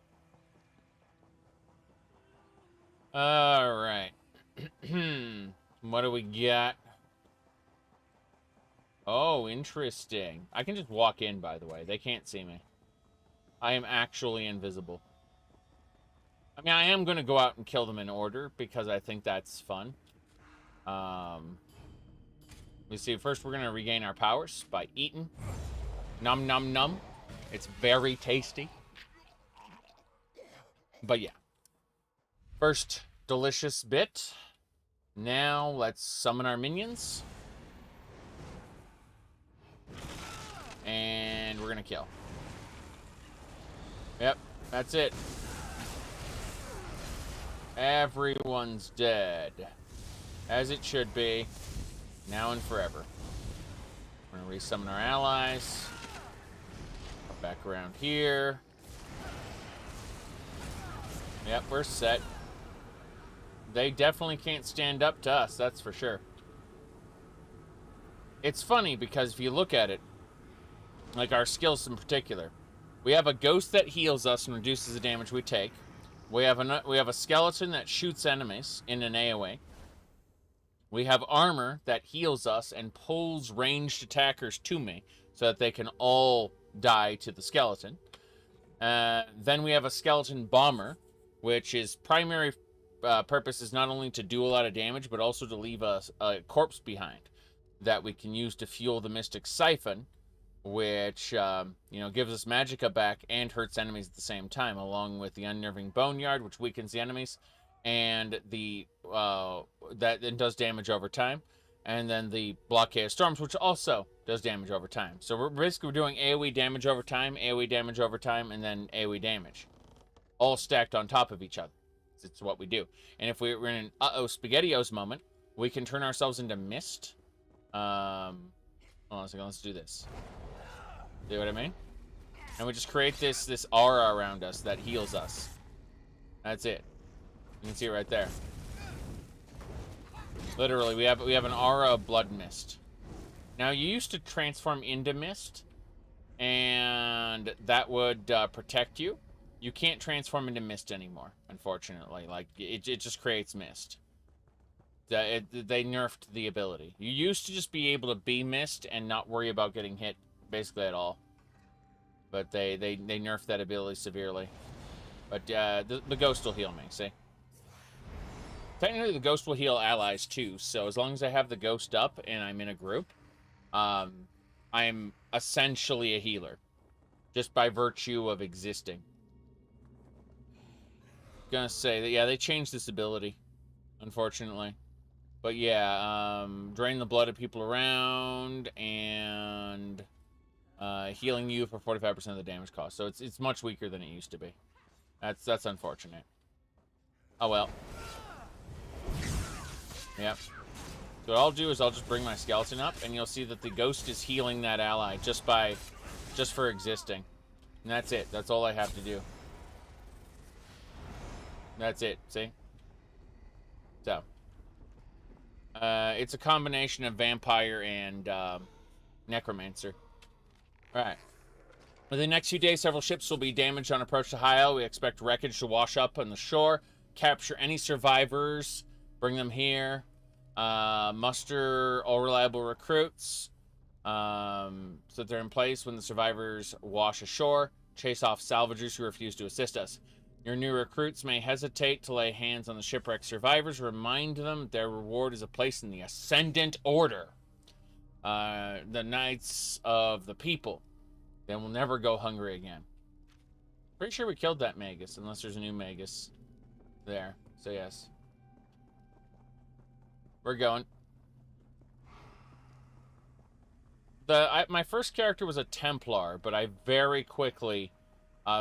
[SPEAKER 1] All right. What do we got? Oh, interesting. I can just walk in, by the way. They can't see me. I am actually invisible. I mean, I am going to go out and kill them in order because I think that's fun. We see, first we're going to regain our powers by eating. Num num num. It's very tasty. But yeah. First delicious bit. Now let's summon our minions. And we're going to kill. Yep, that's it. Everyone's dead. As it should be. Now and forever. We're gonna resummon our allies. Back around here. Yep, we're set. They definitely can't stand up to us, that's for sure. It's funny because if you look at it, like our skills in particular, we have a ghost that heals us and reduces the damage we take. We have a skeleton that shoots enemies in an AoE. We have armor that heals us and pulls ranged attackers to me so that they can all die to the skeleton. Then we have a skeleton bomber, which is primary purpose is not only to do a lot of damage, but also to leave a corpse behind that we can use to fuel the Mystic Siphon, which gives us magicka back and hurts enemies at the same time, along with the Unnerving Boneyard, which weakens the enemies, and the that then does damage over time, and then the Blockade of Storms, which also does damage over time. So we're basically doing AoE damage over time, AoE damage over time, and then AoE damage, all stacked on top of each other. It's what we do. And if we're in an SpaghettiOs moment, we can turn ourselves into mist. Hold on a second, let's do this. See what I mean? And we just create this aura around us that heals us. That's it. You can see it right there. Literally, we have an aura of blood mist. Now, you used to transform into mist, and that would protect you. You can't transform into mist anymore, unfortunately. Like, it just creates mist. They nerfed the ability. You used to just be able to be mist and not worry about getting hit basically at all. But they nerfed that ability severely. But the ghost will heal me, see? Technically, the ghost will heal allies too, so as long as I have the ghost up and I'm in a group, I'm essentially a healer. Just by virtue of existing. Gonna say that, yeah, they changed this ability, unfortunately. But yeah, drain the blood of people around and healing you for 45% of the damage cost. So it's much weaker than it used to be. That's unfortunate. Oh well. Yep. So what I'll do is I'll just bring my skeleton up, and you'll see that the ghost is healing that ally just for existing. And that's it. That's all I have to do. That's it. See? So. It's a combination of vampire and necromancer. Alright. In the next few days, several ships will be damaged on approach to Casu-El. We expect wreckage to wash up on the shore. Capture any survivors. Bring them here. Muster all reliable recruits. So that they're in place when the survivors wash ashore. Chase off salvagers who refuse to assist us. Your new recruits may hesitate to lay hands on the shipwrecked survivors. Remind them their reward is a place in the Ascendant Order. The Knights of the People. They will never go hungry again. Pretty sure we killed that Magus, unless there's a new Magus there. So yes. We're going. My first character was a Templar, but I very quickly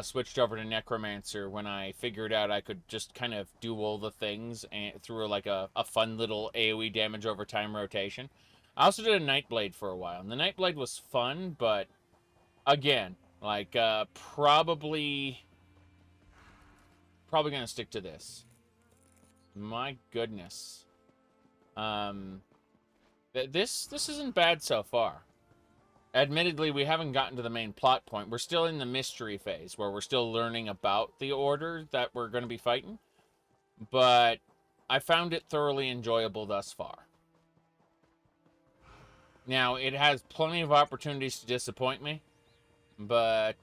[SPEAKER 1] switched over to Necromancer when I figured out I could just kind of do all the things and through like a fun little AoE damage over time rotation. I also did a Nightblade for a while, and the Nightblade was fun, but again, like probably gonna stick to this. My goodness. This isn't bad so far. Admittedly, we haven't gotten to the main plot point. We're still in the mystery phase, where we're still learning about the order that we're going to be fighting. But I found it thoroughly enjoyable thus far. Now, it has plenty of opportunities to disappoint me. But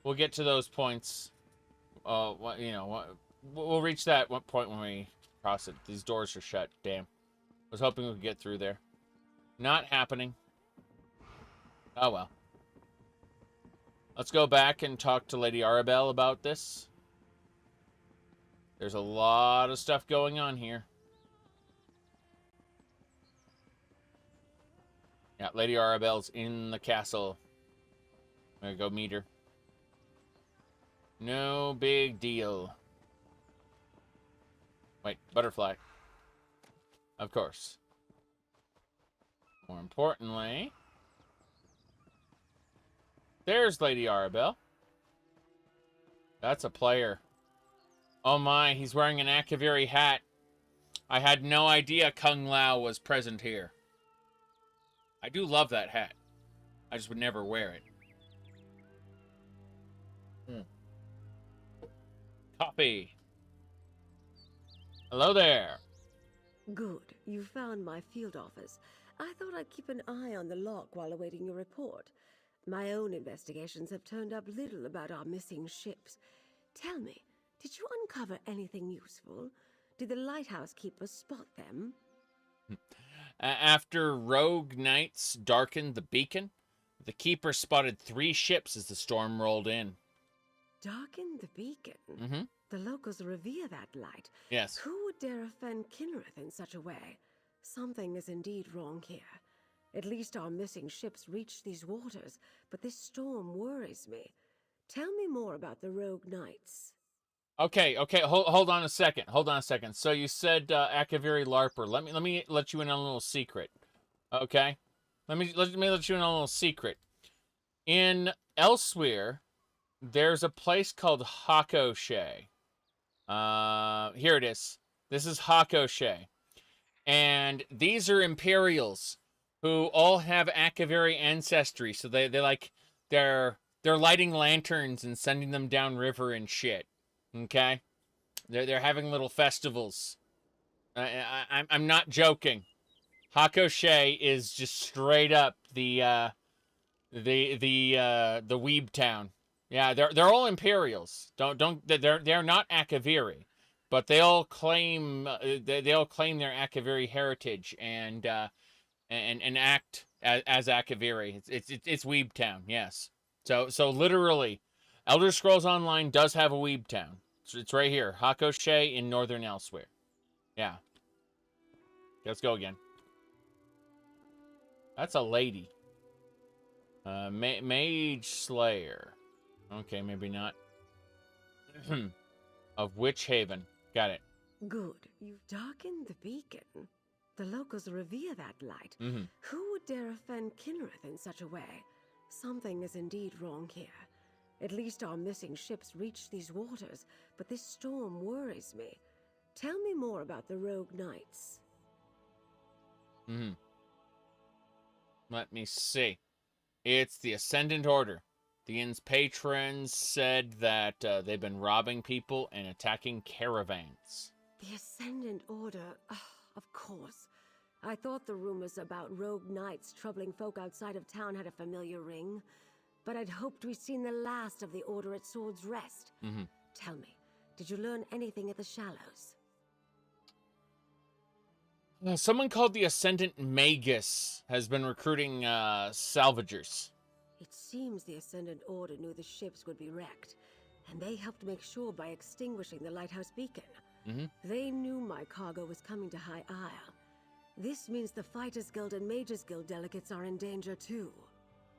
[SPEAKER 1] we'll get to those points. We'll reach that point when we cross it. These doors are shut. Damn. I was hoping we could get through there. Not happening. Oh well. Let's go back and talk to Lady Arabelle about this. There's a lot of stuff going on here. Yeah, Lady Arabelle's in the castle. I'm gonna go meet her. No big deal. Wait, butterfly. Of course. More importantly, There's Lady Arabelle. That's a player. Oh my, he's wearing an Akaviri hat. I had no idea Kung Lao was present here. I do love that hat. I just would never wear it. Copy. Hello there.
[SPEAKER 10] Good. You found my field office. I thought I'd keep an eye on the lock while awaiting your report. My own investigations have turned up little about our missing ships. Tell me, did you uncover anything useful? Did the lighthouse keeper spot them?
[SPEAKER 1] After rogue knights darkened the beacon, the keeper spotted 3 ships as the storm rolled in.
[SPEAKER 10] Darkened the beacon?
[SPEAKER 1] Mm-hmm.
[SPEAKER 10] The locals revere that light.
[SPEAKER 1] Yes.
[SPEAKER 10] Who would dare offend Kinnereth in such a way? Something is indeed wrong here. At least our missing ships reached these waters, but this storm worries me. Tell me more about the rogue knights.
[SPEAKER 1] Okay, hold on a second. So you said Akaviri Larper. Let me let you in on a little secret. Okay? Let me let you in on a little secret. In Elswyr, there's a place called Hakoshe. Here it is. This is Hakoshe. And these are Imperials who all have Akaviri ancestry. So they're lighting lanterns and sending them downriver and shit. Okay? They're having little festivals. I'm not joking. Hakoshe is just straight up the weeb town. Yeah, they're all Imperials. They're not Akaviri, but they all claim their Akaviri heritage and act as Akaviri. It's weeb town. Yes. So literally, Elder Scrolls Online does have a weeb town. It's right here, Hakoshe in northern Elswyr. Yeah. Let's go again. That's a lady. Mage Slayer. Okay, maybe not. Of Witch Haven. Got it.
[SPEAKER 10] Good. You've darkened the beacon. The locals revere that light.
[SPEAKER 1] Mm-hmm.
[SPEAKER 10] Who would dare offend Kinnereth in such a way? Something is indeed wrong here. At least our missing ships reached these waters, but this storm worries me. Tell me more about the rogue knights.
[SPEAKER 1] Mm-hmm. Let me see. It's the Ascendant Order. The inn's patrons said that they've been robbing people and attacking caravans.
[SPEAKER 10] The Ascendant Order? Of course. I thought the rumors about rogue knights troubling folk outside of town had a familiar ring, but I'd hoped we'd seen the last of the Order at Sword's Rest.
[SPEAKER 1] Mm-hmm.
[SPEAKER 10] Tell me, did you learn anything at the Shallows?
[SPEAKER 1] Someone called the Ascendant Magus has been recruiting salvagers.
[SPEAKER 10] It seems the Ascendant Order knew the ships would be wrecked, and they helped make sure by extinguishing the lighthouse beacon.
[SPEAKER 1] Mm-hmm.
[SPEAKER 10] They knew my cargo was coming to High Isle. This means the Fighters Guild and Mages Guild delegates are in danger too.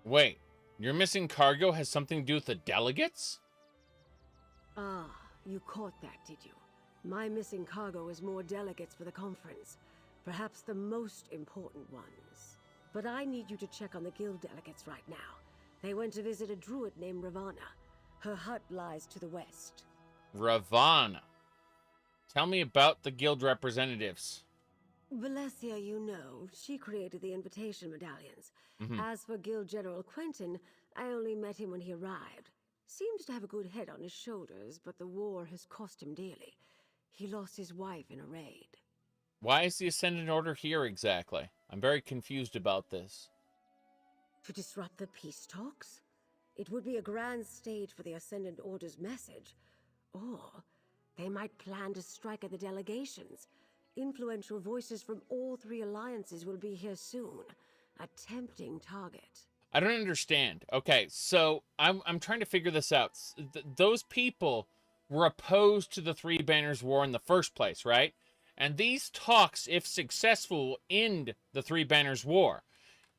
[SPEAKER 1] Wait, your missing cargo has something to do with the delegates?
[SPEAKER 10] Ah, you caught that, did you? My missing cargo is more delegates for the conference. Perhaps the most important ones. But I need you to check on the guild delegates right now. They went to visit a druid named Ravana. Her hut lies to the west.
[SPEAKER 1] Ravana. Tell me about the guild representatives.
[SPEAKER 10] Valesia, you know, she created the invitation medallions.
[SPEAKER 1] Mm-hmm.
[SPEAKER 10] As for Guild General Quentin, I only met him when he arrived. Seems to have a good head on his shoulders, but the war has cost him dearly. He lost his wife in a raid.
[SPEAKER 1] Why is the Ascendant Order here exactly? I'm very confused about this.
[SPEAKER 10] To disrupt the peace talks? It would be a grand stage for the Ascendant Order's message. Or they might plan to strike at the delegations. Influential voices from all 3 alliances will be here soon. A tempting target.
[SPEAKER 1] I don't understand. Okay, so I'm trying to figure this out. Those people were opposed to the 3 Banners War in the first place, right? And these talks, if successful, will end the 3 Banners War.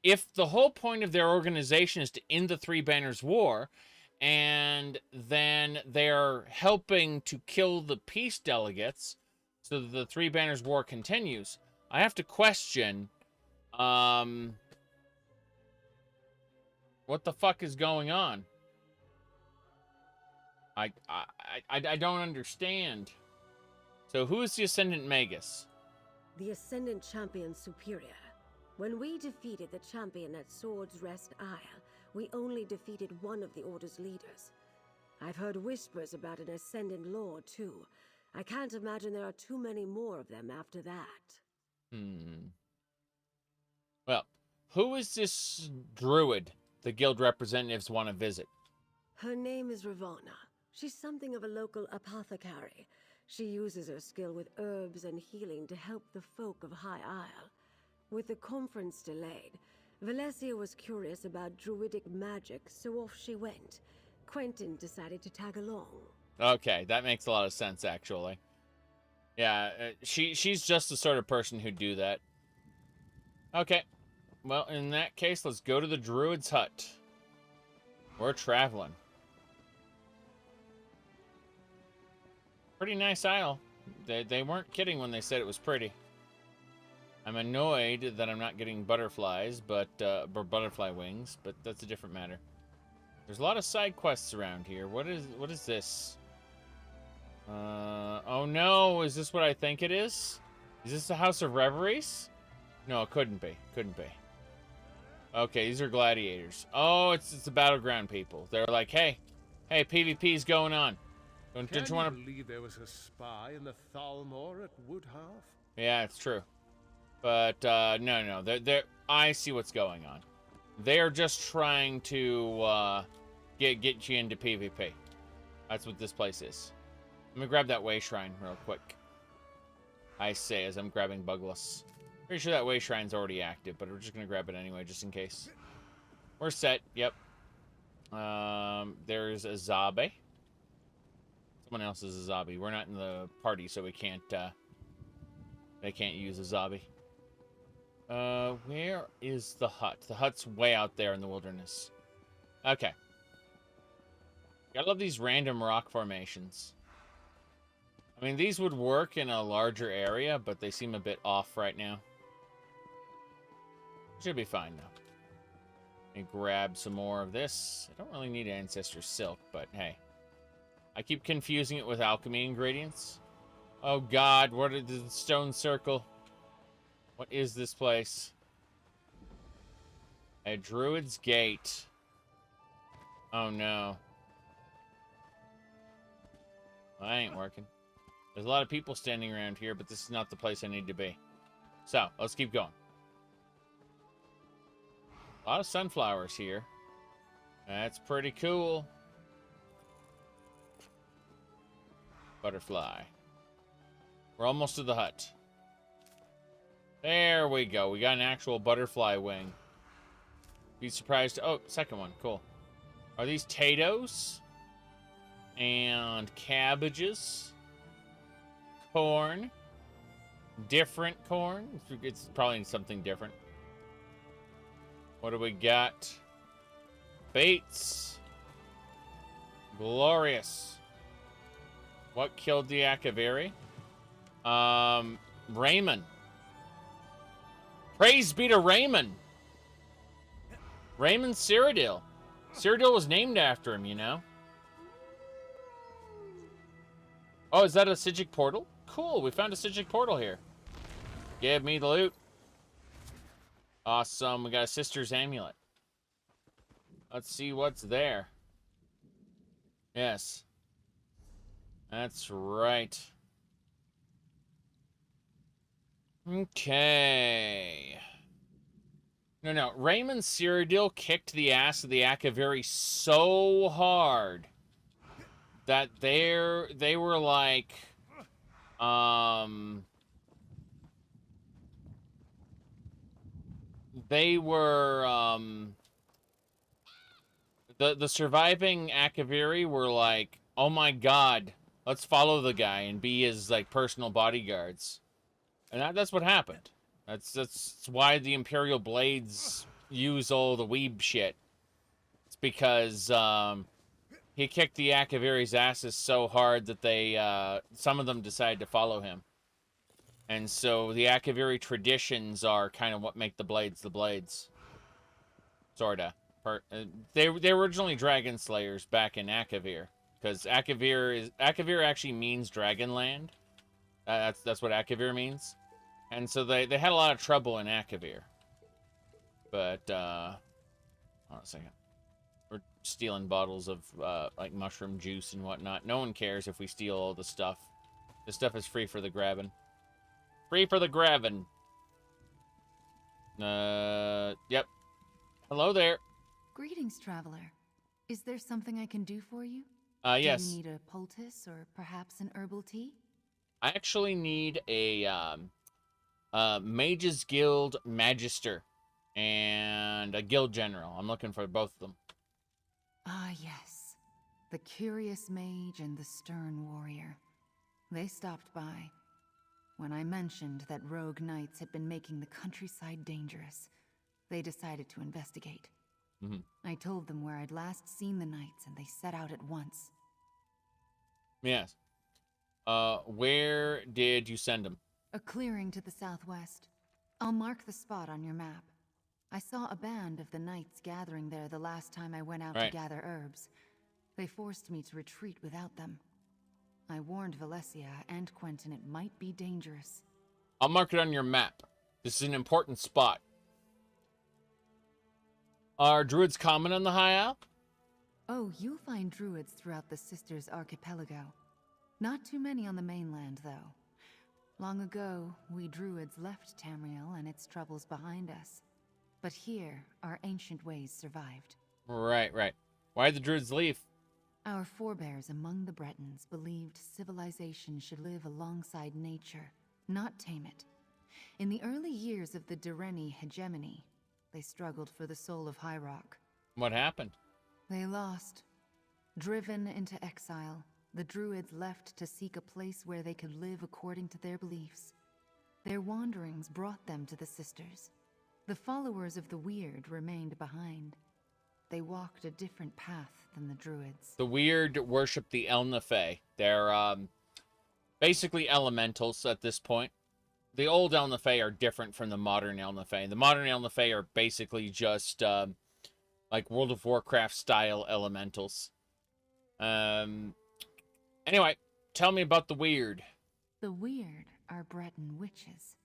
[SPEAKER 1] If the whole point of their organization is to end the 3 Banners War, and then they're helping to kill the peace delegates so that the 3 Banners War continues, I have to question, What the fuck is going on? I don't understand. So who is the Ascendant Magus?
[SPEAKER 10] The Ascendant Champion Superior. When we defeated the champion at Sword's Rest Isle, we only defeated one of the Order's leaders. I've heard whispers about an Ascendant Lord, too. I can't imagine there are too many more of them after that.
[SPEAKER 1] Well, who is this druid the guild representatives want to visit?
[SPEAKER 10] Her name is Ravonna. She's something of a local apothecary. She uses her skill with herbs and healing to help the folk of High Isle. With the conference delayed, Valesia was curious about druidic magic, so off she went. Quentin decided to tag along.
[SPEAKER 1] Okay, that makes a lot of sense, actually. Yeah, she's just the sort of person who'd do that. Okay, well, in that case, let's go to the druid's hut. We're traveling. Pretty nice isle. They weren't kidding when they said it was pretty. I'm annoyed that I'm not getting butterflies, but butterfly wings, but that's a different matter. There's a lot of side quests around here. What is this? Oh no, is this what I think it is? Is this the House of Reveries? No, it couldn't be. Couldn't be. Okay, these are gladiators. Oh, it's the battleground people. They're like, hey, PvP's going on. Don't you want to
[SPEAKER 5] believe there was a spy in the Thalmor at Woodhalf?
[SPEAKER 1] Yeah, it's true. But no. They're I see what's going on. They're just trying to get you into PvP. That's what this place is. Let me grab that way shrine real quick. I say as I'm grabbing Bugless. Pretty sure that way shrine's already active, but we're just gonna grab it anyway, just in case. We're set. Yep. There's a Zabe. Someone else is a Zabi. We're not in the party, so we can't. They can't use a Zabi. Where is the hut? The hut's way out there in the wilderness. Okay. I love these random rock formations. I mean, these would work in a larger area, but they seem a bit off right now. Should be fine, though. Let me grab some more of this. I don't really need Ancestor Silk, but hey. I keep confusing it with alchemy ingredients. Oh god, what is the stone circle? What is this place? A druid's gate. Oh no. Well, that ain't working. There's a lot of people standing around here, but this is not the place I need to be. So, let's keep going. A lot of sunflowers here. That's pretty cool. Butterfly. We're almost to the hut. There we go. We got an actual butterfly wing. Be surprised. Oh, second one. Cool. Are these potatoes? And cabbages? Corn? Different corn? It's probably something different. What do we got? Baits. Glorious. What killed the Akaviri? Raymond. Praise be to Raymond. Raymond Cyrodiil. Cyrodiil was named after him, you know. Oh, is that a Psijic portal? Cool, we found a Psijic portal here. Give me the loot. Awesome, we got a Sister's Amulet. Let's see what's there. Yes. That's right. Okay. No. Raymond Cyrodiil kicked the ass of the Akaviri so hard that they were like, they were, the surviving Akaviri were like, oh my god, let's follow the guy and be his, like, personal bodyguards. And that's what happened. That's why the Imperial Blades use all the weeb shit. It's because, he kicked the Akaviri's asses so hard that they, some of them decided to follow him. And so the Akaviri traditions are kind of what make the Blades the Blades. Sorta. They were originally dragon slayers back in Akavir, because Akavir actually means Dragonland. That's what Akavir means, and so they had a lot of trouble in Akavir. But hold on a second. We're stealing bottles of like mushroom juice and whatnot. No one cares if we steal all the stuff. This stuff is free for the grabbing. Free for the grabbing. Yep. Hello there.
[SPEAKER 14] Greetings, traveler. Is there something I can do for you?
[SPEAKER 1] Yes.
[SPEAKER 14] Do you need a poultice or perhaps an herbal tea?
[SPEAKER 1] I actually need a Mages Guild Magister and a Guild General. I'm looking for both of them.
[SPEAKER 14] Ah, yes. The curious mage and the stern warrior. They stopped by. When I mentioned that rogue knights had been making the countryside dangerous, they decided to investigate. I told them where I'd last seen the knights, and they set out at once.
[SPEAKER 1] Yes. Where did you send them?
[SPEAKER 14] A clearing to the southwest. I'll mark the spot on your map. I saw a band of the knights gathering there the last time I went out to gather herbs. They forced me to retreat without them. I warned Valesia and Quentin it might be dangerous.
[SPEAKER 1] I'll mark it on your map. This is an important spot. Are druids common on the High Isle?
[SPEAKER 14] Oh, you'll find druids throughout the Sisters Archipelago. Not too many on the mainland, though. Long ago, we druids left Tamriel and its troubles behind us. But here, our ancient ways survived.
[SPEAKER 1] Right. Why'd the druids leave?
[SPEAKER 14] Our forebears among the Breton's believed civilization should live alongside nature, not tame it. In the early years of the Direni hegemony, they struggled for the soul of High Rock.
[SPEAKER 1] What happened?
[SPEAKER 14] They lost. Driven into exile, the druids left to seek a place where they could live according to their beliefs. Their wanderings brought them to the Sisters. The followers of the Weird remained behind. They walked a different path than the druids.
[SPEAKER 1] The Weird worship the Elnafey. They're basically elementals at this point. The old Elnafey are different from the modern Elnafey. The modern Elnafey are basically just like World of Warcraft style elementals. Anyway, tell me about the Weird.
[SPEAKER 14] The Weird are Breton witches.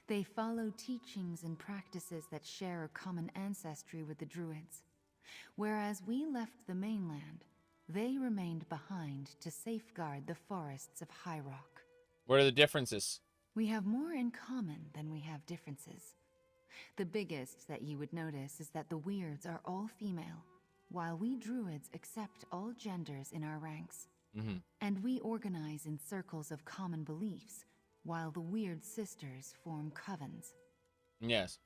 [SPEAKER 14] They follow teachings and practices that share a common ancestry with the druids. Whereas we left the mainland, they remained behind to safeguard the forests of High Rock.
[SPEAKER 1] What are the differences?
[SPEAKER 14] We have more in common than we have differences. The biggest that you would notice is that the Weirds are all female, while we druids accept all genders in our ranks. And we organize in circles of common beliefs, while the Weird Sisters form covens.
[SPEAKER 1] Yes.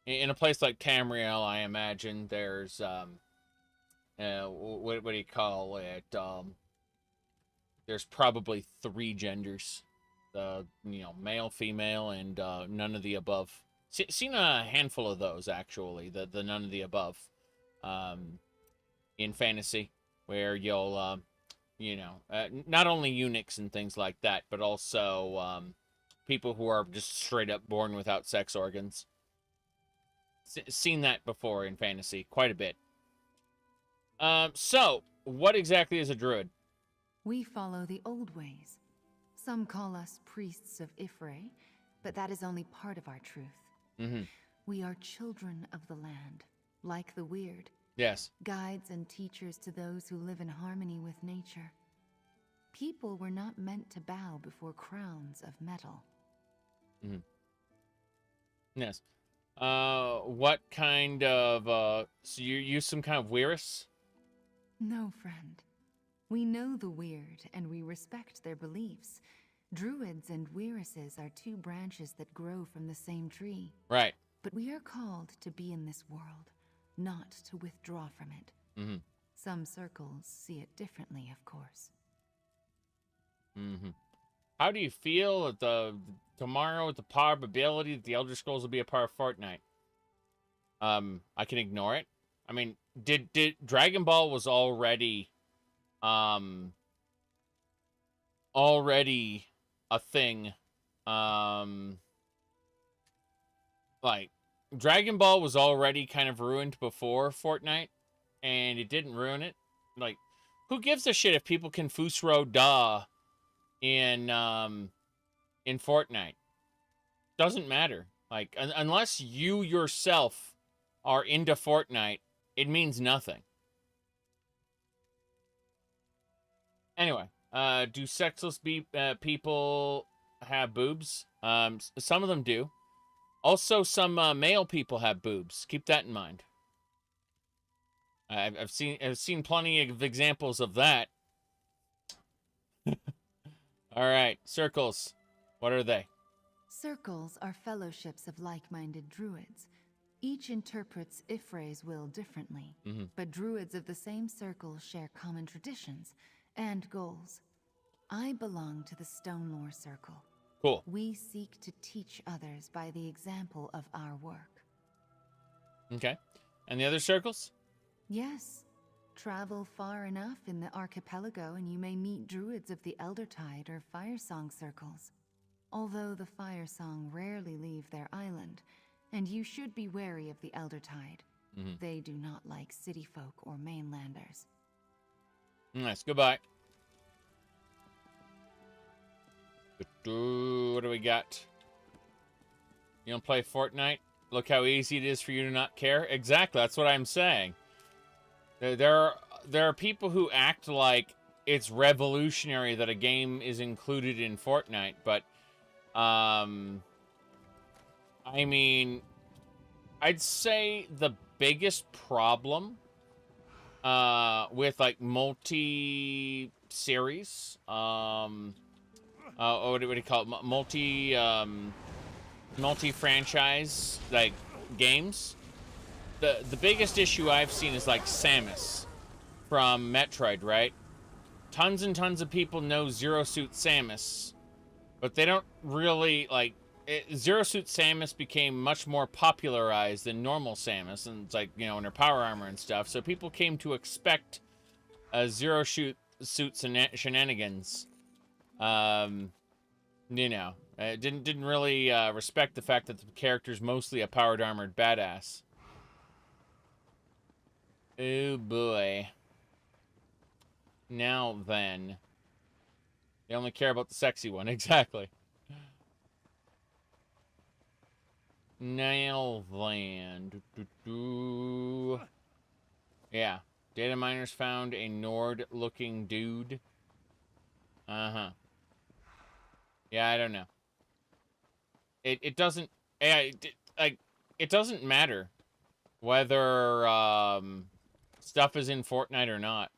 [SPEAKER 1] In a place like Tamriel, I imagine there's, what do you call it? There's probably 3 genders. Male, female, and none of the above. Seen a handful of those, actually, the none of the above. In fantasy, where you'll, not only eunuchs and things like that, but also people who are just straight up born without sex organs. Seen that before in fantasy, quite a bit. So, what exactly is a druid?
[SPEAKER 14] We follow the old ways. Some call us priests of Ifre, but that is only part of our truth. We are children of the land, like the Weird.
[SPEAKER 1] Yes.
[SPEAKER 14] Guides and teachers to those who live in harmony with nature. People were not meant to bow before crowns of metal.
[SPEAKER 1] Yes. What kind of, so you use some kind of Weiris?
[SPEAKER 14] No, friend. We know the Weird, and we respect their beliefs. Druids and Weirises are 2 branches that grow from the same tree.
[SPEAKER 1] Right.
[SPEAKER 14] But we are called to be in this world, not to withdraw from it. Some circles see it differently, of course.
[SPEAKER 1] How do you feel at tomorrow with the probability that the Elder Scrolls will be a part of Fortnite? I can ignore it. I mean, did Dragon Ball was already a thing, like Dragon Ball was already kind of ruined before Fortnite, and it didn't ruin it. Like, who gives a shit if people can Fusro Da in Fortnite? Doesn't matter. Like, unless you yourself are into Fortnite, it means nothing. Anyway, do sexless people have boobs? Some of them do. Also, some male people have boobs. Keep that in mind. I've seen plenty of examples of that. All right, circles. What are they?
[SPEAKER 14] Circles are fellowships of like-minded druids. Each interprets Ifre's will differently, but druids of the same circle share common traditions and goals. I belong to the Stonelore Circle.
[SPEAKER 1] Cool.
[SPEAKER 14] We seek to teach others by the example of our work.
[SPEAKER 1] Okay. And the other circles?
[SPEAKER 14] Yes. Travel far enough in the archipelago and you may meet druids of the Eldertide or Firesong circles. Although the Firesong rarely leave their island, and you should be wary of the Eldertide. They do not like city folk or mainlanders.
[SPEAKER 1] Nice. Goodbye. What do we got? You don't play Fortnite? Look how easy it is for you to not care. Exactly. That's what I'm saying. There are people who act like it's revolutionary that a game is included in Fortnite, but I mean, I'd say the biggest problem with like multi-series, what do you call it? Multi-franchise like games. The biggest issue I've seen is like Samus from Metroid, right? Tons and tons of people know Zero Suit Samus, but they don't really like Zero Suit Samus became much more popularized than normal Samus, and it's like, you know, in her power armor and stuff. So people came to expect Zero Suit shenanigans. You know, didn't really respect the fact that the character's mostly a powered armored badass. Oh boy. Now then. They only care about the sexy one, exactly. Now then. Yeah. Data miners found a Nord-looking dude. Uh-huh. Yeah, I don't know. It doesn't... like, it doesn't matter whether stuff is in Fortnite or not.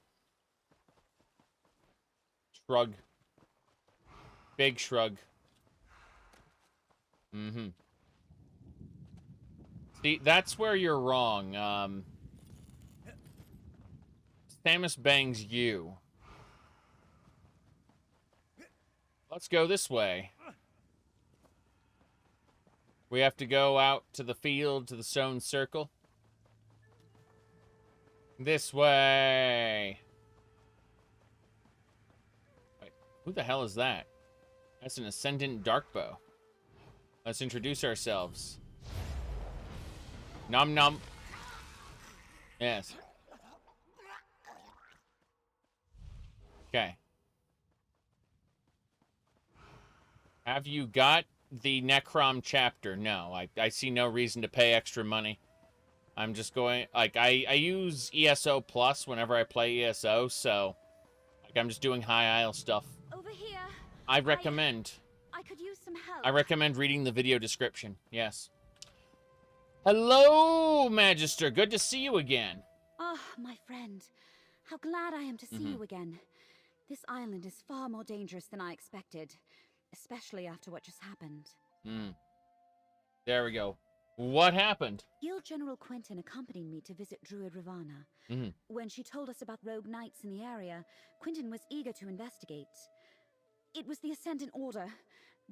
[SPEAKER 1] Shrug. Big shrug. See, that's where you're wrong. Samus bangs you. Let's go this way. We have to go out to the field, to the stone circle. This way. Wait, who the hell is that? That's an Ascendant Darkbow. Let's introduce ourselves. Nom nom. Yes. Okay. Have you got the Necrom chapter? No, I see no reason to pay extra money. I'm just going, like, I use ESO Plus whenever I play ESO, so, like, I'm just doing High Isle stuff.
[SPEAKER 22] Over here.
[SPEAKER 1] I recommend.
[SPEAKER 22] I could use some help.
[SPEAKER 1] I recommend reading the video description, yes. Hello, Magister. Good to see you again.
[SPEAKER 22] Oh, my friend. How glad I am to see you again. This island is far more dangerous than I expected, especially after what just happened.
[SPEAKER 1] There we go. What happened?
[SPEAKER 22] Guild General Quentin accompanied me to visit Druid Ravana. When she told us about rogue knights in the area, Quentin was eager to investigate. It was the Ascendant Order.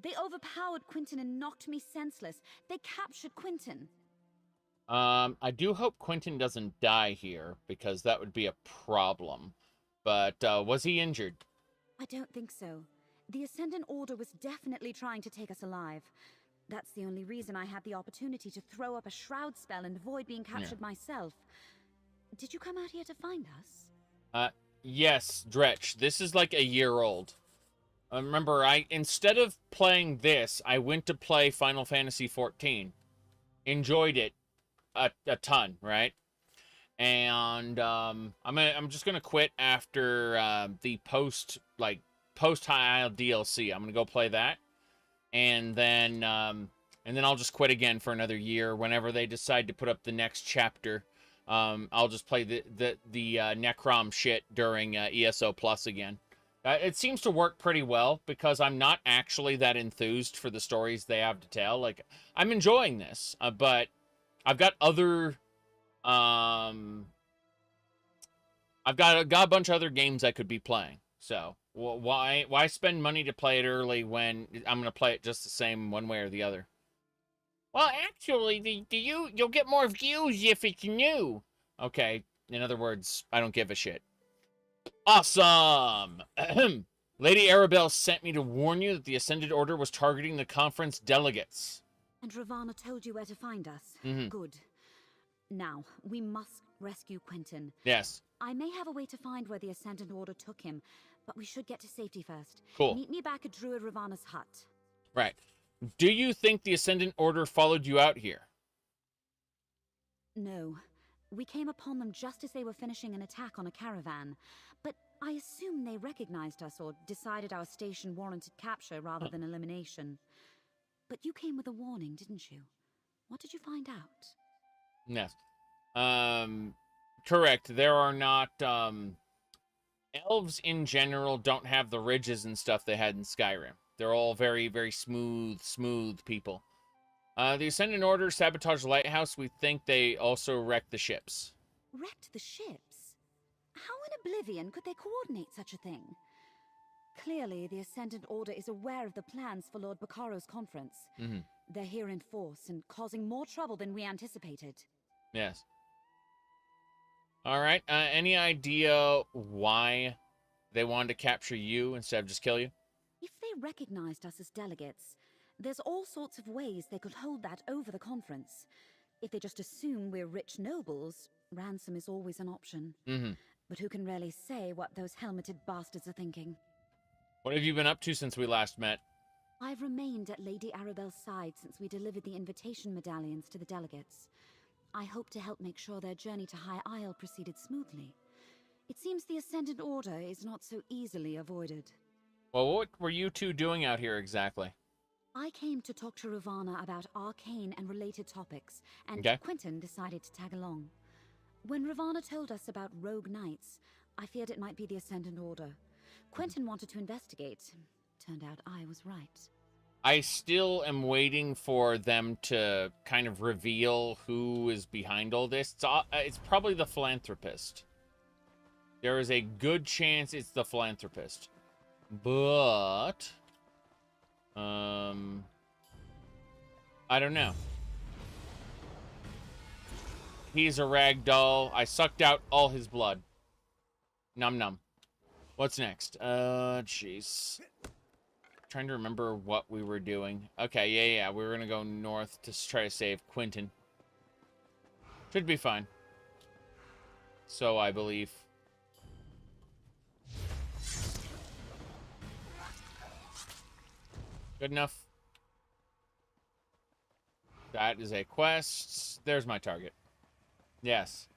[SPEAKER 22] They overpowered Quentin and knocked me senseless. They captured Quentin.
[SPEAKER 1] I do hope Quentin doesn't die here, because that would be a problem. But, was he injured?
[SPEAKER 22] I don't think so. The Ascendant Order was definitely trying to take us alive.
[SPEAKER 7] That's the only reason I had the opportunity to throw up a shroud spell and avoid being captured myself. Did you come out here to find us?
[SPEAKER 1] Yes, Dretch. This is like a year old. Remember, instead of playing this, I went to play Final Fantasy XIV. Enjoyed it a ton, right? And I'm just gonna quit after the post High Isle DLC. I'm gonna go play that, and then I'll just quit again for another year. Whenever they decide to put up the next chapter, I'll just play the Necrom shit during ESO Plus again. It seems to work pretty well because I'm not actually that enthused for the stories they have to tell. Like, I'm enjoying this, but I've got other I've got a bunch of other games I could be playing. So why spend money to play it early when I'm going to play it just the same one way or the other? Well, actually, you'll get more views if it's new. Okay, in other words, I don't give a shit. Awesome! Lady Arabelle sent me to warn you that the Ascended Order was targeting the conference delegates.
[SPEAKER 7] And Ravana told you where to find us?
[SPEAKER 1] Mm-hmm.
[SPEAKER 7] Good. Now, we must rescue Quentin.
[SPEAKER 1] Yes.
[SPEAKER 7] I may have a way to find where the Ascendant Order took him, but we should get to safety first.
[SPEAKER 1] Cool.
[SPEAKER 7] Meet me back at Druid Ravana's hut.
[SPEAKER 1] Right. Do you think the Ascendant Order followed you out here?
[SPEAKER 7] No. We came upon them just as they were finishing an attack on a caravan. But I assume they recognized us or decided our station warranted capture rather than elimination. But you came with a warning, didn't you? What did you find out?
[SPEAKER 1] Yes. Correct. There are not, elves in general don't have the ridges and stuff they had in Skyrim. They're all very, very smooth people. The Ascendant Order sabotaged the lighthouse. We think they also wrecked the ships.
[SPEAKER 7] Wrecked the ships? How in Oblivion could they coordinate such a thing? Clearly, the Ascendant Order is aware of the plans for Lord Bacaro's conference.
[SPEAKER 1] Mm-hmm.
[SPEAKER 7] They're here in force and causing more trouble than we anticipated.
[SPEAKER 1] Yes. All right. Any idea why they wanted to capture you instead of just kill you?
[SPEAKER 7] If they recognized us as delegates, there's all sorts of ways they could hold that over the conference. If they just assume we're rich nobles, ransom is always an option.
[SPEAKER 1] Mm-hmm.
[SPEAKER 7] But who can really say what those helmeted bastards are thinking?
[SPEAKER 1] What have you been up to since we last met?
[SPEAKER 7] I've remained at Lady Arabelle's side since we delivered the invitation medallions to the delegates. I hope to help make sure their journey to High Isle proceeded smoothly. It seems the Ascendant Order is not so easily avoided.
[SPEAKER 1] Well, what were you two doing out here exactly?
[SPEAKER 7] I came to talk to Ravana about arcane and related topics, and Quentin decided to tag along. When Ravana told us about rogue knights, I feared it might be the Ascendant Order. Quentin wanted to investigate. Turned out I was right.
[SPEAKER 1] I still am waiting for them to kind of reveal who is behind all this. It's probably the philanthropist. There is a good chance it's the philanthropist. But I don't know. He's a ragdoll. I sucked out all his blood. Num num. What's next? Jeez. Trying to remember what we were doing. Okay, yeah. We were gonna go north to try to save Quentin. Should be fine. So I believe. Good enough. That is a quest. There's my target. Yes.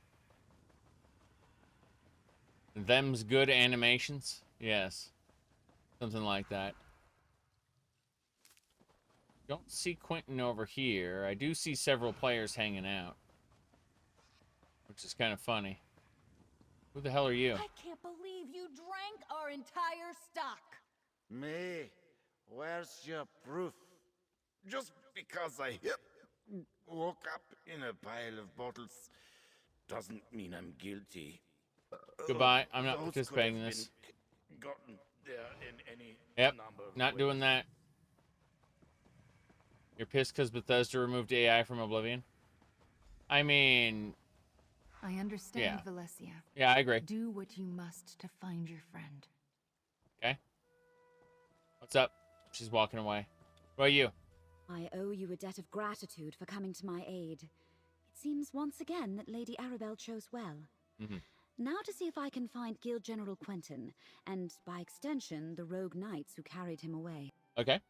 [SPEAKER 1] Them's good animations? Yes. Something like that. Don't see Quentin over here. I do see several players hanging out. Which is kind of funny. Who the hell are you?
[SPEAKER 2] I can't believe you drank our entire stock.
[SPEAKER 16] Me? Where's your proof? Just because I woke up in a pile of bottles doesn't mean I'm guilty.
[SPEAKER 1] Goodbye. I'm not participating in this.
[SPEAKER 16] Gotten there in any number of
[SPEAKER 1] not
[SPEAKER 16] ways.
[SPEAKER 1] doing that. You're pissed because Bethesda removed AI from Oblivion? I mean...
[SPEAKER 14] I understand, Valesia.
[SPEAKER 1] Yeah, I agree.
[SPEAKER 14] Do what you must to find your friend.
[SPEAKER 1] Okay. What's up? She's walking away. What about you?
[SPEAKER 7] I owe you a debt of gratitude for coming to my aid. It seems once again that Lady Arabelle chose well. Now to see if I can find Guild General Quentin, and by extension, the rogue knights who carried him away.
[SPEAKER 1] Okay.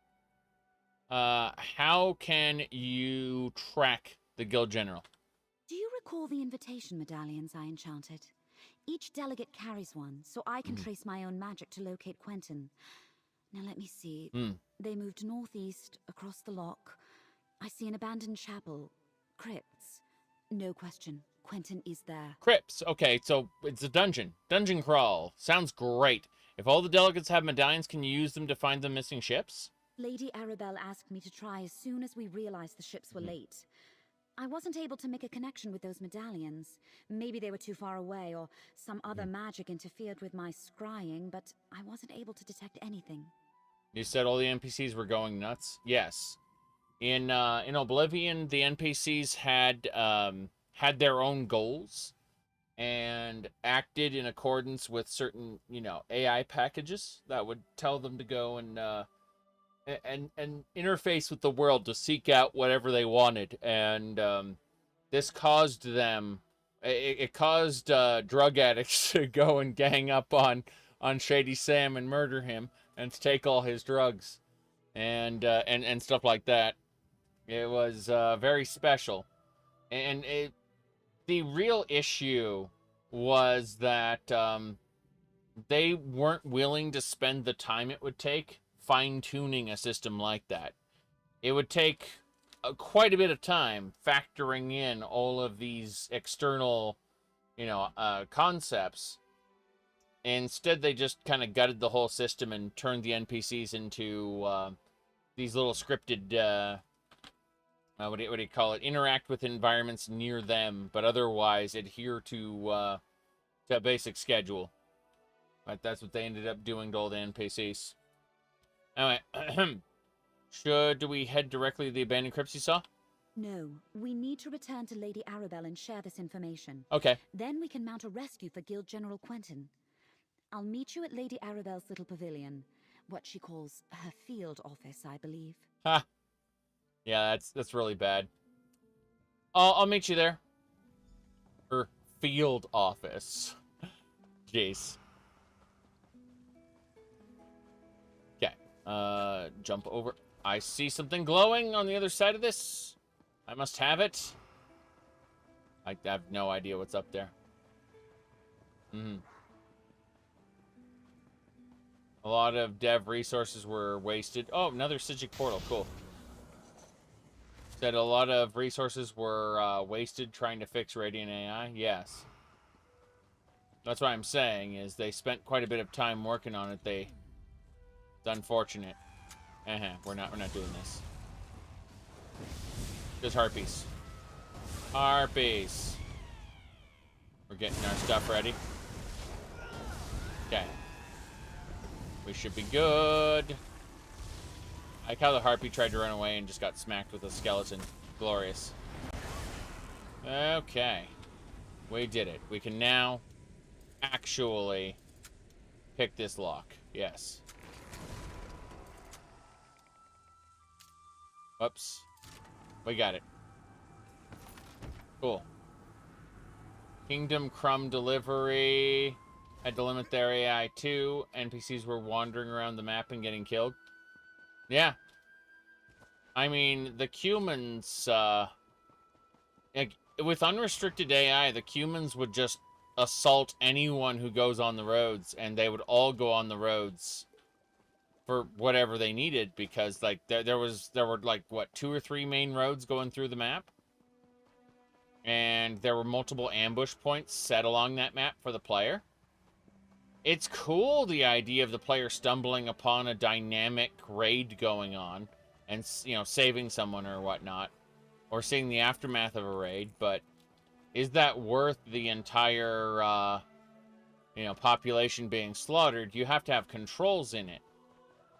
[SPEAKER 1] How can you track the Guild General?
[SPEAKER 7] Do you recall the invitation medallions I enchanted? Each delegate carries one, so I can trace my own magic to locate Quentin. Now let me see. They moved northeast, across the lock. I see an abandoned chapel. Crypts. No question. Quentin is there.
[SPEAKER 1] Crypts. Okay, so it's a dungeon. Dungeon crawl. Sounds great. If all the delegates have medallions, can you use them to find the missing ships?
[SPEAKER 7] Lady Arabelle asked me to try as soon as we realized the ships were late. I wasn't able to make a connection with those medallions. Maybe they were too far away, or some other magic interfered with my scrying, but I wasn't able to detect anything.
[SPEAKER 1] You said all the NPCs were going nuts? Yes. In Oblivion, the NPCs had had their own goals and acted in accordance with certain, AI packages that would tell them to go and interface with the world to seek out whatever they wanted. And this caused them, it caused drug addicts to go and gang up on Shady Sam and murder him and to take all his drugs and stuff like that. It was very special. And the real issue was that they weren't willing to spend the time it would take fine-tuning a system like that. It would take quite a bit of time factoring in all of these external, concepts. Instead, they just kind of gutted the whole system and turned the NPCs into these little scripted, what do you call it? Interact with environments near them, but otherwise adhere to a basic schedule. But that's what they ended up doing to all the NPCs. Anyway, should we head directly to the abandoned crypts you saw?
[SPEAKER 7] No, we need to return to Lady Arabelle and share this information.
[SPEAKER 1] Okay.
[SPEAKER 7] Then we can mount a rescue for Guild General Quentin. I'll meet you at Lady Arabelle's little pavilion. What she calls her field office, I believe.
[SPEAKER 1] Ha! Yeah, that's really bad. I'll meet you there. Her field office. Jeez. Okay. Jump over. I see something glowing on the other side of this. I must have it. I have no idea what's up there. A lot of dev resources were wasted. Oh, another Sigic portal. Cool. Said a lot of resources were wasted trying to fix Radiant AI. Yes. That's what I'm saying, is they spent quite a bit of time working on it. It's unfortunate. We're not doing this. Just harpies. Harpies. We're getting our stuff ready. Okay. We should be good. I like how the harpy tried to run away and just got smacked with a skeleton. Glorious. Okay. We did it. We can now actually pick this lock. Yes. Whoops. We got it. Cool. Kingdom Crumb Delivery. Had to limit their AI too. NPCs were wandering around the map and getting killed. Yeah. I mean, the humans, with unrestricted AI, the humans would just assault anyone who goes on the roads, and they would all go on the roads for whatever they needed, because, like, there were, like, what, 2 or 3 main roads going through the map? And there were multiple ambush points set along that map for the player. It's cool, the idea of the player stumbling upon a dynamic raid going on and, saving someone or whatnot, or seeing the aftermath of a raid, but is that worth the entire, population being slaughtered? You have to have controls in it.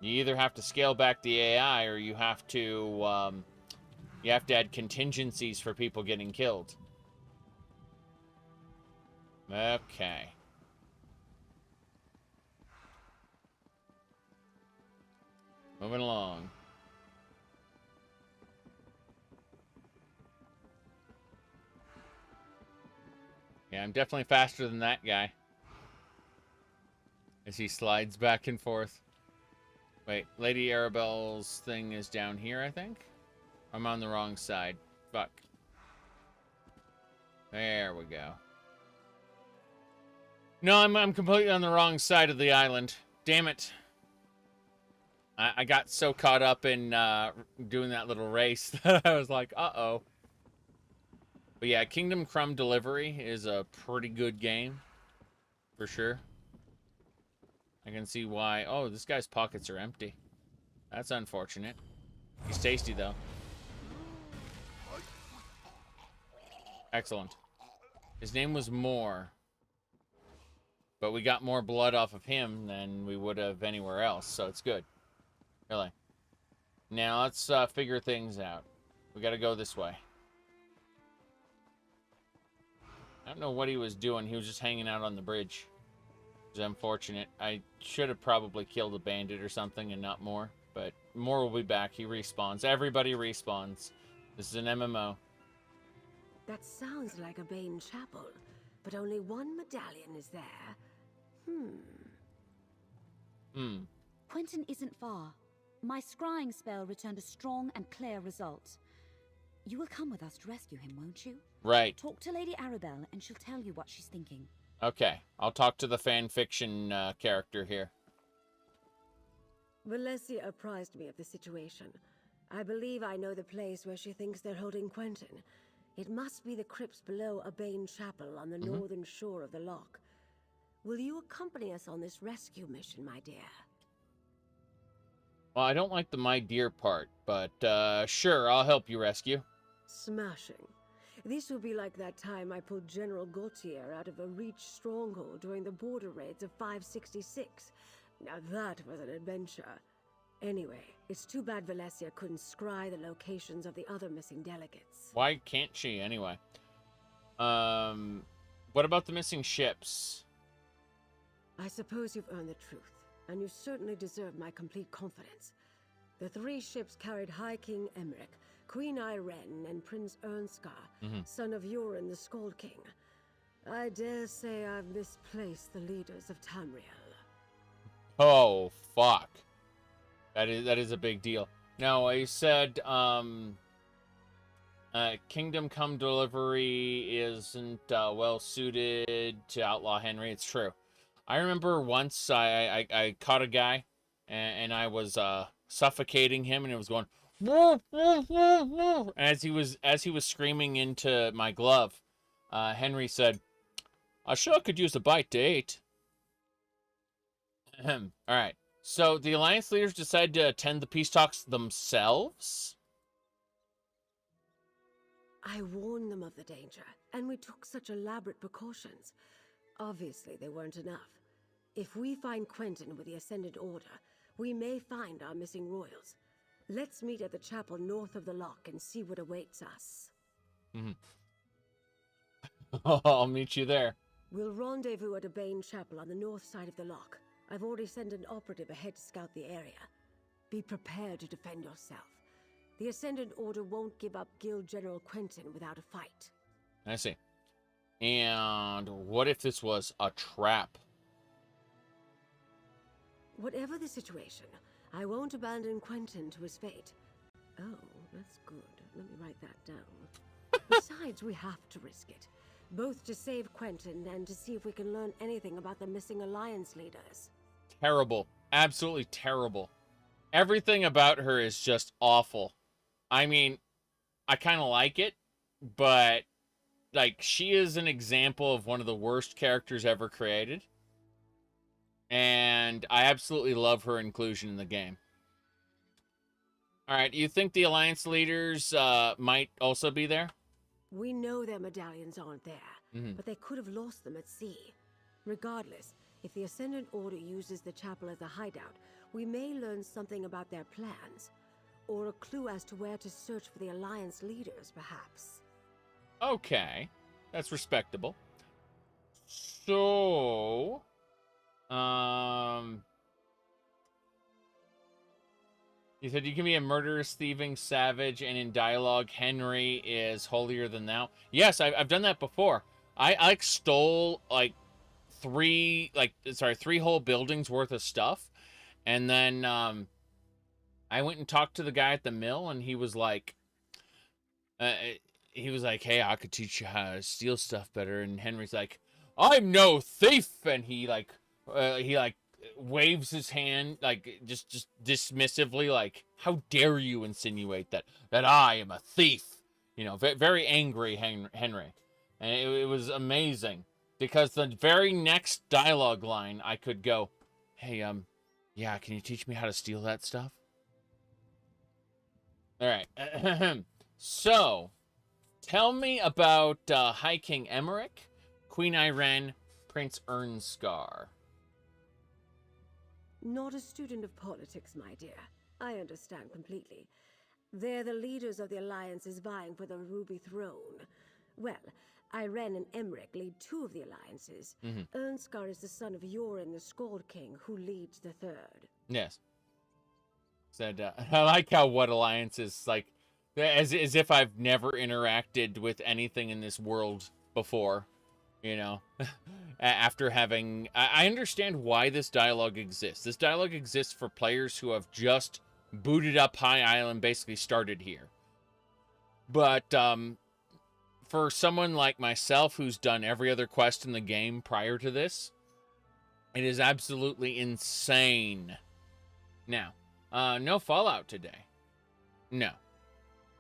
[SPEAKER 1] You either have to scale back the AI, or you have to add contingencies for people getting killed. Okay. Moving along. Yeah, I'm definitely faster than that guy. As he slides back and forth. Wait, Lady Arabelle's thing is down here, I think? I'm on the wrong side. Fuck. There we go. No, I'm completely on the wrong side of the island. Damn it. I got so caught up in doing that little race that I was like, uh-oh. But yeah, Kingdom Crumb Delivery is a pretty good game. For sure. I can see why. Oh, this guy's pockets are empty. That's unfortunate. He's tasty, though. Excellent. His name was Moore. But we got more blood off of him than we would have anywhere else, so it's good. Really. Now, let's figure things out. We gotta go this way. I don't know what he was doing. He was just hanging out on the bridge. Which is unfortunate. I should have probably killed a bandit or something and not Moore. But Moore will be back. He respawns. Everybody respawns. This is an MMO.
[SPEAKER 10] That sounds like a Bane chapel, but only one medallion is there.
[SPEAKER 7] Quentin isn't far. My scrying spell returned a strong and clear result. You will come with us to rescue him, won't you?
[SPEAKER 1] Right.
[SPEAKER 7] Talk to Lady Arabelle, and she'll tell you what she's thinking.
[SPEAKER 1] Okay. I'll talk to the fanfiction character here.
[SPEAKER 10] Valesia apprised me of the situation. I believe I know the place where she thinks they're holding Quentin. It must be the crypts below a Bane chapel on the northern shore of the loch. Will you accompany us on this rescue mission, my dear?
[SPEAKER 1] Well, I don't like the my dear part, but sure, I'll help you rescue.
[SPEAKER 10] Smashing. This will be like that time I pulled General Gautier out of a Reach stronghold during the border raids of 566. Now that was an adventure. Anyway, it's too bad Valesia couldn't scry the locations of the other missing delegates.
[SPEAKER 1] Why can't she, anyway? What about the missing ships?
[SPEAKER 10] I suppose you've earned the truth, and you certainly deserve my complete confidence. The 3 ships carried High King Emmerich, Queen Irene, and Prince Ernskar, son of Yoren the Skald King. I dare say I've misplaced the leaders of Tamriel.
[SPEAKER 1] Oh, fuck. That is a big deal. No, I said, Kingdom Come Delivery isn't well suited to Outlaw Henry. It's true. I remember once I caught a guy and I was suffocating him, and it was going as he was screaming into my glove. Henry said, "I sure could use a bite to eat." All right. So the Alliance leaders decided to attend the peace talks themselves?
[SPEAKER 10] I warned them of the danger, and we took such elaborate precautions. Obviously, they weren't enough. If we find Quentin with the Ascendant Order, we may find our missing royals. Let's meet at the chapel north of the loch and see what awaits us.
[SPEAKER 1] I'll meet you there.
[SPEAKER 10] We'll rendezvous at a Bane chapel on the north side of the loch. I've already sent an operative ahead to scout the area. Be prepared to defend yourself. The Ascendant Order won't give up Guild General Quentin without a fight.
[SPEAKER 1] I see. And what if this was a trap?
[SPEAKER 10] Whatever the situation, I won't abandon Quentin to his fate. Oh, that's good. Let me write that down. Besides, we have to risk it. Both to save Quentin and to see if we can learn anything about the missing Alliance leaders.
[SPEAKER 1] Terrible. Absolutely terrible. Everything about her is just awful. I mean, I kind of like it, but, like, she is an example of one of the worst characters ever created. And I absolutely love her inclusion in the game. Alright, you think the Alliance leaders might also be there?
[SPEAKER 10] We know their medallions aren't there, but they could have lost them at sea. Regardless, if the Ascendant Order uses the chapel as a hideout, we may learn something about their plans. Or a clue as to where to search for the Alliance leaders, perhaps.
[SPEAKER 1] Okay, that's respectable. So, you said you can be a murderous, thieving savage, and in dialogue, Henry is holier than thou. Yes, I've done that before. I like stole like three whole buildings worth of stuff, and then I went and talked to the guy at the mill, and he was like, hey, I could teach you how to steal stuff better. And Henry's like, I'm no thief, and he waves his hand like just dismissively, like, how dare you insinuate that I am a thief? You know, very angry Henry, and it was amazing because the very next dialogue line I could go, hey, yeah, can you teach me how to steal that stuff? All right. So, tell me about High King Emmerich, Queen Irene, Prince Ernscar.
[SPEAKER 10] Not a student of politics, my dear. I understand completely. They're the leaders of the alliances vying for the Ruby Throne. Well, Irene and Emmerich lead two of the alliances. Ernscar is the son of Yorin, the Skald King, who leads the third.
[SPEAKER 1] Yes. Said, I like how what alliances, like, as if I've never interacted with anything in this world before, you know. After having... I understand why this dialogue exists. This dialogue exists for players who have just booted up High Isle and basically started here. But for someone like myself who's done every other quest in the game prior to this, it is absolutely insane. Now, no Fallout today. No.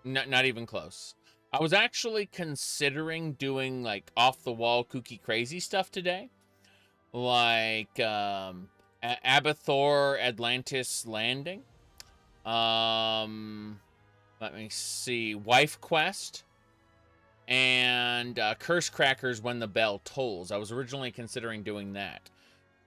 [SPEAKER 1] Not even close. I was actually considering doing, like, off-the-wall, kooky, crazy stuff today. Like, Abathor Atlantis Landing. Let me see. Wife Quest. And Curse Crackers When the Bell Tolls. I was originally considering doing that.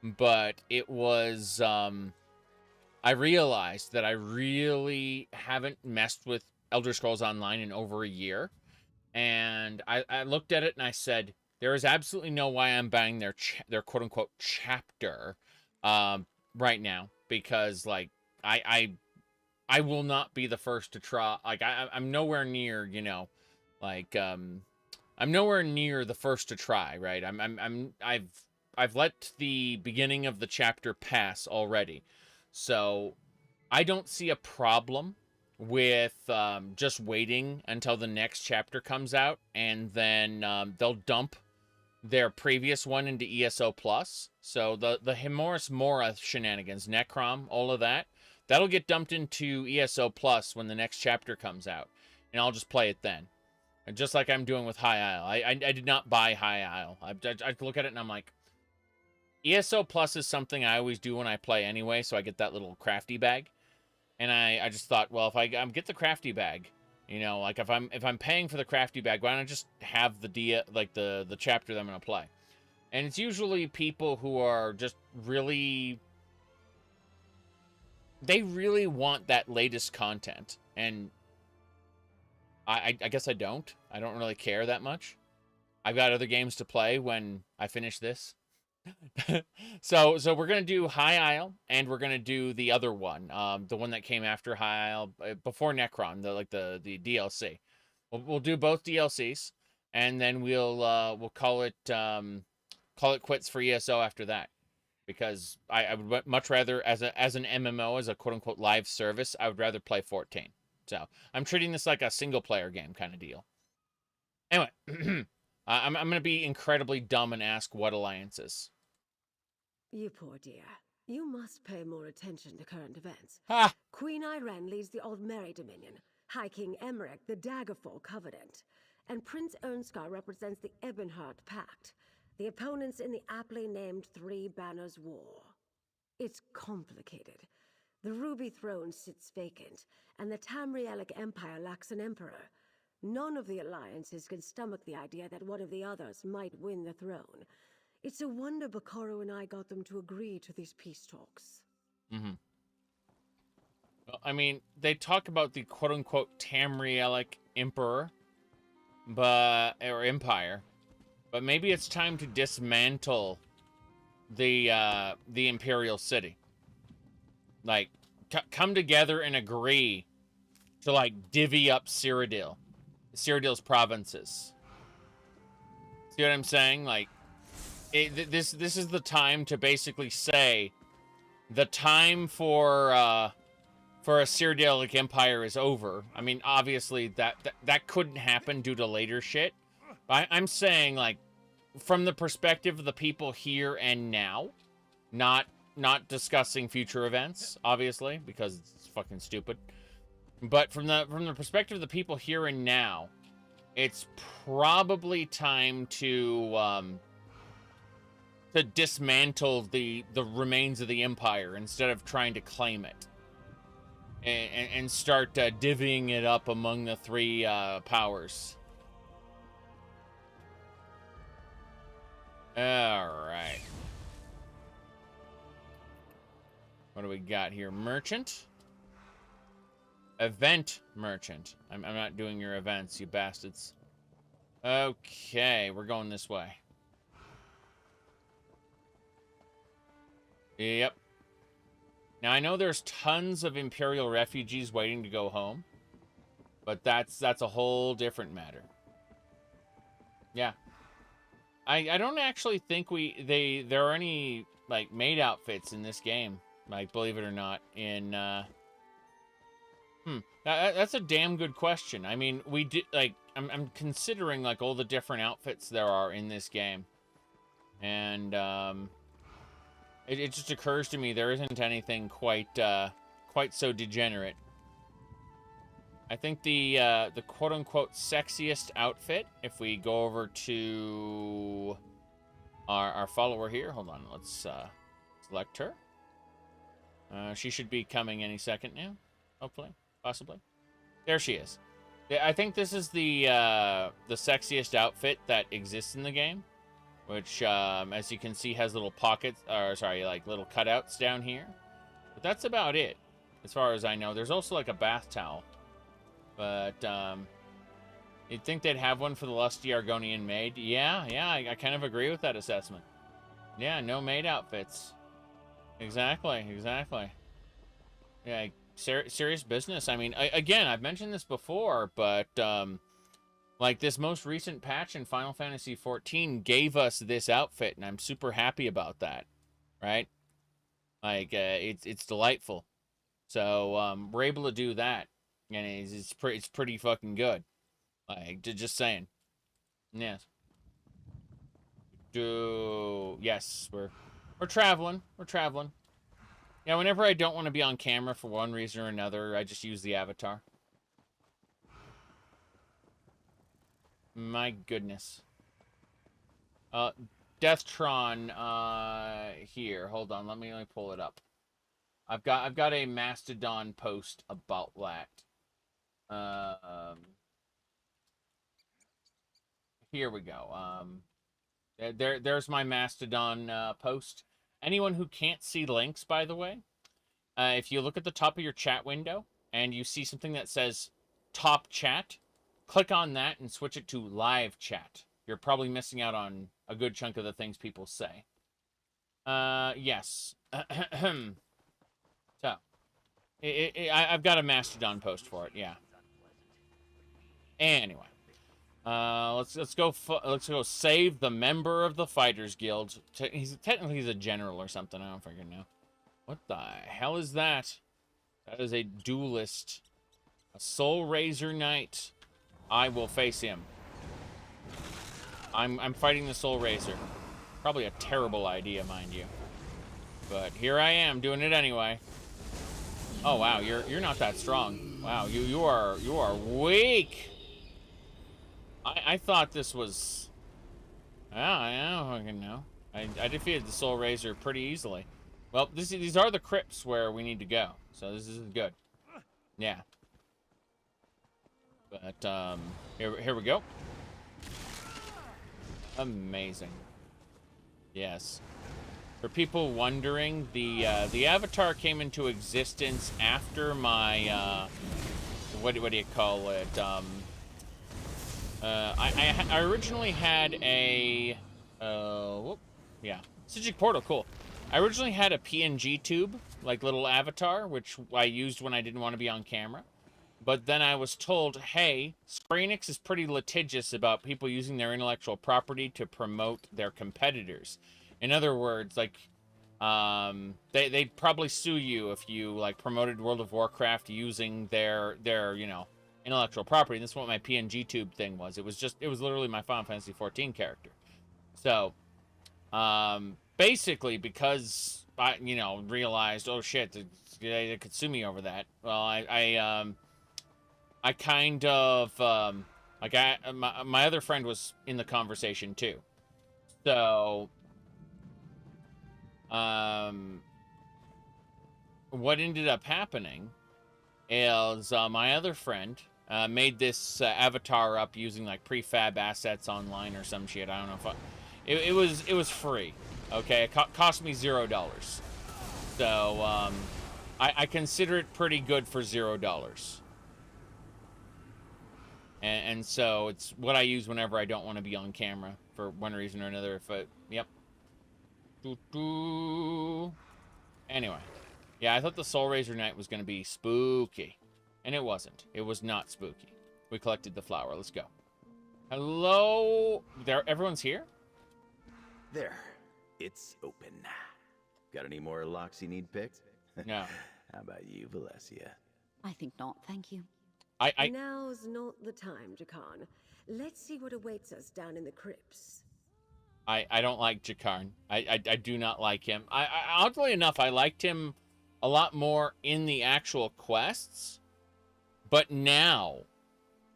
[SPEAKER 1] But it was... I realized that I really haven't messed with Elder Scrolls Online in over a year. And I looked at it and I said, there is absolutely no way I'm buying their quote-unquote chapter right now. Because, like, I will not be the first to try. Like, I'm nowhere near, you know, like, I'm nowhere near the first to try, right? I've let the beginning of the chapter pass already. So I don't see a problem with just waiting until the next chapter comes out, and then they'll dump their previous one into ESO Plus. So the Himoris Mora shenanigans, Necrom, all of that, that'll get dumped into ESO Plus when the next chapter comes out, and I'll just play it then. And just like I'm doing with High Isle. I did not buy High Isle. I look at it and I'm like, ESO Plus is something I always do when I play anyway, so I get that little crafty bag. And I just thought, well, if I get the crafty bag, you know, like if I'm paying for the crafty bag, why don't I just have the chapter that I'm gonna play? And it's usually people who are just really, they really want that latest content, and I guess I don't really care that much. I've got other games to play when I finish this. So we're gonna do High Isle, and we're gonna do the other one, the one that came after High Isle, before Necrom, the DLC. We'll do both DLCs, and then we'll call it quits for ESO after that, because I would much rather, as an MMO, as a quote unquote live service, I would rather play 14. So I'm treating this like a single player game kind of deal. Anyway. I'm going to be incredibly dumb and ask what alliances.
[SPEAKER 10] You poor dear. You must pay more attention to current events.
[SPEAKER 1] Ha!
[SPEAKER 10] Queen Irene leads the Aldmeri Dominion, High King Emmerich the Daggerfall Covenant, and Prince Ernscar represents the Ebonheart Pact, the opponents in the aptly named Three Banners War. It's complicated. The Ruby Throne sits vacant, and the Tamrielic Empire lacks an emperor. None of the alliances can stomach the idea that one of the others might win the throne. It's a wonder Bacaro and I got them to agree to these peace talks.
[SPEAKER 1] Mm-hmm. Well, I mean, they talk about the quote-unquote Tamrielic Emperor, or Empire, but maybe it's time to dismantle the Imperial City. Like, come together and agree to, like, divvy up Cyrodiil's provinces. See what I'm saying? Like, this is the time to basically say the time for a Cyrodiilic Empire is over. I mean, obviously that couldn't happen due to later shit. But I'm saying, like, from the perspective of the people here and now, not discussing future events, obviously, because it's fucking stupid. But from the perspective of the people here and now, it's probably time to dismantle the remains of the Empire instead of trying to claim it, and start divvying it up among the three powers. All right. What do we got here? Merchant? Event merchant. I'm not doing your events, you bastards. Okay, we're going this way. Yep. Now, I know there's tons of Imperial refugees waiting to go home, but that's a whole different matter. Yeah. I don't actually think there are any, like, maid outfits in this game, like, believe it or not, in, that's a damn good question. I mean, we did, like, I'm considering, like, all the different outfits there are in this game. And, it just occurs to me there isn't anything quite so degenerate. I think the quote-unquote sexiest outfit, if we go over to our follower here. Hold on, let's select her. She should be coming any second now, hopefully. Possibly. There she is. I think this is the sexiest outfit that exists in the game, which, as you can see, has little pockets, or sorry, like little cutouts down here. But that's about it, as far as I know. There's also like a bath towel, but you'd think they'd have one for the lusty Argonian maid. Yeah, I kind of agree with that assessment. Yeah, no maid outfits. Exactly. Yeah. Serious business. I mean, again, I've mentioned this before, but like this most recent patch in Final Fantasy XIV gave us this outfit, and I'm super happy about that. Right? Like, it's delightful. So we're able to do that, and it's pretty fucking good. Like, just saying. Yes. Yes, we're traveling. We're traveling. Yeah, whenever I don't want to be on camera for one reason or another, I just use the avatar. My goodness. Deathtron, here. Hold on, let me pull it up. I've got a Mastodon post about that. Here we go. There's my Mastodon post. Anyone who can't see links, by the way, if you look at the top of your chat window and you see something that says top chat, click on that and switch it to live chat. You're probably missing out on a good chunk of the things people say. Yes. So, I've got a Mastodon post for it, yeah. Anyway. Let's go save the member of the Fighters Guild. Technically he's a general or something. I don't fucking know. What the hell is that? That is a duelist. A Soul Razor Knight. I will face him. I'm fighting the Soul Razor. Probably a terrible idea, mind you. But here I am doing it anyway. Oh wow, you're not that strong. Wow, you are weak. I thought this was... I don't fucking know. I defeated the Soul Razor pretty easily. Well, these are the crypts where we need to go. So this is good. Yeah. But, here we go. Amazing. Yes. For people wondering, the avatar came into existence after my, what do you call it? I originally had a, Sigic Portal, cool. I originally had a PNG tube, like little avatar, which I used when I didn't want to be on camera. But then I was told, hey, Square Enix is pretty litigious about people using their intellectual property to promote their competitors. In other words, like, they'd probably sue you if you, like, promoted World of Warcraft using their you know, intellectual property. And this is what my PNG tube thing was. It was literally my Final Fantasy XIV character. So, basically, because I, you know, realized, oh shit, they could sue me over that. Well, I kind of, like, my other friend was in the conversation too. So, what ended up happening is my other friend made this avatar up using like prefab assets online or some shit. I don't know if it was free. Okay, it cost me $0. So I consider it pretty good for $0. And so it's what I use whenever I don't want to be on camera for one reason or another. If it, yep. Anyway, yeah, I thought the Soul Razor Knight was going to be spooky, and it wasn't. It was not spooky. We collected the flower. Let's go. Hello, there. Everyone's here.
[SPEAKER 3] There, it's open. Got any more locks you need picked?
[SPEAKER 1] No.
[SPEAKER 3] How about you, Valesia?
[SPEAKER 7] I think not, thank you.
[SPEAKER 10] Now's not the time, Jakarn. Let's see what awaits us down in the crypts.
[SPEAKER 1] I don't like Jakarn. I do not like him. Oddly enough, I liked him a lot more in the actual quests. But now,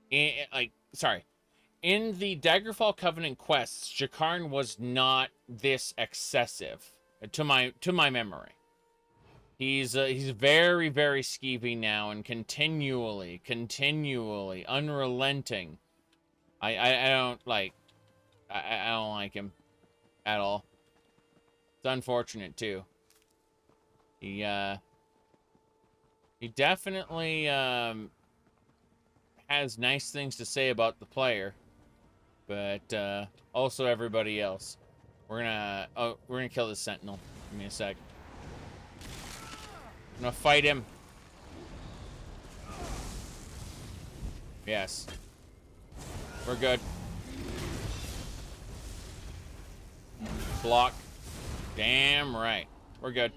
[SPEAKER 1] in the Daggerfall Covenant quests, Jakarn was not this excessive, to my memory. He's very, very skeevy now and continually, unrelenting. I don't like him at all. It's unfortunate too. He definitely has nice things to say about the player, but also everybody else. We're gonna kill this sentinel. Give me a sec. I'm gonna fight him. Yes. We're good. Block. Damn right. We're good.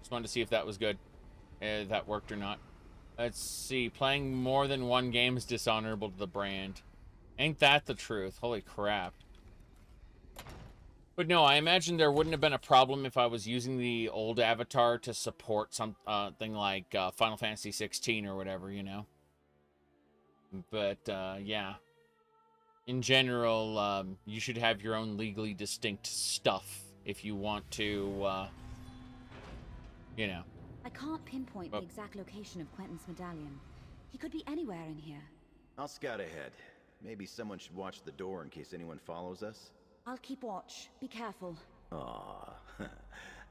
[SPEAKER 1] Just wanted to see if that was good. If that worked or not. Let's see. Playing more than one game is dishonorable to the brand. Ain't that the truth? Holy crap. But no, I imagine there wouldn't have been a problem if I was using the old avatar to support something like Final Fantasy 16 or whatever, you know. But, yeah. In general, you should have your own legally distinct stuff if you want to, you know.
[SPEAKER 7] I can't pinpoint the exact location of Quentin's medallion. He could be anywhere in here.
[SPEAKER 3] I'll scout ahead. Maybe someone should watch the door in case anyone follows us.
[SPEAKER 7] I'll keep watch. Be careful.
[SPEAKER 3] Aw,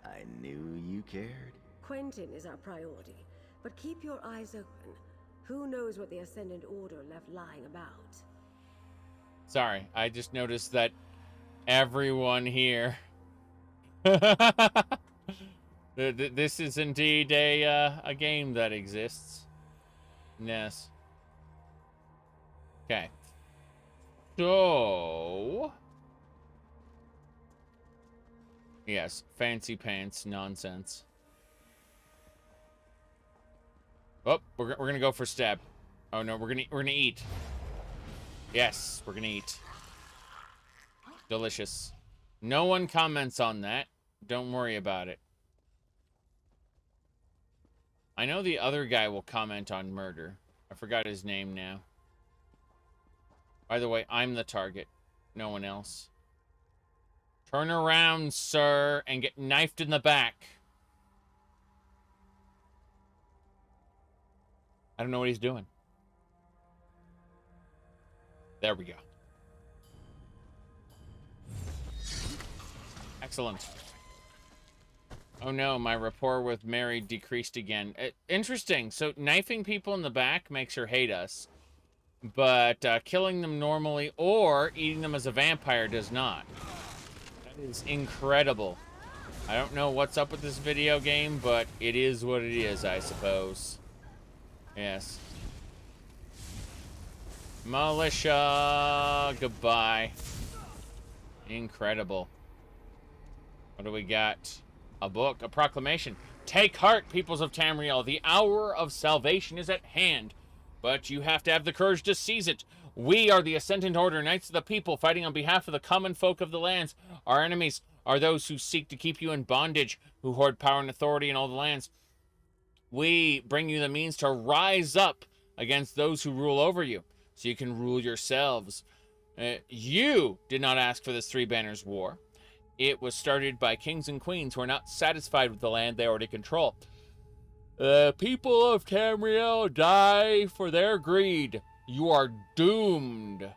[SPEAKER 3] I knew you cared.
[SPEAKER 10] Quentin is our priority, but keep your eyes open. Who knows what the Ascendant Order left lying about?
[SPEAKER 1] Sorry, I just noticed that everyone here. This is indeed a game that exists. Yes. Okay. So. Yes, fancy pants nonsense. Oh, we're gonna go for stab. Oh no, we're gonna eat. Yes, we're gonna eat. Delicious. No one comments on that. Don't worry about it. I know the other guy will comment on murder. I forgot his name now. By the way, I'm the target. No one else. Turn around, sir, and get knifed in the back. I don't know what he's doing. There we go. Excellent. Oh no, my rapport with Mary decreased again. Interesting. So knifing people in the back makes her hate us. But killing them normally or eating them as a vampire does not. That is incredible. I don't know what's up with this video game, but it is what it is, I suppose. Yes. Militia, goodbye. Incredible. What do we got? A book, a proclamation. Take heart, peoples of Tamriel. The hour of salvation is at hand, but you have to have the courage to seize it. We are the Ascendant Order, Knights of the People, fighting on behalf of the common folk of the lands. Our enemies are those who seek to keep you in bondage, who hoard power and authority in all the lands. We bring you the means to rise up against those who rule over you, so you can rule yourselves. You did not ask for this Three Banners War. It was started by kings and queens who are not satisfied with the land they already control. The people of Tamriel die for their greed. You are doomed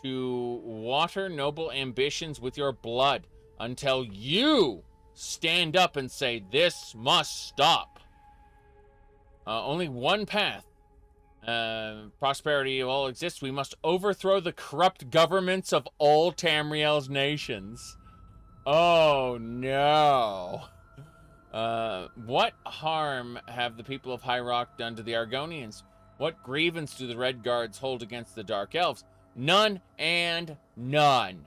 [SPEAKER 1] to water noble ambitions with your blood until you stand up and say, this must stop. Only one path. Prosperity will exist. We must overthrow the corrupt governments of all Tamriel's nations. Oh, no. What harm have the people of High Rock done to the Argonians? What grievance do the Red Guards hold against the Dark Elves? None and none.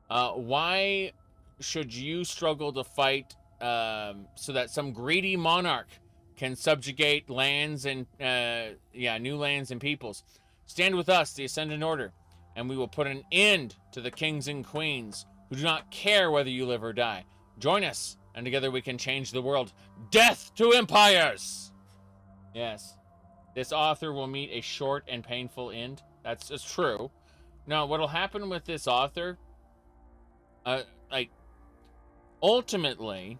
[SPEAKER 1] Why should you struggle to fight so that some greedy monarch can subjugate lands and, new lands and peoples? Stand with us, the Ascendant Order, and we will put an end to the kings and queens who do not care whether you live or die. Join us, and together we can change the world. Death to empires! Yes. This author will meet a short and painful end. That's true. Now, what'll happen with this author, ultimately,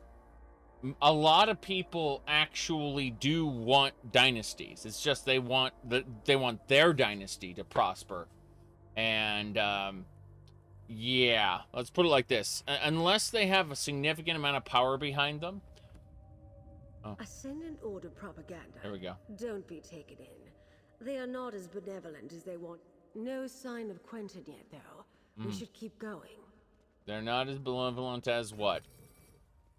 [SPEAKER 1] a lot of people actually do want dynasties. It's just they want their dynasty to prosper. And, yeah, let's put it like this. Unless they have a significant amount of power behind them. Oh.
[SPEAKER 10] Ascendant Order propaganda.
[SPEAKER 1] There we go.
[SPEAKER 10] Don't be taken in. They are not as benevolent as they want. No sign of Quentin yet, though. We should keep going.
[SPEAKER 1] They're not as benevolent as what?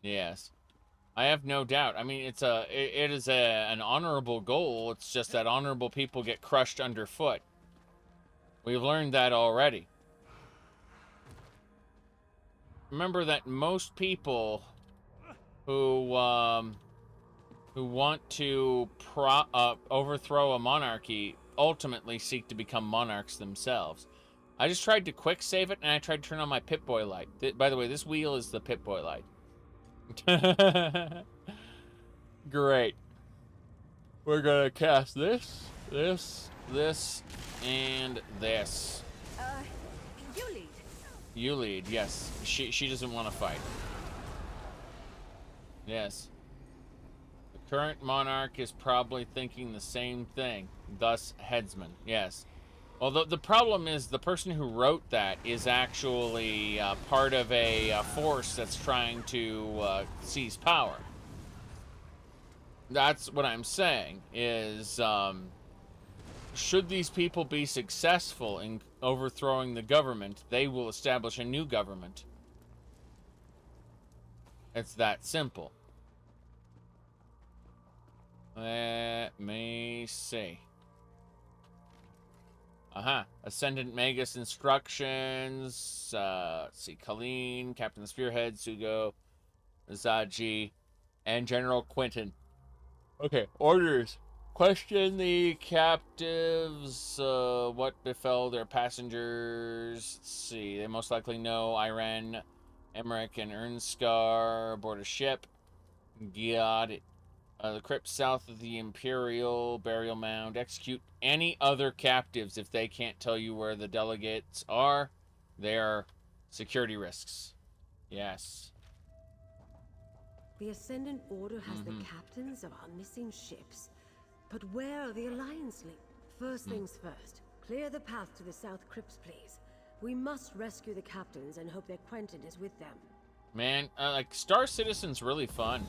[SPEAKER 1] Yes. I have no doubt. I mean, it is an honorable goal. It's just that honorable people get crushed underfoot. We've learned that already. Remember that most people who want to overthrow a monarchy ultimately seek to become monarchs themselves. I just tried to quick save it, and I tried to turn on my Pip-Boy light. By the way, this wheel is the Pip-Boy light. Great. We're gonna cast this, and this.
[SPEAKER 22] You lead.
[SPEAKER 1] You lead, yes. She doesn't want to fight. Yes. The current monarch is probably thinking the same thing. Thus, headsman. Yes. Well, the problem is the person who wrote that is actually part of a force that's trying to seize power. That's what I'm saying, is should these people be successful in overthrowing the government, they will establish a new government. It's that simple. Let me see. Ascendant Magus instructions. Let's see. Colleen, Captain of the Spearhead, Sugo, Zaji, and General Quentin. Okay, orders. Question the captives. What befell their passengers? Let's see. They most likely know Iran, Emmerich, and Ernskar aboard a ship. Got it. The crypt south of the Imperial Burial Mound. Execute any other captives if they can't tell you where the delegates are. They are security risks. Yes.
[SPEAKER 10] The Ascendant Order has the captains of our missing ships. But where are the Alliance League? First things first. Clear the path to the South Crypts, please. We must rescue the captains and hope that Quentin is with them.
[SPEAKER 1] Man, Star Citizen's really fun.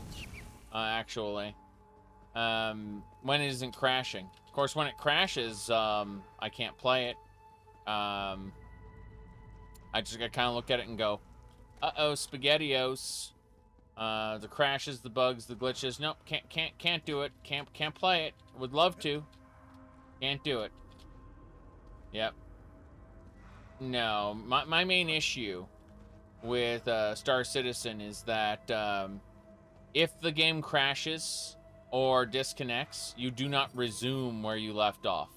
[SPEAKER 1] Actually. When it isn't crashing. Of course, when it crashes, I can't play it. I just gotta kind of look at it and go, uh-oh, SpaghettiOs. The crashes, the bugs, the glitches. Nope, can't do it. Can't play it. Would love to. Can't do it. Yep. No, my main issue with Star Citizen is that if the game crashes or disconnects, you do not resume where you left off.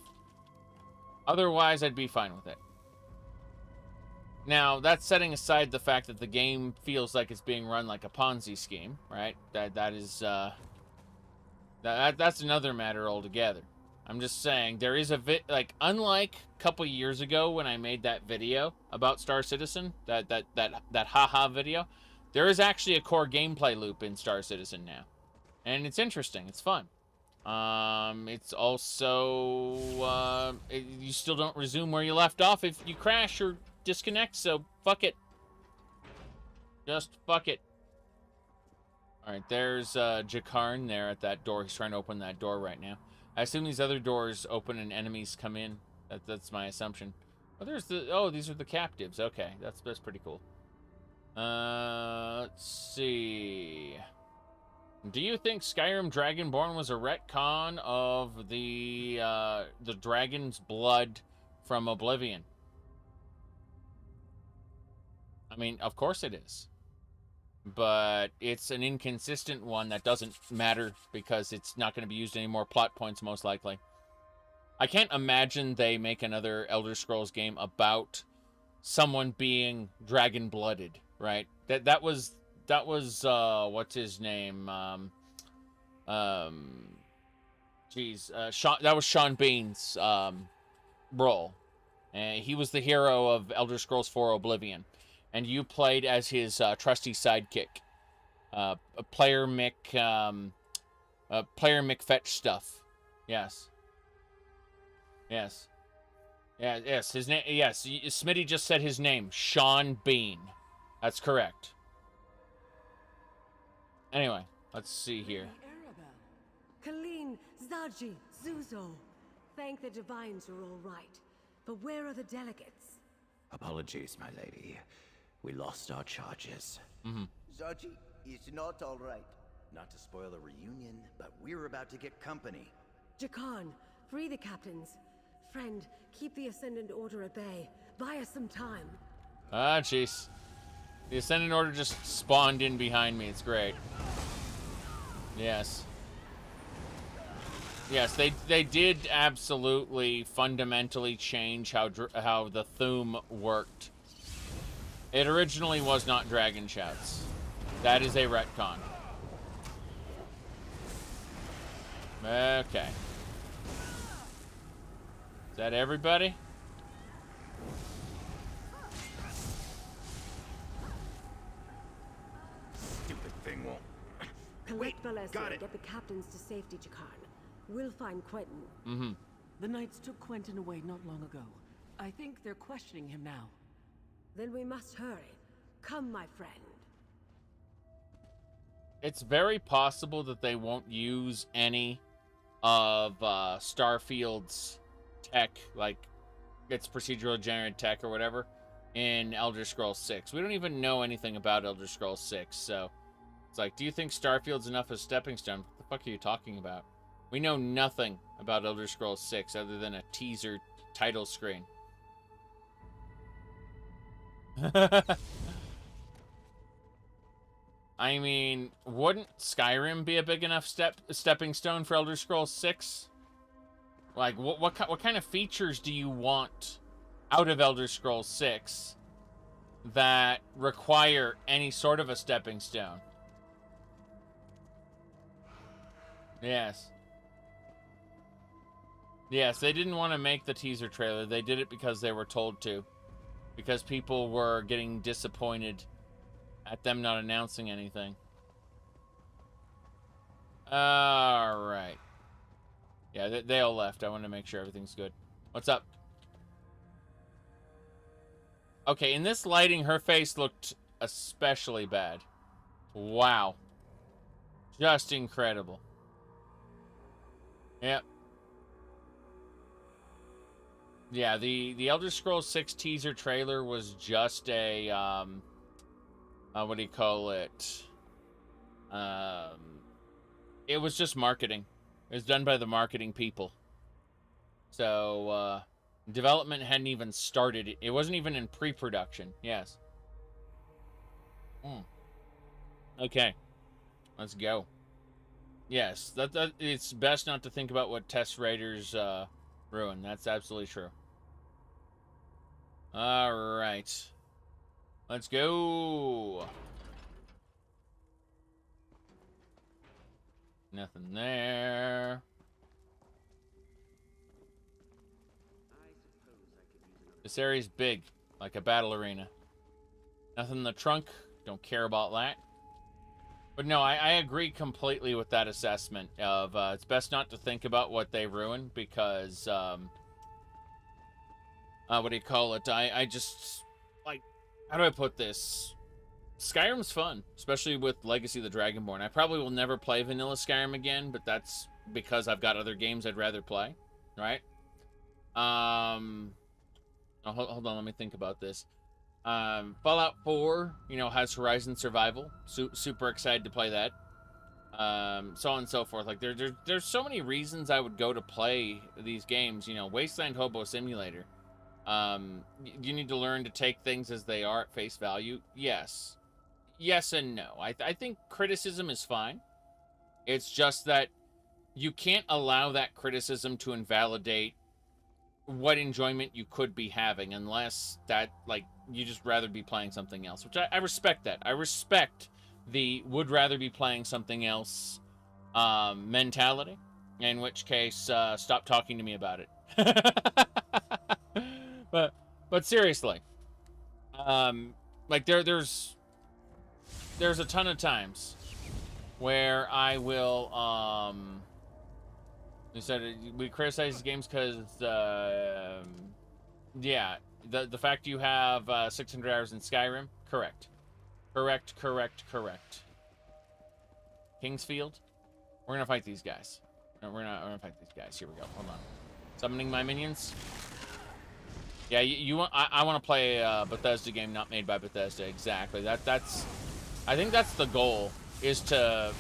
[SPEAKER 1] Otherwise, I'd be fine with it. Now, that's setting aside the fact that the game feels like it's being run like a Ponzi scheme, right? That is that's another matter altogether. I'm just saying there is like, unlike a couple years ago when I made that video about Star Citizen, that haha video, there is actually a core gameplay loop in Star Citizen now, and it's interesting. It's fun. It's also you still don't resume where you left off if you crash or disconnect, so fuck it. Just fuck it. Alright, there's Jakarn there at that door. He's trying to open that door right now. I assume these other doors open and enemies come in. That's my assumption. Oh, these are the captives. Okay, that's pretty cool. Let's see. Do you think Skyrim Dragonborn was a retcon of the dragon's blood from Oblivion? I mean, of course it is. But it's an inconsistent one that doesn't matter because it's not going to be used any more plot points, most likely. I can't imagine they make another Elder Scrolls game about someone being dragon-blooded, right? That was what's his name? Sean, that was Sean Bean's role. He was the hero of Elder Scrolls 4 Oblivion. And you played as his trusty sidekick. Player Mick Fetch stuff. Yes. Yes. Yeah, yes, his name, yes, Smitty just said his name, Sean Bean. That's correct. Anyway, let's see here.
[SPEAKER 10] Arabelle, Colleen, Zaji, Zuzo. Thank the divines are all right. But where are the delegates?
[SPEAKER 3] Apologies, my lady. We lost our charges.
[SPEAKER 18] Zaji is not all right.
[SPEAKER 3] Not to spoil a reunion, but we're about to get company.
[SPEAKER 10] Jakarn, free the captains. Friend, keep the Ascendant Order at bay. Buy us some time.
[SPEAKER 1] Ah, jeez. The Ascendant Order just spawned in behind me. It's great. Yes. Yes, they did absolutely fundamentally change how the Thuum worked. It originally was not Dragon Shouts. That is a retcon. Okay. Is that everybody?
[SPEAKER 3] Stupid thing won't.
[SPEAKER 10] Collect Valesia and get the captains to safety, Jakarn. We'll find Quentin.
[SPEAKER 20] The Knights took Quentin away not long ago. I think they're questioning him now.
[SPEAKER 10] Then we must hurry. Come, my friend.
[SPEAKER 1] It's very possible that they won't use any of Starfield's tech, like its procedural generated tech or whatever, in Elder Scrolls 6. We don't even know anything about Elder Scrolls 6, so it's like, do you think Starfield's enough of a stepping stone? What the fuck are you talking about? We know nothing about Elder Scrolls 6 other than a teaser title screen. I mean, wouldn't Skyrim be a big enough stepping stone for Elder Scrolls 6? Like, what kind of features do you want out of Elder Scrolls 6 that require any sort of a stepping stone? Yes. Yes, they didn't want to make the teaser trailer. They did it because they were told to. Because people were getting disappointed at them not announcing anything. Alright. Yeah, they all left. I want to make sure everything's good. What's up? Okay, in this lighting, her face looked especially bad. Wow. Just incredible. Yep. Yeah, the Elder Scrolls 6 teaser trailer was just a, what do you call it? It was just marketing. It was done by the marketing people. So, Development hadn't even started. It wasn't even in pre-production. Yes. Okay. Let's go. Yes, that it's best not to think about what test raiders ruin. That's absolutely true. All right. Let's go. Nothing there. This area's big, like a battle arena. Nothing in the trunk. Don't care about that. But no, I agree completely with that assessment of it's best not to think about what they ruin because, what do you call it? I just, like, how do I put this? Skyrim's fun, especially with Legacy of the Dragonborn. I probably will never play vanilla Skyrim again, but that's because I've got other games I'd rather play, right? Hold on, let me think about this. Fallout 4, you know, has Horizon Survival. Super excited to play that. So on and so forth. Like, there's so many reasons I would go to play these games. You know, Wasteland Hobo Simulator. You need to learn to take things as they are at face value. Yes. Yes and no. I think criticism is fine. It's just that you can't allow that criticism to invalidate what enjoyment you could be having unless that, like, you just rather be playing something else, which I respect that. I respect the would rather be playing something else mentality, in which case stop talking to me about it. but seriously, like there's a ton of times where I will you said we criticize games because yeah, the fact you have 600 hours in Skyrim, correct. Kingsfield, we're gonna fight these guys. No, we're gonna fight these guys. Here we go. Hold on. Summoning my minions. Yeah, you want? I want to play a Bethesda game not made by Bethesda. Exactly. That's. I think that's the goal, is to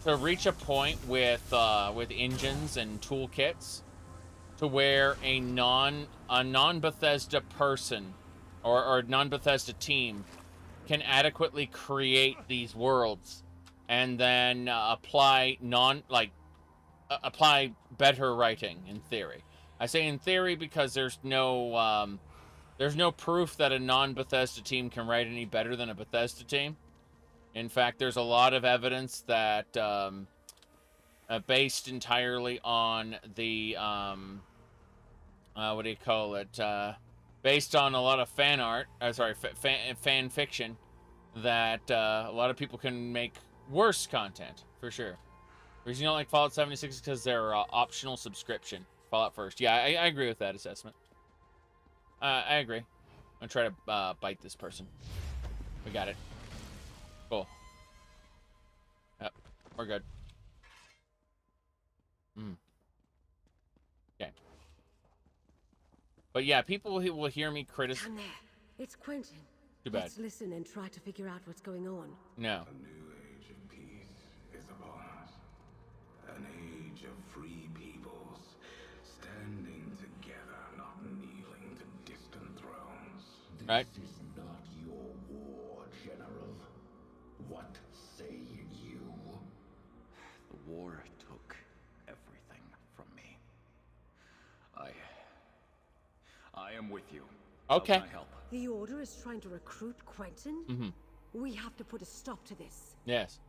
[SPEAKER 1] reach a point with engines and toolkits to where a non-Bethesda person or a non-Bethesda team can adequately create these worlds and then apply better writing in theory. I say in theory because there's no proof that a non-Bethesda team can write any better than a Bethesda team. In fact, there's a lot of evidence that based entirely on the what do you call it? Based on a lot of fan art, fan fiction, that a lot of people can make worse content for sure. The reason you don't like Fallout 76 is because they're optional subscription. Fallout first. Yeah, I agree with that assessment. I agree. I'm gonna try to bite this person. We got it. Cool. Yep, we're good. Okay. But yeah, people who will hear me criticize.
[SPEAKER 10] Down there. It's Quentin.
[SPEAKER 1] Too bad.
[SPEAKER 10] Let's listen and try to figure out what's going on.
[SPEAKER 1] No.
[SPEAKER 17] A new age of peace is upon us. An age of free peoples, standing together, not kneeling to distant thrones.
[SPEAKER 1] Right.
[SPEAKER 11] This is not your war, General. What say you?
[SPEAKER 21] The war took everything from me. I am with you.
[SPEAKER 1] Okay.
[SPEAKER 21] How can I help?
[SPEAKER 10] The Order is trying to recruit Quentin?
[SPEAKER 1] Mm-hmm.
[SPEAKER 10] We have to put a stop to this.
[SPEAKER 1] Yes.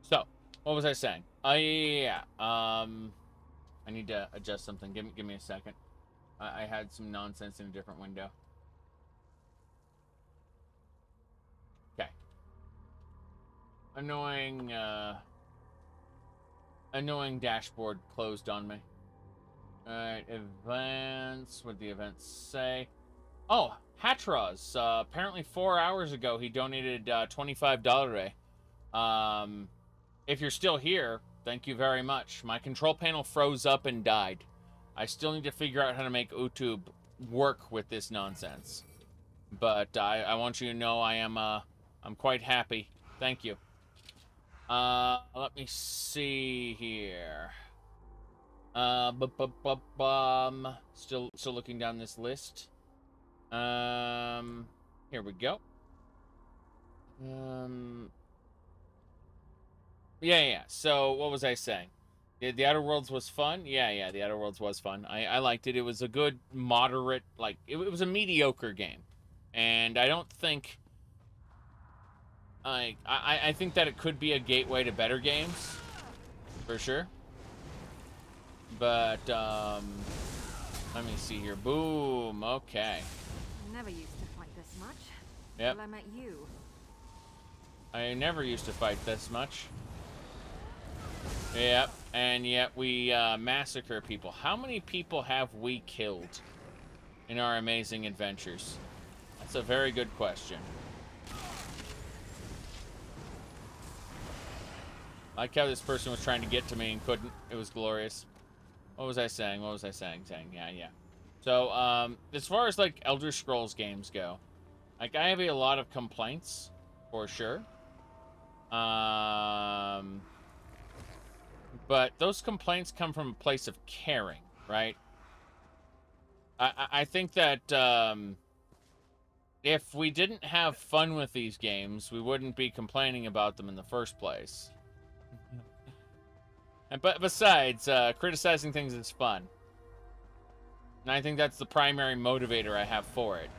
[SPEAKER 1] So, what was I saying? Yeah. I need to adjust something. Give me a second. I had some nonsense in a different window. Okay. Annoying dashboard closed on me. Alright, events. What'd the events say? Oh, Hatraz. Apparently 4 hours ago he donated $25. If you're still here, thank you very much. My control panel froze up and died. I still need to figure out how to make YouTube work with this nonsense. But I want you to know I'm quite happy. Thank you. Let me see here. Still looking down this list. Here we go. Yeah. So what was I saying? The Outer Worlds was fun. Yeah. The Outer Worlds was fun. I liked it. It was a good, moderate, like it was a mediocre game, and I don't think. I think that it could be a gateway to better games, for sure. But let me see here. Boom. Okay.
[SPEAKER 12] I never used to fight this much.
[SPEAKER 1] Yep.
[SPEAKER 12] Till I met you.
[SPEAKER 1] I never used to fight this much. Yep. And yet we massacre people. How many people have we killed in our amazing adventures? That's a very good question. I like how this person was trying to get to me and couldn't. It was glorious. What was I saying? Yeah. So, as far as, like, Elder Scrolls games go, like, I have a lot of complaints, for sure. But those complaints come from a place of caring, right? I think that, if we didn't have fun with these games, we wouldn't be complaining about them in the first place. But besides, criticizing things is fun. And I think that's the primary motivator I have for it.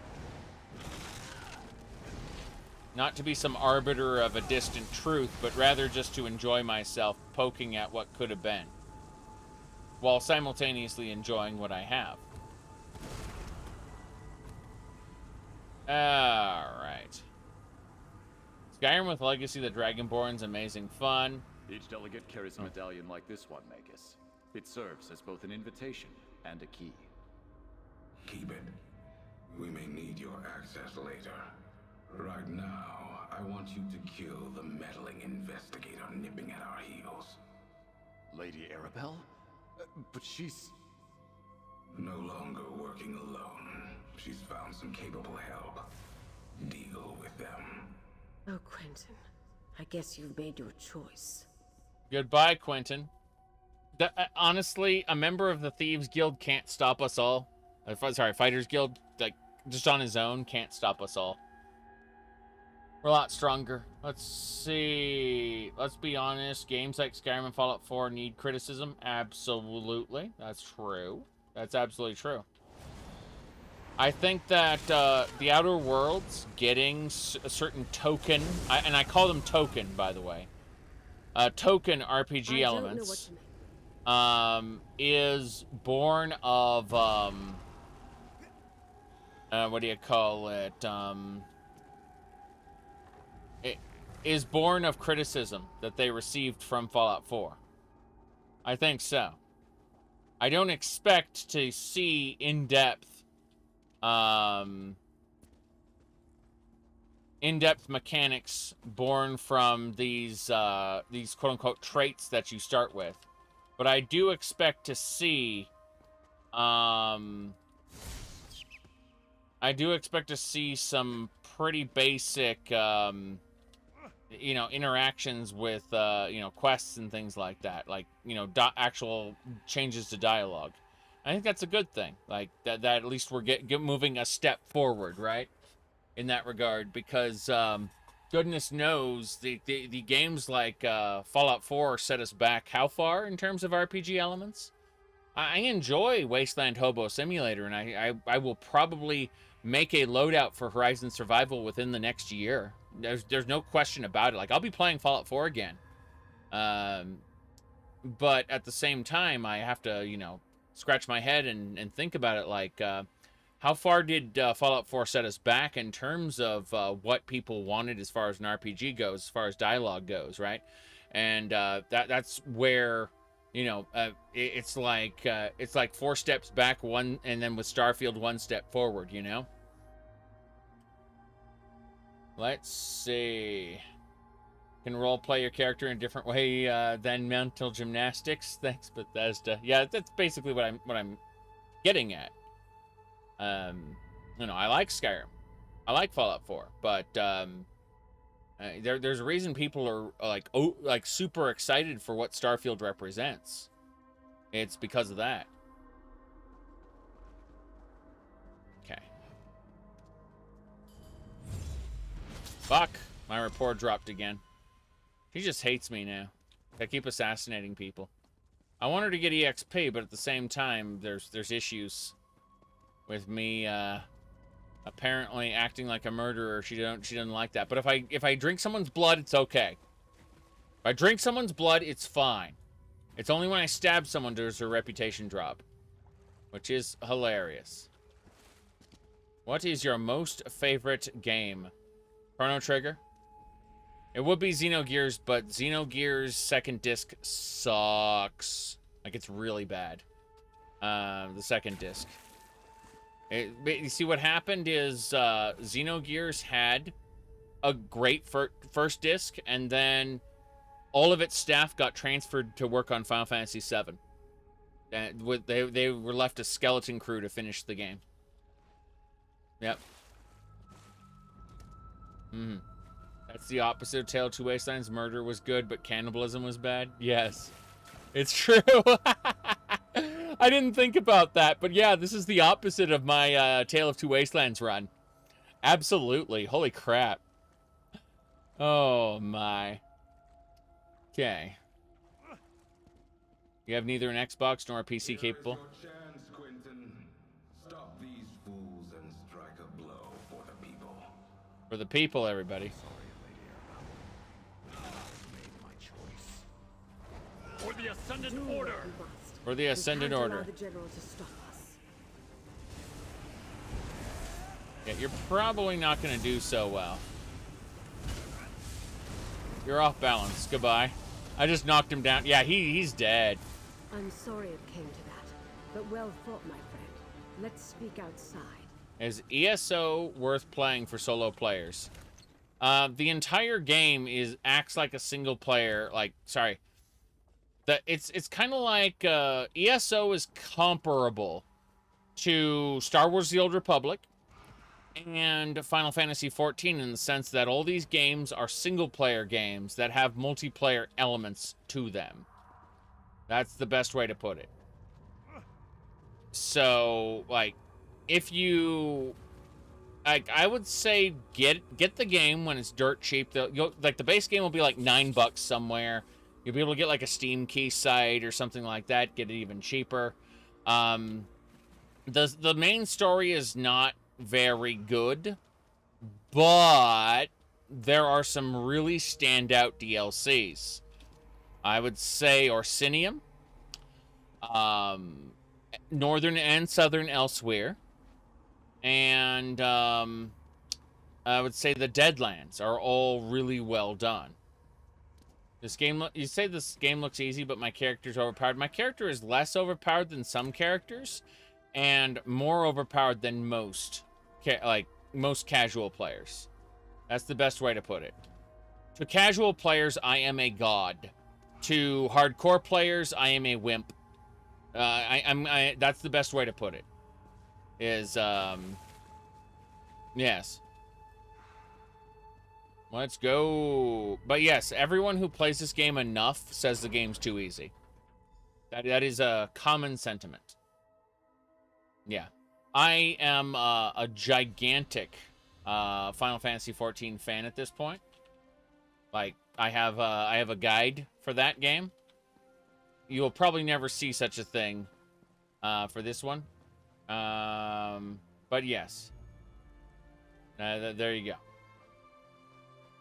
[SPEAKER 1] Not to be some arbiter of a distant truth, but rather just to enjoy myself poking at what could have been, while simultaneously enjoying what I have. Alright. Skyrim with Legacy, the Dragonborn's amazing fun.
[SPEAKER 21] Each delegate carries a medallion like this one, Magus. It serves as both an invitation and a key.
[SPEAKER 11] Keep it. We may need your access later. Right now, I want you to kill the meddling investigator nipping at our heels.
[SPEAKER 21] Lady Arabelle? But she's...
[SPEAKER 11] No longer working alone. She's found some capable help. Deal with them.
[SPEAKER 10] Oh, Quentin. I guess you've made your choice.
[SPEAKER 1] Goodbye, Quentin. Honestly, a member of the Thieves Guild can't stop us all. Sorry, Fighters Guild, like, just on his own, can't stop us all. We're a lot stronger. Let's see. Let's be honest. Games like Skyrim and Fallout 4 need criticism. Absolutely. That's true. That's absolutely true. I think that the Outer Worlds getting a certain token, and I call them token, by the way, token RPG elements, is born of, what do you call it? It is born of criticism that they received from Fallout 4. I think so. I don't expect to see in-depth mechanics born from these quote-unquote traits that you start with, but I do expect to see some pretty basic interactions with quests and things like that, like actual changes to dialogue. I think that's a good thing. Like that at least we're moving a step forward, right? In that regard, because goodness knows the games like Fallout 4 set us back how far in terms of RPG elements. I enjoy Wasteland Hobo Simulator, and I will probably make a loadout for Horizon Survival within the next year. There's no question about it. Like, I'll be playing Fallout 4 again. But at the same time, I have to, scratch my head and think about it, like, how far did Fallout 4 set us back in terms of what people wanted as far as an RPG goes, as far as dialogue goes, right? And that's where, it's like 4 steps back, one, and then with Starfield 1 step forward, Let's see. Can role-play your character in a different way than mental gymnastics. Thanks, Bethesda. Yeah, that's basically what I'm getting at. I like Skyrim. I like Fallout 4, but there's a reason people are like super excited for what Starfield represents. It's because of that. Okay. Fuck. My rapport dropped again. He just hates me now. I keep assassinating people. I want her to get EXP, but at the same time, there's issues with me apparently acting like a murderer. She doesn't like that. But if I drink someone's blood, it's okay. If I drink someone's blood, it's fine. It's only when I stab someone does her reputation drop, which is hilarious. What is your most favorite game? Chrono Trigger? It would be Xenogears, but Xenogears second disc sucks. Like, it's really bad. The second disc. You see, what happened is Xenogears had a great first disc, and then all of its staff got transferred to work on Final Fantasy VII. And they were left a skeleton crew to finish the game. Yep. That's the opposite of Tale of Two Wastelands. Murder was good, but cannibalism was bad. Yes. It's true. I didn't think about that, but yeah, this is the opposite of my Tale of Two Wastelands run. Absolutely. Holy crap. Oh, my. Okay. You have neither an Xbox nor a PC capable?
[SPEAKER 11] Stop these fools and strike a blow for the people.
[SPEAKER 1] For the people, everybody.
[SPEAKER 21] For the Ascendant Order.
[SPEAKER 1] For the Ascendant Order. Yeah, you're probably not going to do so well. You're off balance. Goodbye. I just knocked him down. Yeah, he's dead.
[SPEAKER 10] I'm sorry it came to that, but well fought, my friend. Let's speak outside.
[SPEAKER 1] Is ESO worth playing for solo players? The entire game acts like a single player. It's kind of like ESO is comparable to Star Wars: The Old Republic and Final Fantasy XIV in the sense that all these games are single-player games that have multiplayer elements to them. That's the best way to put it. So, like, if you... I would say get the game when it's dirt cheap. Like, the base game will be like $9 somewhere. You'll be able to get, like, a Steam key site or something like that. Get it even cheaper. The main story is not very good, but there are some really standout DLCs. I would say Orisinum, Northern and Southern Elswyr, and I would say the Deadlands are all really well done. This game, you say this game looks easy, but my character's overpowered. My character is less overpowered than some characters, and more overpowered than most casual players. That's the best way to put it. To casual players, I am a god. To hardcore players, I am a wimp. That's the best way to put it. Yes. Let's go. But yes, everyone who plays this game enough says the game's too easy. That is a common sentiment. Yeah. I am a gigantic Final Fantasy XIV fan at this point. Like, I have a guide for that game. You will probably never see such a thing for this one. But yes. There you go.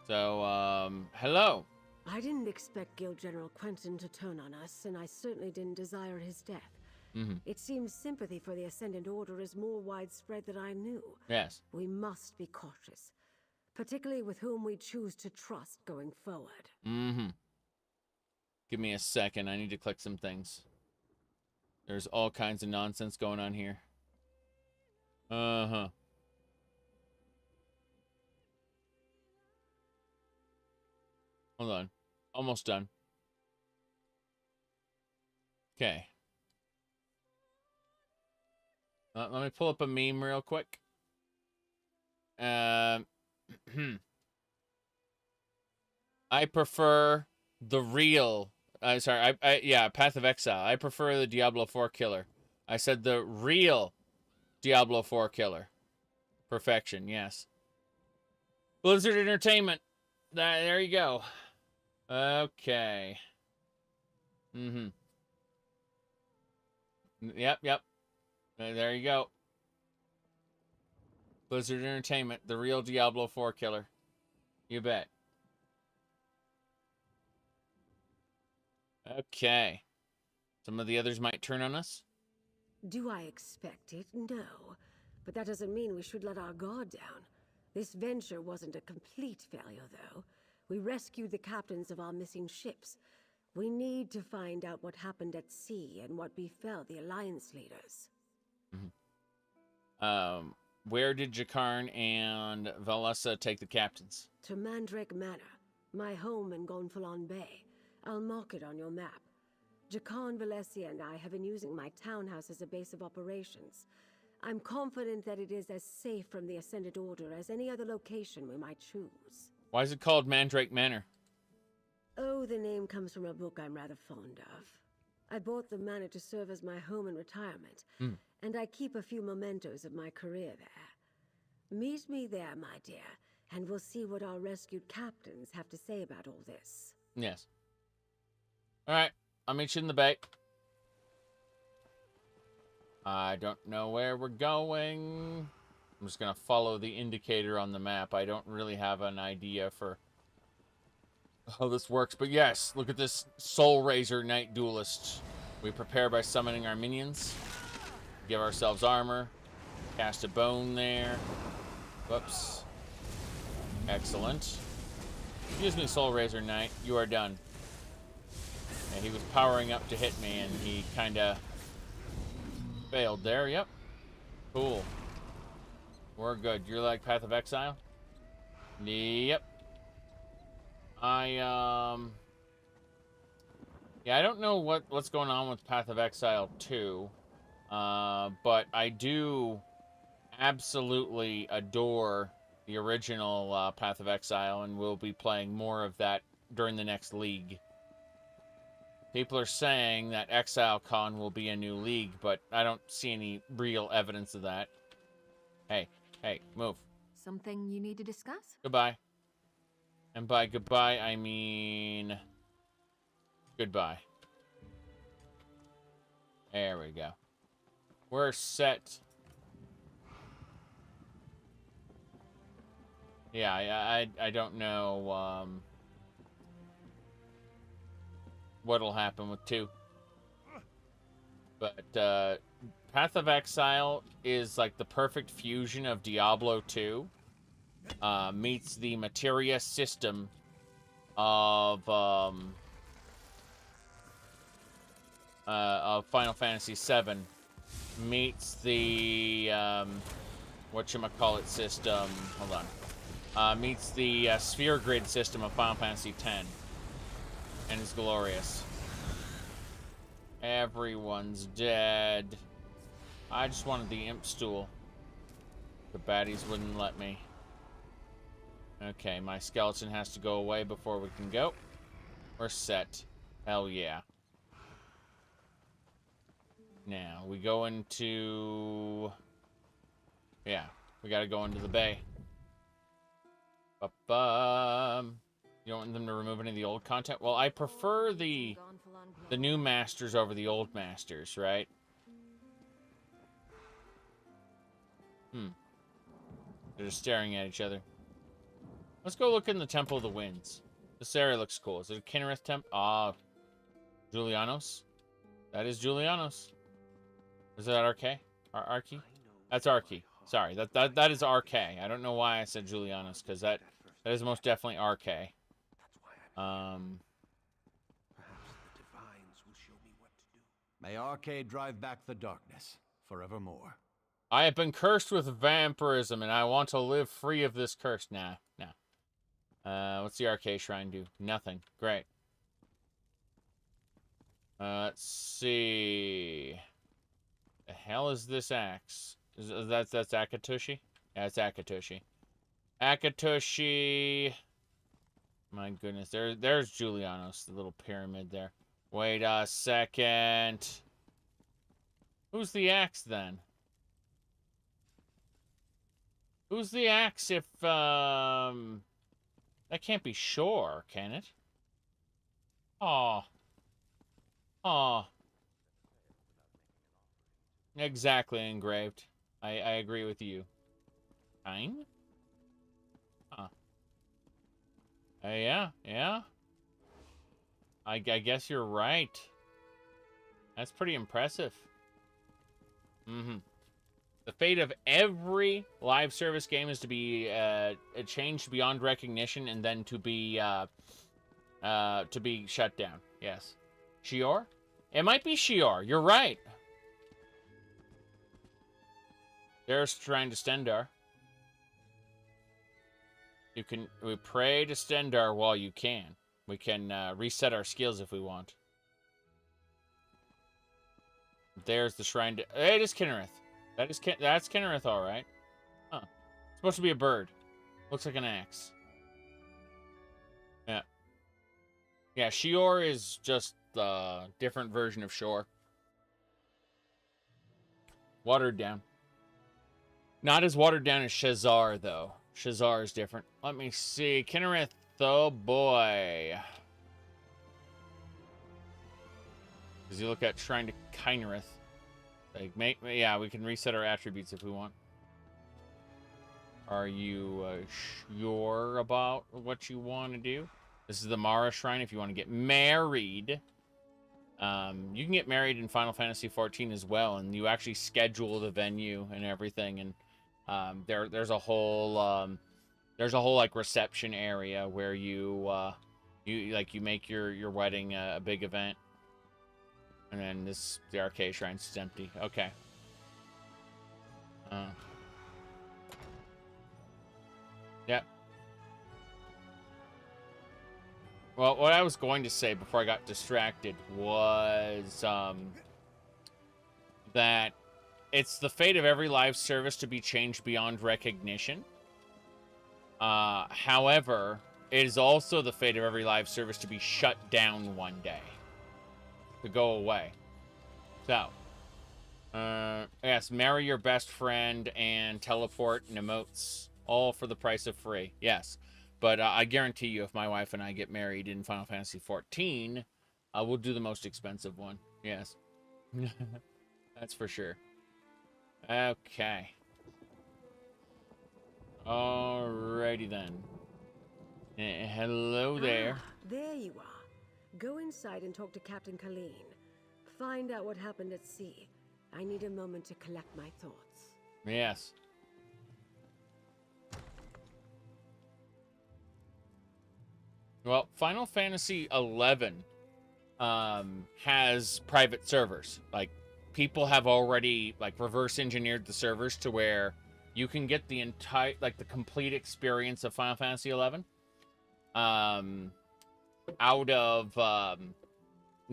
[SPEAKER 1] So, hello.
[SPEAKER 10] I didn't expect Guild General Quentin to turn on us, and I certainly didn't desire his death. It seems sympathy for the Ascendant Order is more widespread than I knew.
[SPEAKER 1] Yes.
[SPEAKER 10] We must be cautious, particularly with whom we choose to trust going forward.
[SPEAKER 1] Give me a second. I need to click some things. There's all kinds of nonsense going on here. Hold on. Almost done. Okay. Let me pull up a meme real quick. I prefer the real Sorry. Yeah, Path of Exile. I prefer the Diablo 4 killer. I said the real Diablo 4 killer. Perfection, yes. Blizzard Entertainment. There you go. Okay. Yep. There you go. Blizzard Entertainment, the real Diablo 4 killer. You bet. Okay. Some of the others might turn on us.
[SPEAKER 10] Do I expect it? No. But that doesn't mean we should let our guard down. This venture wasn't a complete failure, though. We rescued the captains of our missing ships. We need to find out what happened at sea and what befell the Alliance leaders.
[SPEAKER 1] Where did Jakarn and Valesia take the captains?
[SPEAKER 10] To Mandrake Manor, my home in Gonfalon Bay. I'll mark it on your map. Jakarn, Valesia, and I have been using my townhouse as a base of operations. I'm confident that it is as safe from the Ascendant Order as any other location we might choose.
[SPEAKER 1] Why is it called Mandrake Manor?
[SPEAKER 10] Oh, the name comes from a book I'm rather fond of. I bought the manor to serve as my home in retirement, and I keep a few mementos of my career there. Meet me there, my dear, and we'll see what our rescued captains have to say about all this.
[SPEAKER 1] Yes. All right, I'll meet you in the bay. I don't know where we're going. I'm just going to follow the indicator on the map. I don't really have an idea for how this works. But yes, look at this Soul Razor Knight Duelist. We prepare by summoning our minions. Give ourselves armor. Cast a bone there. Whoops. Excellent. Excuse me, Soul Razor Knight. You are done. Yeah, he was powering up to hit me, and he kind of failed there. Yep. Cool. We're good. You're like Path of Exile? Yep. Yeah, I don't know what's going on with Path of Exile 2. But I do absolutely adore the original Path of Exile, and we'll be playing more of that during the next league. People are saying that ExileCon will be a new league, but I don't see any real evidence of that. Hey, move.
[SPEAKER 12] Something you need to discuss?
[SPEAKER 1] Goodbye. And by goodbye, I mean goodbye. There we go. We're set. Yeah, I don't know what'll happen with 2. But Path of Exile is like the perfect fusion of Diablo 2 meets the materia system of Final Fantasy VII meets the whatchamacallit system. Hold on. Meets the sphere grid system of Final Fantasy X, and is glorious. Everyone's dead. I just wanted the imp stool. The baddies wouldn't let me. Okay, my skeleton has to go away before we can go. We're set. Hell yeah. Now, we go into... Yeah, we gotta go into the bay. You don't want them to remove any of the old content? Well, I prefer the new masters over the old masters, right? They're just staring at each other. Let's go look in the Temple of the Winds. This area looks cool. Is it a Kinnereth Temple? Ah, Julianos. That is Julianos. Is that RK? Arky? That's Arky. Sorry, that is RK. I don't know why I said Julianos, because that is most definitely RK.
[SPEAKER 13] May RK drive back the darkness forevermore.
[SPEAKER 1] I have been cursed with vampirism, and I want to live free of this curse. Nah. What's the RK Shrine do? Nothing. Great. Let's see. The hell is this axe? That's Akatoshi? Yeah, it's Akatoshi. Akatoshi. My goodness, there's Julianos, the little pyramid there. Wait a second. Who's the axe, then? Who's the axe if, That can't be Shore, can it? Aw. Aw. Exactly, engraved. I agree with you. Fine? Huh. Yeah. I guess you're right. That's pretty impressive. The fate of every live service game is to be changed beyond recognition and then to be shut down. Yes. Shior? It might be Shior. You're right. There's trying to Stendar. We pray to Stendar while you can. We can reset our skills if we want. There's the shrine to... Hey, it is Kinnereth. That's Kinnereth, all right. Huh. It's supposed to be a bird. Looks like an axe. Yeah. Yeah, Shior is just a different version of Shore. Watered down. Not as watered down as Shazar, though. Shazar is different. Let me see. Kinnereth, oh boy. As you look at Shrine to Kinnereth. Like, yeah, we can reset our attributes if we want. Are you sure about what you want to do? This is the Mara Shrine if you want to get married. You can get married in Final Fantasy XIV as well, and you actually schedule the venue and everything, and there's a whole like reception area where you make your wedding a big event. And then the arcade shrine's empty. Okay. Yep. Well, what I was going to say before I got distracted was that it's the fate of every live service to be changed beyond recognition. However, it is also the fate of every live service to be shut down one day. To go away. So, yes, marry your best friend and teleport and emotes, all for the price of free. Yes, but I guarantee you, if my wife and I get married in Final Fantasy XIV, we'll do the most expensive one. Yes, that's for sure. Okay. Alrighty then. Hello there.
[SPEAKER 10] There you are. Go inside and talk to Captain Colleen. Find out what happened at sea. I need a moment to collect my thoughts.
[SPEAKER 1] Yes. Well, Final Fantasy XI has private servers. Like, people have already, like, reverse engineered the servers to where you can get the entire, like, the complete experience of Final Fantasy XI. Out of,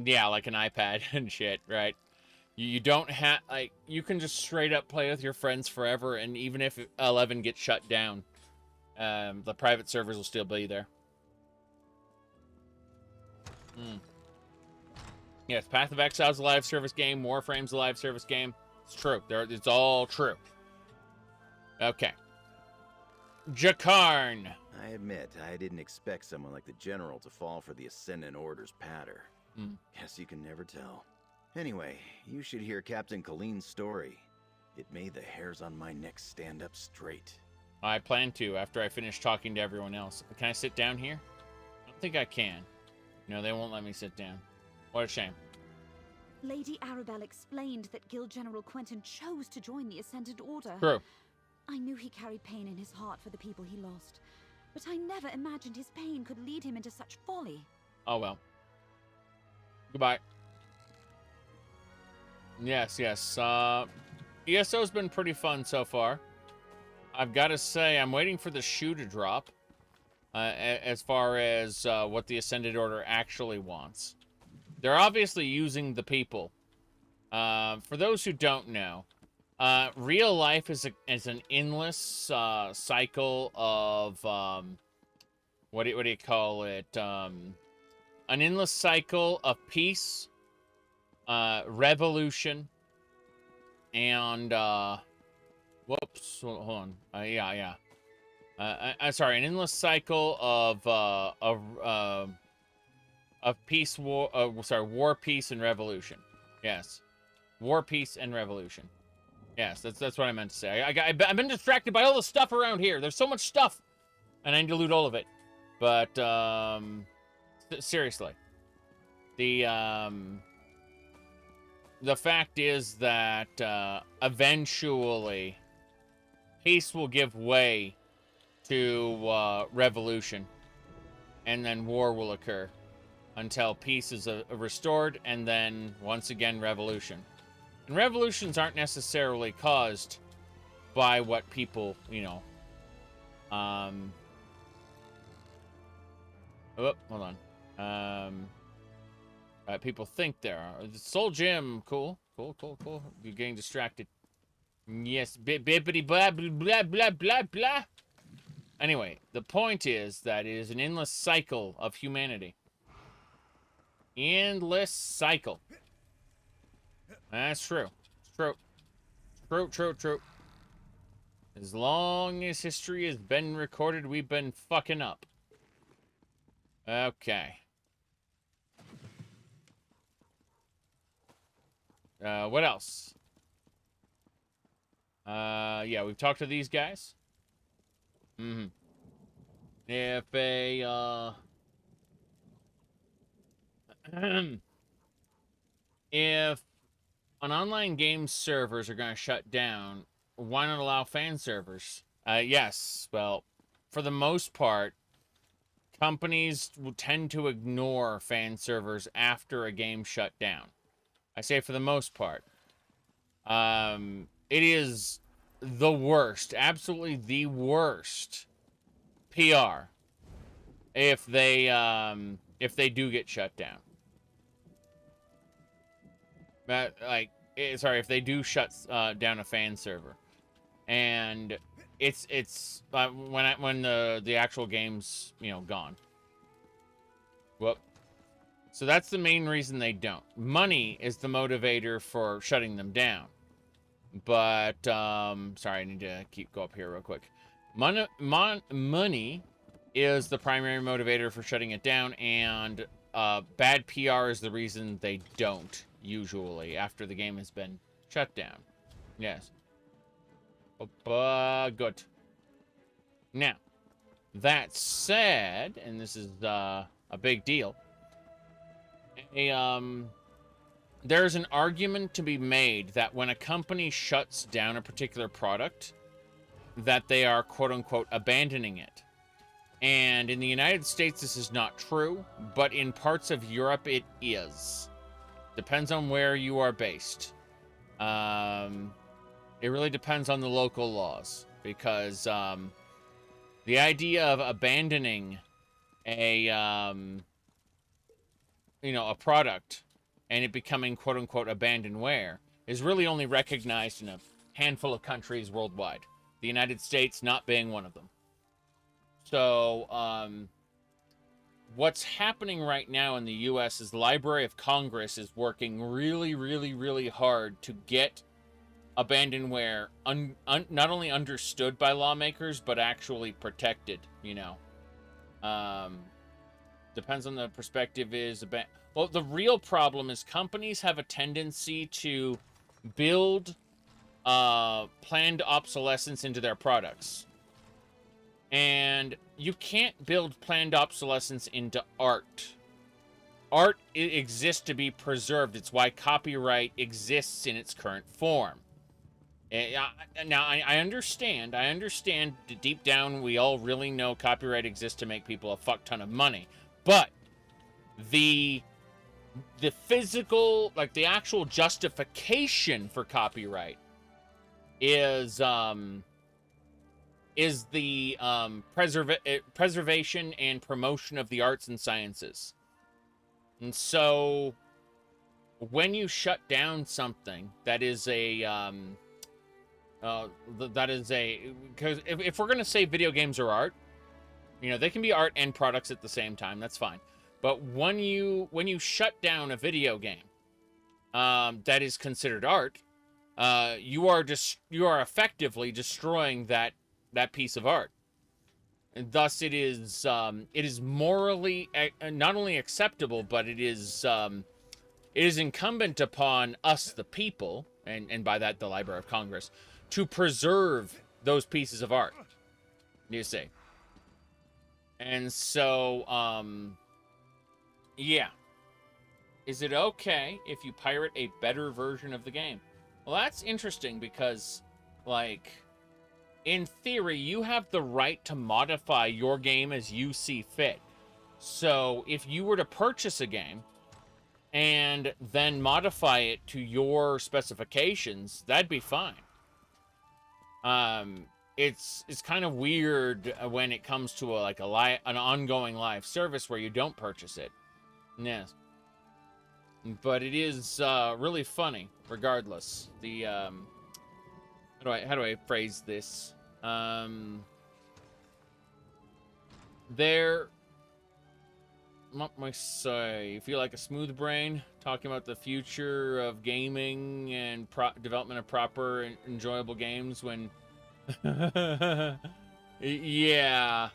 [SPEAKER 1] yeah, like an iPad and shit, right? You don't have, like, you can just straight up play with your friends forever, and even if 11 gets shut down, the private servers will still be there. Yes, Path of Exile's a live service game, Warframe's a live service game. It's true. It's all true. Okay. Jakarn.
[SPEAKER 3] I admit, I didn't expect someone like the General to fall for the Ascendant Order's patter. Guess you can never tell. Anyway, you should hear Captain Colleen's story. It made the hairs on my neck stand up straight.
[SPEAKER 1] I plan to after I finish talking to everyone else. Can I sit down here? I don't think I can. No, they won't let me sit down. What a shame.
[SPEAKER 7] Lady Arabelle explained that Guild General Quentin chose to join the Ascendant Order.
[SPEAKER 1] True.
[SPEAKER 7] I knew he carried pain in his heart for the people he lost, but I never imagined his pain could lead him into such folly.
[SPEAKER 1] Oh well. Goodbye. Yes. ESO's been pretty fun so far. I've got to say, I'm waiting for the shoe to drop. As far as what the Ascended Order actually wants. They're obviously using the people. For those who don't know, real life is an endless cycle of what do you call it? an endless cycle of peace, revolution, and whoops, hold on. Sorry, an endless cycle of peace, war, war, peace, and revolution. Yes, war, peace, and revolution. Yes, that's what I meant to say. I've been distracted by all the stuff around here. There's so much stuff, and I need to loot all of it. But seriously, the fact is that eventually peace will give way to revolution, and then war will occur until peace is restored, and then once again revolution. And revolutions aren't necessarily caused by what people, you know, oh, hold on. People think there are. The Soul Gem, cool. You're getting distracted. Yes, bippity blah blah blah blah blah blah. Anyway, the point is that it is an endless cycle of humanity. Endless cycle. That's true. It's true. As long as history has been recorded, we've been fucking up. Okay. What else? Yeah, we've talked to these guys. If if an online game servers are going to shut down, why not allow fan servers? Yes, well, for the most part, companies will tend to ignore fan servers after a game shut down. I say for the most part. It is the worst, absolutely the worst PR if they do get shut down. If they do shut down a fan server, and it's when the actual game's, you know, gone. Whoop. So that's the main reason they don't. Money is the motivator for shutting them down. But sorry, I need to go up here real quick. Money is the primary motivator for shutting it down, and bad PR is the reason they don't, usually, after the game has been shut down. Yes. Good. Now, that said, and this is a big deal, there's an argument to be made that when a company shuts down a particular product, that they are quote-unquote abandoning it. And in the United States, this is not true, but in parts of Europe, it is. Depends on where you are based. It really depends on the local laws, because the idea of abandoning a product and it becoming quote-unquote abandonware is really only recognized in a handful of countries worldwide. The United States not being one of them. So, what's happening right now in the U.S. is the Library of Congress is working really, really, really hard to get abandonware not only understood by lawmakers, but actually protected, you know. Depends on the perspective is... Well, the real problem is companies have a tendency to build planned obsolescence into their products. And you can't build planned obsolescence into art. Art exists to be preserved. It's why copyright exists in its current form. Now, I understand deep down we all really know copyright exists to make people a fuck ton of money. But the physical, like the actual justification for copyright is the preservation and promotion of the arts and sciences. And so when you shut down something that is because if we're going to say video games are art, you know, they can be art and products at the same time, that's fine. But when you shut down a video game that is considered art, you are effectively destroying that piece of art. And thus, it is morally not only acceptable, but it is incumbent upon us, the people, and by that the Library of Congress, to preserve those pieces of art. You see. And so, yeah. Is it okay if you pirate a better version of the game? Well, that's interesting because, like, in theory, you have the right to modify your game as you see fit. So, if you were to purchase a game and then modify it to your specifications, that'd be fine. It's kind of weird when it comes to an ongoing live service where you don't purchase it. Yes. But it is really funny, regardless. The how do I phrase this? There. What might I say? You feel like a smooth brain talking about the future of gaming and development of proper and enjoyable games when. Yeah.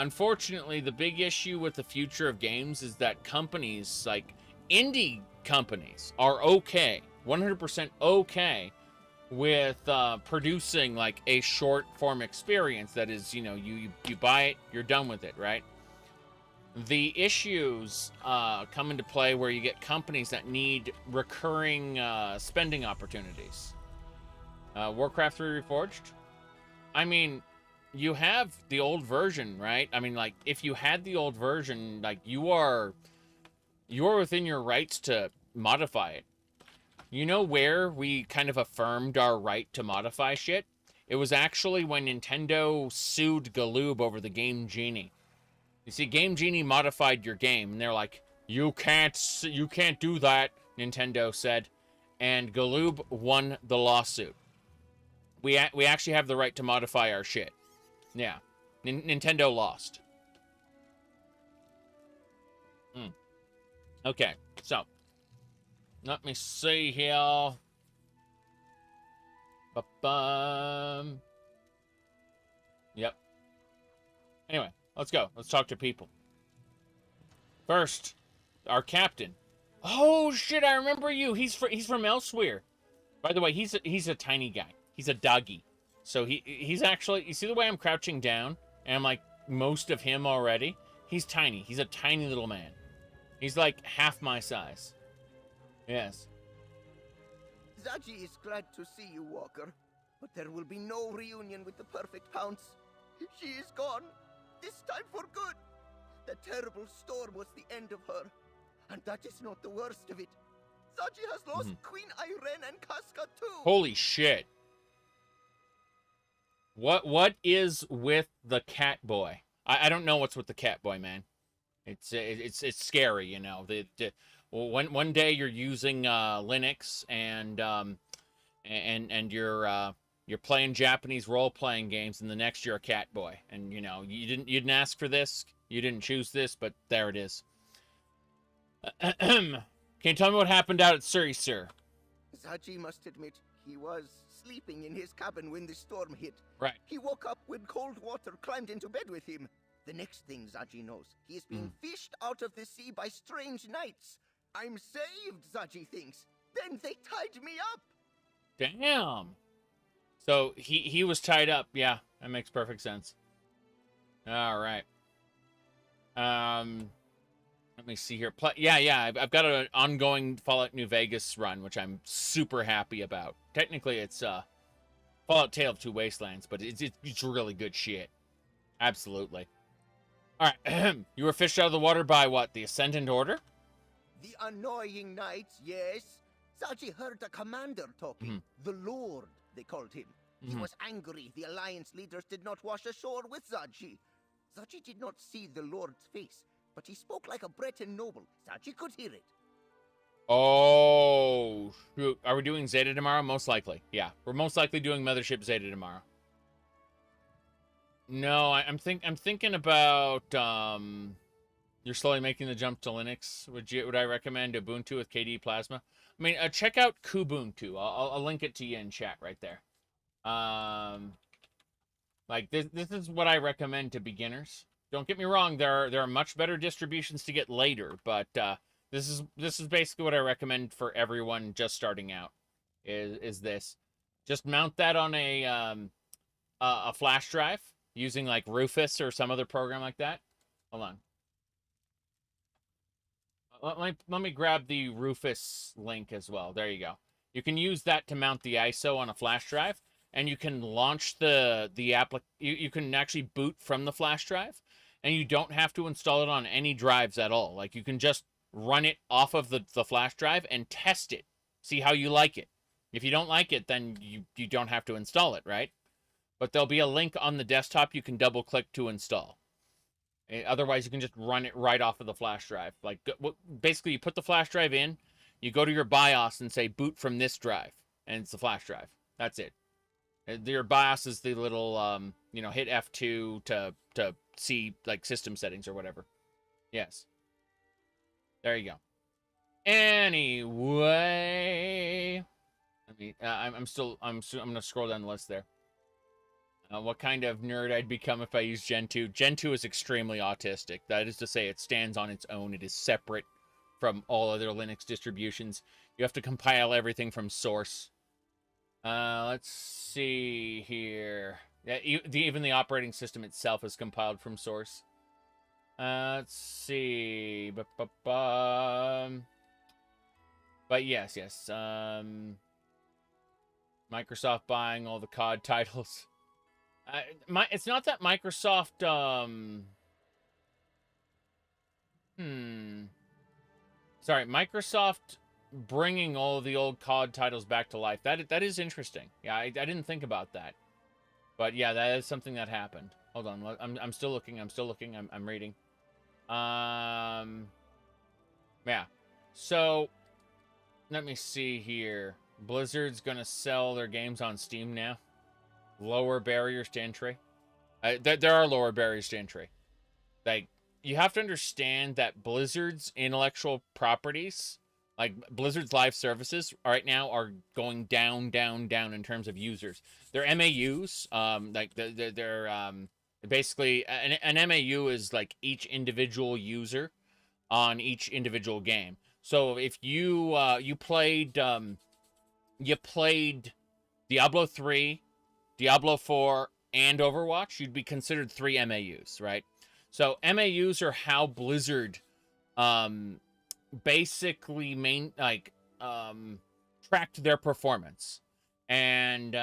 [SPEAKER 1] Unfortunately, the big issue with the future of games is that companies like indie companies are okay, 100% okay with producing like a short form experience that is, you buy it, you're done with it, right? The issues come into play where you get companies that need recurring spending opportunities. Warcraft 3 Reforged? I mean, you have the old version, right? I mean, like, if you had the old version, like, you are within your rights to modify it. You know where we kind of affirmed our right to modify shit? It was actually when Nintendo sued Galoob over the Game Genie. You see, Game Genie modified your game, and they're like, you can't do that, Nintendo said. And Galoob won the lawsuit. We actually have the right to modify our shit. Yeah. Nintendo lost. Okay, so. Let me see here. Ba-bum. Yep. Anyway, let's go. Let's talk to people. First, our captain. Oh, shit, I remember you. He's from Elswyr. By the way, he's a tiny guy. He's a doggy. So he's actually, you see the way I'm crouching down? And I'm like most of him already? He's tiny. He's a tiny little man. He's like half my size. Yes.
[SPEAKER 18] Zaji is glad to see you, Walker. But there will be no reunion with the perfect pounce. She is gone. This time for good. The terrible storm was the end of her. And that is not the worst of it. Zaji has lost Queen Irene and Casca too.
[SPEAKER 1] Holy shit. What is with the cat boy? I don't know what's with the cat boy, man. It's scary, you know. One day you're using Linux and you're playing Japanese role-playing games, and the next you're a cat boy. And you know, you didn't ask for this, you didn't choose this, but there it is. Can you tell me what happened out at Surrey, sir?
[SPEAKER 18] Zaji must admit he was sleeping in his cabin when the storm hit.
[SPEAKER 1] Right.
[SPEAKER 18] He woke up when cold water climbed into bed with him. The next thing Zaji knows, he is being fished out of the sea by strange knights. I'm saved, Zaji thinks. Then they tied me up.
[SPEAKER 1] Damn. So he was tied up. Yeah, that makes perfect sense. All right. Let me see here. Yeah. I've got an ongoing Fallout New Vegas run, which I'm super happy about. Technically, it's Fallout Tale of Two Wastelands, but it's really good shit. Absolutely. All right. You were fished out of the water by what? The Ascendant Order?
[SPEAKER 18] The annoying knights, yes. Zaji heard the commander talking. The Lord, they called him. He was angry the Alliance leaders did not wash ashore with Zaji. Zaji did not see the Lord's face, but he spoke like a Breton noble. Zaji could hear it.
[SPEAKER 1] Oh, shoot. Are we doing Zeta tomorrow? Most likely. Yeah, we're most likely doing Mothership Zeta tomorrow. No, I'm thinking about, You're slowly making the jump to Linux. Would I recommend Ubuntu with KDE Plasma? I mean, check out Kubuntu. I'll link it to you in chat right there. Like this is what I recommend to beginners. Don't get me wrong, there are much better distributions to get later, but this is basically what I recommend for everyone just starting out. Is this? Just mount that on a flash drive using like Rufus or some other program like that. Hold on. Let me grab the Rufus link as well. There you go. You can use that to mount the ISO on a flash drive, and you can launch you can actually boot from the flash drive, and you don't have to install it on any drives at all. Like, you can just run it off of the flash drive and test it. See how you like it. If you don't like it, then you don't have to install it, right? But there'll be a link on the desktop you can double-click to install. Otherwise, you can just run it right off of the flash drive. Like, basically, you put the flash drive in, you go to your BIOS and say boot from this drive, and it's the flash drive. That's it. Your BIOS is the little, hit F2 to see, like, system settings or whatever. Yes. There you go. Anyway, I'm gonna scroll down the list there. What kind of nerd I'd become if I used Gen 2. Gen 2 is extremely autistic. That is to say, it stands on its own. It is separate from all other Linux distributions. You have to compile everything from source. Let's see here. Yeah, even the operating system itself is compiled from source. Let's see. But yes. Microsoft buying all the COD titles. It's not that Microsoft, Sorry, Microsoft bringing all the old COD titles back to life. That is interesting. Yeah, I didn't think about that. But yeah, that is something that happened. Hold on, I'm still looking. I'm reading. Yeah. So, let me see here. Blizzard's gonna sell their games on Steam now. Lower barriers to entry. There are lower barriers to entry. Like, you have to understand that Blizzard's intellectual properties, like Blizzard's live services, right now are going down in terms of users. Their MAUs, like they're basically an MAU is like each individual user on each individual game. So if you played Diablo 3, Diablo 4, and Overwatch, you'd be considered 3 MAUs, right? So MAUs are how Blizzard basically tracked their performance. And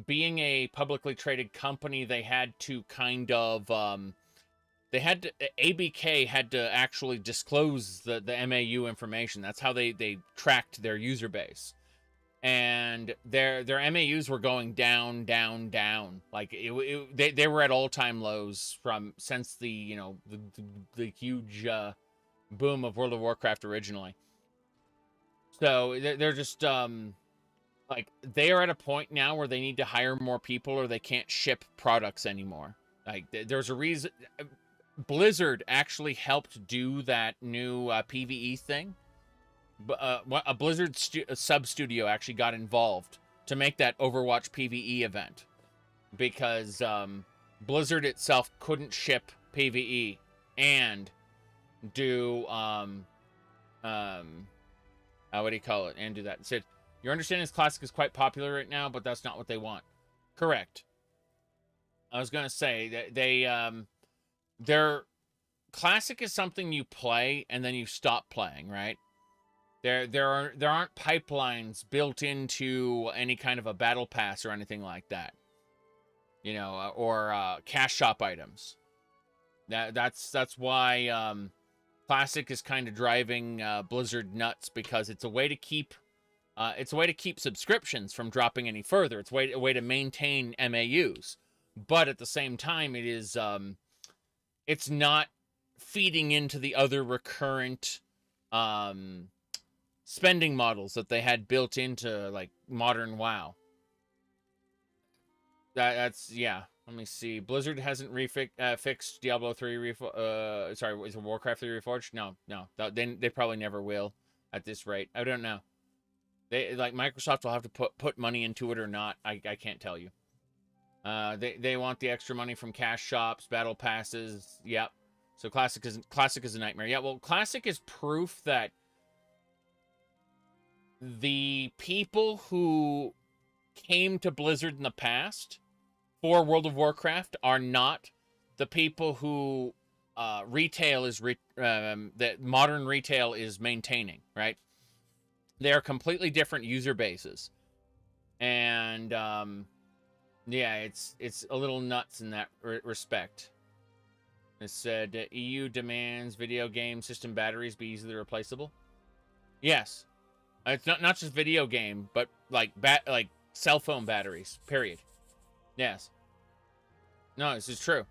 [SPEAKER 1] being a publicly traded company, they had to kind of ABK had to actually disclose the MAU information. That's how they tracked their user base. And their MAUs were going down. Like they were at all-time lows since the huge boom of World of Warcraft originally. So they're just like, they are at a point now where they need to hire more people or they can't ship products anymore. Like, there's a reason. Blizzard actually helped do that new PvE thing. A Blizzard sub-studio actually got involved to make that Overwatch PvE event because Blizzard itself couldn't ship PvE and do what do you call it? And do that. It said, your understanding is Classic is quite popular right now, but that's not what they want. Correct. I was gonna say that their Classic is something you play and then you stop playing, right? There aren't pipelines built into any kind of a battle pass or anything like that, or cash shop items. That's why Classic is kind of driving Blizzard nuts, because it's a way to keep subscriptions from dropping any further. It's a way to maintain MAUs, but at the same time, it is it's not feeding into the other recurrent spending models that they had built into, like, modern WoW. That's Let me see. Blizzard hasn't fixed Diablo 3 sorry, is it Warcraft 3 Reforged? No. They probably never will at this rate. I don't know. They like Microsoft will have to put money into it or not. I can't tell you. They want the extra money from cash shops, battle passes. Yep. So classic is a nightmare. Yeah, well, classic is proof that the people who came to Blizzard in the past for World of Warcraft are not the people who retail is that modern retail is maintaining, right? They are completely different user bases, and yeah, it's a little nuts in that respect. It said EU demands video game system batteries be easily replaceable. Yes, it's not just video game, but like cell phone batteries. Period. Yes. No, this is true.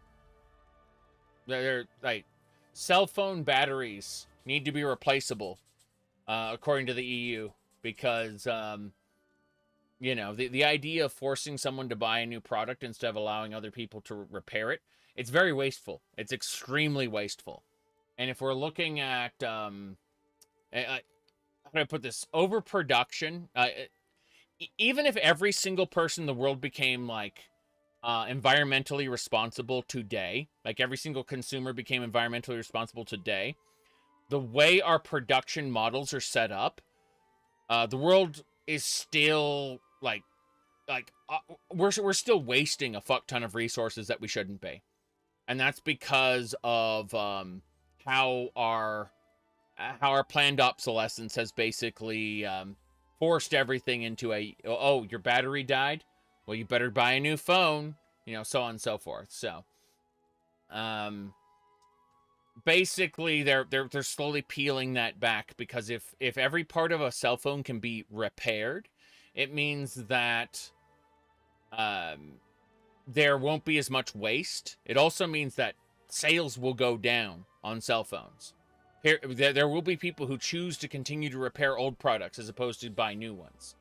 [SPEAKER 1] They're like cell phone batteries need to be replaceable, according to the EU, because you know, the idea of forcing someone to buy a new product instead of allowing other people to repair it, it's very wasteful. It's extremely wasteful. And if we're looking at how do I put this, overproduction, even if every single person in the world became like environmentally responsible today, like every single consumer became environmentally responsible today, the way our production models are set up, the world is still we're still wasting a fuck ton of resources that we shouldn't be, and that's because of how our planned obsolescence has basically forced everything into oh, your battery died, well, you better buy a new phone, you know, so on and so forth. So basically they're slowly peeling that back, because if every part of a cell phone can be repaired, it means that there won't be as much waste. It also means that sales will go down on cell phones. There will be people who choose to continue to repair old products as opposed to buy new ones.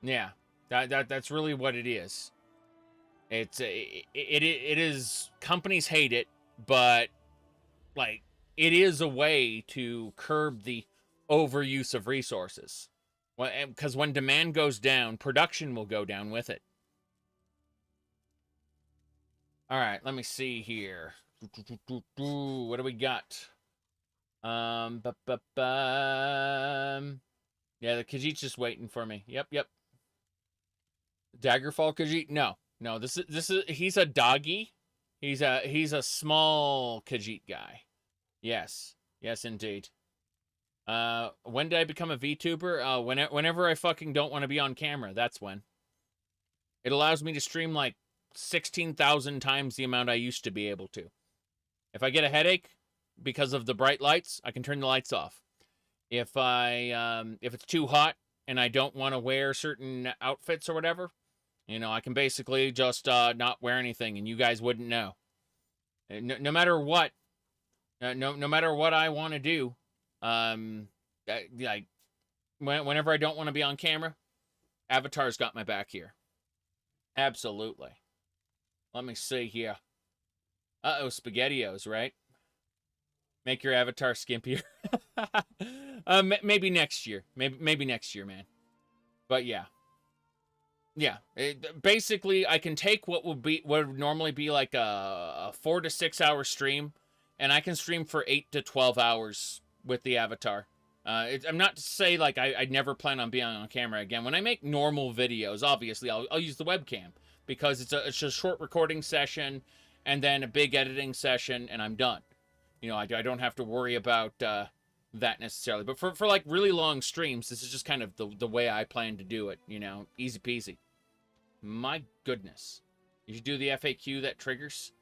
[SPEAKER 1] Yeah, that's really what it is. It is, companies hate it, but like it is a way to curb the overuse of resources. Well, because when demand goes down, production will go down with it. All right, let me see here. What do we got? Yeah, the Khajiit's just waiting for me. Yep. Daggerfall Khajiit? No, this is he's a doggy. He's a small Khajiit guy. Yes, indeed. When did I become a VTuber? Whenever I fucking don't want to be on camera, that's when. It allows me to stream like 16,000 times the amount I used to be able to. If I get a headache because of the bright lights, I can turn the lights off. If it's too hot and I don't want to wear certain outfits or whatever, you know, I can basically just not wear anything, and you guys wouldn't know. No matter what, no matter what I want to do, like whenever I don't want to be on camera, Avatar's got my back here. Absolutely. Let me see here. Uh-oh, SpaghettiOs, right? Make your avatar skimpier. Maybe next year. Maybe next year, man. But yeah. Yeah. Basically, I can take what would normally be like a 4 to 6 hour stream, and I can stream for 8 to 12 hours with the avatar. I'm not to say like I'd never plan on being on camera again. When I make normal videos, obviously I'll use the webcam, because it's a short recording session and then a big editing session, and I'm done. You know, I don't have to worry about that necessarily. But for like really long streams, this is just kind of the way I plan to do it. You know, easy peasy. My goodness, you should do the FAQ that triggers.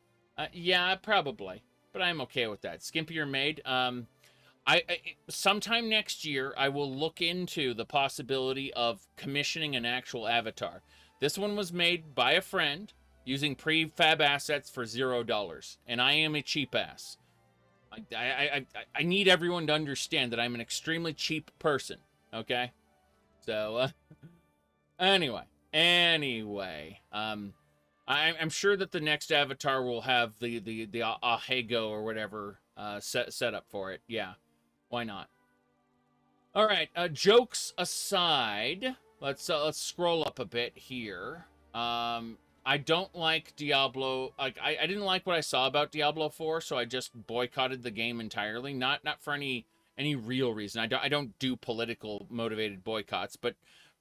[SPEAKER 1] Yeah, probably, but I'm okay with that. Skimpier made. I sometime next year I will look into the possibility of commissioning an actual avatar. This one was made by a friend using prefab assets for $0, and I am a cheap ass. I need everyone to understand that I'm an extremely cheap person, okay? So, anyway, Anyway, I'm sure that the next avatar will have the Ahego or whatever set up for it. Yeah, why not? All right. Jokes aside, let's scroll up a bit here. I don't like Diablo. Like I didn't like what I saw about Diablo 4, so I just boycotted the game entirely. Not for any real reason. I don't do political motivated boycotts, but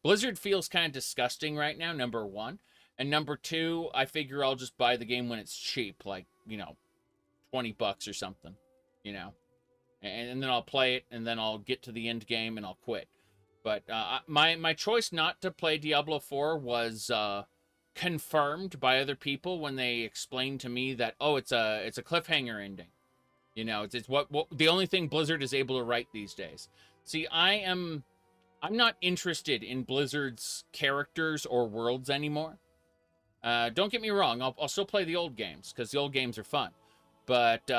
[SPEAKER 1] Blizzard feels kind of disgusting right now, number one. And number two, I figure I'll just buy the game when it's cheap, like, you know, $20 or something, you know. And then I'll play it, and then I'll get to the end game, and I'll quit. But my choice not to play Diablo 4 was confirmed by other people when they explained to me that, oh, it's a cliffhanger ending. You know, it's what the only thing Blizzard is able to write these days. See, I'm not interested in Blizzard's characters or worlds anymore. Don't get me wrong, I'll still play the old games, because the old games are fun. But,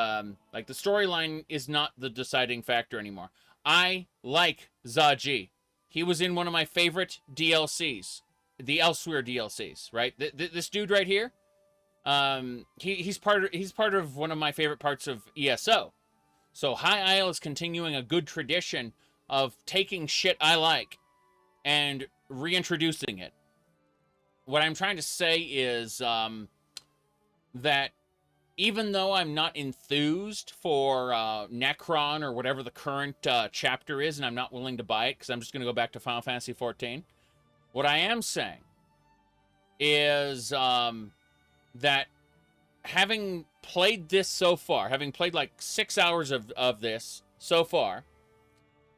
[SPEAKER 1] like, the storyline is not the deciding factor anymore. I like Zaji. He was in one of my favorite DLCs. The Elswyr DLCs, right? This dude right here, he's part of one of my favorite parts of ESO. So High Isle is continuing a good tradition of taking shit I like and reintroducing it. What I'm trying to say is that even though I'm not enthused for Necrom or whatever the current chapter is, and I'm not willing to buy it because I'm just going to go back to Final Fantasy XIV, what I am saying is that having played this so far, having played like 6 hours of this so far,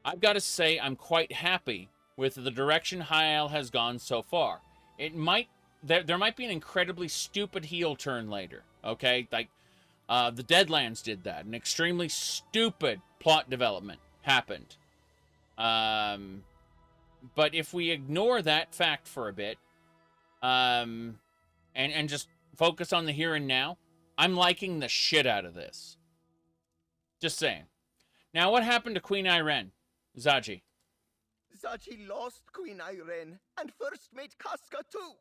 [SPEAKER 1] I've got to say I'm quite happy with the direction High Isle has gone so far. It might... There might be an incredibly stupid heel turn later, okay? Like, the Deadlands did that. An extremely stupid plot development happened. But if we ignore that fact for a bit, and just focus on the here and now, I'm liking the shit out of this. Just saying. Now, what happened to Queen Irene, Zaji?
[SPEAKER 18] Zaji lost Queen Irene, and first mate Casca too.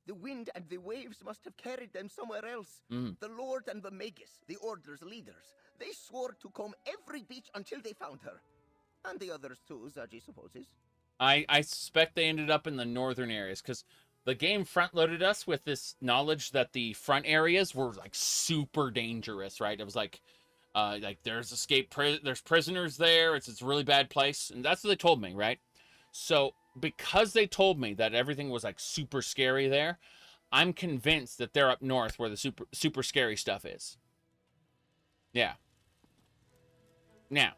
[SPEAKER 18] The wind and the waves must have carried them somewhere else. The Lord and the Magus, the Order's leaders, they swore to comb every beach until they found her. And the others too, Zaji supposes.
[SPEAKER 1] I suspect they ended up in the northern areas, because the game front-loaded us with this knowledge that the front areas were, like, super dangerous, right? It was like there's there's prisoners there, it's a really bad place, and that's what they told me, right? So, because they told me that everything was, like, super scary there, I'm convinced that they're up north where the super scary stuff is. Yeah. Now,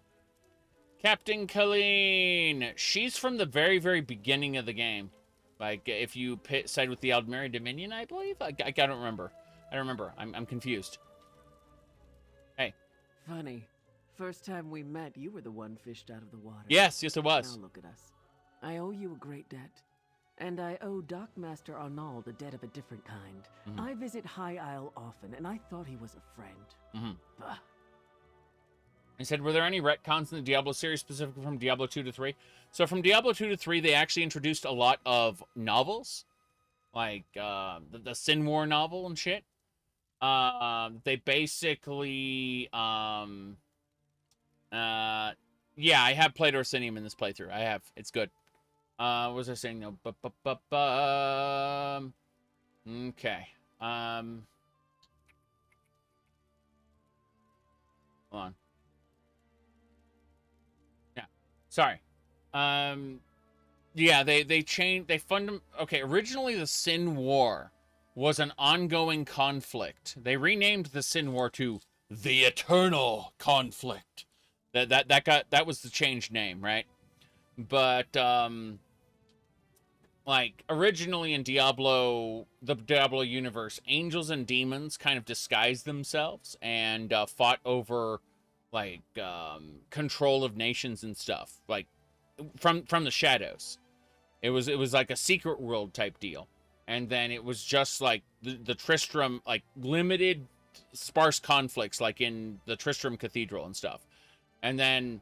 [SPEAKER 1] Captain Colleen. She's from the very, very beginning of the game. Like, if you side with the Aldmeri Dominion, I believe? I don't remember. I don't remember. I'm confused. Hey.
[SPEAKER 20] Funny. First time we met, you were the one fished out of the water.
[SPEAKER 1] Yes, it was.
[SPEAKER 20] Now look at us. I owe you a great debt. And I owe Dockmaster Arnauld a debt of a different kind. I visit High Isle often, and I thought he was a friend.
[SPEAKER 1] I said, were there any retcons in the Diablo series, specifically from Diablo 2 to 3? So from Diablo 2 to 3, they actually introduced a lot of novels. Like, the Sin War novel and shit. They basically, yeah, I have played Orisinum in this playthrough. I have. It's good. What was I saying? No. Okay. Hold on. Yeah. Sorry. Yeah, they changed. Okay, originally the Sin War was an ongoing conflict. They renamed the Sin War to the Eternal Conflict. That was the changed name, right? But like originally in Diablo, the Diablo universe, angels and demons kind of disguised themselves and fought over like control of nations and stuff, like from the shadows. It was like a secret world type deal. And then it was just like the Tristram, like limited sparse conflicts like in the Tristram Cathedral and stuff. And then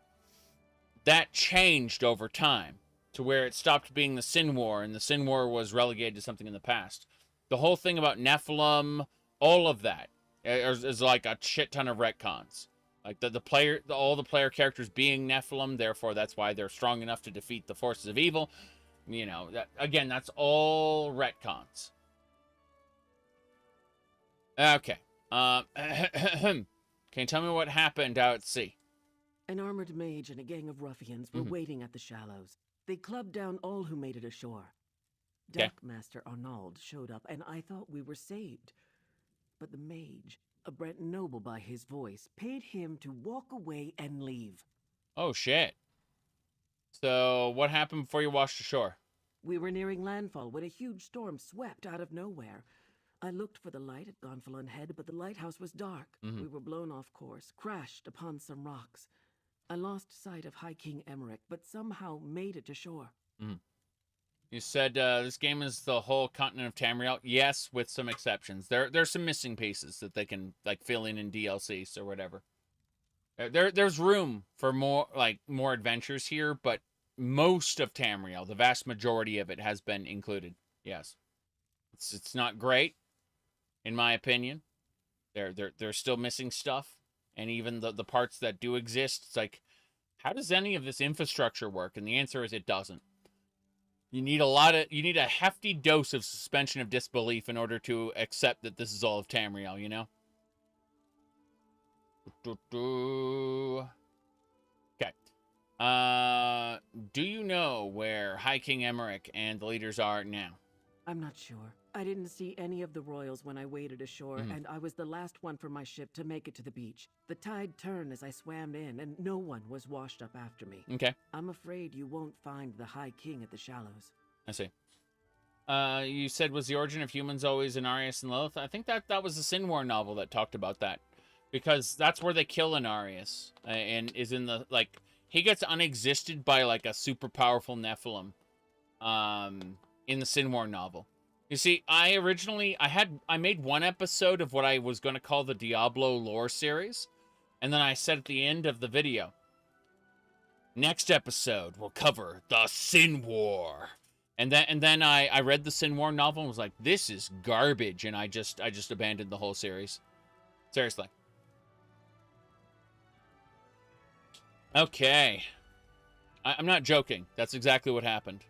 [SPEAKER 1] that changed over time to where it stopped being the Sin War, and the Sin War was relegated to something in the past. The whole thing about Nephilim, all of that, is like a shit ton of retcons. Like all the player characters being Nephilim, therefore that's why they're strong enough to defeat the forces of evil. You know, again, that's all retcons. Okay. Can you tell me what happened out at sea?
[SPEAKER 20] An armored mage and a gang of ruffians were waiting at the shallows. They clubbed down all who made it ashore. Dockmaster Arnold showed up, and I thought we were saved. But the mage, a Brent noble by his voice, paid him to walk away and leave.
[SPEAKER 1] Oh, shit. So, what happened before you washed ashore?
[SPEAKER 20] We were nearing landfall when a huge storm swept out of nowhere. I looked for the light at Gonfalon Head, but the lighthouse was dark. We were blown off course, crashed upon some rocks. I lost sight of High King Emmerich, but somehow made it to shore.
[SPEAKER 1] You said this game is the whole continent of Tamriel. Yes, with some exceptions. There's some missing pieces that they can like fill in DLCs or whatever. There's room for more adventures here, but most of Tamriel, the vast majority of it, has been included. Yes, it's not great, in my opinion. They're still missing stuff, and even the parts that do exist, it's like, how does any of this infrastructure work? And the answer is it doesn't. You need a hefty dose of suspension of disbelief in order to accept that this is all of Tamriel, you know? Okay. Do you know where High King Emmerich and the leaders are now?
[SPEAKER 20] I'm not sure. I didn't see any of the royals when I waded ashore, and I was the last one from my ship to make it to the beach. The tide turned as I swam in, and no one was washed up after me.
[SPEAKER 1] Okay.
[SPEAKER 20] I'm afraid you won't find the High King at the shallows.
[SPEAKER 1] I see. You said, was the origin of humans always in Arius and Lilith? I think that was the Sin War novel that talked about that. Because that's where they kill Inarius, and is in the, like, he gets unexisted by, like, a super powerful Nephilim, in the Sin War novel. You see, I made one episode of what I was going to call the Diablo lore series, and then I said at the end of the video, next episode will cover the Sin War. And then I read the Sin War novel and was like, this is garbage, and I just abandoned the whole series. Seriously. Okay. I'm not joking. That's exactly what happened.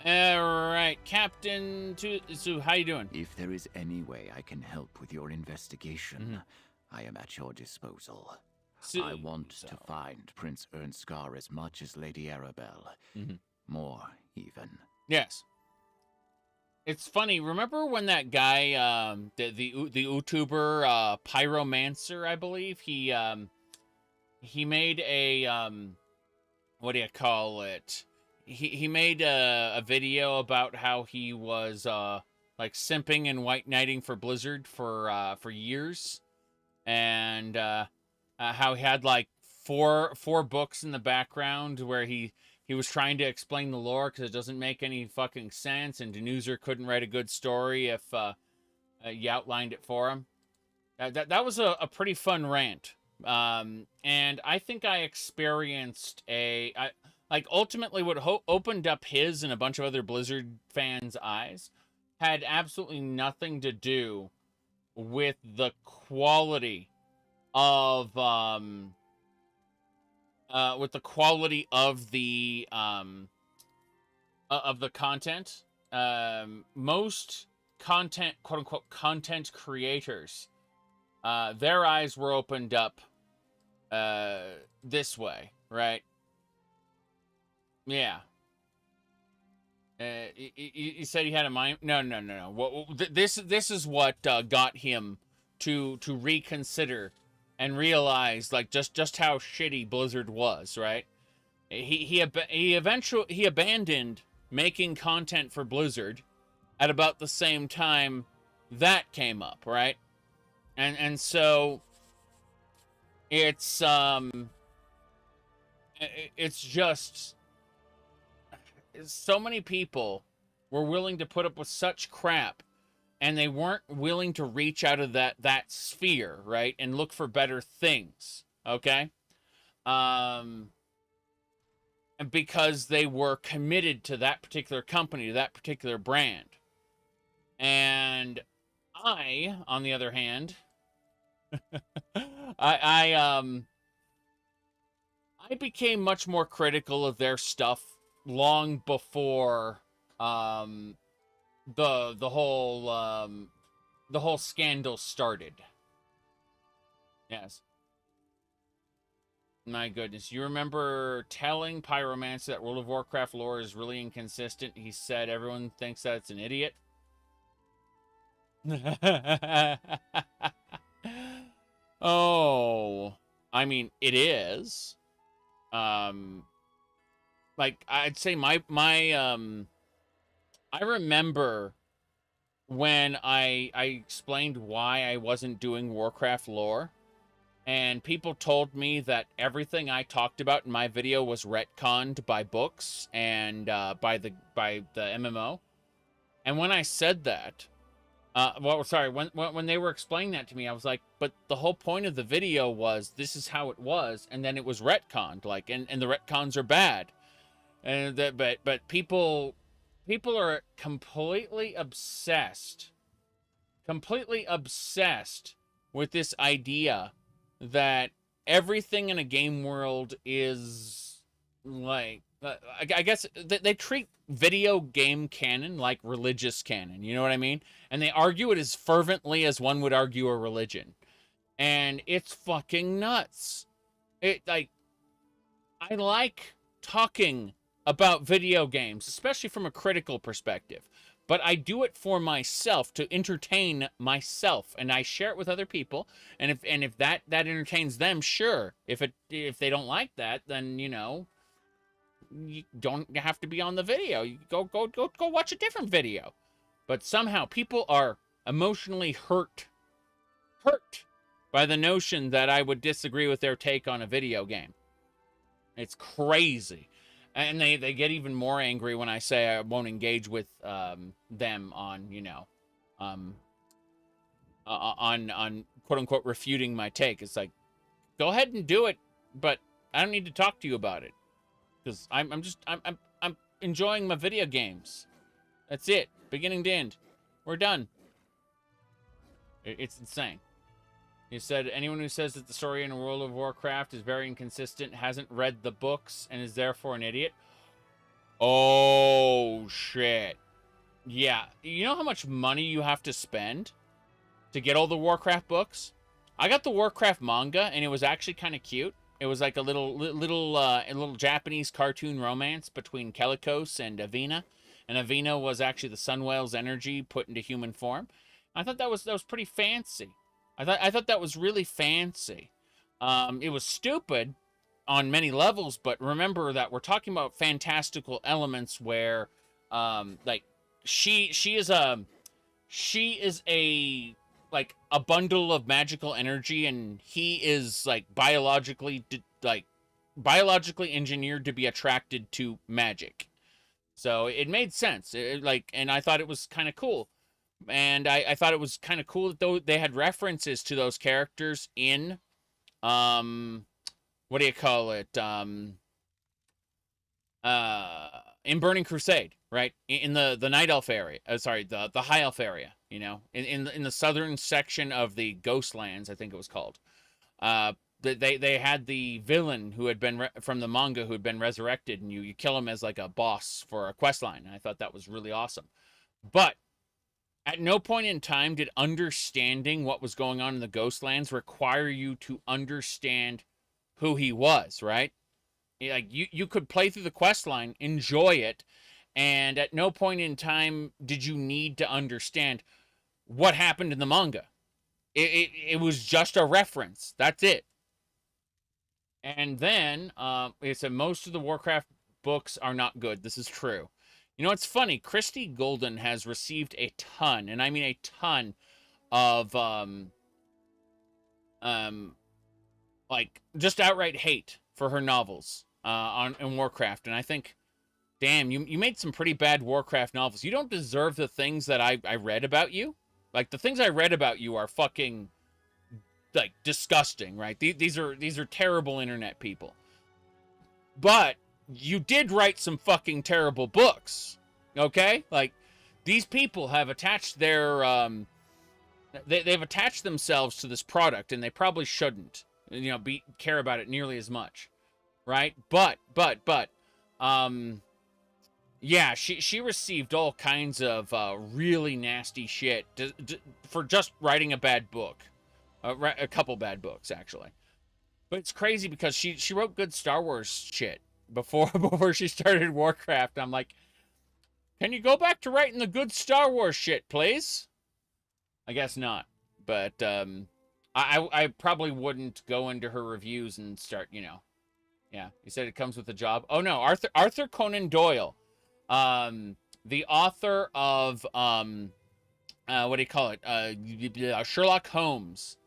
[SPEAKER 1] Alright, Captain Su, how you doing?
[SPEAKER 4] If there is any way I can help with your investigation, I am at your disposal. I want to find Prince Ernskar as much as Lady Arabelle. More, even.
[SPEAKER 1] Yes. It's funny, remember when that guy, the YouTuber, Pyromancer, I believe, he made a, what do you call it? He made a video about how he was like simping and white knighting for Blizzard for years, and how he had like four books in the background where he was trying to explain the lore because it doesn't make any fucking sense, and Denuser couldn't write a good story if you outlined it for him. That was a pretty fun rant, and I think I experienced like, ultimately what opened up his and a bunch of other Blizzard fans' eyes had absolutely nothing to do with the quality of, the content. Most content, quote-unquote, content creators, their eyes were opened up, this way, right? Yeah. You said he had a mind. No. This is what got him to reconsider and realize, like, just how shitty Blizzard was, right? He eventually abandoned making content for Blizzard at about the same time that came up, right? And so it's just so many people were willing to put up with such crap, and they weren't willing to reach out of that sphere, right, and look for better things, okay? because they were committed to that particular company, to that particular brand. And I, on the other hand, I became much more critical of their stuff long before the whole scandal started. Yes. My goodness. You remember telling Pyromancer that World of Warcraft lore is really inconsistent? He said everyone thinks that it's an idiot. Oh, I mean, it is. Like, I'd say I remember when I explained why I wasn't doing Warcraft lore, and people told me that everything I talked about in my video was retconned by books and by the MMO. And when I said that, when they were explaining that to me, I was like, but the whole point of the video was this is how it was, and then it was retconned, like, and the retcons are bad. And that, but people are completely obsessed with this idea that everything in a game world is like, I guess they treat video game canon like religious canon, you know what I mean? And they argue it as fervently as one would argue a religion. And it's fucking nuts. I like talking about video games, especially from a critical perspective. But I do it for myself, to entertain myself, and I share it with other people. And if that entertains them, sure. If they don't like that, then you don't have to be on the video. You go watch a different video. But somehow people are emotionally hurt by the notion that I would disagree with their take on a video game. It's crazy. And they get even more angry when I say I won't engage with them on, on quote unquote refuting my take. It's like, go ahead and do it, but I don't need to talk to you about it, because I'm enjoying my video games. That's it, beginning to end. We're done. It's insane. He said, anyone who says that the story in World of Warcraft is very inconsistent hasn't read the books and is therefore an idiot. Oh, shit. Yeah. You know how much money you have to spend to get all the Warcraft books? I got the Warcraft manga, and it was actually kind of cute. It was like a little Japanese cartoon romance between Kelikos and Avina. And Avina was actually the Sunwhale's energy put into human form. I thought that was pretty fancy. I thought that was really fancy. It was stupid on many levels, but remember that we're talking about fantastical elements where, like, she is a bundle of magical energy, and he is like biologically engineered to be attracted to magic. So it made sense. And I thought it was kind of cool. And I thought it was kind of cool that they had references to those characters in, what do you call it? In Burning Crusade, right? In the Night Elf area. The High Elf area, in the southern section of the Ghostlands, I think it was called. They had the villain who had been from the manga who had been resurrected, and you kill him as like a boss for a quest line. And I thought that was really awesome. But at no point in time did understanding what was going on in the Ghostlands require you to understand who he was, right? Like, you could play through the quest line, enjoy it, and at no point in time did you need to understand what happened in the manga. It was just a reference. That's it. And then, it said most of the Warcraft books are not good. This is true. You know, it's funny. Christy Golden has received a ton, and I mean a ton, of, like, just outright hate for her novels in Warcraft. And I think, damn, you made some pretty bad Warcraft novels. You don't deserve the things that I read about you. Like, the things I read about you are fucking, like, disgusting, right? These are terrible internet people. But you did write some fucking terrible books, okay? Like, these people have attached their, they've attached themselves to this product, and they probably shouldn't, you know, care about it nearly as much, right? But, yeah, she received all kinds of really nasty shit for just writing a bad book. A couple bad books, actually. But it's crazy because she wrote good Star Wars shit before she started Warcraft. I'm like, can you go back to writing the good Star Wars shit, please? I guess not. But I probably wouldn't go into her reviews and start, you know. Yeah, you said it comes with a job. Oh no, Arthur Conan Doyle. The author of what do you call it? Sherlock Holmes.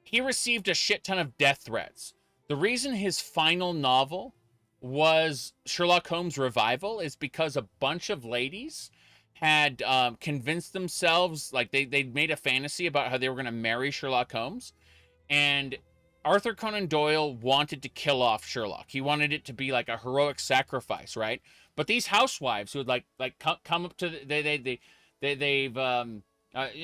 [SPEAKER 1] He received a shit ton of death threats. The reason his final novel was Sherlock Holmes Revival is because a bunch of ladies had convinced themselves, like they made a fantasy about how they were going to marry Sherlock Holmes, and Arthur Conan Doyle wanted to kill off Sherlock. He wanted it to be like a heroic sacrifice, right? But these housewives who would come up to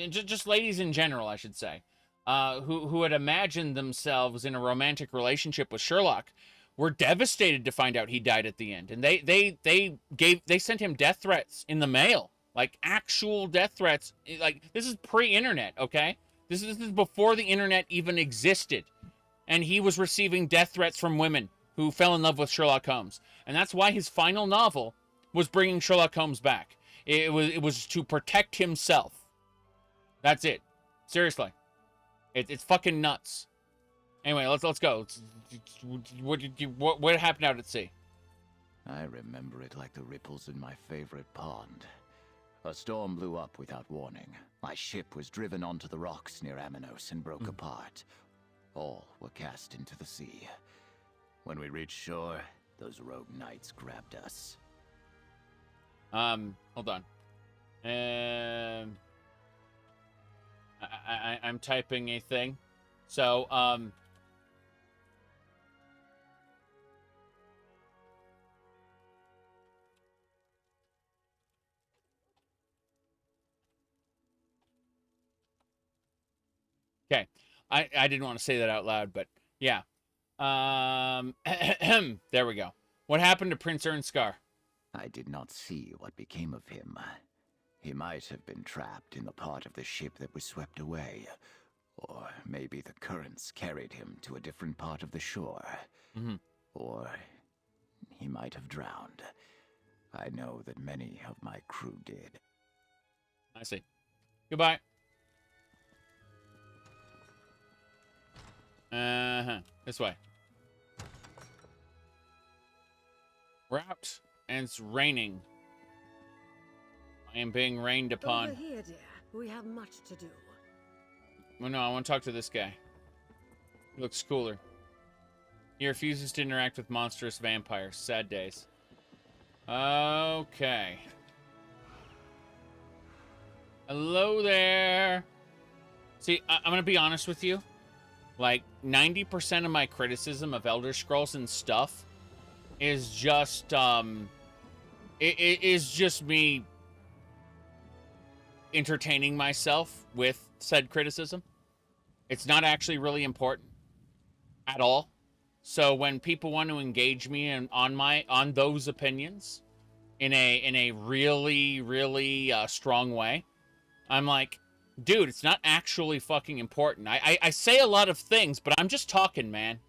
[SPEAKER 1] just ladies in general, I should say, who had imagined themselves in a romantic relationship with Sherlock, were devastated to find out he died at the end, and they sent him death threats in the mail, like actual death threats. Like, this is pre-internet, okay? This is before the internet even existed, and he was receiving death threats from women who fell in love with Sherlock Holmes, and that's why his final novel was bringing Sherlock Holmes back. It was to protect himself. That's it. Seriously. It's fucking nuts. Anyway, let's go. What happened out at sea?
[SPEAKER 4] I remember it like the ripples in my favorite pond. A storm blew up without warning. My ship was driven onto the rocks near Aminos and broke apart. All were cast into the sea. When we reached shore, those rogue knights grabbed us.
[SPEAKER 1] Hold on. I'm typing a thing. So, okay. I didn't want to say that out loud, but yeah. There we go. What happened to Prince Ernskar?
[SPEAKER 4] I did not see what became of him. He might have been trapped in the part of the ship that was swept away. Or maybe the currents carried him to a different part of the shore.
[SPEAKER 1] Mm-hmm.
[SPEAKER 4] Or he might have drowned. I know that many of my crew did.
[SPEAKER 1] I see. Goodbye. This way. We're out, and it's raining. I am being rained upon.
[SPEAKER 10] Over here, dear. We have much to do.
[SPEAKER 1] Oh no, I want to talk to this guy. He looks cooler. He refuses to interact with monstrous vampires. Sad days. Okay. Hello there. See, I'm going to be honest with you. Like, 90% of my criticism of Elder Scrolls and stuff is just, it is just me entertaining myself with said criticism. It's not actually really important at all. So when people want to engage me on those opinions in a really strong way, I'm like, dude, it's not actually fucking important. I say a lot of things, but I'm just talking, man.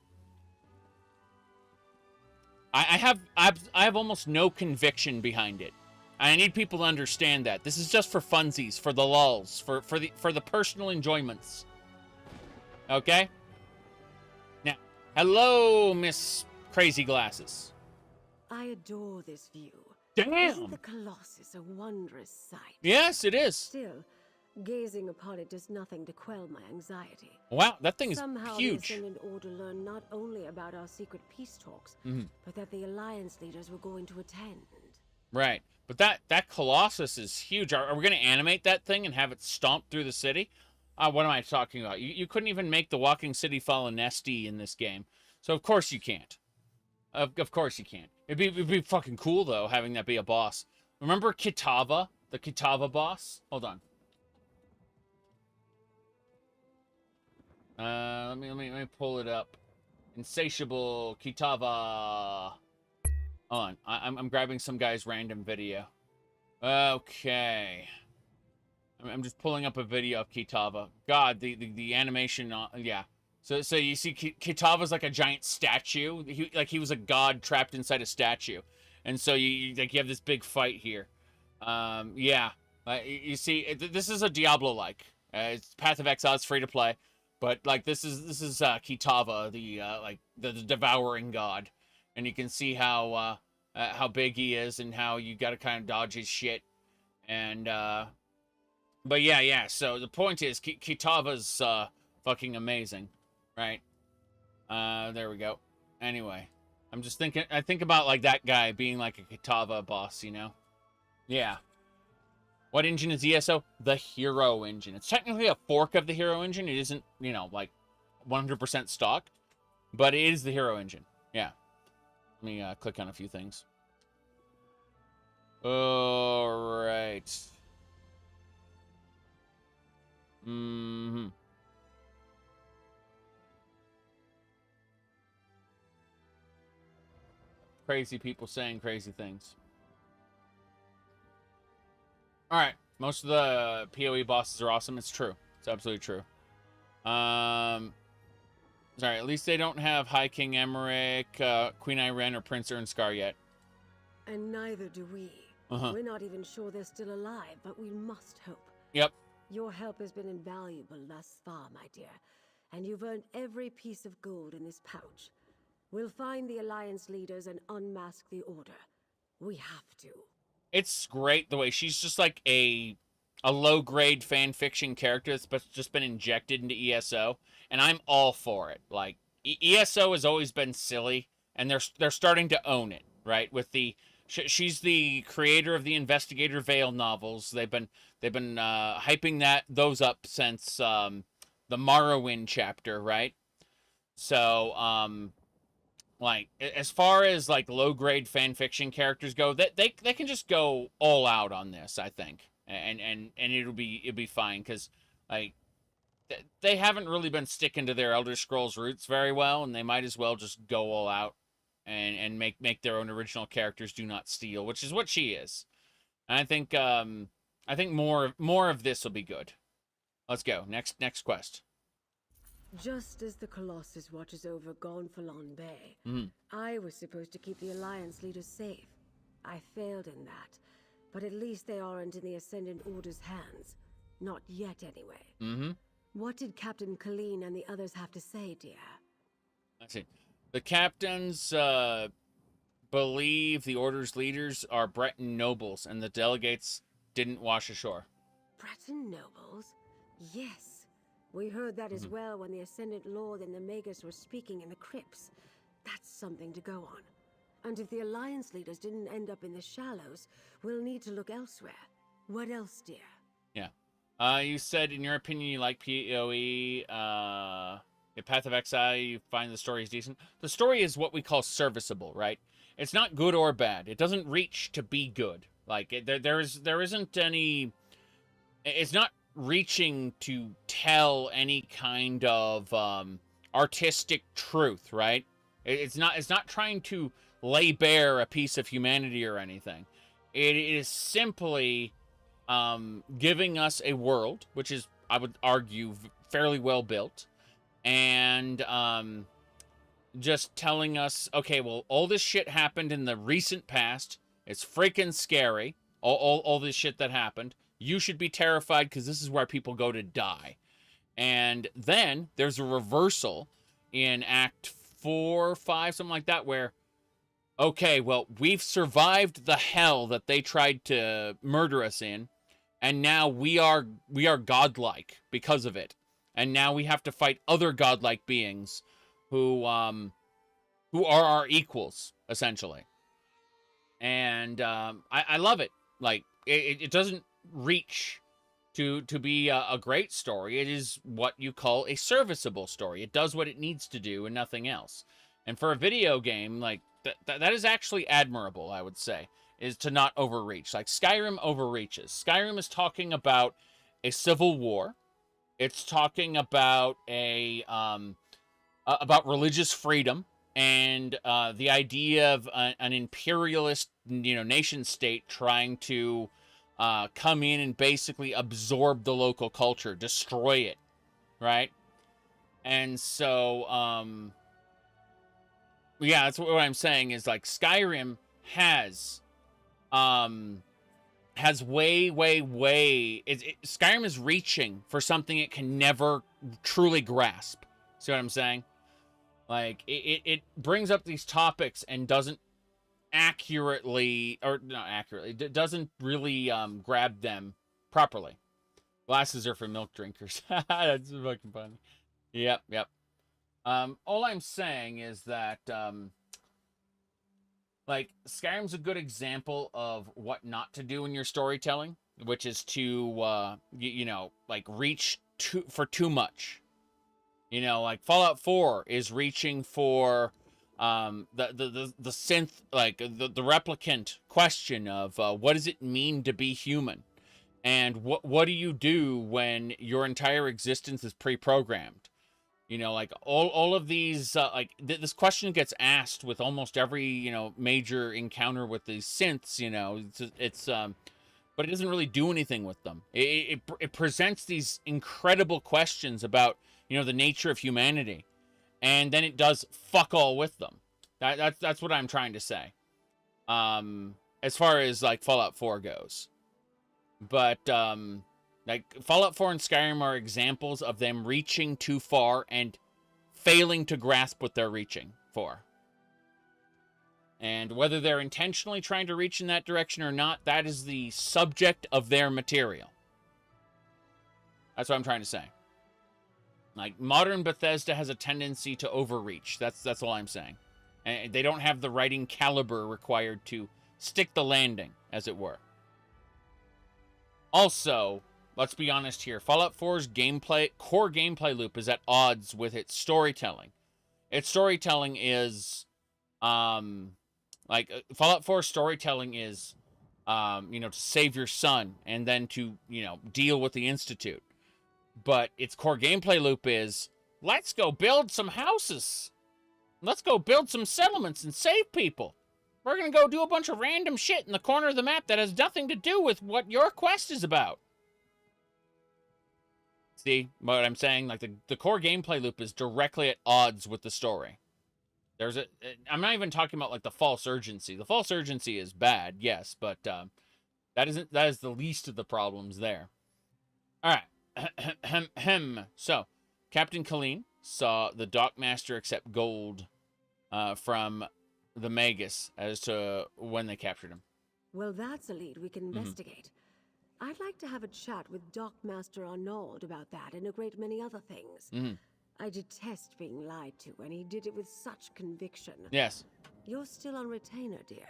[SPEAKER 1] I have almost no conviction behind it. I need people to understand that. This is just for funsies, for the lulz, for the personal enjoyments. Okay? Now, hello, Miss Crazy Glasses.
[SPEAKER 10] I adore this view.
[SPEAKER 1] Damn!
[SPEAKER 10] Isn't the Colossus a wondrous sight?
[SPEAKER 1] Yes, it is.
[SPEAKER 10] Still, gazing upon it does nothing to quell my anxiety.
[SPEAKER 1] Wow, that thing is
[SPEAKER 10] Somehow
[SPEAKER 1] huge.
[SPEAKER 10] the Ascendant Order learned not only about our secret peace talks, but that the Alliance leaders were going to attend.
[SPEAKER 1] Right. But that Colossus is huge. Are we going to animate that thing and have it stomp through the city? What am I talking about? You couldn't even make the walking city fall a nesty in this game. So of course you can't. Of course you can't. It'd be fucking cool, though, having that be a boss. Remember Kitava? The Kitava boss? Hold on. Let me pull it up. Insatiable Kitava. Hold on. I'm grabbing some guy's random video. Okay. I'm just pulling up a video of Kitava. God, the animation, yeah. So you see Kitava's like a giant statue. He was a god trapped inside a statue. And so you have this big fight here. Yeah. You see, this is a Diablo-like. It's Path of Exile, it's free to play. But like this is Kitava, the devouring god. And you can see how big he is and how you gotta kind of dodge his shit. And but yeah, so the point is Kitava's fucking amazing. Right? There we go. Anyway, I'm just thinking, I think about like that guy being like a Kitava boss, you know? Yeah. What engine is ESO? The Hero engine. It's technically a fork of the Hero engine. It isn't, you know, like 100% stock, but it is the Hero engine. Yeah. Let me click on a few things. All right. Mm-hmm. Crazy people saying crazy things. Alright. Most of the PoE bosses are awesome. It's true. It's absolutely true. Sorry, at least they don't have High King Emmerich, Queen Irene, or Prince Ernskar yet.
[SPEAKER 10] And neither do we. We're not even sure they're still alive, but we must hope.
[SPEAKER 1] Yep.
[SPEAKER 10] Your help has been invaluable thus far, my dear. And you've earned every piece of gold in this pouch. We'll find the Alliance leaders and unmask the Order. We have to.
[SPEAKER 1] It's great the way she's just like a low-grade fan fiction character that's just been injected into ESO, and I'm all for it. Like, ESO has always been silly, and they're starting to own it, right? With she's the creator of the Investigator Vale novels. They've been hyping those up since the Morrowind chapter, right? So like, as far as like low-grade fan fiction characters go, they can just go all out on this, I think, and it'll be fine, because like they haven't really been sticking to their Elder Scrolls roots very well, and they might as well just go all out and make their own original characters do not steal, which is what she is. And I think more of this will be good. Let's go. Next quest.
[SPEAKER 10] Just as the Colossus watches over Gonfalon Bay,
[SPEAKER 1] Mm-hmm.
[SPEAKER 10] I was supposed to keep the Alliance leaders safe. I failed in that, but at least they aren't in the Ascendant Order's hands. Not yet, anyway.
[SPEAKER 1] Mm-hmm.
[SPEAKER 10] What did Captain Colleen and the others have to say, dear?
[SPEAKER 1] Let's see. The captains believe the Order's leaders are Breton nobles, and the delegates didn't wash ashore.
[SPEAKER 10] Breton nobles? Yes. We heard that as well when the Ascendant Lord and the Magus were speaking in the crypts. That's something to go on. And if the Alliance leaders didn't end up in the shallows, we'll need to look elsewhere. What else, dear?
[SPEAKER 1] Yeah. You said, in your opinion, you like PoE. In Path of Exile, you find the story is decent. The story is what we call serviceable, right? It's not good or bad. It doesn't reach to be good. Like, there isn't any... It's not reaching to tell any kind of artistic truth, right? It's not trying to lay bare a piece of humanity or anything. It is simply giving us a world, which is, I would argue, fairly well built, and just telling us, okay, well, all this shit happened in the recent past. It's freaking scary. All this shit that happened. You should be terrified because this is where people go to die. And then there's a reversal in Act 4, 5, something like that, where, okay, well, we've survived the hell that they tried to murder us in, and now we are godlike because of it. And now we have to fight other godlike beings who are our equals, essentially. And I love it. Like, it doesn't reach to be a great story. It is what you call a serviceable story. It does what it needs to do and nothing else. And for a video game, like, that is actually admirable, I would say, is to not overreach. Like, Skyrim overreaches. Skyrim is talking about a civil war. It's talking about about religious freedom and the idea of an imperialist, nation state trying to come in and basically absorb the local culture, destroy it, right? And so, yeah, that's what I'm saying is, like, Skyrim has way, Skyrim is reaching for something it can never truly grasp. See what I'm saying? Like, it brings up these topics and doesn't accurately, or not accurately, doesn't really grab them properly. Glasses are for milk drinkers. That's fucking funny. Yep. All I'm saying is that, like, Skyrim's a good example of what not to do in your storytelling, which is to, like, reach for too much. Like, Fallout 4 is reaching for the synth, like, the replicant question of what does it mean to be human? And what do you do when your entire existence is pre-programmed? Like, all of these, this question gets asked with almost every, major encounter with these synths, it's but it doesn't really do anything with them. It presents these incredible questions about, the nature of humanity, and then it does fuck all with them. That's what I'm trying to say. As far as, like, Fallout 4 goes. But, like, Fallout 4 and Skyrim are examples of them reaching too far and failing to grasp what they're reaching for. And whether they're intentionally trying to reach in that direction or not, that is the subject of their material. That's what I'm trying to say. Like, modern Bethesda has a tendency to overreach. That's all I'm saying. And they don't have the writing caliber required to stick the landing, as it were. Also, let's be honest here. Fallout 4's core gameplay loop is at odds with its storytelling. Its storytelling is, like, Fallout 4 storytelling is, to save your son and then to, deal with the Institute. But its core gameplay loop is, let's go build some houses. Let's go build some settlements and save people. We're going to go do a bunch of random shit in the corner of the map that has nothing to do with what your quest is about. See what I'm saying? Like, the core gameplay loop is directly at odds with the story. I'm not even talking about, like, the false urgency. The false urgency is bad, yes, but that is the least of the problems there. All right. So, Captain Colleen saw the Dockmaster accept gold from the Magus as to when they captured him.
[SPEAKER 10] Well, that's a lead we can investigate. I'd like to have a chat with Dockmaster Arnaud about that and a great many other things. I detest being lied to, and he did it with such conviction.
[SPEAKER 1] Yes.
[SPEAKER 10] You're still on retainer, dear.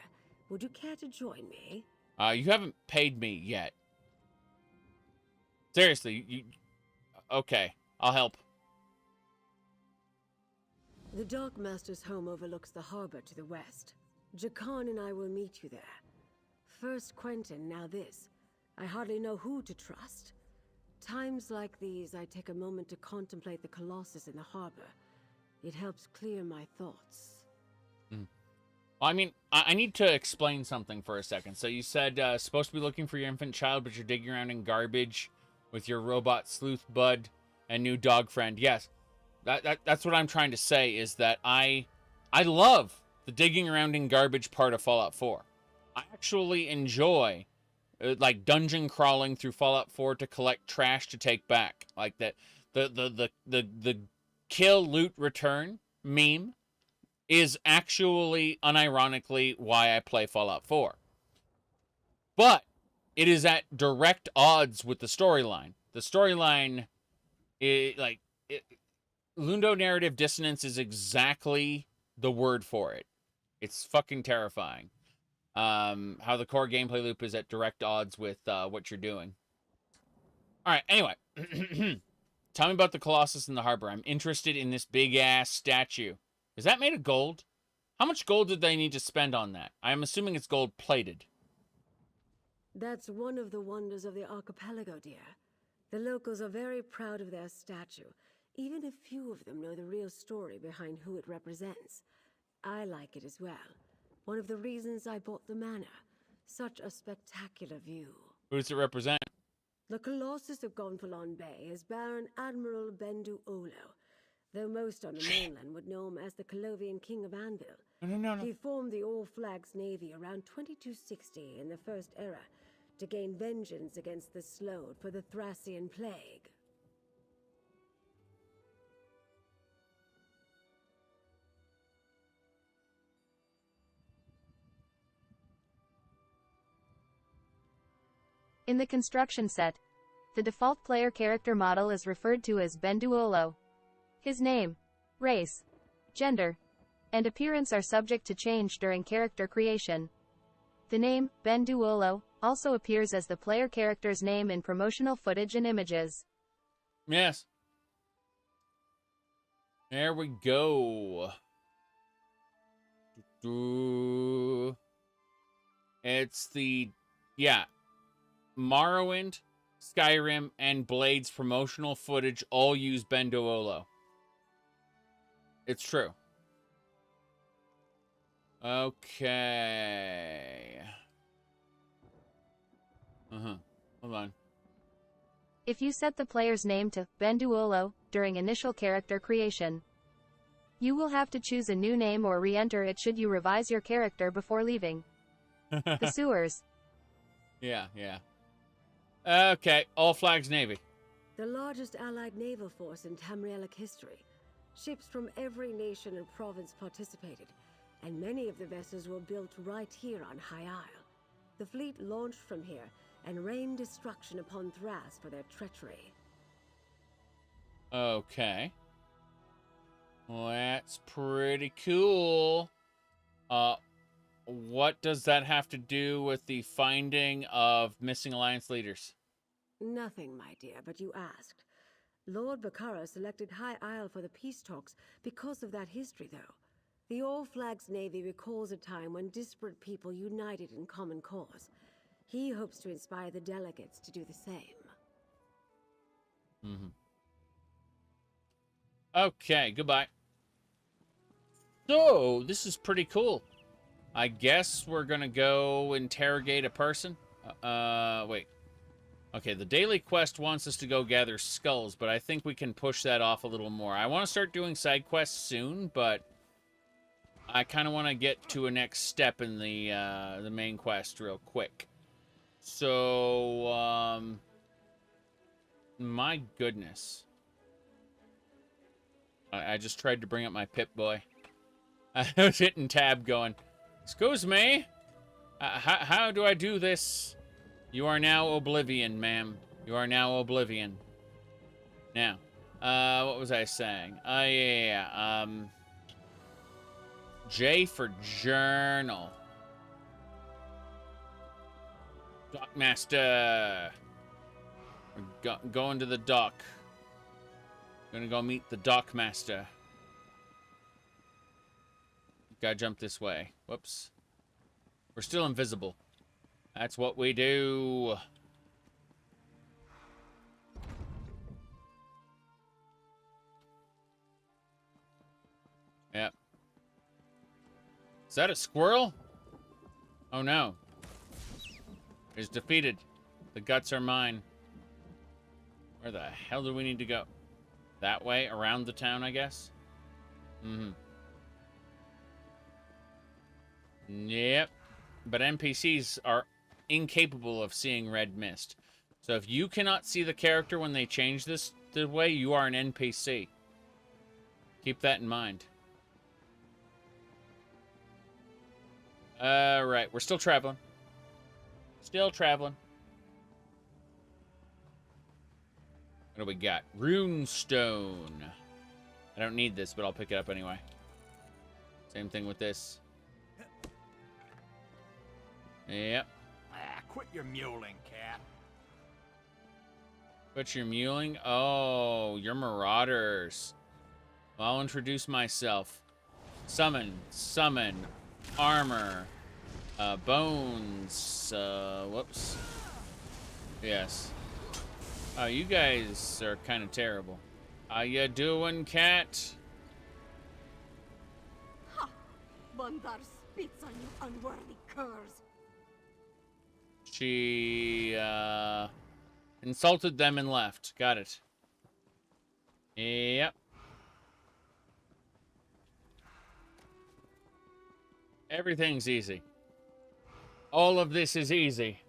[SPEAKER 10] Would you care to join me?
[SPEAKER 1] You haven't paid me yet. Seriously, okay, I'll help.
[SPEAKER 10] The Dockmaster's home overlooks the harbor to the west. Jakarn and I will meet you there. First Quentin, now this. I hardly know who to trust. Times like these, I take a moment to contemplate the Colossus in the harbor. It helps clear my thoughts.
[SPEAKER 1] Well, I mean, I need to explain something for a second. So you said supposed to be looking for your infant child, but you're digging around in garbage with your robot sleuth bud and new dog friend. Yes, that's what I'm trying to say, is that I love the digging around in garbage part of Fallout 4. I actually enjoy like dungeon crawling through Fallout 4 to collect trash to take back. Like that the kill loot return meme is actually unironically why I play Fallout 4. But it is at direct odds with the storyline. The storyline, Lundo-narrative dissonance is exactly the word for it. It's fucking terrifying. How the core gameplay loop is at direct odds with what you're doing. Alright, anyway. Tell me about the Colossus in the harbor. I'm interested in this big-ass statue. Is that made of gold? How much gold did they need to spend on that? I'm assuming it's gold-plated.
[SPEAKER 10] That's one of the wonders of the archipelago, dear. The locals are very proud of their statue, even if few of them know the real story behind who it represents. I like it as well. One of the reasons I bought the manor. Such a spectacular view.
[SPEAKER 1] Who does it represent?
[SPEAKER 10] The Colossus of Gonfalon Bay is Baron Admiral Bendu Olo, though most on the mainland would know him as the Colovian King of Anvil.
[SPEAKER 1] No.
[SPEAKER 10] He formed the All Flags Navy around 2260 in the First Era to gain vengeance against the Slode for the Thracian Plague.
[SPEAKER 6] In the construction set, the default player character model is referred to as Benduolo. His name, race, gender, and appearance are subject to change during character creation. The name, Benduolo, also appears as the player character's name in promotional footage and images.
[SPEAKER 1] Yes. There we go. It's the... Yeah. Morrowind, Skyrim, and Blade's promotional footage all use Benduolo. It's true. Okay. Hold on.
[SPEAKER 6] If you set the player's name to Benduolo during initial character creation, you will have to choose a new name or re-enter it should you revise your character before leaving the sewers.
[SPEAKER 1] Yeah. Okay, All Flags Navy.
[SPEAKER 10] The largest allied naval force in Tamrielic history. Ships from every nation and province participated, and many of the vessels were built right here on High Isle. The fleet launched from here and rained destruction upon Thras for their treachery.
[SPEAKER 1] Okay. Well, that's pretty cool. What does that have to do with the finding of missing Alliance leaders?
[SPEAKER 10] Nothing, my dear, but you asked. Lord Bacaro selected High Isle for the peace talks because of that history, though. The All Flags Navy recalls a time when disparate people united in common cause. He hopes to inspire the delegates to do the same.
[SPEAKER 1] Okay, goodbye. So, this is pretty cool. I guess we're gonna go interrogate a person. Wait. Okay, the daily quest wants us to go gather skulls, but I think we can push that off a little more. I want to start doing side quests soon, but I kind of want to get to a next step in the main quest real quick. So, my goodness. I just tried to bring up my Pip-Boy. I was hitting tab going, excuse me? How do I do this? You are now oblivion, ma'am. You are now oblivion. Now, what was I saying? Yeah. J for journal. Dockmaster. We're going to the dock. Gonna go meet the dockmaster. Gotta jump this way. Whoops. We're still invisible. That's what we do. Yep. Is that a squirrel? Oh no. It's defeated. The guts are mine. Where the hell do we need to go? That way? Around the town, I guess? Yep. But NPCs are incapable of seeing red mist. So if you cannot see the character when they change this the way, you are an NPC. Keep that in mind. Right, we're still traveling. Still traveling. What do we got? Runestone. I don't need this, but I'll pick it up anyway. Same thing with this. Yep.
[SPEAKER 13] Quit your mewling, cat.
[SPEAKER 1] Quit your mewling? Oh, you're marauders. Well, I'll introduce myself. Summon. Armor. Bones. Whoops. Yes. Oh, you guys are kind of terrible. How you doing, cat?
[SPEAKER 22] Ha! Bondar spits on you unworthy curs.
[SPEAKER 1] She, insulted them and left. Got it. Yep. Everything's easy. All of this is easy.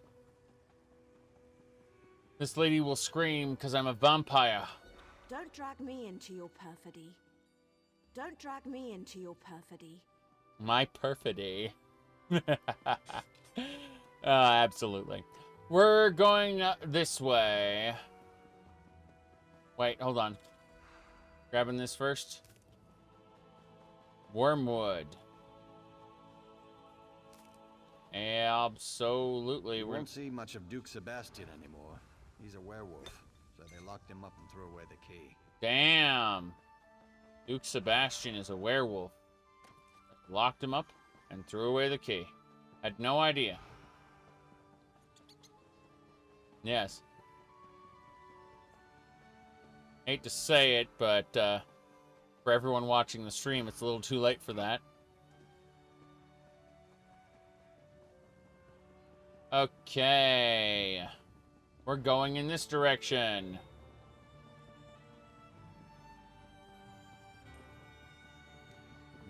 [SPEAKER 1] This lady will scream because I'm a vampire.
[SPEAKER 22] Don't drag me into your perfidy. Don't drag me into your perfidy.
[SPEAKER 1] My perfidy. Absolutely. We're going this way. Wait, hold on. Grabbing this first. Wormwood. Absolutely.
[SPEAKER 13] You won't see much of Duke Sebastian anymore. He's a werewolf, so they locked him up and threw away the key.
[SPEAKER 1] Damn. Duke Sebastian is a werewolf. Locked him up and threw away the key. Had no idea. Yes. Hate to say it, but for everyone watching the stream, it's a little too late for that. Okay. We're going in this direction.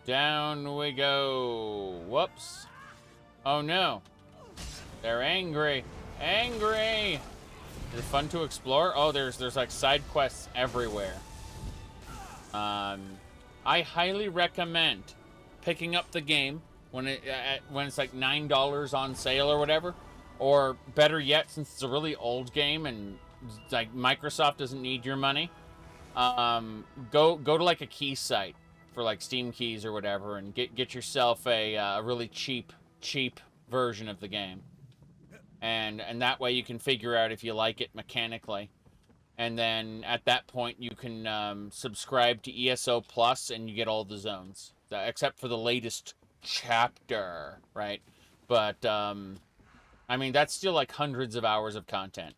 [SPEAKER 1] Down we go. Whoops. Oh no. They're angry. Angry! Is it fun to explore? Oh, there's like side quests everywhere. I highly recommend picking up the game when it's like $9 on sale or whatever. Or better yet, since it's a really old game and like Microsoft doesn't need your money, go to like a key site for like Steam keys or whatever, and get yourself a really cheap version of the game, and that way you can figure out if you like it mechanically, and then at that point you can subscribe to ESO Plus and you get all the zones except for the latest chapter, right? But I mean, that's still like hundreds of hours of content.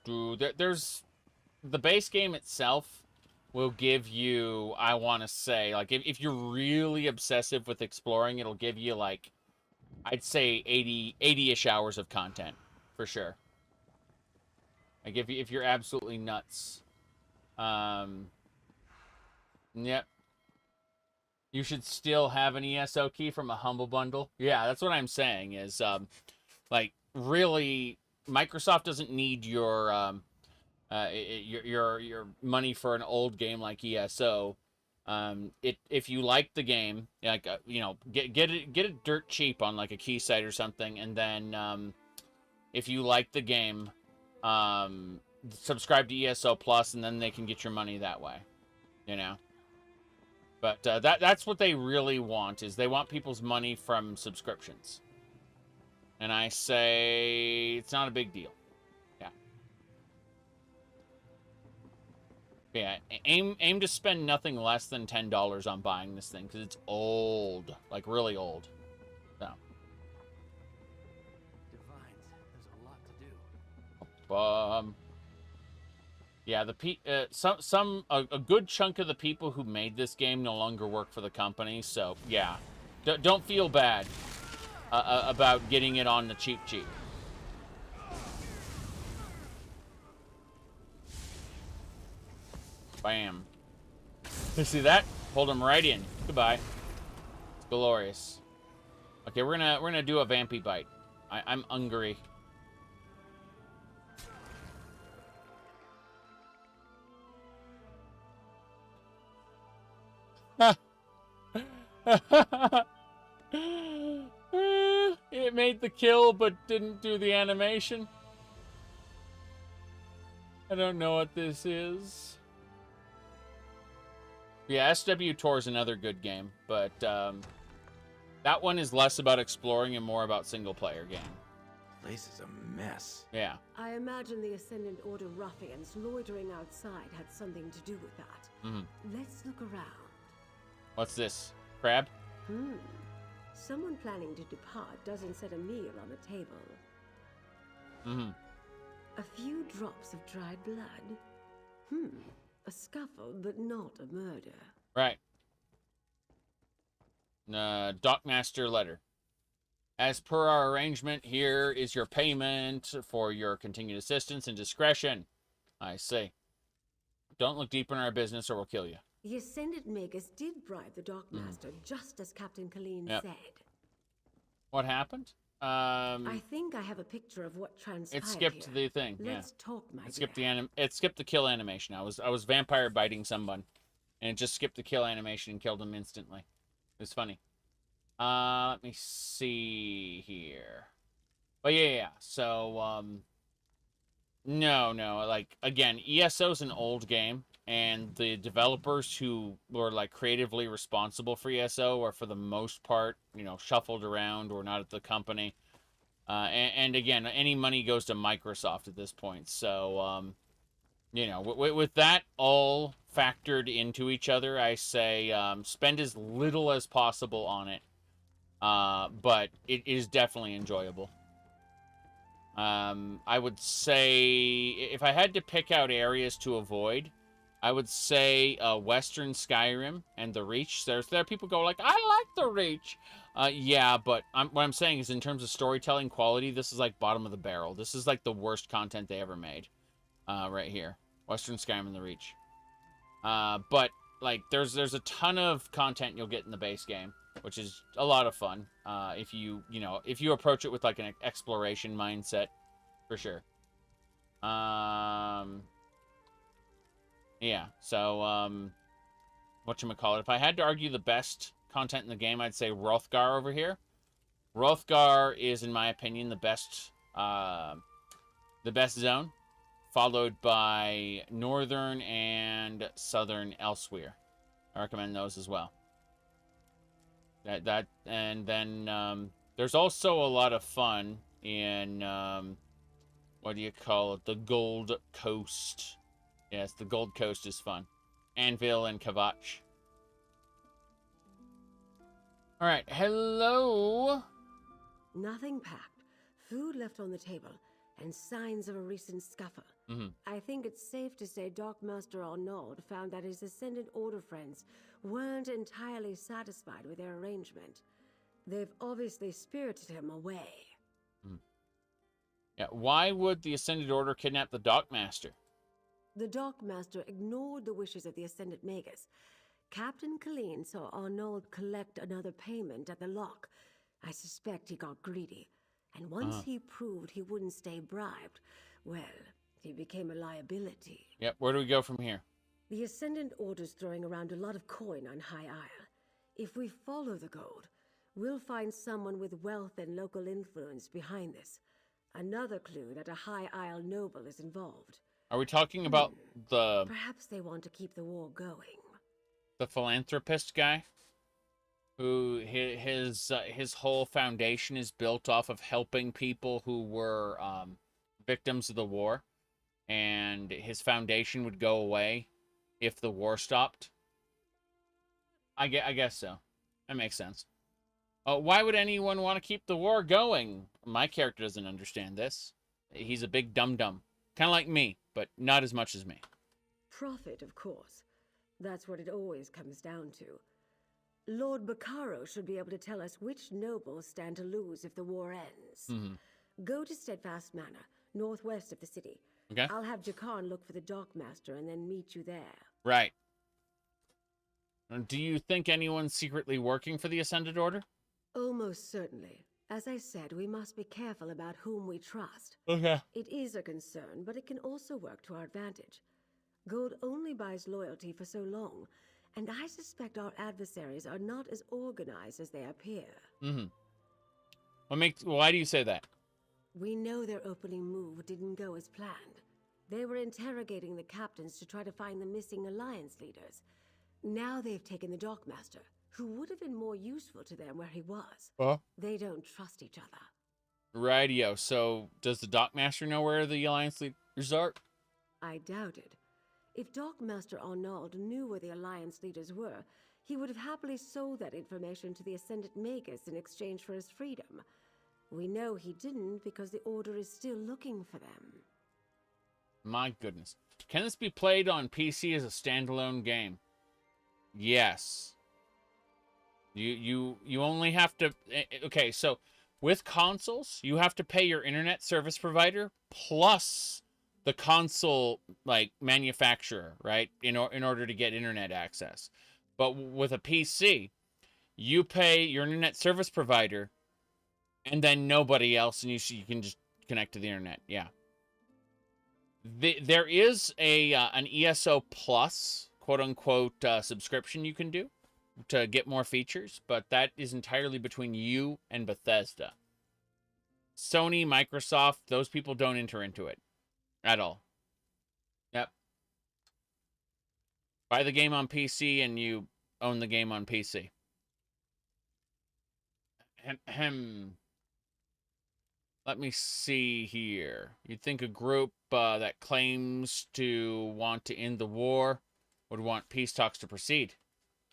[SPEAKER 1] There's the base game itself will give you, I want to say, like if you're really obsessive with exploring, it'll give you like, I'd say 80-ish hours of content for sure. Like if you're absolutely nuts. Yep. You should still have an ESO key from a Humble Bundle. Yeah, that's what I'm saying is, like, really, Microsoft doesn't need your money for an old game like ESO. If you like the game, like, you know, get it dirt cheap on like a key site or something, and then if you like the game, subscribe to ESO Plus, and then they can get your money that way, you know. But that's what they really want, is they want people's money from subscriptions. And I say it's not a big deal. Yeah. Yeah, aim to spend nothing less than $10 on buying this thing, because it's old. Like, really old. So.
[SPEAKER 9] Divines, there's a lot to do.
[SPEAKER 1] Yeah, a good chunk of the people who made this game no longer work for the company, so yeah, don't feel bad about getting it on the cheap. Bam. You see that? Hold him right in. Goodbye. It's glorious. Okay, we're gonna do a vampy bite. I'm hungry. It made the kill but didn't do the animation. I don't know what this is. Yeah, SW Tour is another good game, but that one is less about exploring and more about single player game.
[SPEAKER 3] Place is a mess.
[SPEAKER 1] Yeah.
[SPEAKER 10] I imagine the Ascendant Order ruffians loitering outside had something to do with that. Let's look around.
[SPEAKER 1] What's this? Crab?
[SPEAKER 10] Someone planning to depart doesn't set a meal on the table. A few drops of dried blood. A scuffle, but not a murder.
[SPEAKER 1] Right. Dockmaster letter. As per our arrangement, here is your payment for your continued assistance and discretion. I say, don't look deep in our business or we'll kill you.
[SPEAKER 10] The Ascendant Magus did bribe the Dockmaster, just as Captain Colleen said.
[SPEAKER 1] What happened?
[SPEAKER 10] I think I have a picture of what transpired.
[SPEAKER 1] It skipped
[SPEAKER 10] here.
[SPEAKER 1] the thing.
[SPEAKER 10] Let's talk, my
[SPEAKER 1] It skipped it skipped the kill animation. I was vampire biting someone, and it just skipped the kill animation and killed him instantly. It was funny. Let me see here. But yeah. So no, like again, ESO's an old game, and the developers who were like creatively responsible for ESO are for the most part, shuffled around or not at the company. And again, any money goes to Microsoft at this point. So with that all factored into each other, I say spend as little as possible on it. But it is definitely enjoyable. I would say if I had to pick out areas to avoid, I would say Western Skyrim and the Reach. There are people go like, I like the Reach. Yeah, but what I'm saying is in terms of storytelling quality, this is like bottom of the barrel. This is like the worst content they ever made. Right here. Western Skyrim and the Reach. But like there's a ton of content you'll get in the base game, which is a lot of fun. If you approach it with like an exploration mindset, for sure. Yeah, so, whatchamacallit, if I had to argue the best content in the game, I'd say Hrothgar over here. Hrothgar is, in my opinion, the best zone, followed by Northern and Southern Elswyr. I recommend those as well. And then, there's also a lot of fun in, what do you call it, the Gold Coast. Yes, the Gold Coast is fun. Anvil and Kavach. Alright, hello?
[SPEAKER 10] Nothing packed, food left on the table, and signs of a recent scuffle. I think it's safe to say Dockmaster Arnauld found that his Ascendant Order friends weren't entirely satisfied with their arrangement. They've obviously spirited him away.
[SPEAKER 1] Yeah, why would the Ascendant Order kidnap the Dockmaster?
[SPEAKER 10] The Dockmaster ignored the wishes of the Ascendant Magus. Captain Colleen saw Arnauld collect another payment at the lock. I suspect he got greedy. And once he proved he wouldn't stay bribed, well, he became a liability.
[SPEAKER 1] Yep, where do we go from here?
[SPEAKER 10] The Ascendant Order's throwing around a lot of coin on High Isle. If we follow the gold, we'll find someone with wealth and local influence behind this. Another clue that a High Isle noble is involved.
[SPEAKER 1] Are we talking about the...
[SPEAKER 10] Perhaps they want to keep the war going.
[SPEAKER 1] The philanthropist guy? Who, his whole foundation is built off of helping people who were victims of the war. And his foundation would go away if the war stopped? I guess so. That makes sense. Why would anyone want to keep the war going? My character doesn't understand this. He's a big dum-dum. Kind of like me, but not as much as me.
[SPEAKER 10] Profit, of course. That's what it always comes down to. Lord Bacaro should be able to tell us which nobles stand to lose if the war ends. Go to Steadfast Manor, northwest of the city.
[SPEAKER 1] Okay.
[SPEAKER 10] I'll have Jakarn look for the Dockmaster and then meet you there.
[SPEAKER 1] Right. Do you think anyone's secretly working for the Ascendant Order?
[SPEAKER 10] Almost certainly. As I said, we must be careful about whom we trust.
[SPEAKER 1] Okay.
[SPEAKER 10] It is a concern, but it can also work to our advantage. Gold only buys loyalty for so long, and I suspect our adversaries are not as organized as they appear.
[SPEAKER 1] Why do you say that?
[SPEAKER 10] We know their opening move didn't go as planned. They were interrogating the captains to try to find the missing alliance leaders. Now they've taken the Dockmaster, who would have been more useful to them where he was. They don't trust each other.
[SPEAKER 1] Radio. So, does the Dockmaster know where the Alliance leaders are?
[SPEAKER 10] I doubt it. If Dockmaster Arnold knew where the Alliance leaders were, he would have happily sold that information to the Ascendant Magus in exchange for his freedom. We know he didn't because the Order is still looking for them.
[SPEAKER 1] My goodness. Can this be played on PC as a standalone game? Yes. You only have to... Okay, so with consoles, you have to pay your internet service provider plus the console manufacturer, right? In order to get internet access. But with a PC, you pay your internet service provider and then nobody else, and you can just connect to the internet. Yeah. There is an ESO Plus, quote-unquote, subscription you can do to get more features, but that is entirely between you and Bethesda. Sony, Microsoft, those people don't enter into it at all. Yep. Buy the game on PC and you own the game on PC. Let me see here. You'd think a group that claims to want to end the war would want peace talks to proceed.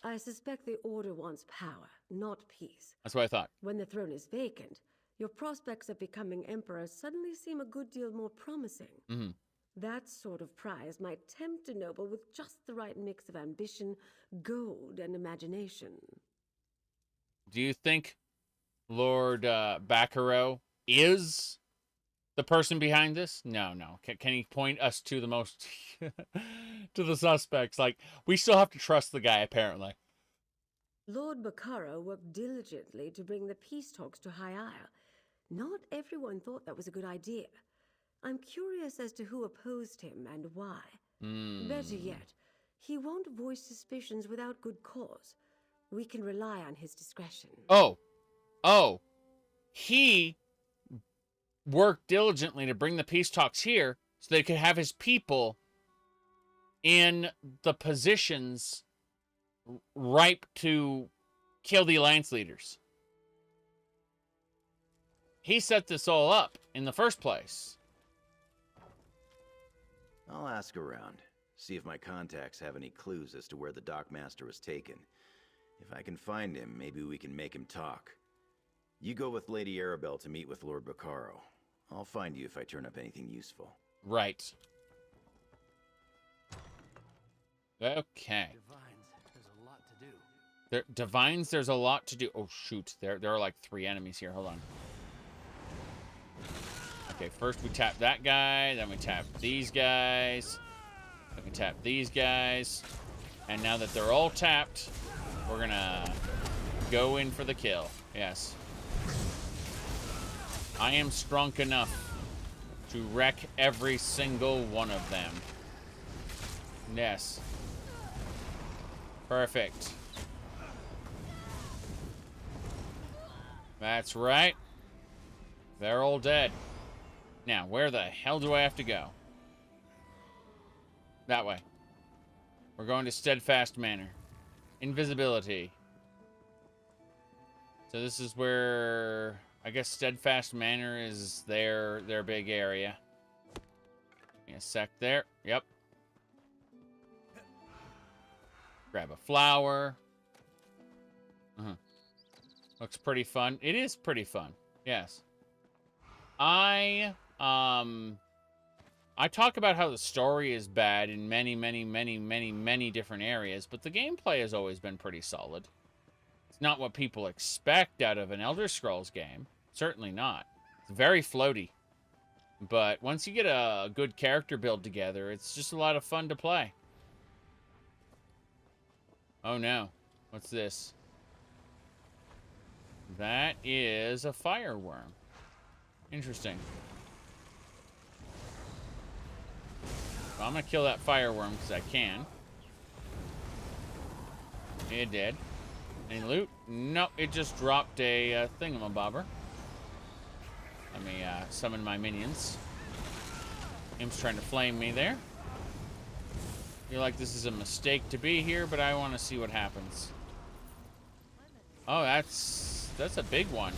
[SPEAKER 10] I suspect the Order wants power, not peace.
[SPEAKER 1] That's what I thought.
[SPEAKER 10] When the throne is vacant, your prospects of becoming emperor suddenly seem a good deal more promising.
[SPEAKER 1] Mm-hmm.
[SPEAKER 10] That sort of prize might tempt a noble with just the right mix of ambition, gold, and imagination.
[SPEAKER 1] Do you think Lord Bacaro is the person behind this? No. Can he point us to the most to the suspects? Like, we still have to trust the guy, apparently.
[SPEAKER 10] Lord Bacaro worked diligently to bring the peace talks to High Isle. Not everyone thought that was a good idea. I'm curious as to who opposed him and why. Better yet, he won't voice suspicions without good cause. We can rely on his discretion.
[SPEAKER 1] Oh. He worked diligently to bring the peace talks here so they could have his people in the positions ripe to kill the Alliance leaders. He set this all up in the first place.
[SPEAKER 3] I'll ask around, see if my contacts have any clues as to where the Dockmaster was taken. If I can find him, maybe we can make him talk. You go with Lady Arabelle to meet with Lord Bacaro. I'll find you if I turn up anything useful.
[SPEAKER 1] Right. Okay. Divines, there's a lot to do. Oh, shoot. There are like 3 enemies here. Hold on. Okay, first we tap that guy, then we tap these guys, then we tap these guys, and now that they're all tapped, we're gonna go in for the kill. Yes. I am strong enough to wreck every single one of them. Yes. Perfect. That's right. They're all dead. Now, where the hell do I have to go? That way. We're going to Steadfast Manor. Invisibility. So this is where... I guess Steadfast Manor is their big area. Give me a sec there. Yep. Grab a flower. Looks pretty fun. It is pretty fun. Yes. I talk about how the story is bad in many different areas, but the gameplay has always been pretty solid. It's not what people expect out of an Elder Scrolls game. Certainly not. It's very floaty. But once you get a good character build together, it's just a lot of fun to play. Oh no. What's this? That is a fireworm. Interesting. Well, I'm gonna kill that fireworm because I can. It did. Any loot? Nope, it just dropped a thingamabobber. Let me summon my minions. Im's trying to flame me there. Feel like this is a mistake to be here, but I want to see what happens. Oh, that's a big one.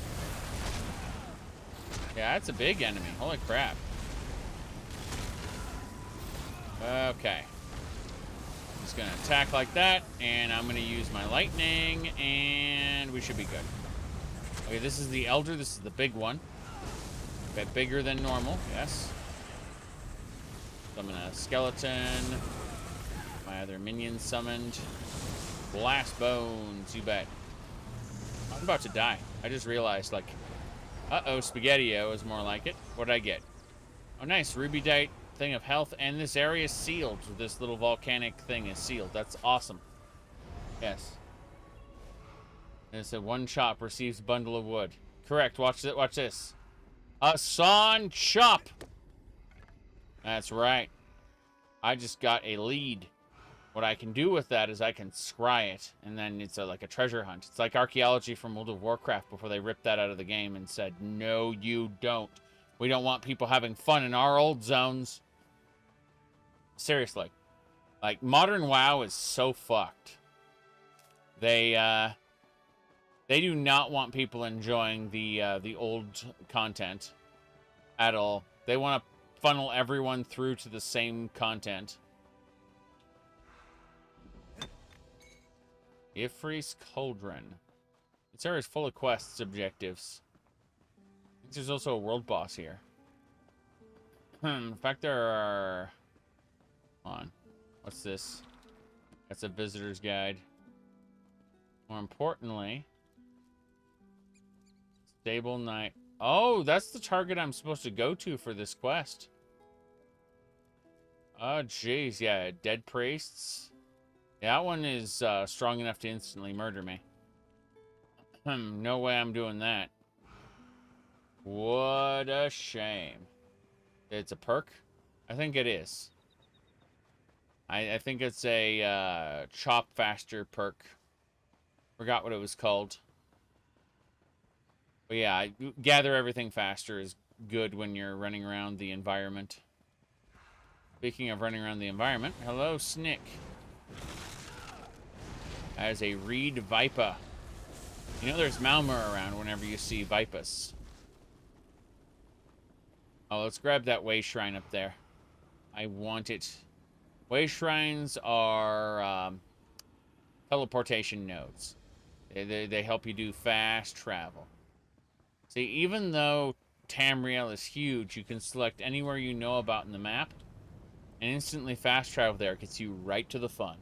[SPEAKER 1] Yeah, that's a big enemy. Holy crap. Okay. I'm just gonna attack like that, and I'm gonna use my lightning, and we should be good. Okay, this is the Elder. This is the big one. A bit bigger than normal, yes. Summon a skeleton. My other minions summoned. Blast bones, you bet. I'm about to die. I just realized, like, uh-oh, Spaghetti-O is more like it. What did I get? Oh, nice. Rubidite, thing of health, and this area is sealed. This little volcanic thing is sealed. That's awesome. Yes. And it said one chop receives bundle of wood. Correct. Watch it. Watch this. A sawn chop. That's right. I just got a lead. What I can do with that is I can scry it, and then it's like a treasure hunt. It's like archaeology from World of Warcraft before they ripped that out of the game and said, no, you don't. We don't want people having fun in our old zones. Seriously. Like, modern WoW is so fucked. They do not want people enjoying the old content at all. They want to funnel everyone through to the same content. Ifri's Cauldron. This area is full of quests, objectives. I think there's also a world boss here. In fact, there are... Hold on. What's this? That's a visitor's guide. More importantly... Stable Knight. Oh, that's the target I'm supposed to go to for this quest. Oh, jeez. Yeah, dead priests. Yeah, that one is strong enough to instantly murder me. No way I'm doing that. What a shame. It's a perk? I think it is. I think it's a chop faster perk. Forgot what it was called. But yeah, gather everything faster is good when you're running around the environment. Speaking of running around the environment, hello, Snick. As a reed viper. You know there's Malmur around whenever you see vipers. Oh, let's grab that way shrine up there. I want it. Way shrines are teleportation nodes. They help you do fast travel. See, even though Tamriel is huge, you can select anywhere you know about in the map, and instantly fast travel there gets you right to the fun.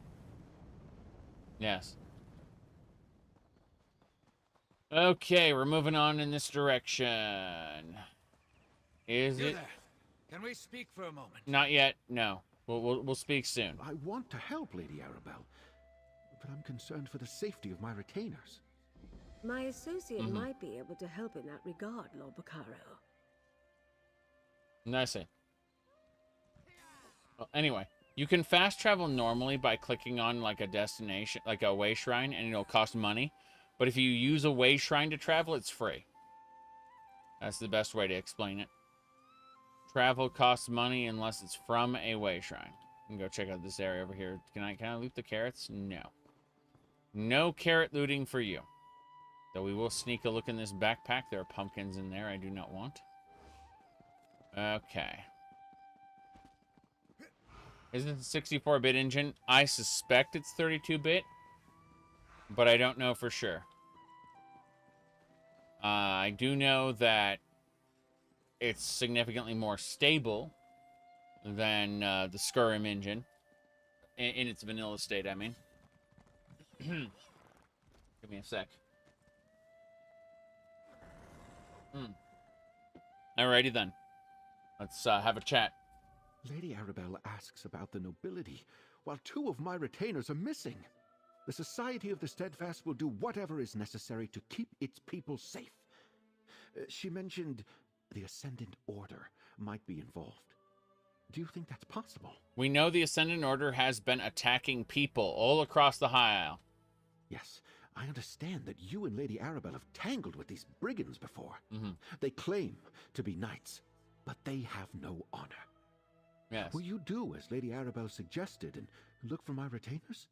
[SPEAKER 1] Yes. Okay, we're moving on in this direction. Is it?
[SPEAKER 8] There. Can we speak for a moment?
[SPEAKER 1] Not yet. No. We'll speak soon.
[SPEAKER 17] I want to help, Lady Arabelle, but I'm concerned for the safety of my retainers.
[SPEAKER 10] My associate might be able to help in that regard, Lord Bacaro.
[SPEAKER 1] I see. Well, anyway, you can fast travel normally by clicking on like a destination, like a way shrine, and it'll cost money. But if you use a way shrine to travel, it's free. That's the best way to explain it. Travel costs money unless it's from a way shrine. You can go check out this area over here. Can I loot the carrots? No. No carrot looting for you. Though we will sneak a look in this backpack. There are pumpkins in there I do not want. Okay. Is it a 64-bit engine? I suspect it's 32-bit, but I don't know for sure. I do know that it's significantly more stable than the Skyrim engine. In its vanilla state, I mean. Give me a sec. Alrighty then. Let's have a chat.
[SPEAKER 17] Lady Arabelle asks about the nobility, while 2 of my retainers are missing. The Society of the Steadfast will do whatever is necessary to keep its people safe. She mentioned the Ascendant Order might be involved. Do you think that's possible?
[SPEAKER 1] We know the Ascendant Order has been attacking people all across the High Isle.
[SPEAKER 17] Yes, I understand that you and Lady Arabelle have tangled with these brigands before. They claim to be knights, but they have no honor.
[SPEAKER 1] Yes.
[SPEAKER 17] Will you do as Lady Arabelle suggested and look for my retainers?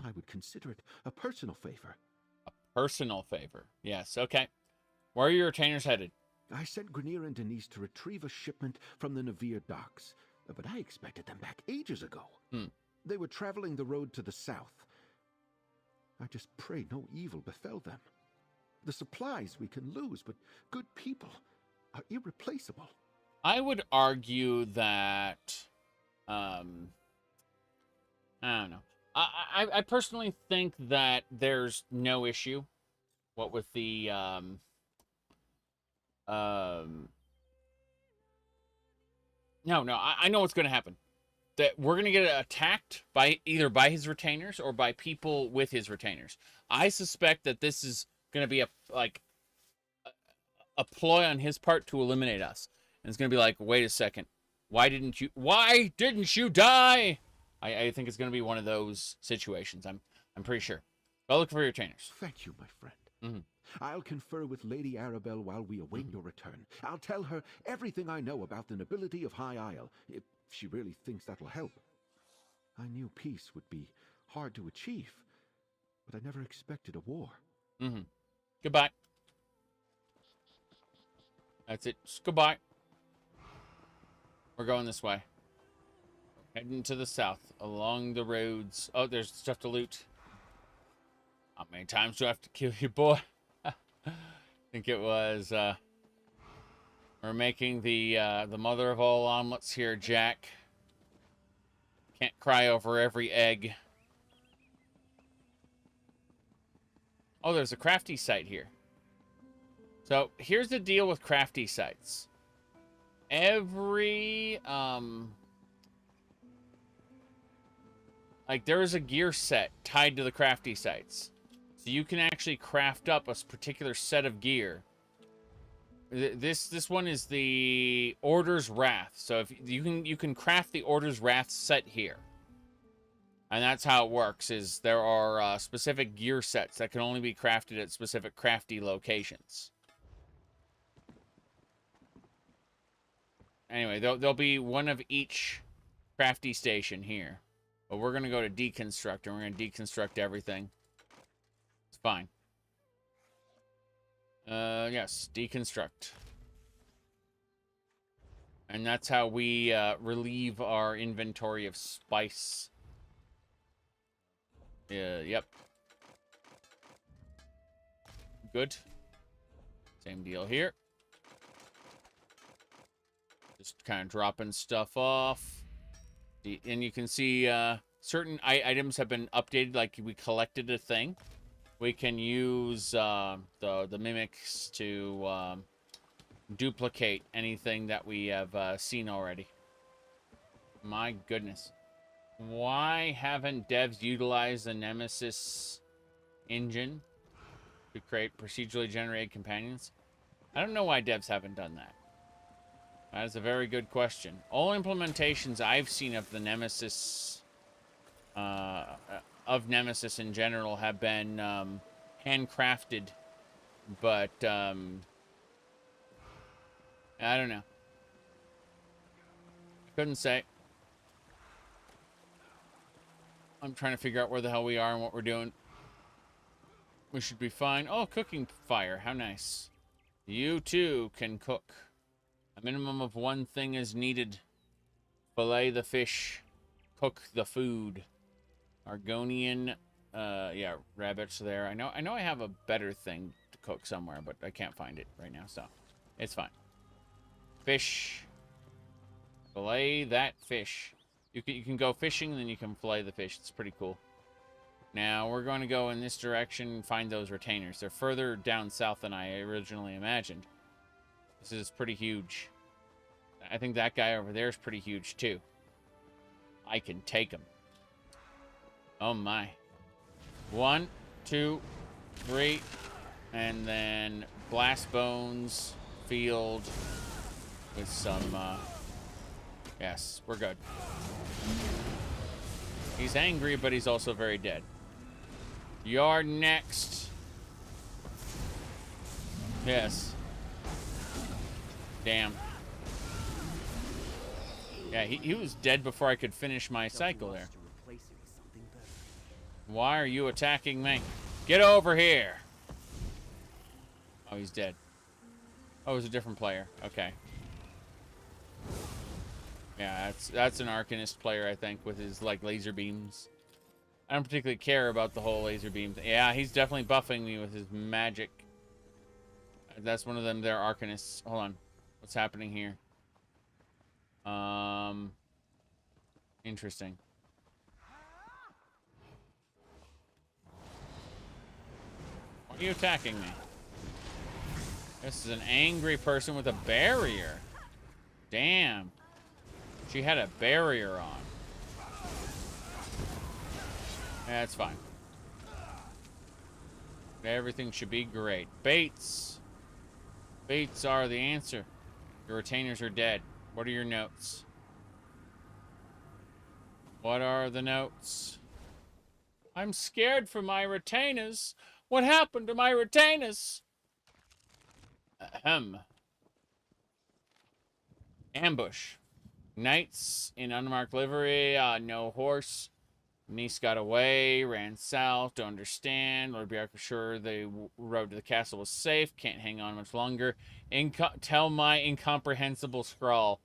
[SPEAKER 17] I would consider it a personal favor.
[SPEAKER 1] A personal favor. Yes, okay. Where are your retainers headed?
[SPEAKER 15] I sent Grenier and Denise to retrieve a shipment from the Navir docks, but I expected them back ages ago. They were traveling the road to the south. I just pray no evil befell them. The supplies we can lose, but good people are irreplaceable.
[SPEAKER 1] I would argue that, I don't know. I personally think that there's no issue. What with the, no, I know what's going to happen. That we're going to get attacked by either by his retainers or by people with his retainers. I suspect that this is going to be a ploy on his part to eliminate us. And it's going to be like, wait a second. Why didn't you die? I think it's going to be one of those situations. I'm pretty sure. I'll look for your retainers.
[SPEAKER 15] Thank you, my friend. I'll confer with Lady Arabelle while we await your return. I'll tell her everything I know about the nobility of High Isle, if she really thinks that'll help. I knew peace would be hard to achieve, but I never expected a war.
[SPEAKER 1] Goodbye. That's it. Just goodbye. We're going this way. Heading to the south, along the roads. Oh, there's stuff to loot. How many times do I have to kill you, boy? I think it was, we're making the mother of all omelets here, Jack. Can't cry over every egg. Oh, there's a crafty site here. So, here's the deal with crafty sites. Every, like, there is a gear set tied to the crafty sites. So you can actually craft up a particular set of gear. This one is the Order's Wrath. So if you can craft the Order's Wrath set here. And that's how it works, is there are specific gear sets that can only be crafted at specific crafty locations. Anyway, there'll be one of each crafty station here. But we're going to go to deconstruct, and we're going to deconstruct everything. It's fine. Yes, deconstruct. And that's how we relieve our inventory of spice. Yep. Good. Same deal here. Just kind of dropping stuff off. And you can see certain items have been updated, like we collected a thing. We can use the mimics to duplicate anything that we have seen already. My goodness. Why haven't devs utilized the Nemesis engine to create procedurally generated companions? I don't know why devs haven't done that. That is a very good question. All implementations I've seen of the Nemesis, of Nemesis in general, have been handcrafted, but I don't know. Couldn't say. I'm trying to figure out where the hell we are and what we're doing. We should be fine. Oh, cooking fire. How nice. You too can cook. A minimum of one thing is needed. Fillet the fish. Cook the food. Argonian. Yeah, rabbits there. I know I have a better thing to cook somewhere, but I can't find it right now, so it's fine. Fish. Fillet that fish. You can go fishing, and then you can fillet the fish. It's pretty cool. Now, we're going to go in this direction and find those retainers. They're further down south than I originally imagined. This is pretty huge. I think that guy over there is pretty huge, too. I can take him. Oh, my. 1, 2, 3. And then blast bones, field, with some, yes, we're good. He's angry, but he's also very dead. You're next. Yes. Damn. Yeah, he was dead before I could finish my cycle there. Why are you attacking me? Get over here. Oh, he's dead. Oh, it was a different player. Okay. Yeah, that's an Arcanist player, I think, with his, like, laser beams. I don't particularly care about the whole laser beam thing. Yeah, he's definitely buffing me with his magic. That's one of them. They're Arcanists. Hold on. What's happening here? Interesting. Why are you attacking me? This is an angry person with a barrier. Damn. She had a barrier on. That's fine. Everything should be great. Baits. Baits are the answer. Your retainers are dead. What are your notes? What are the notes? I'm scared for my retainers. What happened to my retainers? Ahem. Ambush. Knights in unmarked livery. No horse. Niece got away, ran south, don't understand. Lord Bjark was sure the road to the castle was safe. Can't hang on much longer. Tell my incomprehensible scrawl.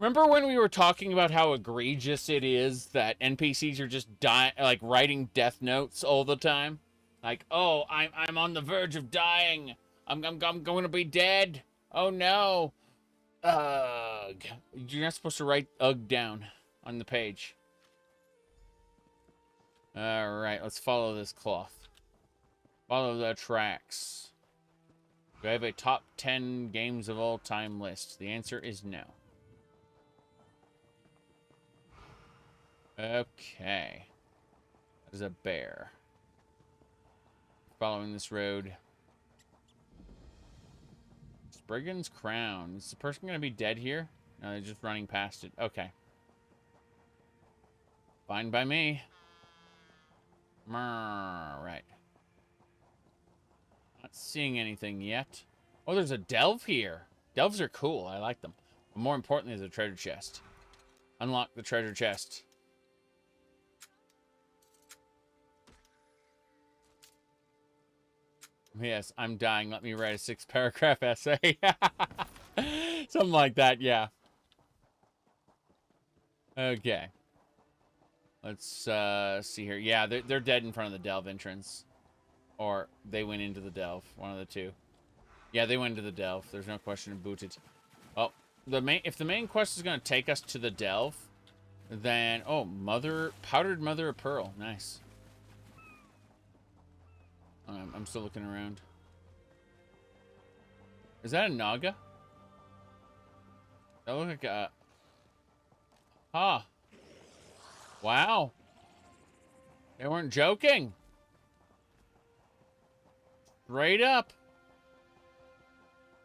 [SPEAKER 1] Remember when we were talking about how egregious it is that NPCs are just like writing death notes all the time? Like, oh, I'm on the verge of dying. I'm going to be dead. Oh no. Ugh. You're not supposed to write ugh down on the page. Alright, let's follow this cloth. Follow the tracks. Do I have a top 10 games of all time list? The answer is no. Okay. That is a bear. Following this road. Spriggan's Crown. Is the person going to be dead here? No, they're just running past it. Okay. Fine by me. Right. Not seeing anything yet. Oh, there's a delve here. Delves are cool. I like them. But more importantly, there's a treasure chest. Unlock the treasure chest. Yes, I'm dying. Let me write a 6-paragraph essay. Something like that, yeah. Okay. Let's see here. Yeah, they're dead in front of the delve entrance. Or they went into the delve. One of the two. Yeah, they went into the delve. There's no question about it. Oh, if the main quest is going to take us to the delve, then... Oh, powdered mother of pearl. Nice. I'm still looking around. Is that a Naga? That look like a... Huh. Wow. They weren't joking. Straight up.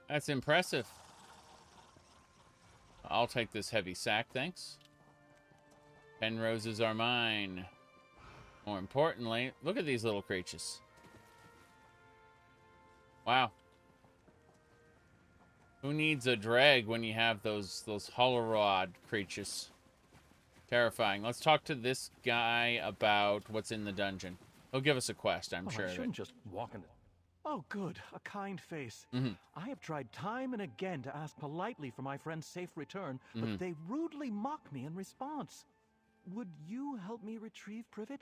[SPEAKER 1] That's impressive. I'll take this heavy sack, thanks. 10 roses are mine. More importantly, look at these little creatures. Wow. Who needs a drag when you have those holorod creatures? Terrifying. Let's talk to this guy about what's in the dungeon. He'll give us a quest, I'm sure.
[SPEAKER 15] I shouldn't just walk in. Oh, good. A kind face. I have tried time and again to ask politely for my friend's safe return, but they rudely mock me in response. Would you help me retrieve Privet?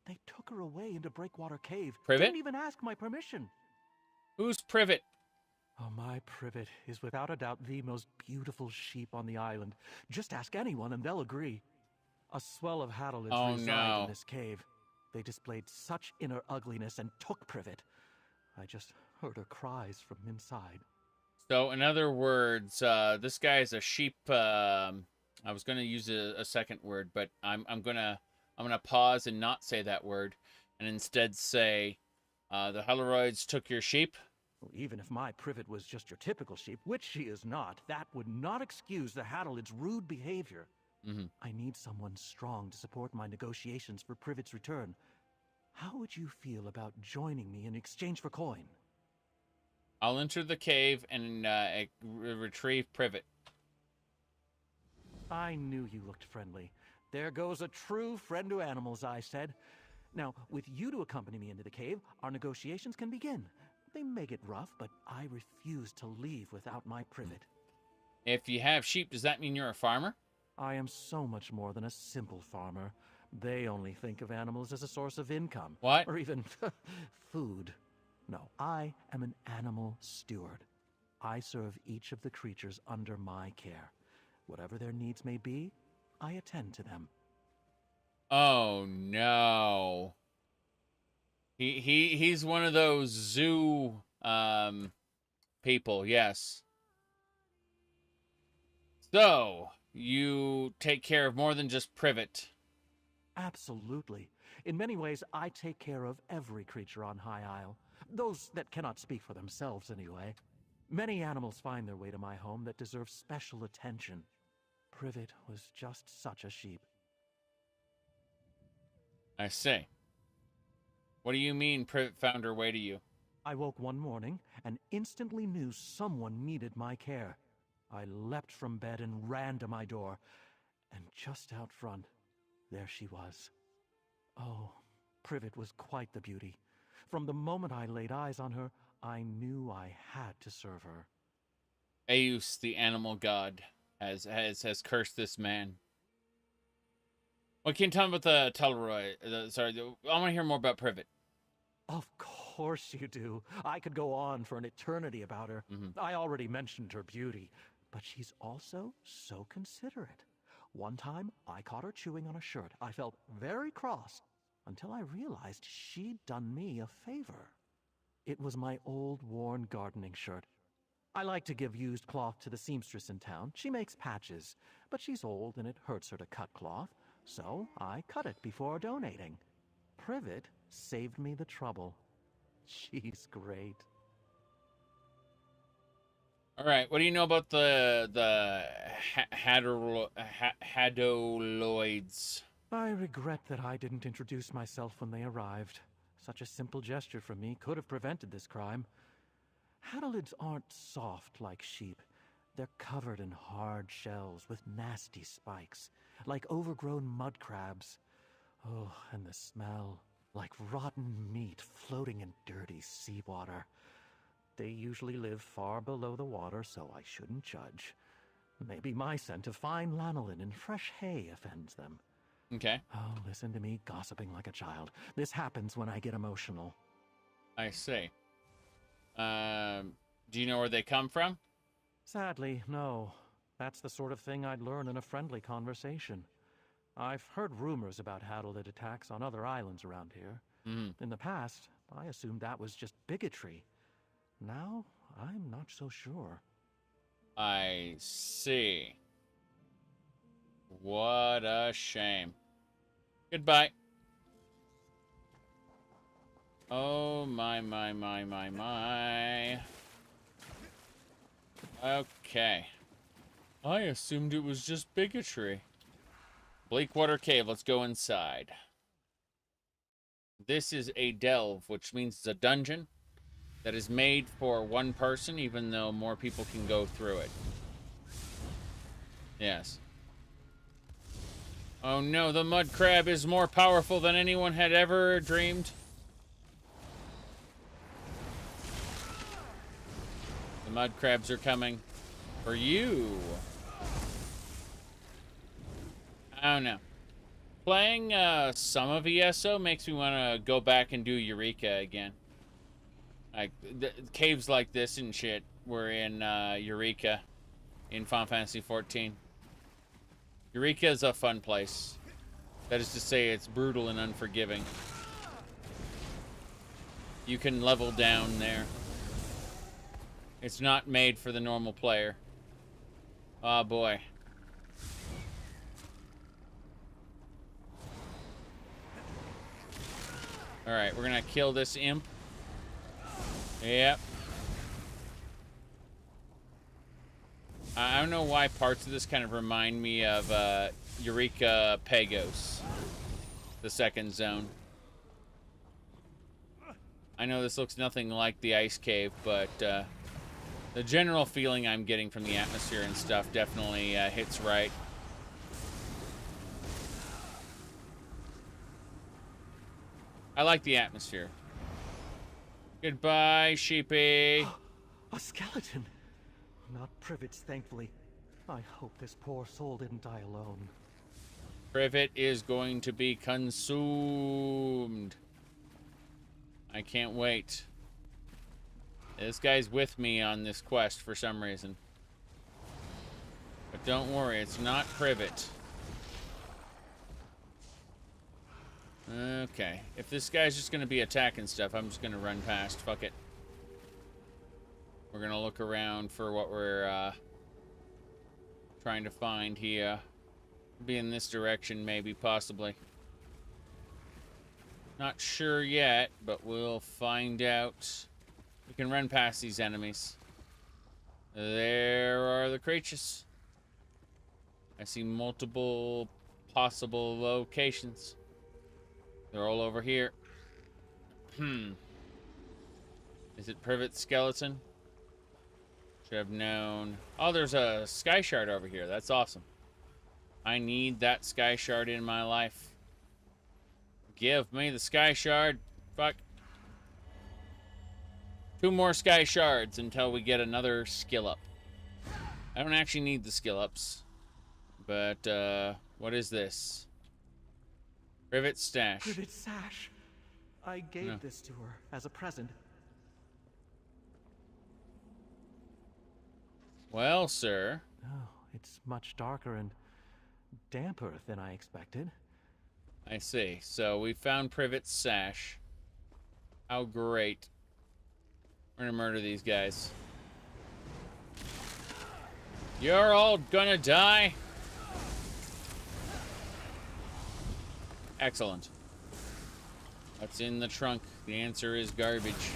[SPEAKER 15] They took her away into Breakwater Cave.
[SPEAKER 1] Privet?
[SPEAKER 15] Didn't even ask my permission.
[SPEAKER 1] Who's Privet?
[SPEAKER 15] Oh, my Privet is without a doubt the most beautiful sheep on the island. Just ask anyone and they'll agree. A swell of Haddleds reside in this cave. They displayed such inner ugliness and took Privet. I just heard her cries from inside.
[SPEAKER 1] So, in other words, this guy is a sheep. I was going to use a second word, but I'm gonna pause and not say that word, and instead say, the Helleroids took your sheep.
[SPEAKER 15] Well, even if my Privet was just your typical sheep, which she is not, that would not excuse the Haddleds' rude behavior. I need someone strong to support my negotiations for Privet's return. How would you feel about joining me in exchange for coin?
[SPEAKER 1] I'll enter the cave and retrieve Privet.
[SPEAKER 15] I knew you looked friendly. There goes a true friend to animals, I said. Now, with you to accompany me into the cave, our negotiations can begin.
[SPEAKER 5] They make it rough, but I refuse to leave without my privet.
[SPEAKER 1] If you have sheep, does that mean you're a farmer?
[SPEAKER 5] I am so much more than a simple farmer. They only think of animals as a source of income.
[SPEAKER 1] What?
[SPEAKER 5] Or even food. No, I am an animal steward. I serve each of the creatures under my care. Whatever their needs may be, I attend to them.
[SPEAKER 1] Oh no. He's one of those zoo people, yes. So, you take care of more than just privet.
[SPEAKER 5] Absolutely. In many ways, I take care of every creature on High Isle. Those that cannot speak for themselves, anyway. Many animals find their way to my home that deserve special attention. Privet was just such a sheep.
[SPEAKER 1] I see. What do you mean privet found her way to you?
[SPEAKER 5] I woke one morning and instantly knew someone needed my care. I leapt from bed and ran to my door. And just out front, there she was. Oh, Privet was quite the beauty. From the moment I laid eyes on her, I knew I had to serve her.
[SPEAKER 1] Eos, the animal god, has cursed this man. What can you tell me about the Telroy? Sorry, I want to hear more about Privet.
[SPEAKER 5] Of course you do. I could go on for an eternity about her. I already mentioned her beauty, but she's also so considerate. One time, I caught her chewing on a shirt. I felt very cross until I realized she'd done me a favor. It was my old, worn gardening shirt. I like to give used cloth to the seamstress in town. She makes patches, but she's old and it hurts her to cut cloth, so I cut it before donating. Privet saved me the trouble. She's great.
[SPEAKER 1] All right, what do you know about the hadoloids?
[SPEAKER 5] I regret that I didn't introduce myself when they arrived. Such a simple gesture from me could have prevented this crime. Hadolids aren't soft like sheep. They're covered in hard shells with nasty spikes, like overgrown mud crabs. Oh, and the smell, like rotten meat floating in dirty seawater. They usually live far below the water, so I shouldn't judge. Maybe my scent of fine lanolin and fresh hay offends them.
[SPEAKER 1] Okay.
[SPEAKER 5] Oh, listen to me gossiping like a child. This happens when I get emotional.
[SPEAKER 1] I see. Do you know where they come from?
[SPEAKER 5] Sadly, no. That's the sort of thing I'd learn in a friendly conversation. I've heard rumors about hadolid attacks on other islands around here. In the past, I assumed that was just bigotry. Now, I'm not so sure.
[SPEAKER 1] I see. What a shame. Goodbye. Oh, my. Okay. I assumed it was just bigotry. Bleakwater Cave, let's go inside. This is a delve, which means it's a dungeon that is made for one person, even though more people can go through it. Yes. Oh no, the mud crab is more powerful than anyone had ever dreamed. The mud crabs are coming for you. I don't know. Playing some of ESO makes me want to go back and do Eureka again. Like, caves like this and shit were in Eureka in Final Fantasy XIV. Eureka is a fun place. That is to say, it's brutal and unforgiving. You can level down there. It's not made for the normal player. Oh boy. Alright, we're gonna kill this imp. Yep. I don't know why parts of this kind of remind me of Eureka Pagos, the second zone. I know this looks nothing like the ice cave, but the general feeling I'm getting from the atmosphere and stuff definitely hits right. I like the atmosphere. Goodbye, sheepy.
[SPEAKER 5] A skeleton. Not Privets, thankfully. I hope this poor soul didn't die alone.
[SPEAKER 1] Privet is going to be consumed. I can't wait. This guy's with me on this quest for some reason. But don't worry, it's not Privet. Okay. If this guy's just going to be attacking stuff, I'm just going to run past. Fuck it. We're going to look around for what we're trying to find here. Be in this direction, maybe, possibly. Not sure yet, but we'll find out. We can run past these enemies. There are the creatures. I see multiple possible locations. They're all over here. Is it Privet Skeleton? Should have known. Oh, there's a Sky Shard over here. That's awesome. I need that Sky Shard in my life. Give me the Sky Shard. Fuck. 2 more Sky Shards until we get another skill up. I don't actually need the skill ups. But, what is this? Privet Stash.
[SPEAKER 5] Privet Sash. I gave this to her as a present.
[SPEAKER 1] Well, sir.
[SPEAKER 5] Oh, it's much darker and damper than I expected.
[SPEAKER 1] I see. So we found Privet's Sash. How great. We're gonna murder these guys. You're all gonna die. Excellent. What's in the trunk? The answer is garbage.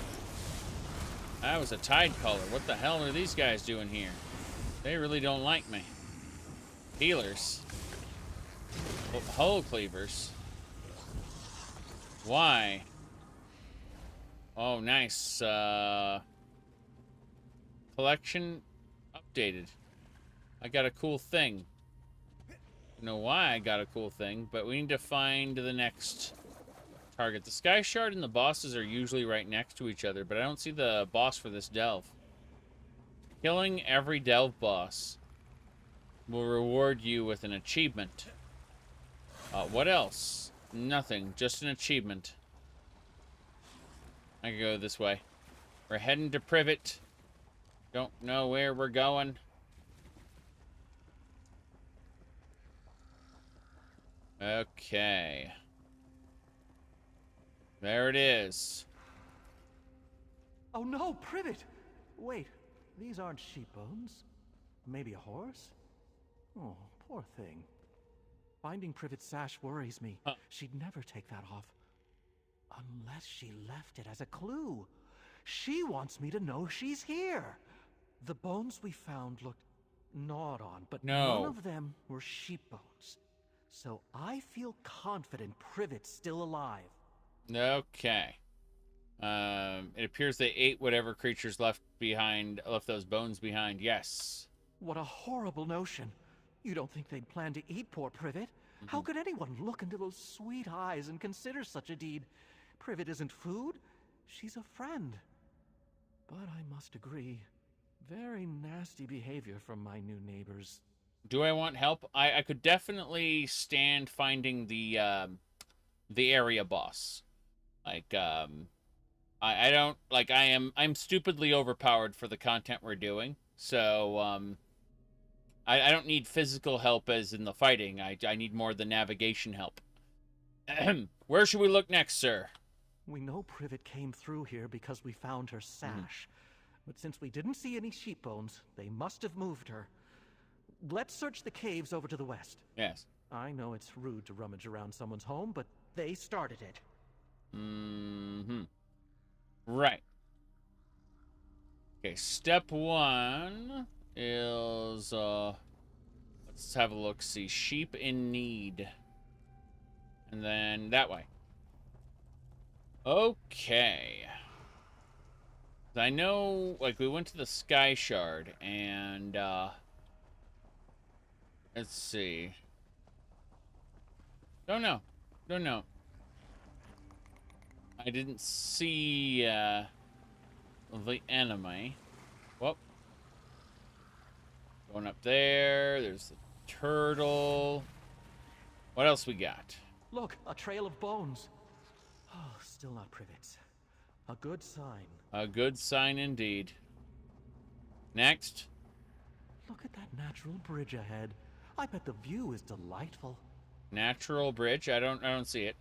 [SPEAKER 1] That was a tide caller. What the hell are these guys doing here? They really don't like me. Healers. Hull cleavers. Why? Oh, nice. Collection updated. I got a cool thing. I don't know why I got a cool thing, but we need to find the next target. The Sky Shard and the bosses are usually right next to each other, but I don't see the boss for this delve. Killing every delve boss will reward you with an achievement. What else? Nothing. Just an achievement. I can go this way. We're heading to Privet. Don't know where we're going. Okay. There it is.
[SPEAKER 5] Oh no, Privet! Wait, these aren't sheep bones. Maybe a horse? Oh, poor thing. Finding Privet's sash worries me. She'd never take that off. Unless she left it as a clue. She wants me to know she's here. The bones we found looked gnawed on, but none of them were sheep bones. So I feel confident Privet's still alive.
[SPEAKER 1] Okay. It appears they ate whatever creatures left those bones behind. Yes.
[SPEAKER 5] What a horrible notion. You don't think they'd plan to eat poor Privet? How could anyone look into those sweet eyes and consider such a deed? Privet isn't food. She's a friend. But I must agree, very nasty behavior from my new neighbors.
[SPEAKER 1] Do I want help? I could definitely stand finding the area boss. Like, I don't, like, I'm stupidly overpowered for the content we're doing. So, I don't need physical help as in the fighting. I need more the navigation help. Where should we look next, sir?
[SPEAKER 5] We know Privet came through here because we found her sash. But since we didn't see any sheep bones, they must have moved her. Let's search the caves over to the west.
[SPEAKER 1] Yes.
[SPEAKER 5] I know it's rude to rummage around someone's home, but they started it.
[SPEAKER 1] Right. Okay, step 1 is, let's have a look, see. Sheep in need. And then that way. Okay. I know, like, we went to the Sky Shard, and, let's see. Don't know. I didn't see, the enemy. Whoop. Going up there. There's the turtle. What else we got?
[SPEAKER 5] Look, a trail of bones. Oh, still not privets. A good sign.
[SPEAKER 1] A good sign indeed. Next.
[SPEAKER 5] Look at that natural bridge ahead. I bet the view is delightful.
[SPEAKER 1] Natural bridge? I don't see it.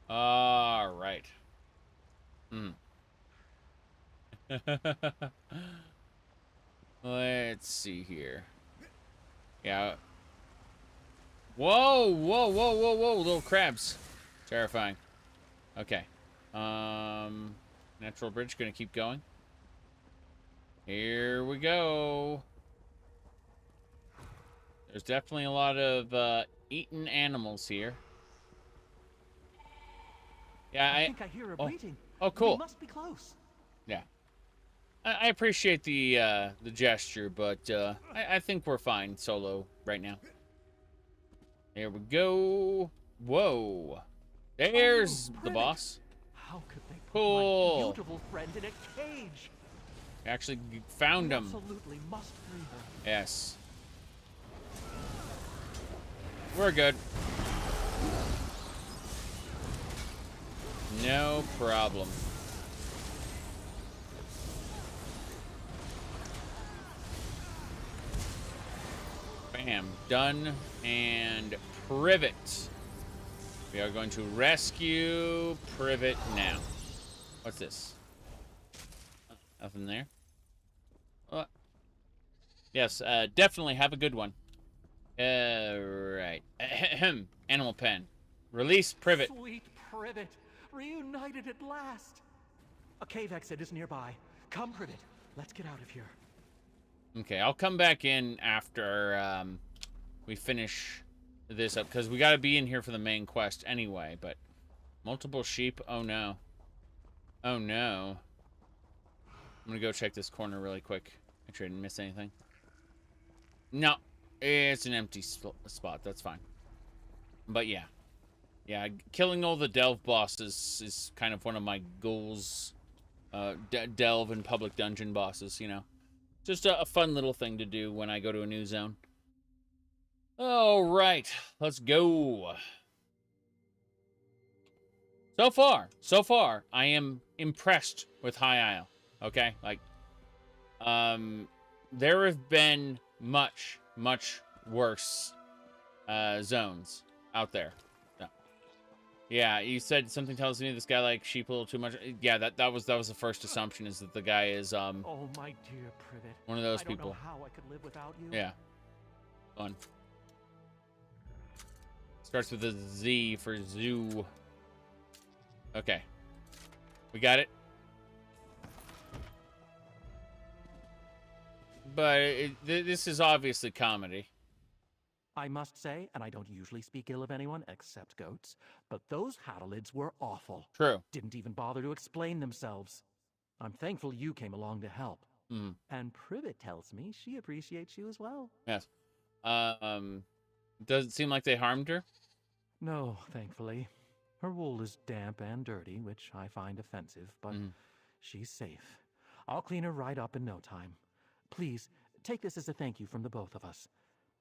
[SPEAKER 1] All right. Let's see here. Yeah. Whoa, whoa, whoa, whoa, whoa, little crabs. Terrifying. Okay. Natural bridge, gonna keep going. Here we go. There's definitely a lot of eaten animals here. Yeah,
[SPEAKER 5] I think I hear a bleating.
[SPEAKER 1] Oh, cool.
[SPEAKER 5] We must be close.
[SPEAKER 1] Yeah. I appreciate the gesture, but I think we're fine solo right now. Here we go. Whoa. There's the boss.
[SPEAKER 5] How could they put
[SPEAKER 1] cool.
[SPEAKER 5] my beautiful friend in a cage?
[SPEAKER 1] We actually found him.
[SPEAKER 5] Absolutely must free her.
[SPEAKER 1] Yes. We're good. No problem. Bam. Done. And privet. We are going to rescue privet now. What's this? Nothing there. Yes, definitely have a good one. Right. Animal pen. Release privet.
[SPEAKER 5] Sweet privet. Reunited at last. A cave exit is nearby. Come, privet. Let's get out of here.
[SPEAKER 1] Okay, I'll come back in after we finish this up, because we got to be in here for the main quest anyway. But multiple sheep. Oh no. Oh no. I'm gonna go check this corner really quick. Make sure I didn't miss anything. No, it's an empty spot. That's fine. But yeah. Yeah, killing all the delve bosses is kind of one of my goals. Delve and public dungeon bosses, you know. Just a fun little thing to do when I go to a new zone. All right, let's go. So far, I am impressed with High Isle. Okay, like, there have been much worse zones out there. Yeah, you said something tells me this guy likes sheep a little too much. Yeah, that was the first assumption, is that the guy is
[SPEAKER 5] oh my dear privet.
[SPEAKER 1] One of those
[SPEAKER 5] I don't
[SPEAKER 1] people.
[SPEAKER 5] know how I could live without you.
[SPEAKER 1] Yeah. Fun. Starts with a Z for zoo. Okay. We got it. But this is obviously comedy.
[SPEAKER 5] I must say, and I don't usually speak ill of anyone except goats, but those Hadalids were awful.
[SPEAKER 1] True.
[SPEAKER 5] Didn't even bother to explain themselves. I'm thankful you came along to help.
[SPEAKER 1] Mm.
[SPEAKER 5] And Privet tells me she appreciates you as well.
[SPEAKER 1] Yes. Does it seem like they harmed her?
[SPEAKER 5] No, thankfully. Her wool is damp and dirty, which I find offensive, but she's safe. I'll clean her right up in no time. Please, take this as a thank you from the both of us.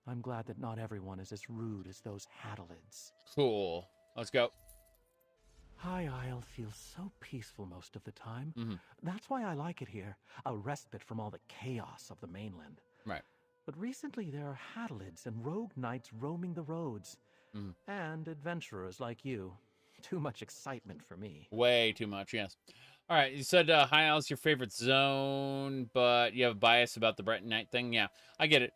[SPEAKER 5] I'm glad that not everyone is as rude as those Hadalids.
[SPEAKER 1] Cool. Let's go.
[SPEAKER 5] High Isle feels so peaceful most of the time. That's why I like it here. A respite from all the chaos of the mainland.
[SPEAKER 1] Right.
[SPEAKER 5] But recently there are Hadalids and rogue knights roaming the roads. And adventurers like you. Too much excitement for me.
[SPEAKER 1] Way too much, yes. All right, you said High Isle's your favorite zone, but you have a bias about the Breton Knight thing. Yeah, I get it.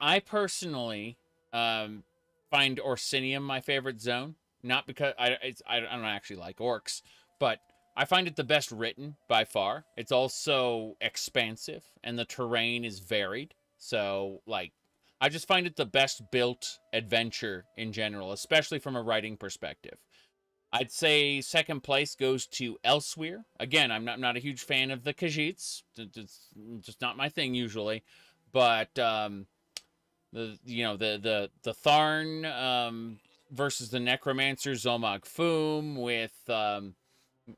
[SPEAKER 1] I personally find Orisinum my favorite zone. Not because I don't actually like orcs, but I find it the best written by far. It's also expansive, and the terrain is varied. So, like, I just find it the best built adventure in general, especially from a writing perspective. I'd say second place goes to Elswyr. Again, I'm not a huge fan of the Khajiits. It's just not my thing usually. But the Tharn versus the Necromancer Zomag Foom with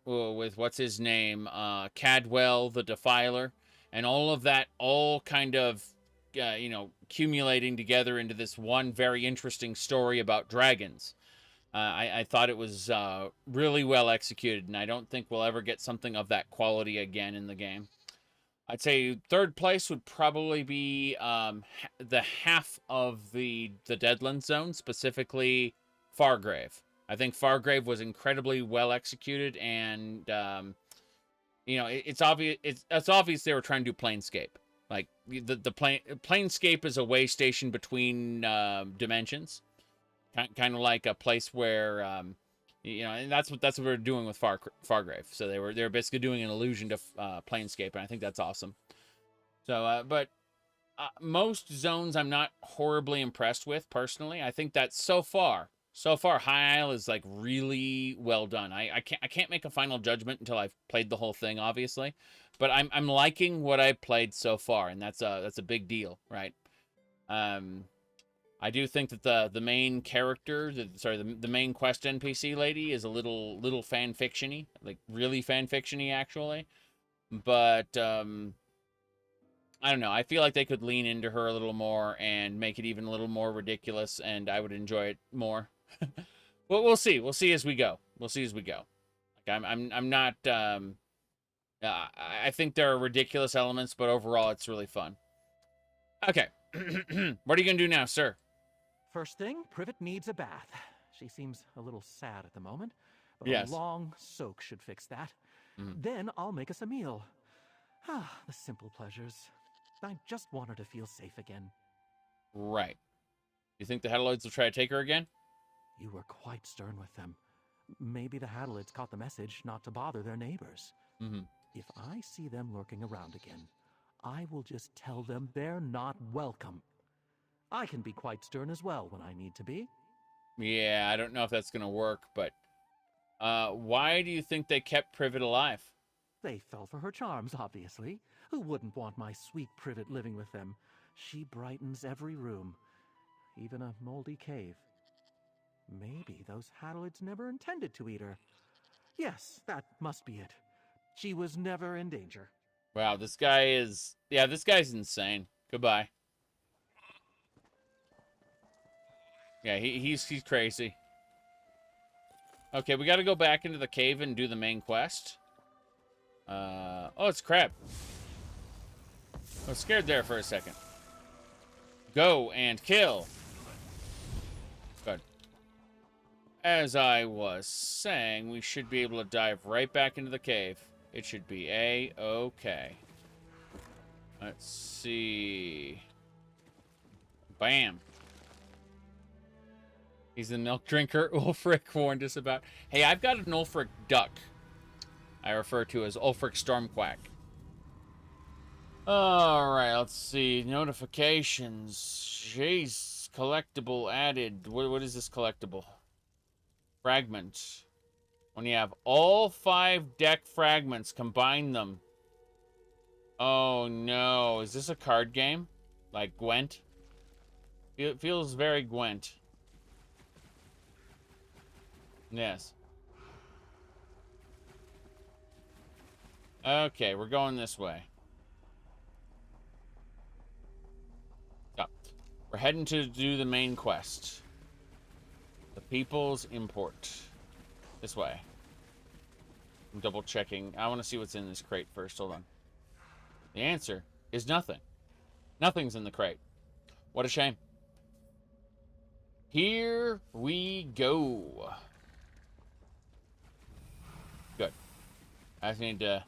[SPEAKER 1] with what's his name, Cadwell the Defiler, and all of that, all kind of, you know, accumulating together into this one very interesting story about dragons. I thought it was really well executed, and I don't think we'll ever get something of that quality again in the game. I'd say third place would probably be the half of the Deadlands zone, specifically Fargrave. I think Fargrave was incredibly well executed, and you know, it's obvious. It's obvious they were trying to do Planescape. Like the Planescape is a way station between dimensions, kind of like a place where you know, and that's what we're doing with Fargrave. So they were basically doing an allusion to Planescape, and I think that's awesome. So, but most zones I'm not horribly impressed with personally. I think that so far High Isle is like really well done. I can't make a final judgment until I've played the whole thing, obviously, but I'm liking what I've played so far, and that's a big deal, right? I do think that the main character, the main quest NPC lady is a little fan fiction-y, like really fan fiction-y actually, but I don't know. I feel like they could lean into her a little more and make it even a little more ridiculous, and I would enjoy it more. Well, we'll see. We'll see as we go. We'll see as we go. Like I'm not. I think there are ridiculous elements, but overall, it's really fun. Okay, what are you gonna do now, sir?
[SPEAKER 5] First thing, Privet needs a bath. She seems a little sad at the moment, but
[SPEAKER 1] yes,
[SPEAKER 5] a long soak should fix that. Then I'll make us a meal. Ah, the simple pleasures. I just want her to feel safe again.
[SPEAKER 1] Right. You think the Hadaloids will try to take her again?
[SPEAKER 5] You were quite stern with them. Maybe the Hadalids caught the message not to bother their neighbors. If I see them lurking around again, I will just tell them they're not welcome. I can be quite stern as well when I need to be.
[SPEAKER 1] Yeah, I don't know if that's going to work, but why do you think they kept Privet alive?
[SPEAKER 5] They fell for her charms, obviously. Who wouldn't want my sweet Privet living with them? She brightens every room, even a moldy cave. Maybe those Hadalids never intended to eat her. Yes, that must be it. She was never in danger.
[SPEAKER 1] Wow, this guy is... Yeah, this guy's insane. Goodbye. Yeah, he's crazy. Okay, we gotta go back into the cave and do the main quest. Oh, it's crab. I was scared there for a second. Go and kill. Good. As I was saying, we should be able to dive right back into the cave. It should be A-okay. Let's see. Bam. He's the milk drinker Ulfric warned us about. Hey, I've got an Ulfric duck. I refer to as Ulfric Stormquack. Alright, let's see. Notifications. Jeez. Collectible added. What is this collectible? Fragment. When you have all 5 deck fragments, combine them. Oh no. Is this a card game? Like Gwent? It feels very Gwent. Yes. Okay, we're going this way. So, we're heading to do the main quest. The People's Import. This way. I'm double checking. I want to see what's in this crate first. Hold on. The answer is nothing. Nothing's in the crate. What a shame. Here we go. Good. I just need to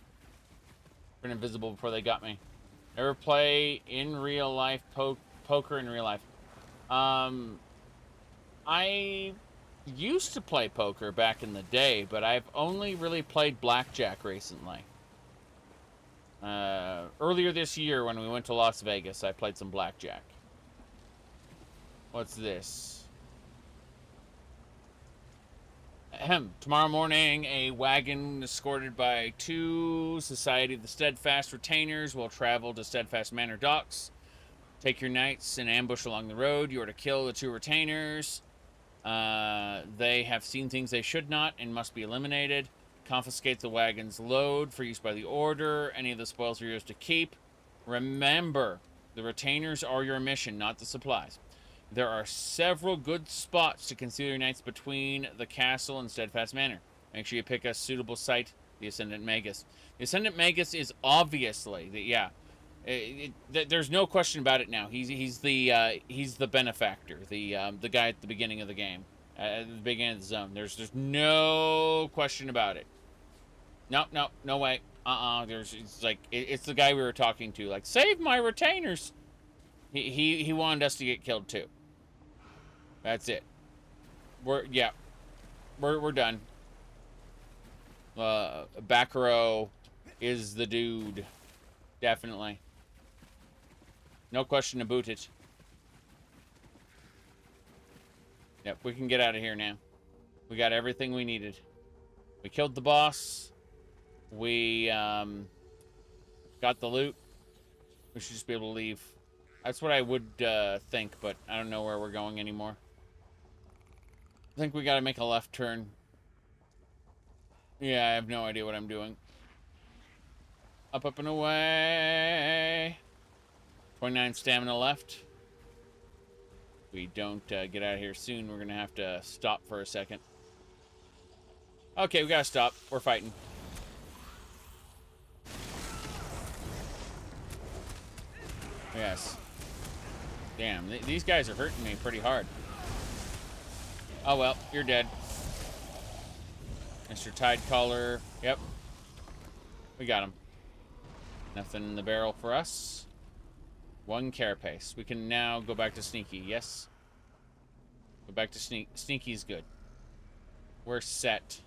[SPEAKER 1] turn invisible before they got me. Never play in real life poker in real life. I used to play poker back in the day, but I've only really played blackjack recently. Earlier this year when we went to Las Vegas, I played some blackjack. What's this? Ahem. Tomorrow morning, a wagon escorted by 2 Society of the Steadfast retainers will travel to Steadfast Manor docks. Take your knights in ambush along the road. You are to kill the 2 retainers. They have seen things they should not and must be eliminated. confiscate the wagon's load for use by the Order. Any of the spoils are yours to keep. Remember, the retainers are your mission, not the supplies. There are several good spots to conceal your knights between the castle and Steadfast Manor. Make sure you pick a suitable site, the Ascendant Magus. The Ascendant Magus is obviously, there's no question about it now. He's the benefactor, the guy at the beginning of the game, at the beginning of the zone. There's no question about it. No way. It's the guy we were talking to. Like, save my retainers. He wanted us to get killed too. That's it. We're done. Bacaro is the dude. Definitely. No question about it. Yep, we can get out of here now. We got everything we needed. We killed the boss. We got the loot. We should just be able to leave. That's what I would think, but I don't know where we're going anymore. I think we gotta make a left turn. Yeah, I have no idea what I'm doing. Up, up, and away. 29 stamina left. If we don't get out of here soon, we're gonna have to stop for a second. Okay, we gotta stop. We're fighting. Yes. Damn, these guys are hurting me pretty hard. Oh well, you're dead. Mr. Tide Caller. Yep. We got him. Nothing in the barrel for us. One carapace. We can now go back to Sneaky. Yes. Go back to Sneaky's good. We're set.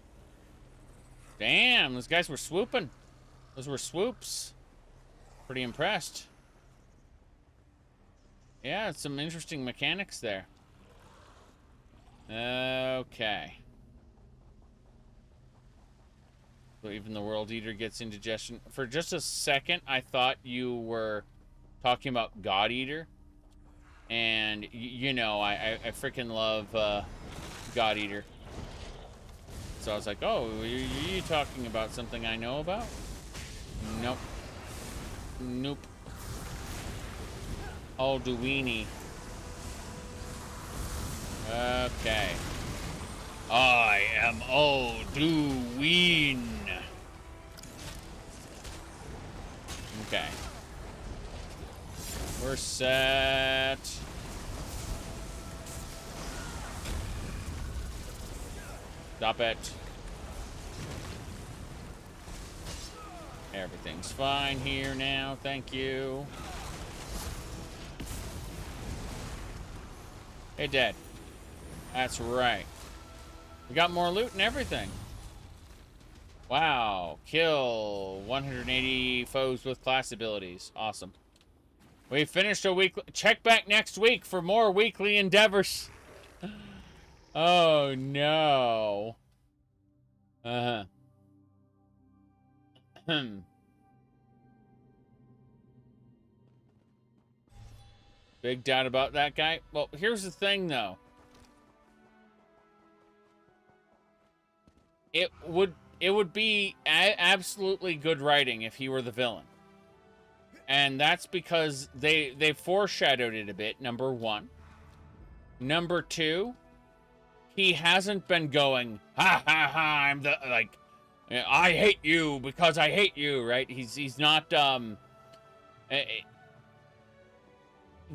[SPEAKER 1] Damn, those guys were swooping. Those were swoops. Pretty impressed. Yeah, some interesting mechanics there. Okay. So even the World Eater gets indigestion. For just a second, I thought you were talking about God Eater. And, you know, I freaking love God Eater. So I was like, oh, are you talking about something I know about? Nope. Nope. Alduini. Okay. I am Alduin. Okay. We're set. Stop it. Everything's fine here now. Thank you. Hey, Dad. That's right. We got more loot and everything. Wow. Kill 180 foes with class abilities. Awesome. We finished a week. Check back next week for more weekly endeavors. Oh, no. Big doubt about that guy. Well, here's the thing, though. It would be absolutely good writing if he were the villain. And that's because they foreshadowed it a bit, number one. Number two, he hasn't been going, ha ha ha, I'm the, like, I hate you because I hate you, right? He's not, they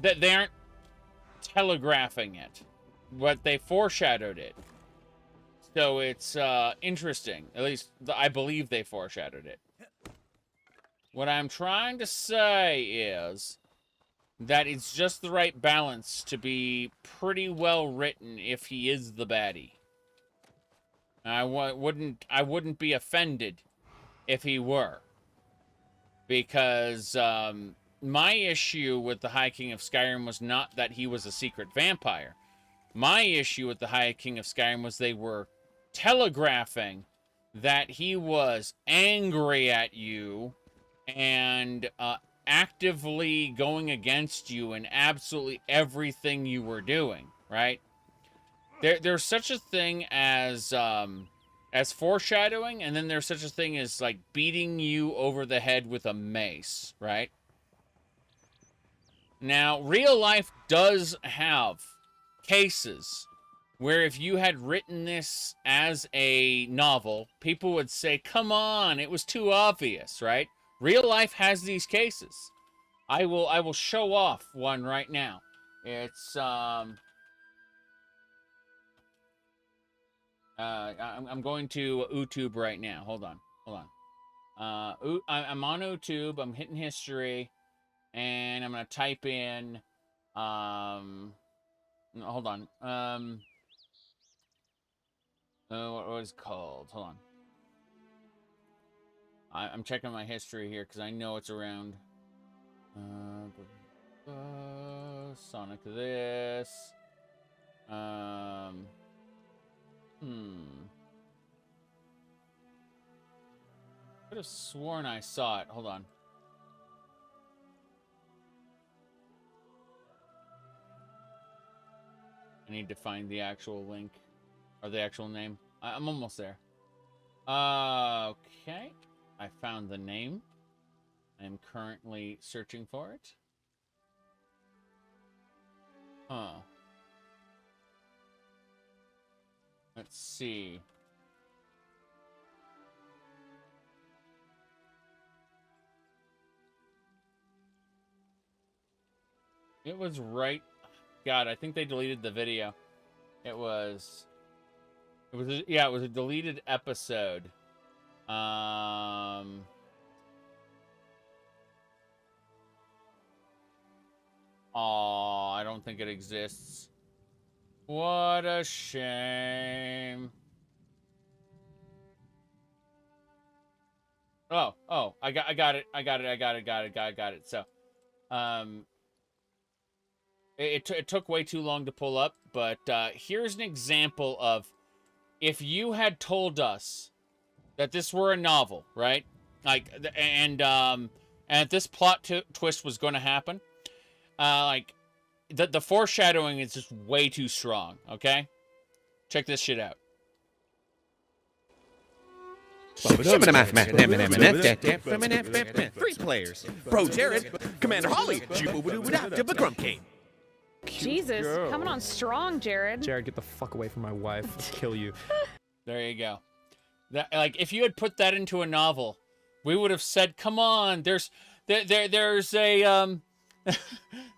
[SPEAKER 1] aren't telegraphing it, but they foreshadowed it. So it's interesting. At least I believe they foreshadowed it. What I'm trying to say is that it's just the right balance to be pretty well written if he is the baddie. I wouldn't be offended if he were. Because my issue with the High King of Skyrim was not that he was a secret vampire. My issue with the High King of Skyrim was they were telegraphing that he was angry at you and actively going against you in absolutely everything you were doing, right? There's such a thing as as foreshadowing, and then there's such a thing as, like, beating you over the head with a mace, right? Now, real life does have cases where if you had written this as a novel, people would say, come on, it was too obvious, right? Real life has these cases. I will show off one right now. It's, I'm going to YouTube right now. Hold on. I'm on YouTube. I'm hitting history. And I'm going to type in, hold on. What was it called? Hold on. I'm checking my history here because I know it's around. Sonic this. Could have sworn I saw it. Hold on. I need to find the actual link or the actual name. I'm almost there. Okay. I found the name. I'm currently searching for it. Huh. Let's see. It was right. God, I think they deleted the video. It was a deleted episode. Oh, I don't think it exists. What a shame. Oh, I got it. So, it took way too long to pull up, but here's an example of if you had told us that this were a novel, right? Like, and this plot twist was going to happen, like, the foreshadowing is just way too strong, okay? Check this shit out.
[SPEAKER 2] 3 players. Pro Jared, Commander Holly, Bacaro.
[SPEAKER 19] Jesus,
[SPEAKER 2] girl.
[SPEAKER 19] coming on strong, Jared.
[SPEAKER 23] Jared, get the fuck away from my wife. I'll kill you.
[SPEAKER 1] There you go. That, like, if you had put that into a novel, we would have said, "Come on, there's a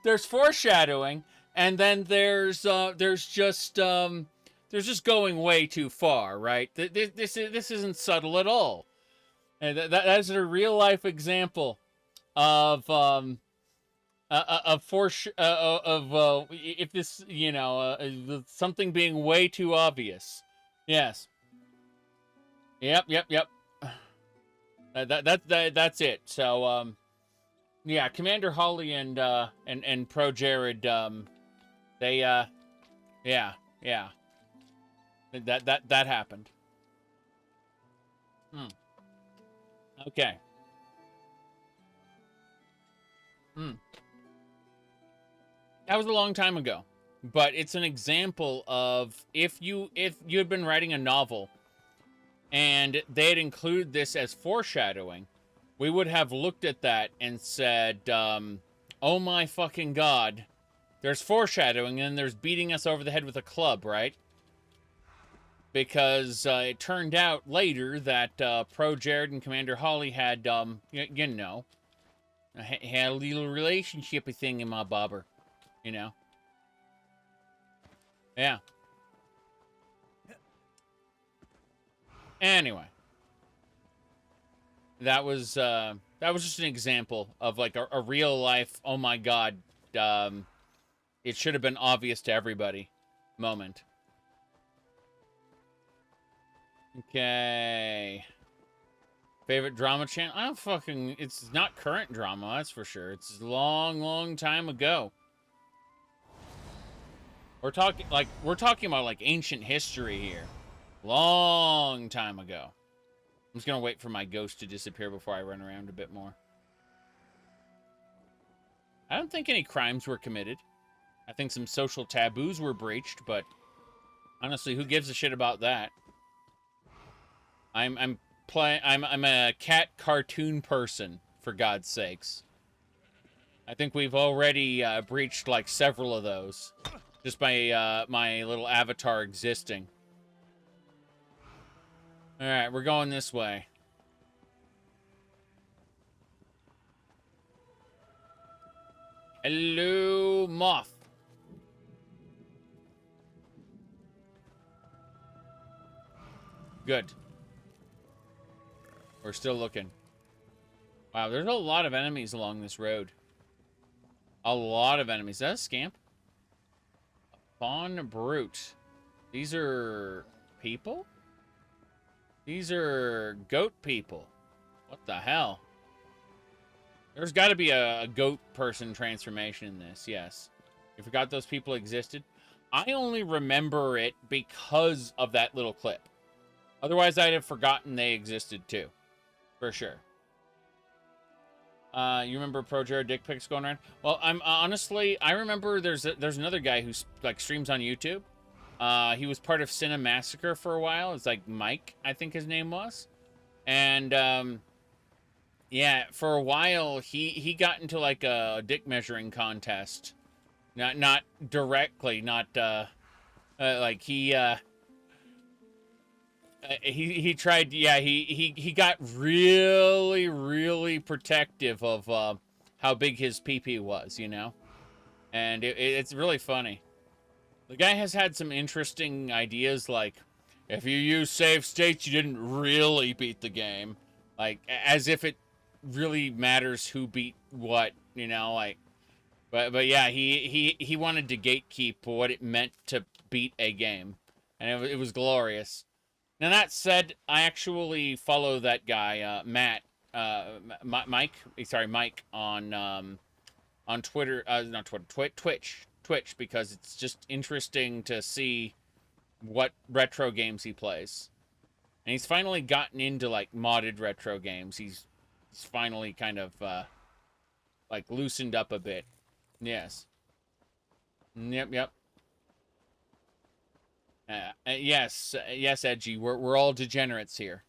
[SPEAKER 1] there's foreshadowing, and then there's just going way too far, right? This isn't subtle at all." And that's a real life example of if this, something being way too obvious. Yes. Yep. That's it. So, yeah, Commander Holly and Pro Jared, they, yeah. That happened. Okay. That was a long time ago, but it's an example of if you had been writing a novel and they had included this as foreshadowing, we would have looked at that and said, oh my fucking god, there's foreshadowing and there's beating us over the head with a club, right? Because it turned out later that Pro Jared and Commander Holly had, had a little relationshipy thing in my bobber, Yeah. Anyway, that was just an example of like a real life, oh my god, it should have been obvious to everybody moment. Okay. Favorite drama channel? It's not current drama, that's for sure. It's a long time ago. We're talking about like ancient history here. Long time ago. I'm just gonna wait for my ghost to disappear before I run around a bit more. I don't think any crimes were committed. I think some social taboos were breached, but honestly, who gives a shit about that? I'm a cat cartoon person, for God's sakes. I think we've already breached like several of those just by my little avatar existing. All right, we're going this way. Hello, moth. Good. We're still looking. Wow, there's a lot of enemies along this road. A lot of enemies. Is that a scamp? Fawn brute. These are people? These are goat people. What the hell? There's got to be a goat person transformation in this, yes. You forgot those people existed? I only remember it because of that little clip. Otherwise, I'd have forgotten they existed too. For sure. You remember Pro Jared dick pics going around? Well, I'm honestly, I remember there's another guy who's like streams on YouTube. He was part of Cinema Massacre for a while. It's like Mike, I think his name was. And yeah, for a while he got into like a dick measuring contest. Not directly, not like he tried, yeah, he got really protective of how big his pee-pee was, you know? And it's really funny. The guy has had some interesting ideas, like, if you use save states, you didn't really beat the game. Like, as if it really matters who beat what, you know, like, but yeah, he wanted to gatekeep what it meant to beat a game. And it was glorious. Now, that said, I actually follow that guy, Mike, on Twitter, not Twitter, Twitch, because it's just interesting to see what retro games he plays. And he's finally gotten into, like, modded retro games. He's finally kind of, like, loosened up a bit. Yes. Yep. Yes, Edgy. We're all degenerates here.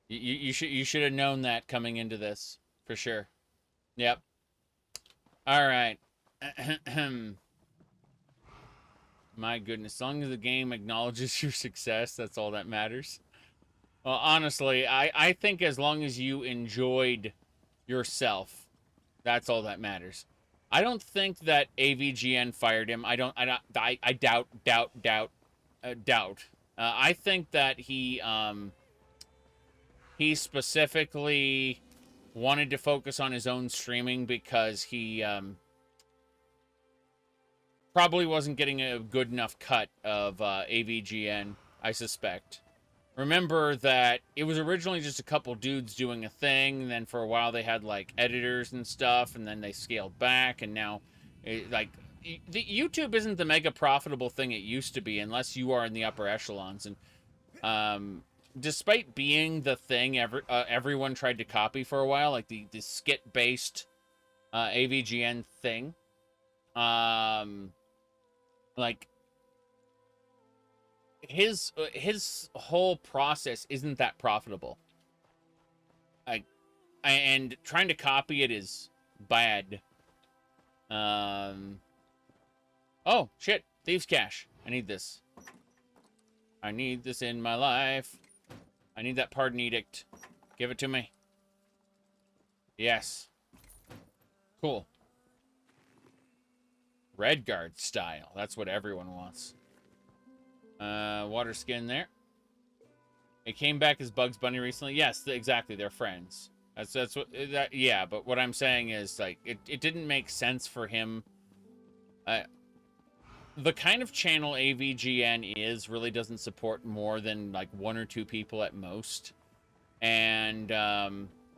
[SPEAKER 1] You should have known that coming into this, for sure. Yep. All right. My goodness, as long as the game acknowledges your success, that's all that matters. Well, honestly, I think as long as you enjoyed yourself, that's all that matters. I don't think that AVGN fired him. I doubt. I think that he specifically wanted to focus on his own streaming because he probably wasn't getting a good enough cut of AVGN, I suspect. Remember that it was originally just a couple dudes doing a thing, and then for a while they had like editors and stuff, and then they scaled back, and now like the YouTube isn't the mega profitable thing it used to be unless you are in the upper echelons. And despite being the thing everyone tried to copy for a while, like the skit based AVGN thing, like his whole process isn't that profitable. And trying to copy it is bad. Oh, shit. Thieves' cash. I need this. I need this in my life. I need that pardon edict. Give it to me. Yes. Cool. Redguard style. That's what everyone wants. Water skin there. It came back as Bugs Bunny recently. Yes, exactly. They're friends. That's what that. Yeah, but what I'm saying is like it didn't make sense for him. The kind of channel AVGN is really doesn't support more than like 1 or 2 people at most. And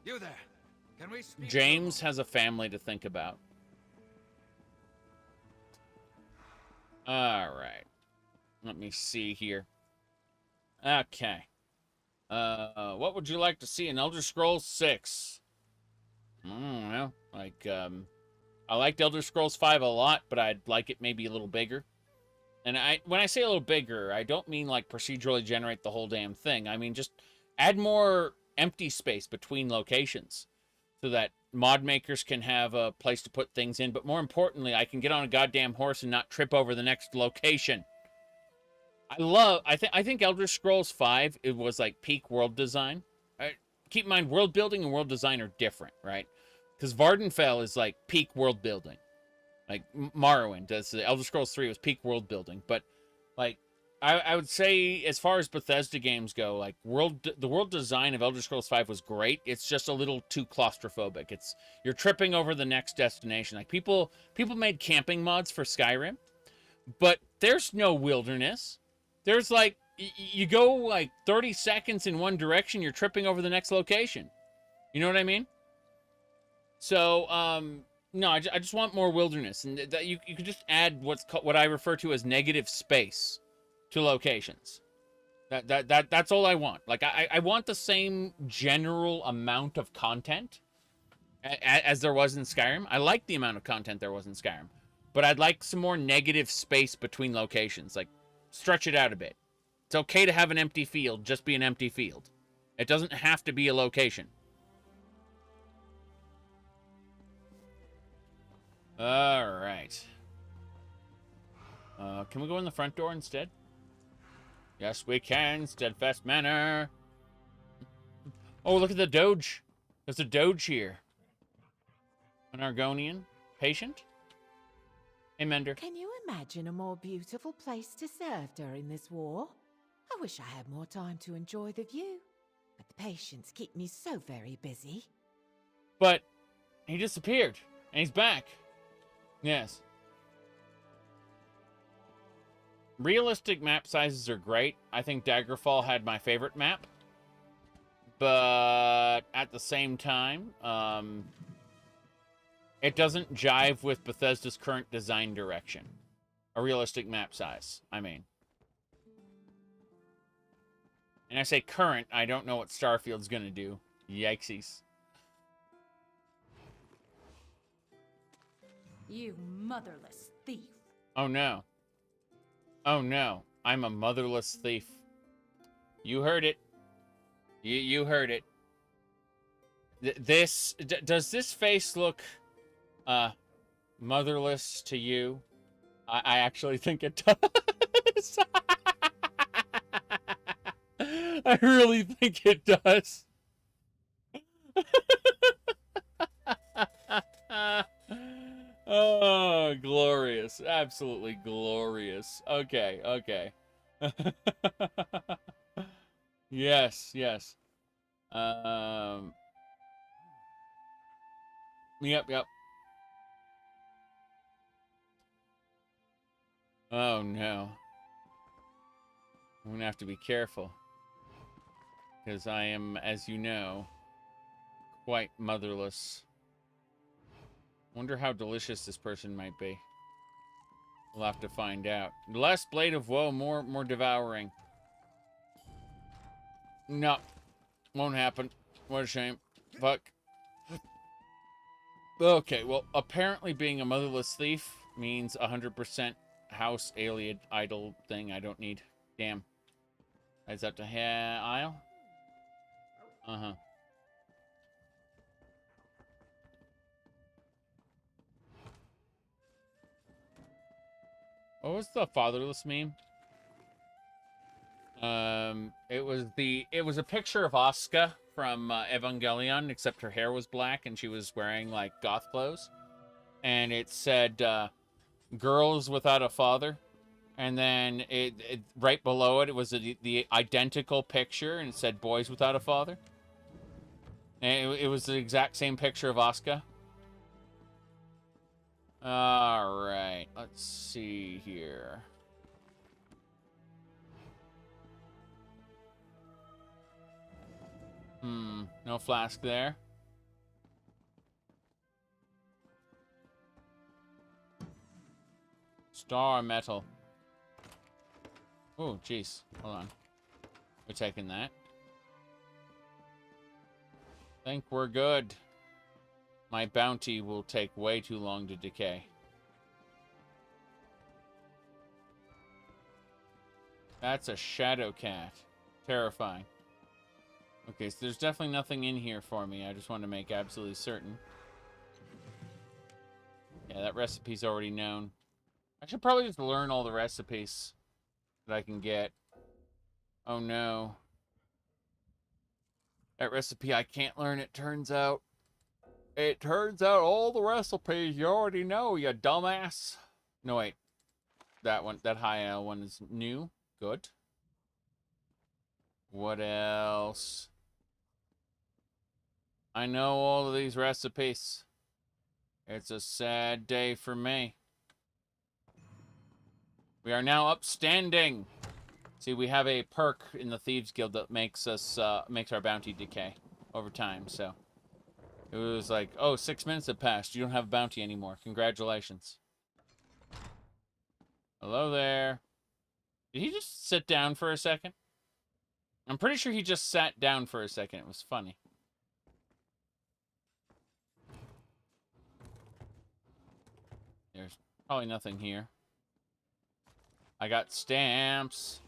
[SPEAKER 8] You there. Can we speak?
[SPEAKER 1] James has a family to think about. All right. Let me see here. Okay. What would you like to see in Elder Scrolls 6? I don't know. Like, I liked Elder Scrolls 5 a lot, but I'd like it maybe a little bigger. And when I say a little bigger, I don't mean like procedurally generate the whole damn thing. I mean just add more empty space between locations so that mod makers can have a place to put things in, but more importantly, I can get on a goddamn horse and not trip over the next location. I think Elder Scrolls V, it was like peak world design. Keep in mind, world building and world design are different, right? Because Vardenfell is like peak world building. Like Morrowind does. The Elder Scrolls 3 was peak world building, but like I would say, as far as Bethesda games go, like the world design of Elder Scrolls V was great. It's just a little too claustrophobic. You're tripping over the next destination. Like people made camping mods for Skyrim, but there's no wilderness. There's like you go like 30 seconds in one direction, you're tripping over the next location. You know what I mean? So no, I just want more wilderness, and that you could just add what I refer to as negative space to locations. That's all I want. Like I want the same general amount of content as there was in Skyrim. I like the amount of content there was in Skyrim, but I'd like some more negative space between locations. Like stretch it out a bit. It's okay to have an empty field, just be an empty field. It doesn't have to be a location. All right. Can we go in the front door instead? Yes, we can. Steadfast Manor. Oh, look at the Doge. There's a Doge here. An Argonian patient. Hey, Mender.
[SPEAKER 11] Can you imagine a more beautiful place to serve during this war? I wish I had more time to enjoy the view, but the patients keep me so very busy.
[SPEAKER 1] But he disappeared, and he's back. Yes. Realistic map sizes are great. I think Daggerfall had my favorite map. But at the same time, it doesn't jive with Bethesda's current design direction. A realistic map size, I mean. And I say current, I don't know what Starfield's gonna do. Yikesies.
[SPEAKER 22] You motherless thief.
[SPEAKER 1] Oh no. Oh no. I'm a motherless thief. You heard it. You heard it. Does this face look motherless to you? I actually think it does. I really think it does. Oh, glorious. Absolutely glorious. Okay, okay. Yes, yes. Yep. Oh, no. I'm gonna have to be careful. Because I am, as you know, quite motherless. Wonder how delicious this person might be. We'll have to find out. Less Blade of Woe, more devouring. No. Won't happen. What a shame. Fuck. Okay, well, apparently being a motherless thief means 100% house alien idol thing I don't need. Damn. Is that the aisle? Uh-huh. What was the fatherless meme? It was a picture of Asuka from Evangelion, except her hair was black and she was wearing like goth clothes. And it said girls without a father. And then it right below it was the identical picture, and it said boys without a father. And it was the exact same picture of Asuka. All right, let's see here. No flask there. Star metal. Oh, jeez. Hold on. We're taking that. Think we're good. My bounty will take way too long to decay. That's a shadow cat. Terrifying. Okay, so there's definitely nothing in here for me. I just want to make absolutely certain. Yeah, that recipe's already known. I should probably just learn all the recipes that I can get. Oh no. That recipe I can't learn, it turns out. It turns out all the recipes you already know, you dumbass. No, wait. That one, that high L one is new. Good. What else? I know all of these recipes. It's a sad day for me. We are now upstanding. See, we have a perk in the Thieves Guild that makes us makes our bounty decay over time. So it was like, oh, 6 minutes have passed. You don't have a bounty anymore. Congratulations. Hello there. Did he just sit down for a second? I'm pretty sure he just sat down for a second. It was funny. There's probably nothing here. I got stamps.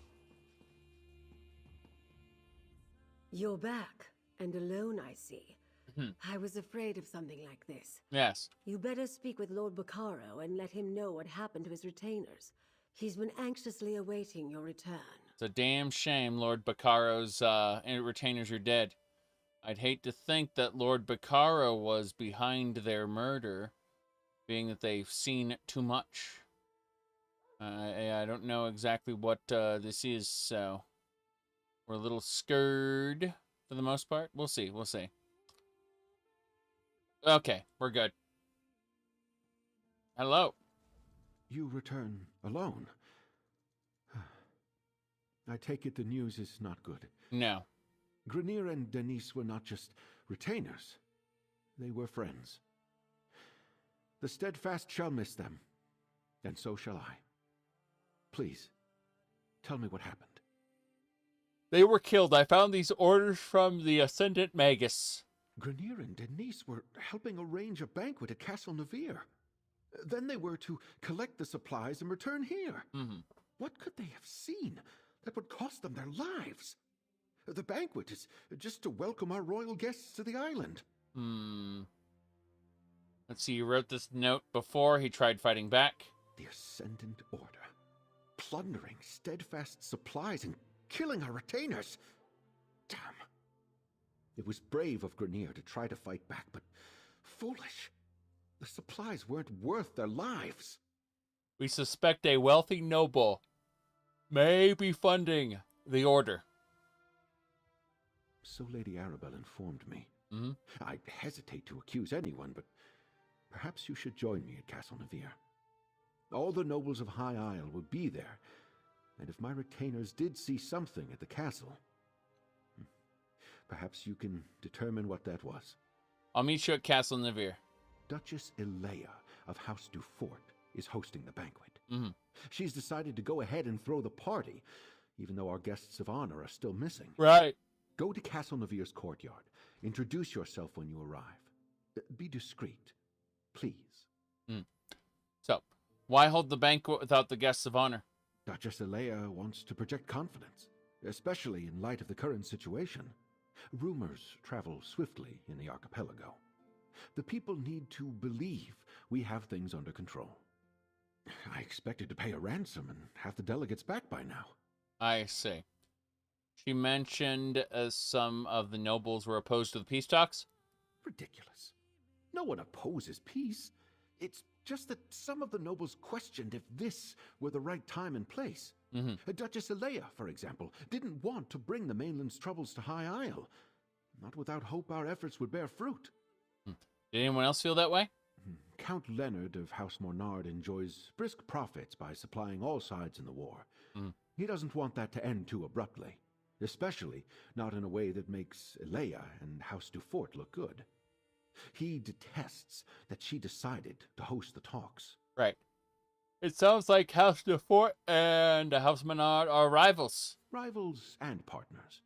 [SPEAKER 10] You're back, and alone, I see. I was afraid of something like this.
[SPEAKER 1] Yes.
[SPEAKER 10] You better speak with Lord Bacaro and let him know what happened to his retainers. He's been anxiously awaiting your return.
[SPEAKER 1] It's a damn shame Lord Bacaro's retainers are dead. I'd hate to think that Lord Bacaro was behind their murder, being that they've seen too much. I don't know exactly what this is, so we're a little scared for the most part. We'll see. We'll see. Okay, we're good. Hello.
[SPEAKER 15] You return alone. I take it the news is not good.
[SPEAKER 1] No.
[SPEAKER 15] Grenier and Denise were not just retainers. They were friends. The Steadfast shall miss them, and so shall I. Please, tell me what happened.
[SPEAKER 1] They were killed. I found these orders from the Ascendant Magus.
[SPEAKER 15] Grenier and Denise were helping arrange a banquet at Castle Nevere. Then they were to collect the supplies and return here. What could they have seen that would cost them their lives? The banquet is just to welcome our royal guests to the island.
[SPEAKER 1] Let's see, you wrote this note before he tried fighting back.
[SPEAKER 15] The Ascendant Order. Plundering Steadfast supplies and killing our retainers. Damn. It was brave of Grenier to try to fight back, but foolish. The supplies weren't worth their lives.
[SPEAKER 1] We suspect a wealthy noble may be funding the order.
[SPEAKER 15] So Lady Arabelle informed me. I'd hesitate to accuse anyone, but perhaps you should join me at Castle Nevere. All the nobles of High Isle would be there, and if my retainers did see something at the castle, perhaps you can determine what that was.
[SPEAKER 1] I'll meet you at Castle Nevere.
[SPEAKER 15] Duchess Elea of House Dufort is hosting the banquet. She's decided to go ahead and throw the party, even though our guests of honor are still missing.
[SPEAKER 1] Right.
[SPEAKER 15] Go to Castle Nevere's courtyard. Introduce yourself when you arrive. Be discreet, please.
[SPEAKER 1] So, why hold the banquet without the guests of honor?
[SPEAKER 15] Duchess Elea wants to project confidence, especially in light of the current situation. Rumors travel swiftly in the archipelago. The people need to believe we have things under control. I expected to pay a ransom and have the delegates back by now.
[SPEAKER 1] I see. She mentioned some of the nobles were opposed to the peace talks?
[SPEAKER 15] Ridiculous. No one opposes peace. It's just that some of the nobles questioned if this were the right time and place. Duchess Elea, for example, didn't want to bring the mainland's troubles to High Isle. Not without hope our efforts would bear fruit.
[SPEAKER 1] Did anyone else feel that way?
[SPEAKER 15] Count Leonard of House Mornard enjoys brisk profits by supplying all sides in the war. He doesn't want that to end too abruptly, especially not in a way that makes Elea and House Dufort look good. He detests that she decided to host the talks.
[SPEAKER 1] Right. It sounds like House Dufort and House Mornard are rivals.
[SPEAKER 15] Rivals and partners.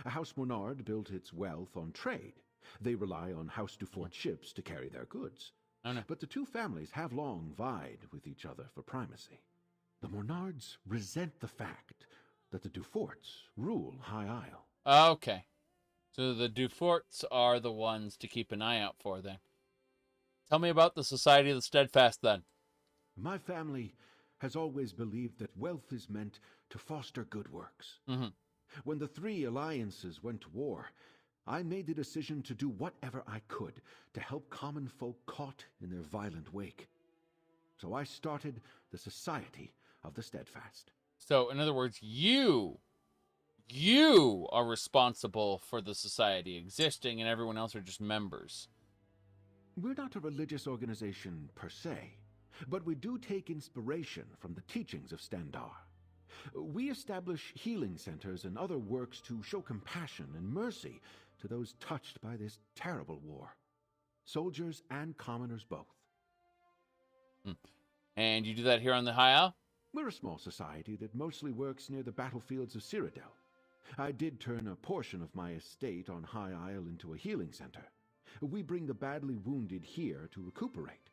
[SPEAKER 15] House Mornard built its wealth on trade. They rely on House Dufort ships to carry their goods. But the two families have long vied with each other for primacy. The Mornards resent the fact that the Duforts rule High Isle.
[SPEAKER 1] Okay. So the Duforts are the ones to keep an eye out for, then. Tell me about the Society of the Steadfast, then.
[SPEAKER 15] My family has always believed that wealth is meant to foster good works. When the three alliances went to war, I made the decision to do whatever I could to help common folk caught in their violent wake. So I started the Society of the Steadfast.
[SPEAKER 1] So, in other words, you are responsible for the society existing, and everyone else are just members.
[SPEAKER 15] We're not a religious organization per se, but we do take inspiration from the teachings of Standar. We establish healing centers and other works to show compassion and mercy to those touched by this terrible war. Soldiers and commoners both.
[SPEAKER 1] And you do that here on the High Isle?
[SPEAKER 15] We're a small society that mostly works near the battlefields of Cyrodiil. I did turn a portion of my estate on High Isle into a healing center. We bring the badly wounded here to recuperate.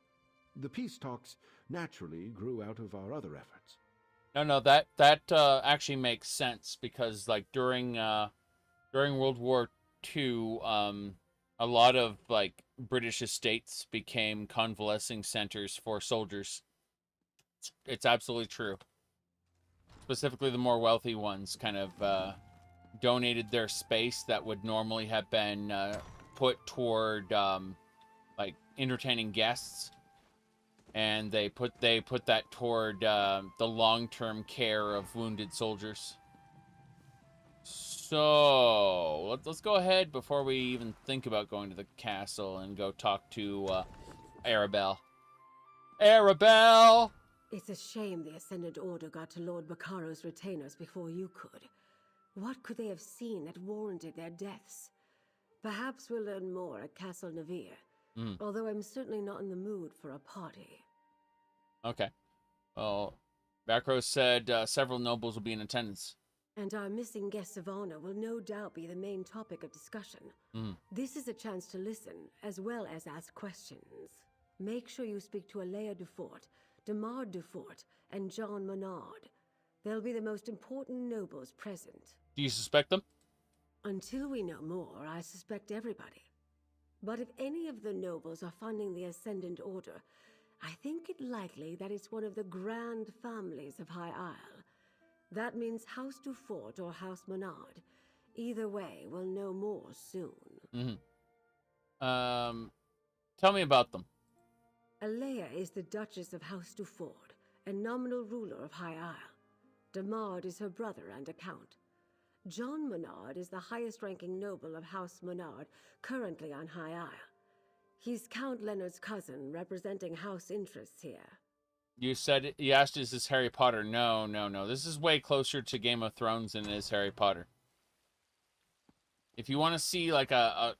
[SPEAKER 15] The peace talks naturally grew out of our other efforts.
[SPEAKER 1] No, that actually makes sense, because like during World War II, a lot of like British estates became convalescing centers for soldiers. It's absolutely true. Specifically, the more wealthy ones kind of donated their space that would normally have been put toward like entertaining guests, and they put that toward the long-term care of wounded soldiers. So let's go ahead before we even think about going to the castle and go talk to Arabelle. Arabelle!
[SPEAKER 10] It's a shame the Ascendant Order got to Lord Bacaro's retainers before you could. What could they have seen that warranted their deaths? Perhaps we'll learn more at Castle Navir, although I'm certainly not in the mood for a party.
[SPEAKER 1] Okay. Well, Bacaro said several nobles will be in attendance.
[SPEAKER 10] And our missing guests of honor will no doubt be the main topic of discussion. This is a chance to listen, as well as ask questions. Make sure you speak to Alea Dufort, Demar Dufort, and John Menard. They'll be the most important nobles present.
[SPEAKER 1] Do you suspect them?
[SPEAKER 10] Until we know more, I suspect everybody. But if any of the nobles are funding the Ascendant Order, I think it likely that it's one of the grand families of High Isle. That means House Dufort or House Menard. Either way, we'll know more soon.
[SPEAKER 1] Tell me about them.
[SPEAKER 10] Alea is the Duchess of House Dufort and nominal ruler of High Isle. Demard is her brother and a count. John Menard is the highest-ranking noble of House Menard, currently on High Isle. He's Count Leonard's cousin, representing house interests here.
[SPEAKER 1] You asked, is this Harry Potter? No. This is way closer to Game of Thrones than it is Harry Potter. If you want to see like a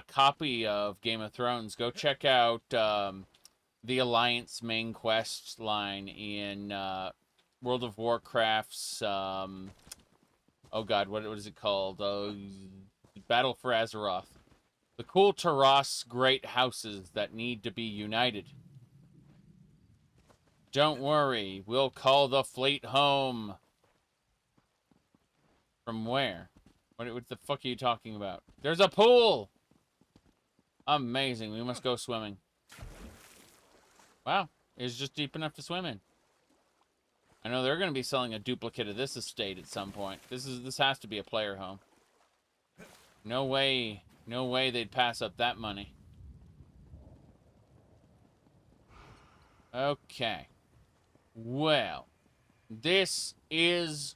[SPEAKER 1] copy of Game of Thrones, go check out the Alliance main quest line in World of Warcraft's oh god, what is it called? Battle for Azeroth. The cool Taras great houses that need to be united. Don't worry, we'll call the fleet home. From where? What the fuck are you talking about? There's a pool! Amazing, we must go swimming. Wow, it's just deep enough to swim in. I know they're going to be selling a duplicate of this estate at some point. This has to be a player home. No way they'd pass up that money. Okay. Well, this is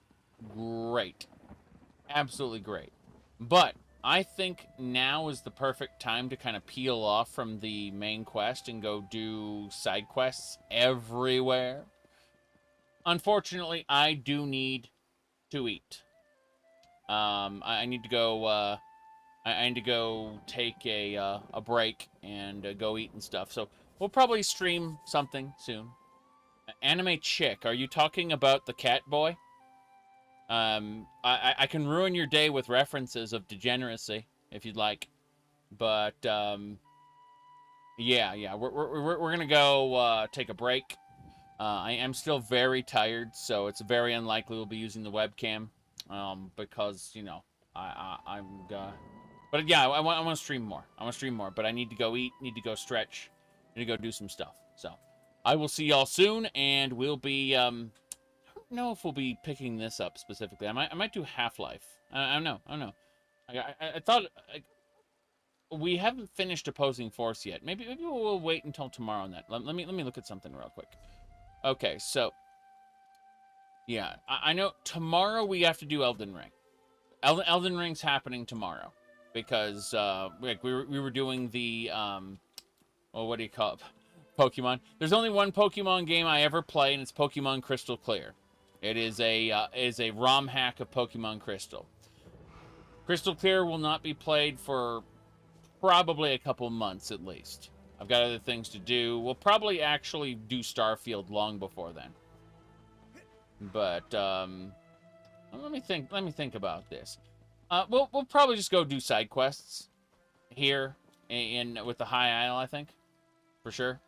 [SPEAKER 1] great. Absolutely great. But I think now is the perfect time to kind of peel off from the main quest and go do side quests everywhere. Unfortunately, I do need to eat. I need to go. I need to go take a break and go eat and stuff. So we'll probably stream something soon. Anime chick, are you talking about the cat boy? I can ruin your day with references of degeneracy if you'd like, but yeah, we're gonna go take a break. I am still very tired, so it's very unlikely we'll be using the webcam, because, you know, But yeah, I want to stream more. I want to stream more, but I need to go eat, need to go stretch, need to go do some stuff. So I will see y'all soon, and we'll be, I don't know if we'll be picking this up specifically. I might do Half-Life. I don't know. I thought, we haven't finished Opposing Force yet. Maybe we'll wait until tomorrow on that. Let me look at something real quick. Okay, so, yeah, I know tomorrow we have to do Elden Ring. Elden Ring's happening tomorrow. Because we were doing the well, what do you call it? Pokemon. There's only one Pokemon game I ever play, and it's Pokemon Crystal Clear. It is a ROM hack of Pokemon Crystal. Crystal Clear will not be played for probably a couple months at least. I've got other things to do. We'll probably actually do Starfield long before then. But let me think about this. We'll probably just go do side quests here with the High Isle, I think, for sure.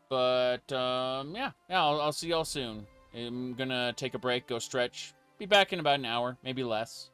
[SPEAKER 1] Yeah, I'll see y'all soon. I'm gonna take a break, go stretch, be back in about an hour, maybe less.